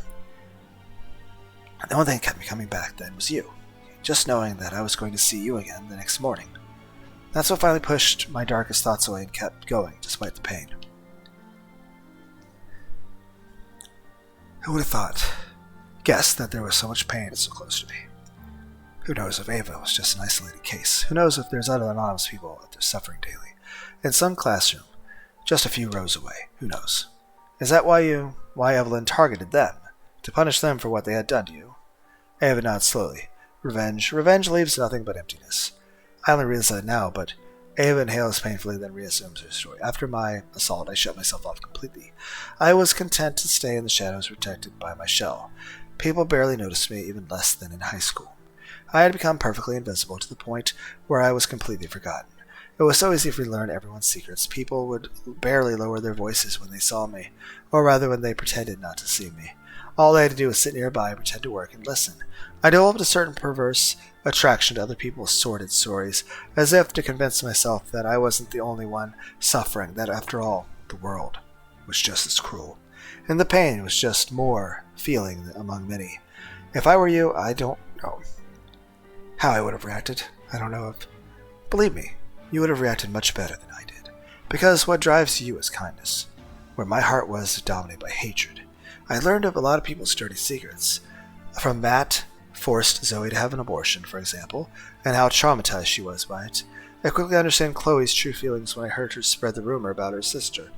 the only thing that kept me coming back then was you. Just knowing that I was going to see you again the next morning. That's what finally pushed my darkest thoughts away and kept going, despite the pain. Who would have guessed that there was so much pain so close to me? Who knows if Ava was just an isolated case? Who knows if there's other anonymous people out there suffering daily? In some classroom, just a few rows away. Who knows? Is that why Evelyn targeted them? To punish them for what they had done to you? Ava nods slowly. Revenge leaves nothing but emptiness. I only realize that now, but Ava inhales painfully, then reassumes her story. After my assault, I shut myself off completely. I was content to stay in the shadows, protected by my shell. People barely noticed me, even less than in high school. I had become perfectly invisible to the point where I was completely forgotten. It was so easy for me to learn everyone's secrets. People would barely lower their voices when they saw me, or rather when they pretended not to see me. All they had to do was sit nearby, pretend to work, and listen. I developed a certain perverse attraction to other people's sordid stories, as if to convince myself that I wasn't the only one suffering, that after all, the world was just as cruel. And the pain was just more feeling among many. If I were you, I don't know how I would have reacted. I don't know if... Believe me, you would have reacted much better than I did. Because what drives you is kindness, where my heart was dominated by hatred. I learned of a lot of people's dirty secrets. From Matt forced Zoe to have an abortion, for example, and how traumatized she was by it. I quickly understand Chloe's true feelings when I heard her spread the rumor about her sister.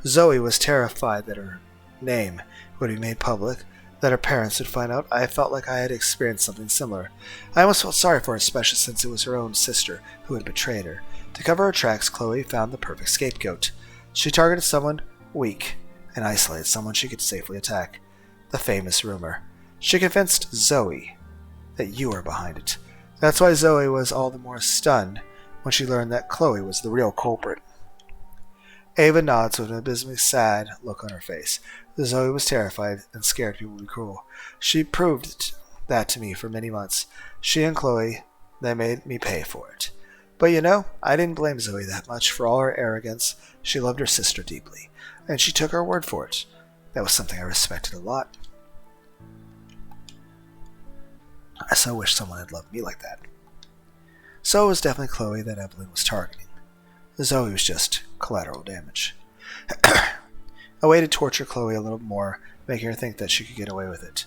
Zoe was terrified that her name would be made public, that her parents would find out. I felt like I had experienced something similar. I almost felt sorry for her, especially since it was her own sister who had betrayed her. To cover her tracks, Chloe found the perfect scapegoat. She targeted someone weak and isolated, someone she could safely attack. The famous rumor. She convinced Zoe that you were behind it. That's why Zoe was all the more stunned when she learned that Chloe was the real culprit. Ava nods with an abysmally sad look on her face. Zoe was terrified and scared people would be cruel. She proved that to me for many months. She and Chloe, they made me pay for it. But you know, I didn't blame Zoe that much for all her arrogance. She loved her sister deeply, and she took her word for it. That was something I respected a lot. I so wish someone had loved me like that. So it was definitely Chloe that Evelyn was targeting. Zoe was just collateral damage. A way to torture Chloe a little more, making her think that she could get away with it.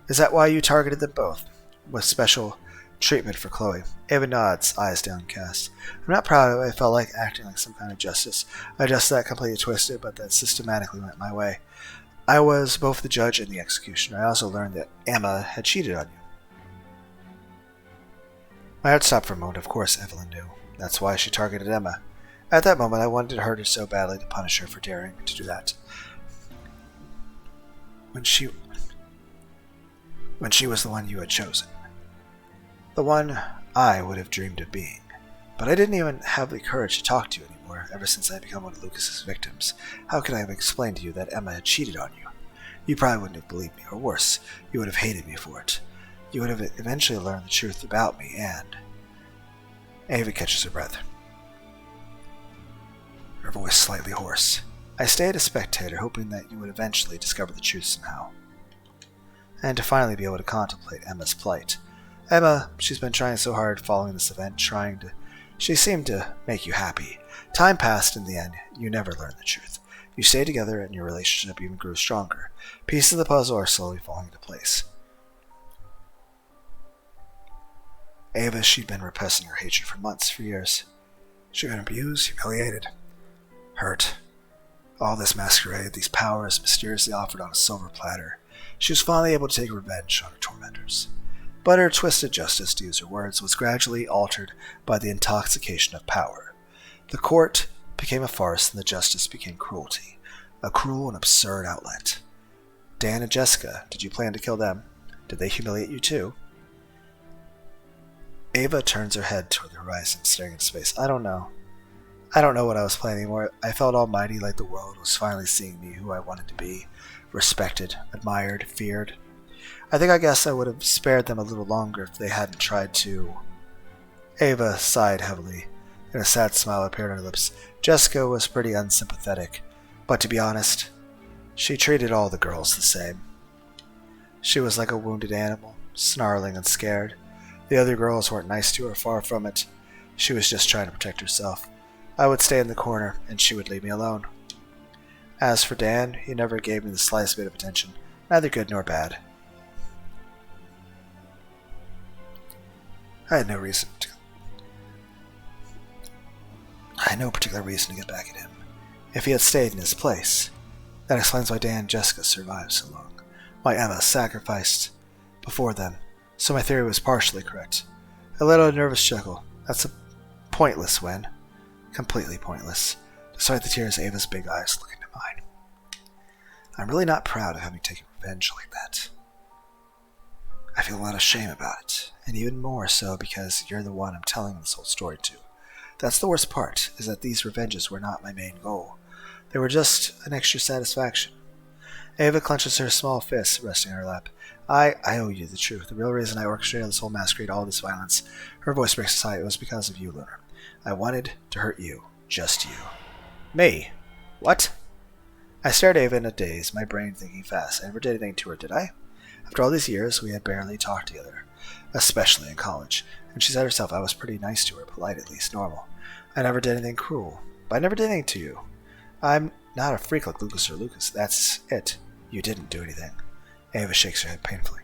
Is that why you targeted them both? With special treatment for Chloe. Ava nods, eyes downcast. I'm not proud of it. I felt like acting like some kind of justice. I just that completely twisted, but that systematically went my way. I was both the judge and the executioner. I also learned that Emma had cheated on you. My heart stopped for a moment. Of course, Evelyn knew. That's why she targeted Emma. At that moment, I wanted to hurt her so badly to punish her for daring to do that. When she was the one you had chosen. The one I would have dreamed of being. But I didn't even have the courage to talk to you anymore, ever since I had become one of Lucas's victims. How could I have explained to you that Emma had cheated on you? You probably wouldn't have believed me, or worse, you would have hated me for it. You would have eventually learned the truth about me, and... Ava catches her breath. Her voice slightly hoarse. I stayed a spectator, hoping that you would eventually discover the truth somehow. And to finally be able to contemplate Emma's plight. Emma, she's been trying so hard following this event, She seemed to make you happy. Time passed, in the end, you never learned the truth. You stayed together, and your relationship even grew stronger. Pieces of the puzzle are slowly falling into place. Ava, she'd been repressing her hatred for months, for years. She'd been abused, humiliated, hurt. All this masquerade, these powers mysteriously offered on a silver platter. She was finally able to take revenge on her tormentors. But her twisted justice, to use her words, was gradually altered by the intoxication of power. The court became a farce, and the justice became cruelty. A cruel and absurd outlet. Dan and Jessica, did you plan to kill them? Did they humiliate you too? Ava turns her head toward the horizon, staring into space. I don't know. I don't know what I was planning anymore. I felt almighty, like the world was finally seeing me who I wanted to be. Respected, admired, feared. I guess I would have spared them a little longer if they hadn't tried to... Ava sighed heavily, and a sad smile appeared on her lips. Jessica was pretty unsympathetic, but to be honest, she treated all the girls the same. She was like a wounded animal, snarling and scared. The other girls weren't nice to her, far from it. She was just trying to protect herself. I would stay in the corner, and she would leave me alone. As for Dan, he never gave me the slightest bit of attention, neither good nor bad. I had no particular reason to get back at him. If he had stayed in his place, that explains why Dan and Jessica survived so long. Why Emma sacrificed before them. So my theory was partially correct. I let out a nervous chuckle. That's a pointless win. Completely pointless. Despite the tears, Ava's big eyes look into mine. I'm really not proud of having taken revenge like that. I feel a lot of shame about it, and even more so because you're the one I'm telling this whole story to. That's the worst part, is that these revenges were not my main goal. They were just an extra satisfaction. Ava clenches her small fists, resting on her lap. I owe you the truth. The real reason I orchestrated this whole masquerade, all this violence, her voice breaks aside, it was because of you, Lunar. I wanted to hurt you. Just you. Me? What? I stared at Ava in a daze, my brain thinking fast. I never did anything to her, did I? After all these years, we had barely talked together, especially in college, and she said herself I was pretty nice to her, polite at least, normal. I never did anything cruel, but I never did anything to you. I'm not a freak like Lucas or Lucas, that's it. You didn't do anything. Ava shakes her head painfully.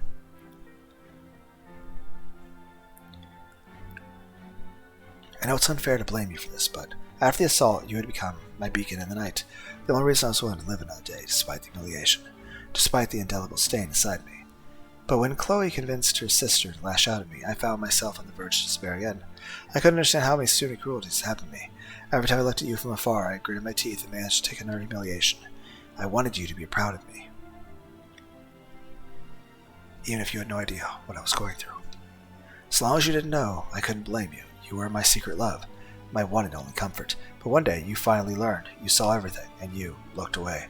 I know it's unfair to blame you for this, but after the assault, you had become my beacon in the night. The only reason I was willing to live another day, despite the humiliation, despite the indelible stain inside me. But when Chloe convinced her sister to lash out at me, I found myself on the verge of despair again. I couldn't understand how many stupid cruelties happened to me. Every time I looked at you from afar, I gritted my teeth and managed to take another humiliation. I wanted you to be proud of me. Even if you had no idea what I was going through. As long as you didn't know, I couldn't blame you. You were my secret love, my one and only comfort. But one day, you finally learned. You saw everything, and you looked away.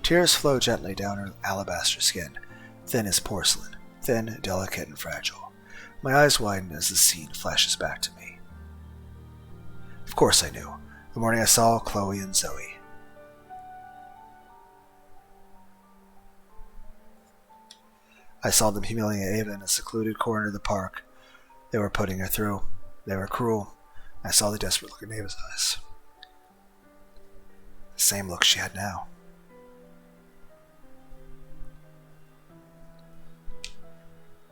Tears flowed gently down her alabaster skin, thin as porcelain, thin, delicate, and fragile. My eyes widen as the scene flashes back to me. Of course I knew. The morning I saw Chloe and Zoe. I saw them humiliating Ava in a secluded corner of the park. They were putting her through. They were cruel. I saw the desperate look in Ava's eyes. The same look she had now.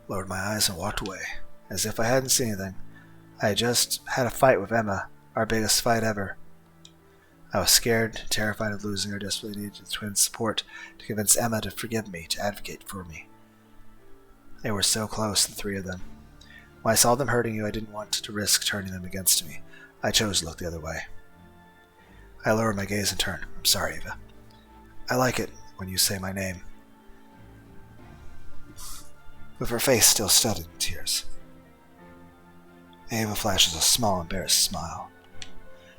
Lowered my eyes and walked away, as if I hadn't seen anything. I had just had a fight with Emma, our biggest fight ever. I was scared, terrified of losing her, desperately needed the twins' support to convince Emma to forgive me, to advocate for me. They were so close, the three of them. When I saw them hurting you, I didn't want to risk turning them against me. I chose to look the other way. I lowered my gaze and turned. I'm sorry, Ava. I like it when you say my name. With her face still studded in tears. Ava flashes a small, embarrassed smile.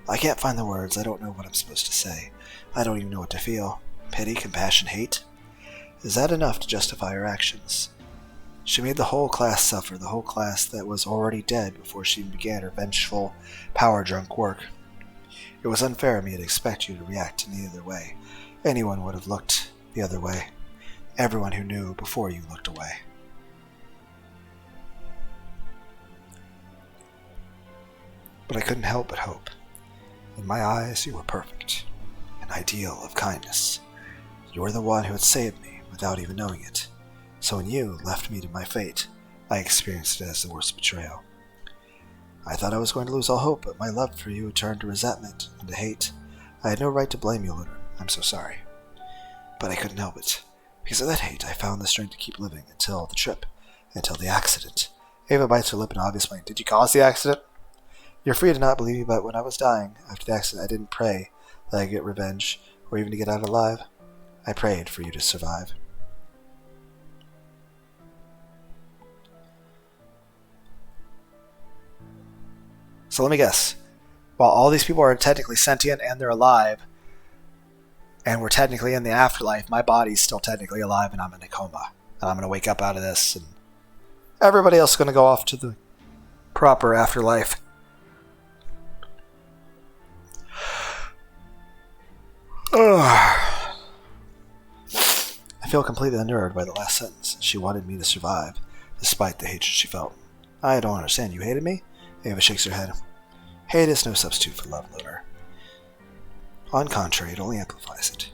I can't find the words. I don't know what I'm supposed to say. I don't even know what to feel. Pity, compassion, hate? Is that enough to justify her actions? She made the whole class suffer, the whole class that was already dead before she even began her vengeful, power-drunk work. It was unfair of me to expect you to react in any other way. Anyone would have looked the other way. Everyone who knew before you looked away. But I couldn't help but hope. In my eyes, you were perfect. An ideal of kindness. You were the one who had saved me without even knowing it. So when you left me to my fate, I experienced it as the worst betrayal. I thought I was going to lose all hope, but my love for you turned to resentment and to hate. I had no right to blame you, Lunar. I'm so sorry. But I couldn't help it. Because of that hate, I found the strength to keep living until the trip, until the accident. Ava bites her lip in obvious pain. Did you cause the accident? You're free to not believe me, but when I was dying, after the accident, I didn't pray that I get revenge, or even to get out alive. I prayed for you to survive. So let me guess. While all these people are technically sentient and they're alive, and we're technically in the afterlife, my body's still technically alive and I'm in a coma. And I'm going to wake up out of this, and everybody else is going to go off to the proper afterlife. Ugh. I feel completely unnerved by the last sentence. She wanted me to survive, despite the hatred she felt. I don't understand. You hated me? Ava shakes her head. Hate is no substitute for love, Lunar. On contrary, it only amplifies it.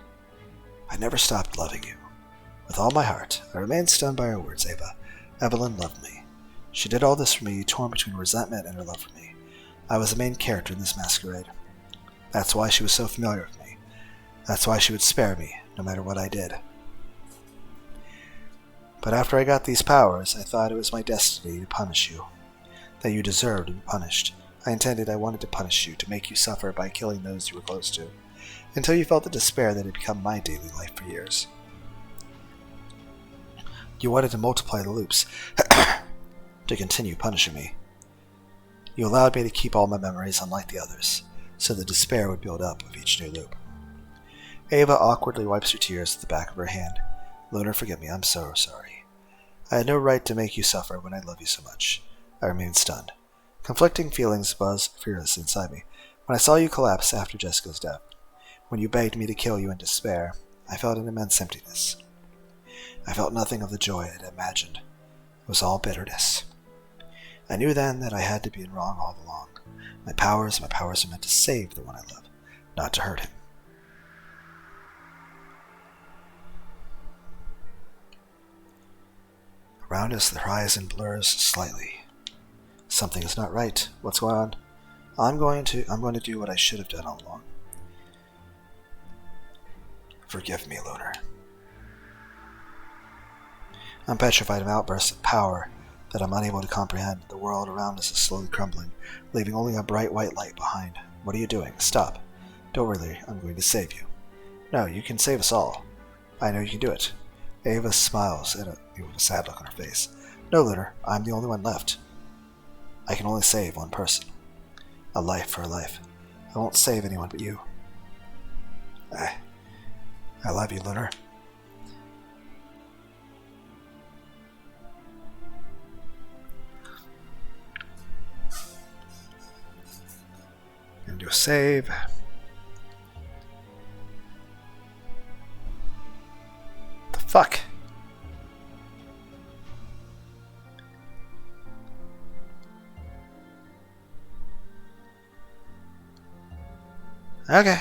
I never stopped loving you. With all my heart, I remained stunned by her words, Ava. Evelyn loved me. She did all this for me, torn between resentment and her love for me. I was the main character in this masquerade. That's why she was so familiar with me. That's why she would spare me, no matter what I did. But after I got these powers, I thought it was my destiny to punish you. That you deserved to be punished. I wanted to punish you, to make you suffer by killing those you were close to, until you felt the despair that had become my daily life for years. You wanted to multiply the loops, to continue punishing me. You allowed me to keep all my memories unlike the others, so the despair would build up with each new loop. Ava awkwardly wipes her tears with the back of her hand. Lunar, forgive me, I'm so sorry. I had no right to make you suffer when I love you so much. I remained stunned. Conflicting feelings buzzed furious inside me. When I saw you collapse after Jessica's death, when you begged me to kill you in despair, I felt an immense emptiness. I felt nothing of the joy I had imagined. It was all bitterness. I knew then that I had to be in wrong all along. My powers are meant to save the one I love, not to hurt him. Around us, the horizon blurs slightly. Something is not right. What's going on? I'm going to do what I should have done all along. Forgive me, Lunar. I'm petrified of outbursts of power that I'm unable to comprehend. The world around us is slowly crumbling, leaving only a bright white light behind. What are you doing? Stop. Don't worry, I'm going to save you. No, you can save us all. I know you can do it. Ava smiles with a sad look on her face. No, Lunar, I'm the only one left. I can only save one person. A life for a life. I won't save anyone but you. I love you, Lunar. Gonna do a save. The fuck? Okay.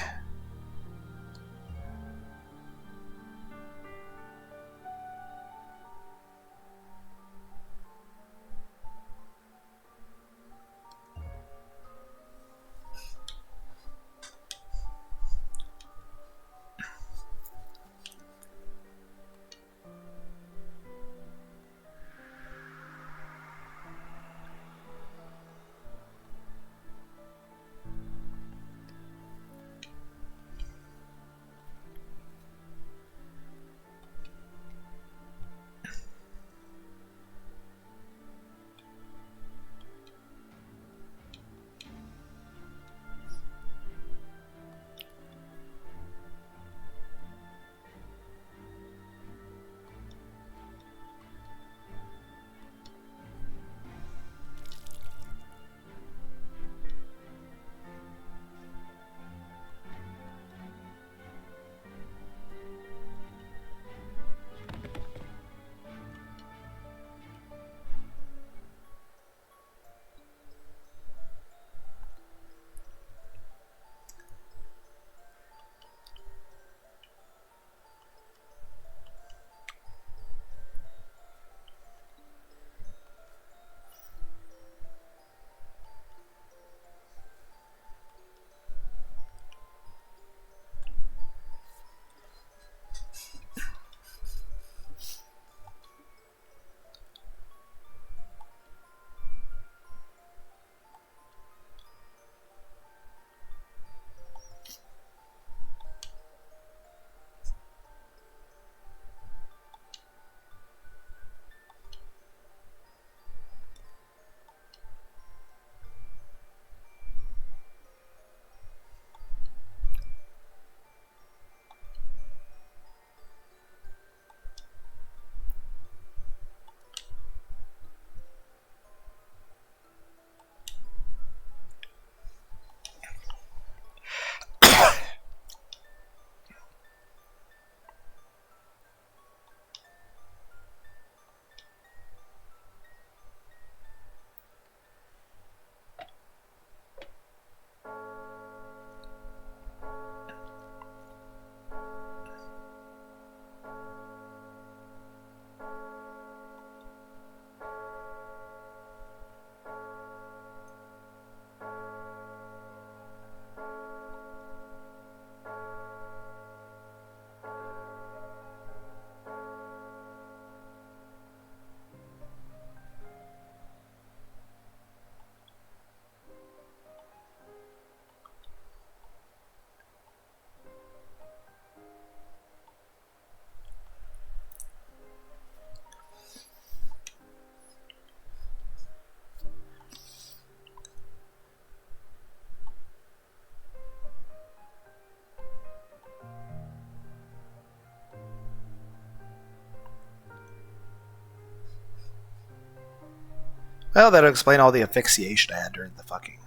Well, that'll explain all the asphyxiation I had during the fucking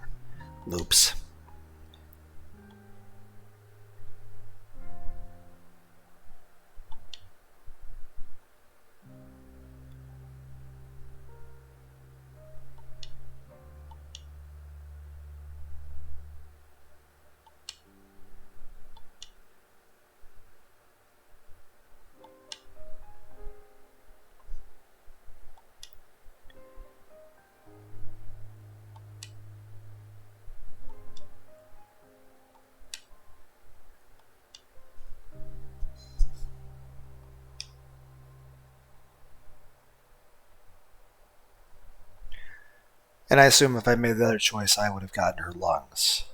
loops. And I assume if I made the other choice, I would have gotten her lungs.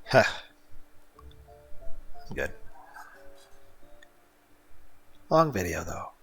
Huh. Good. Long video, though.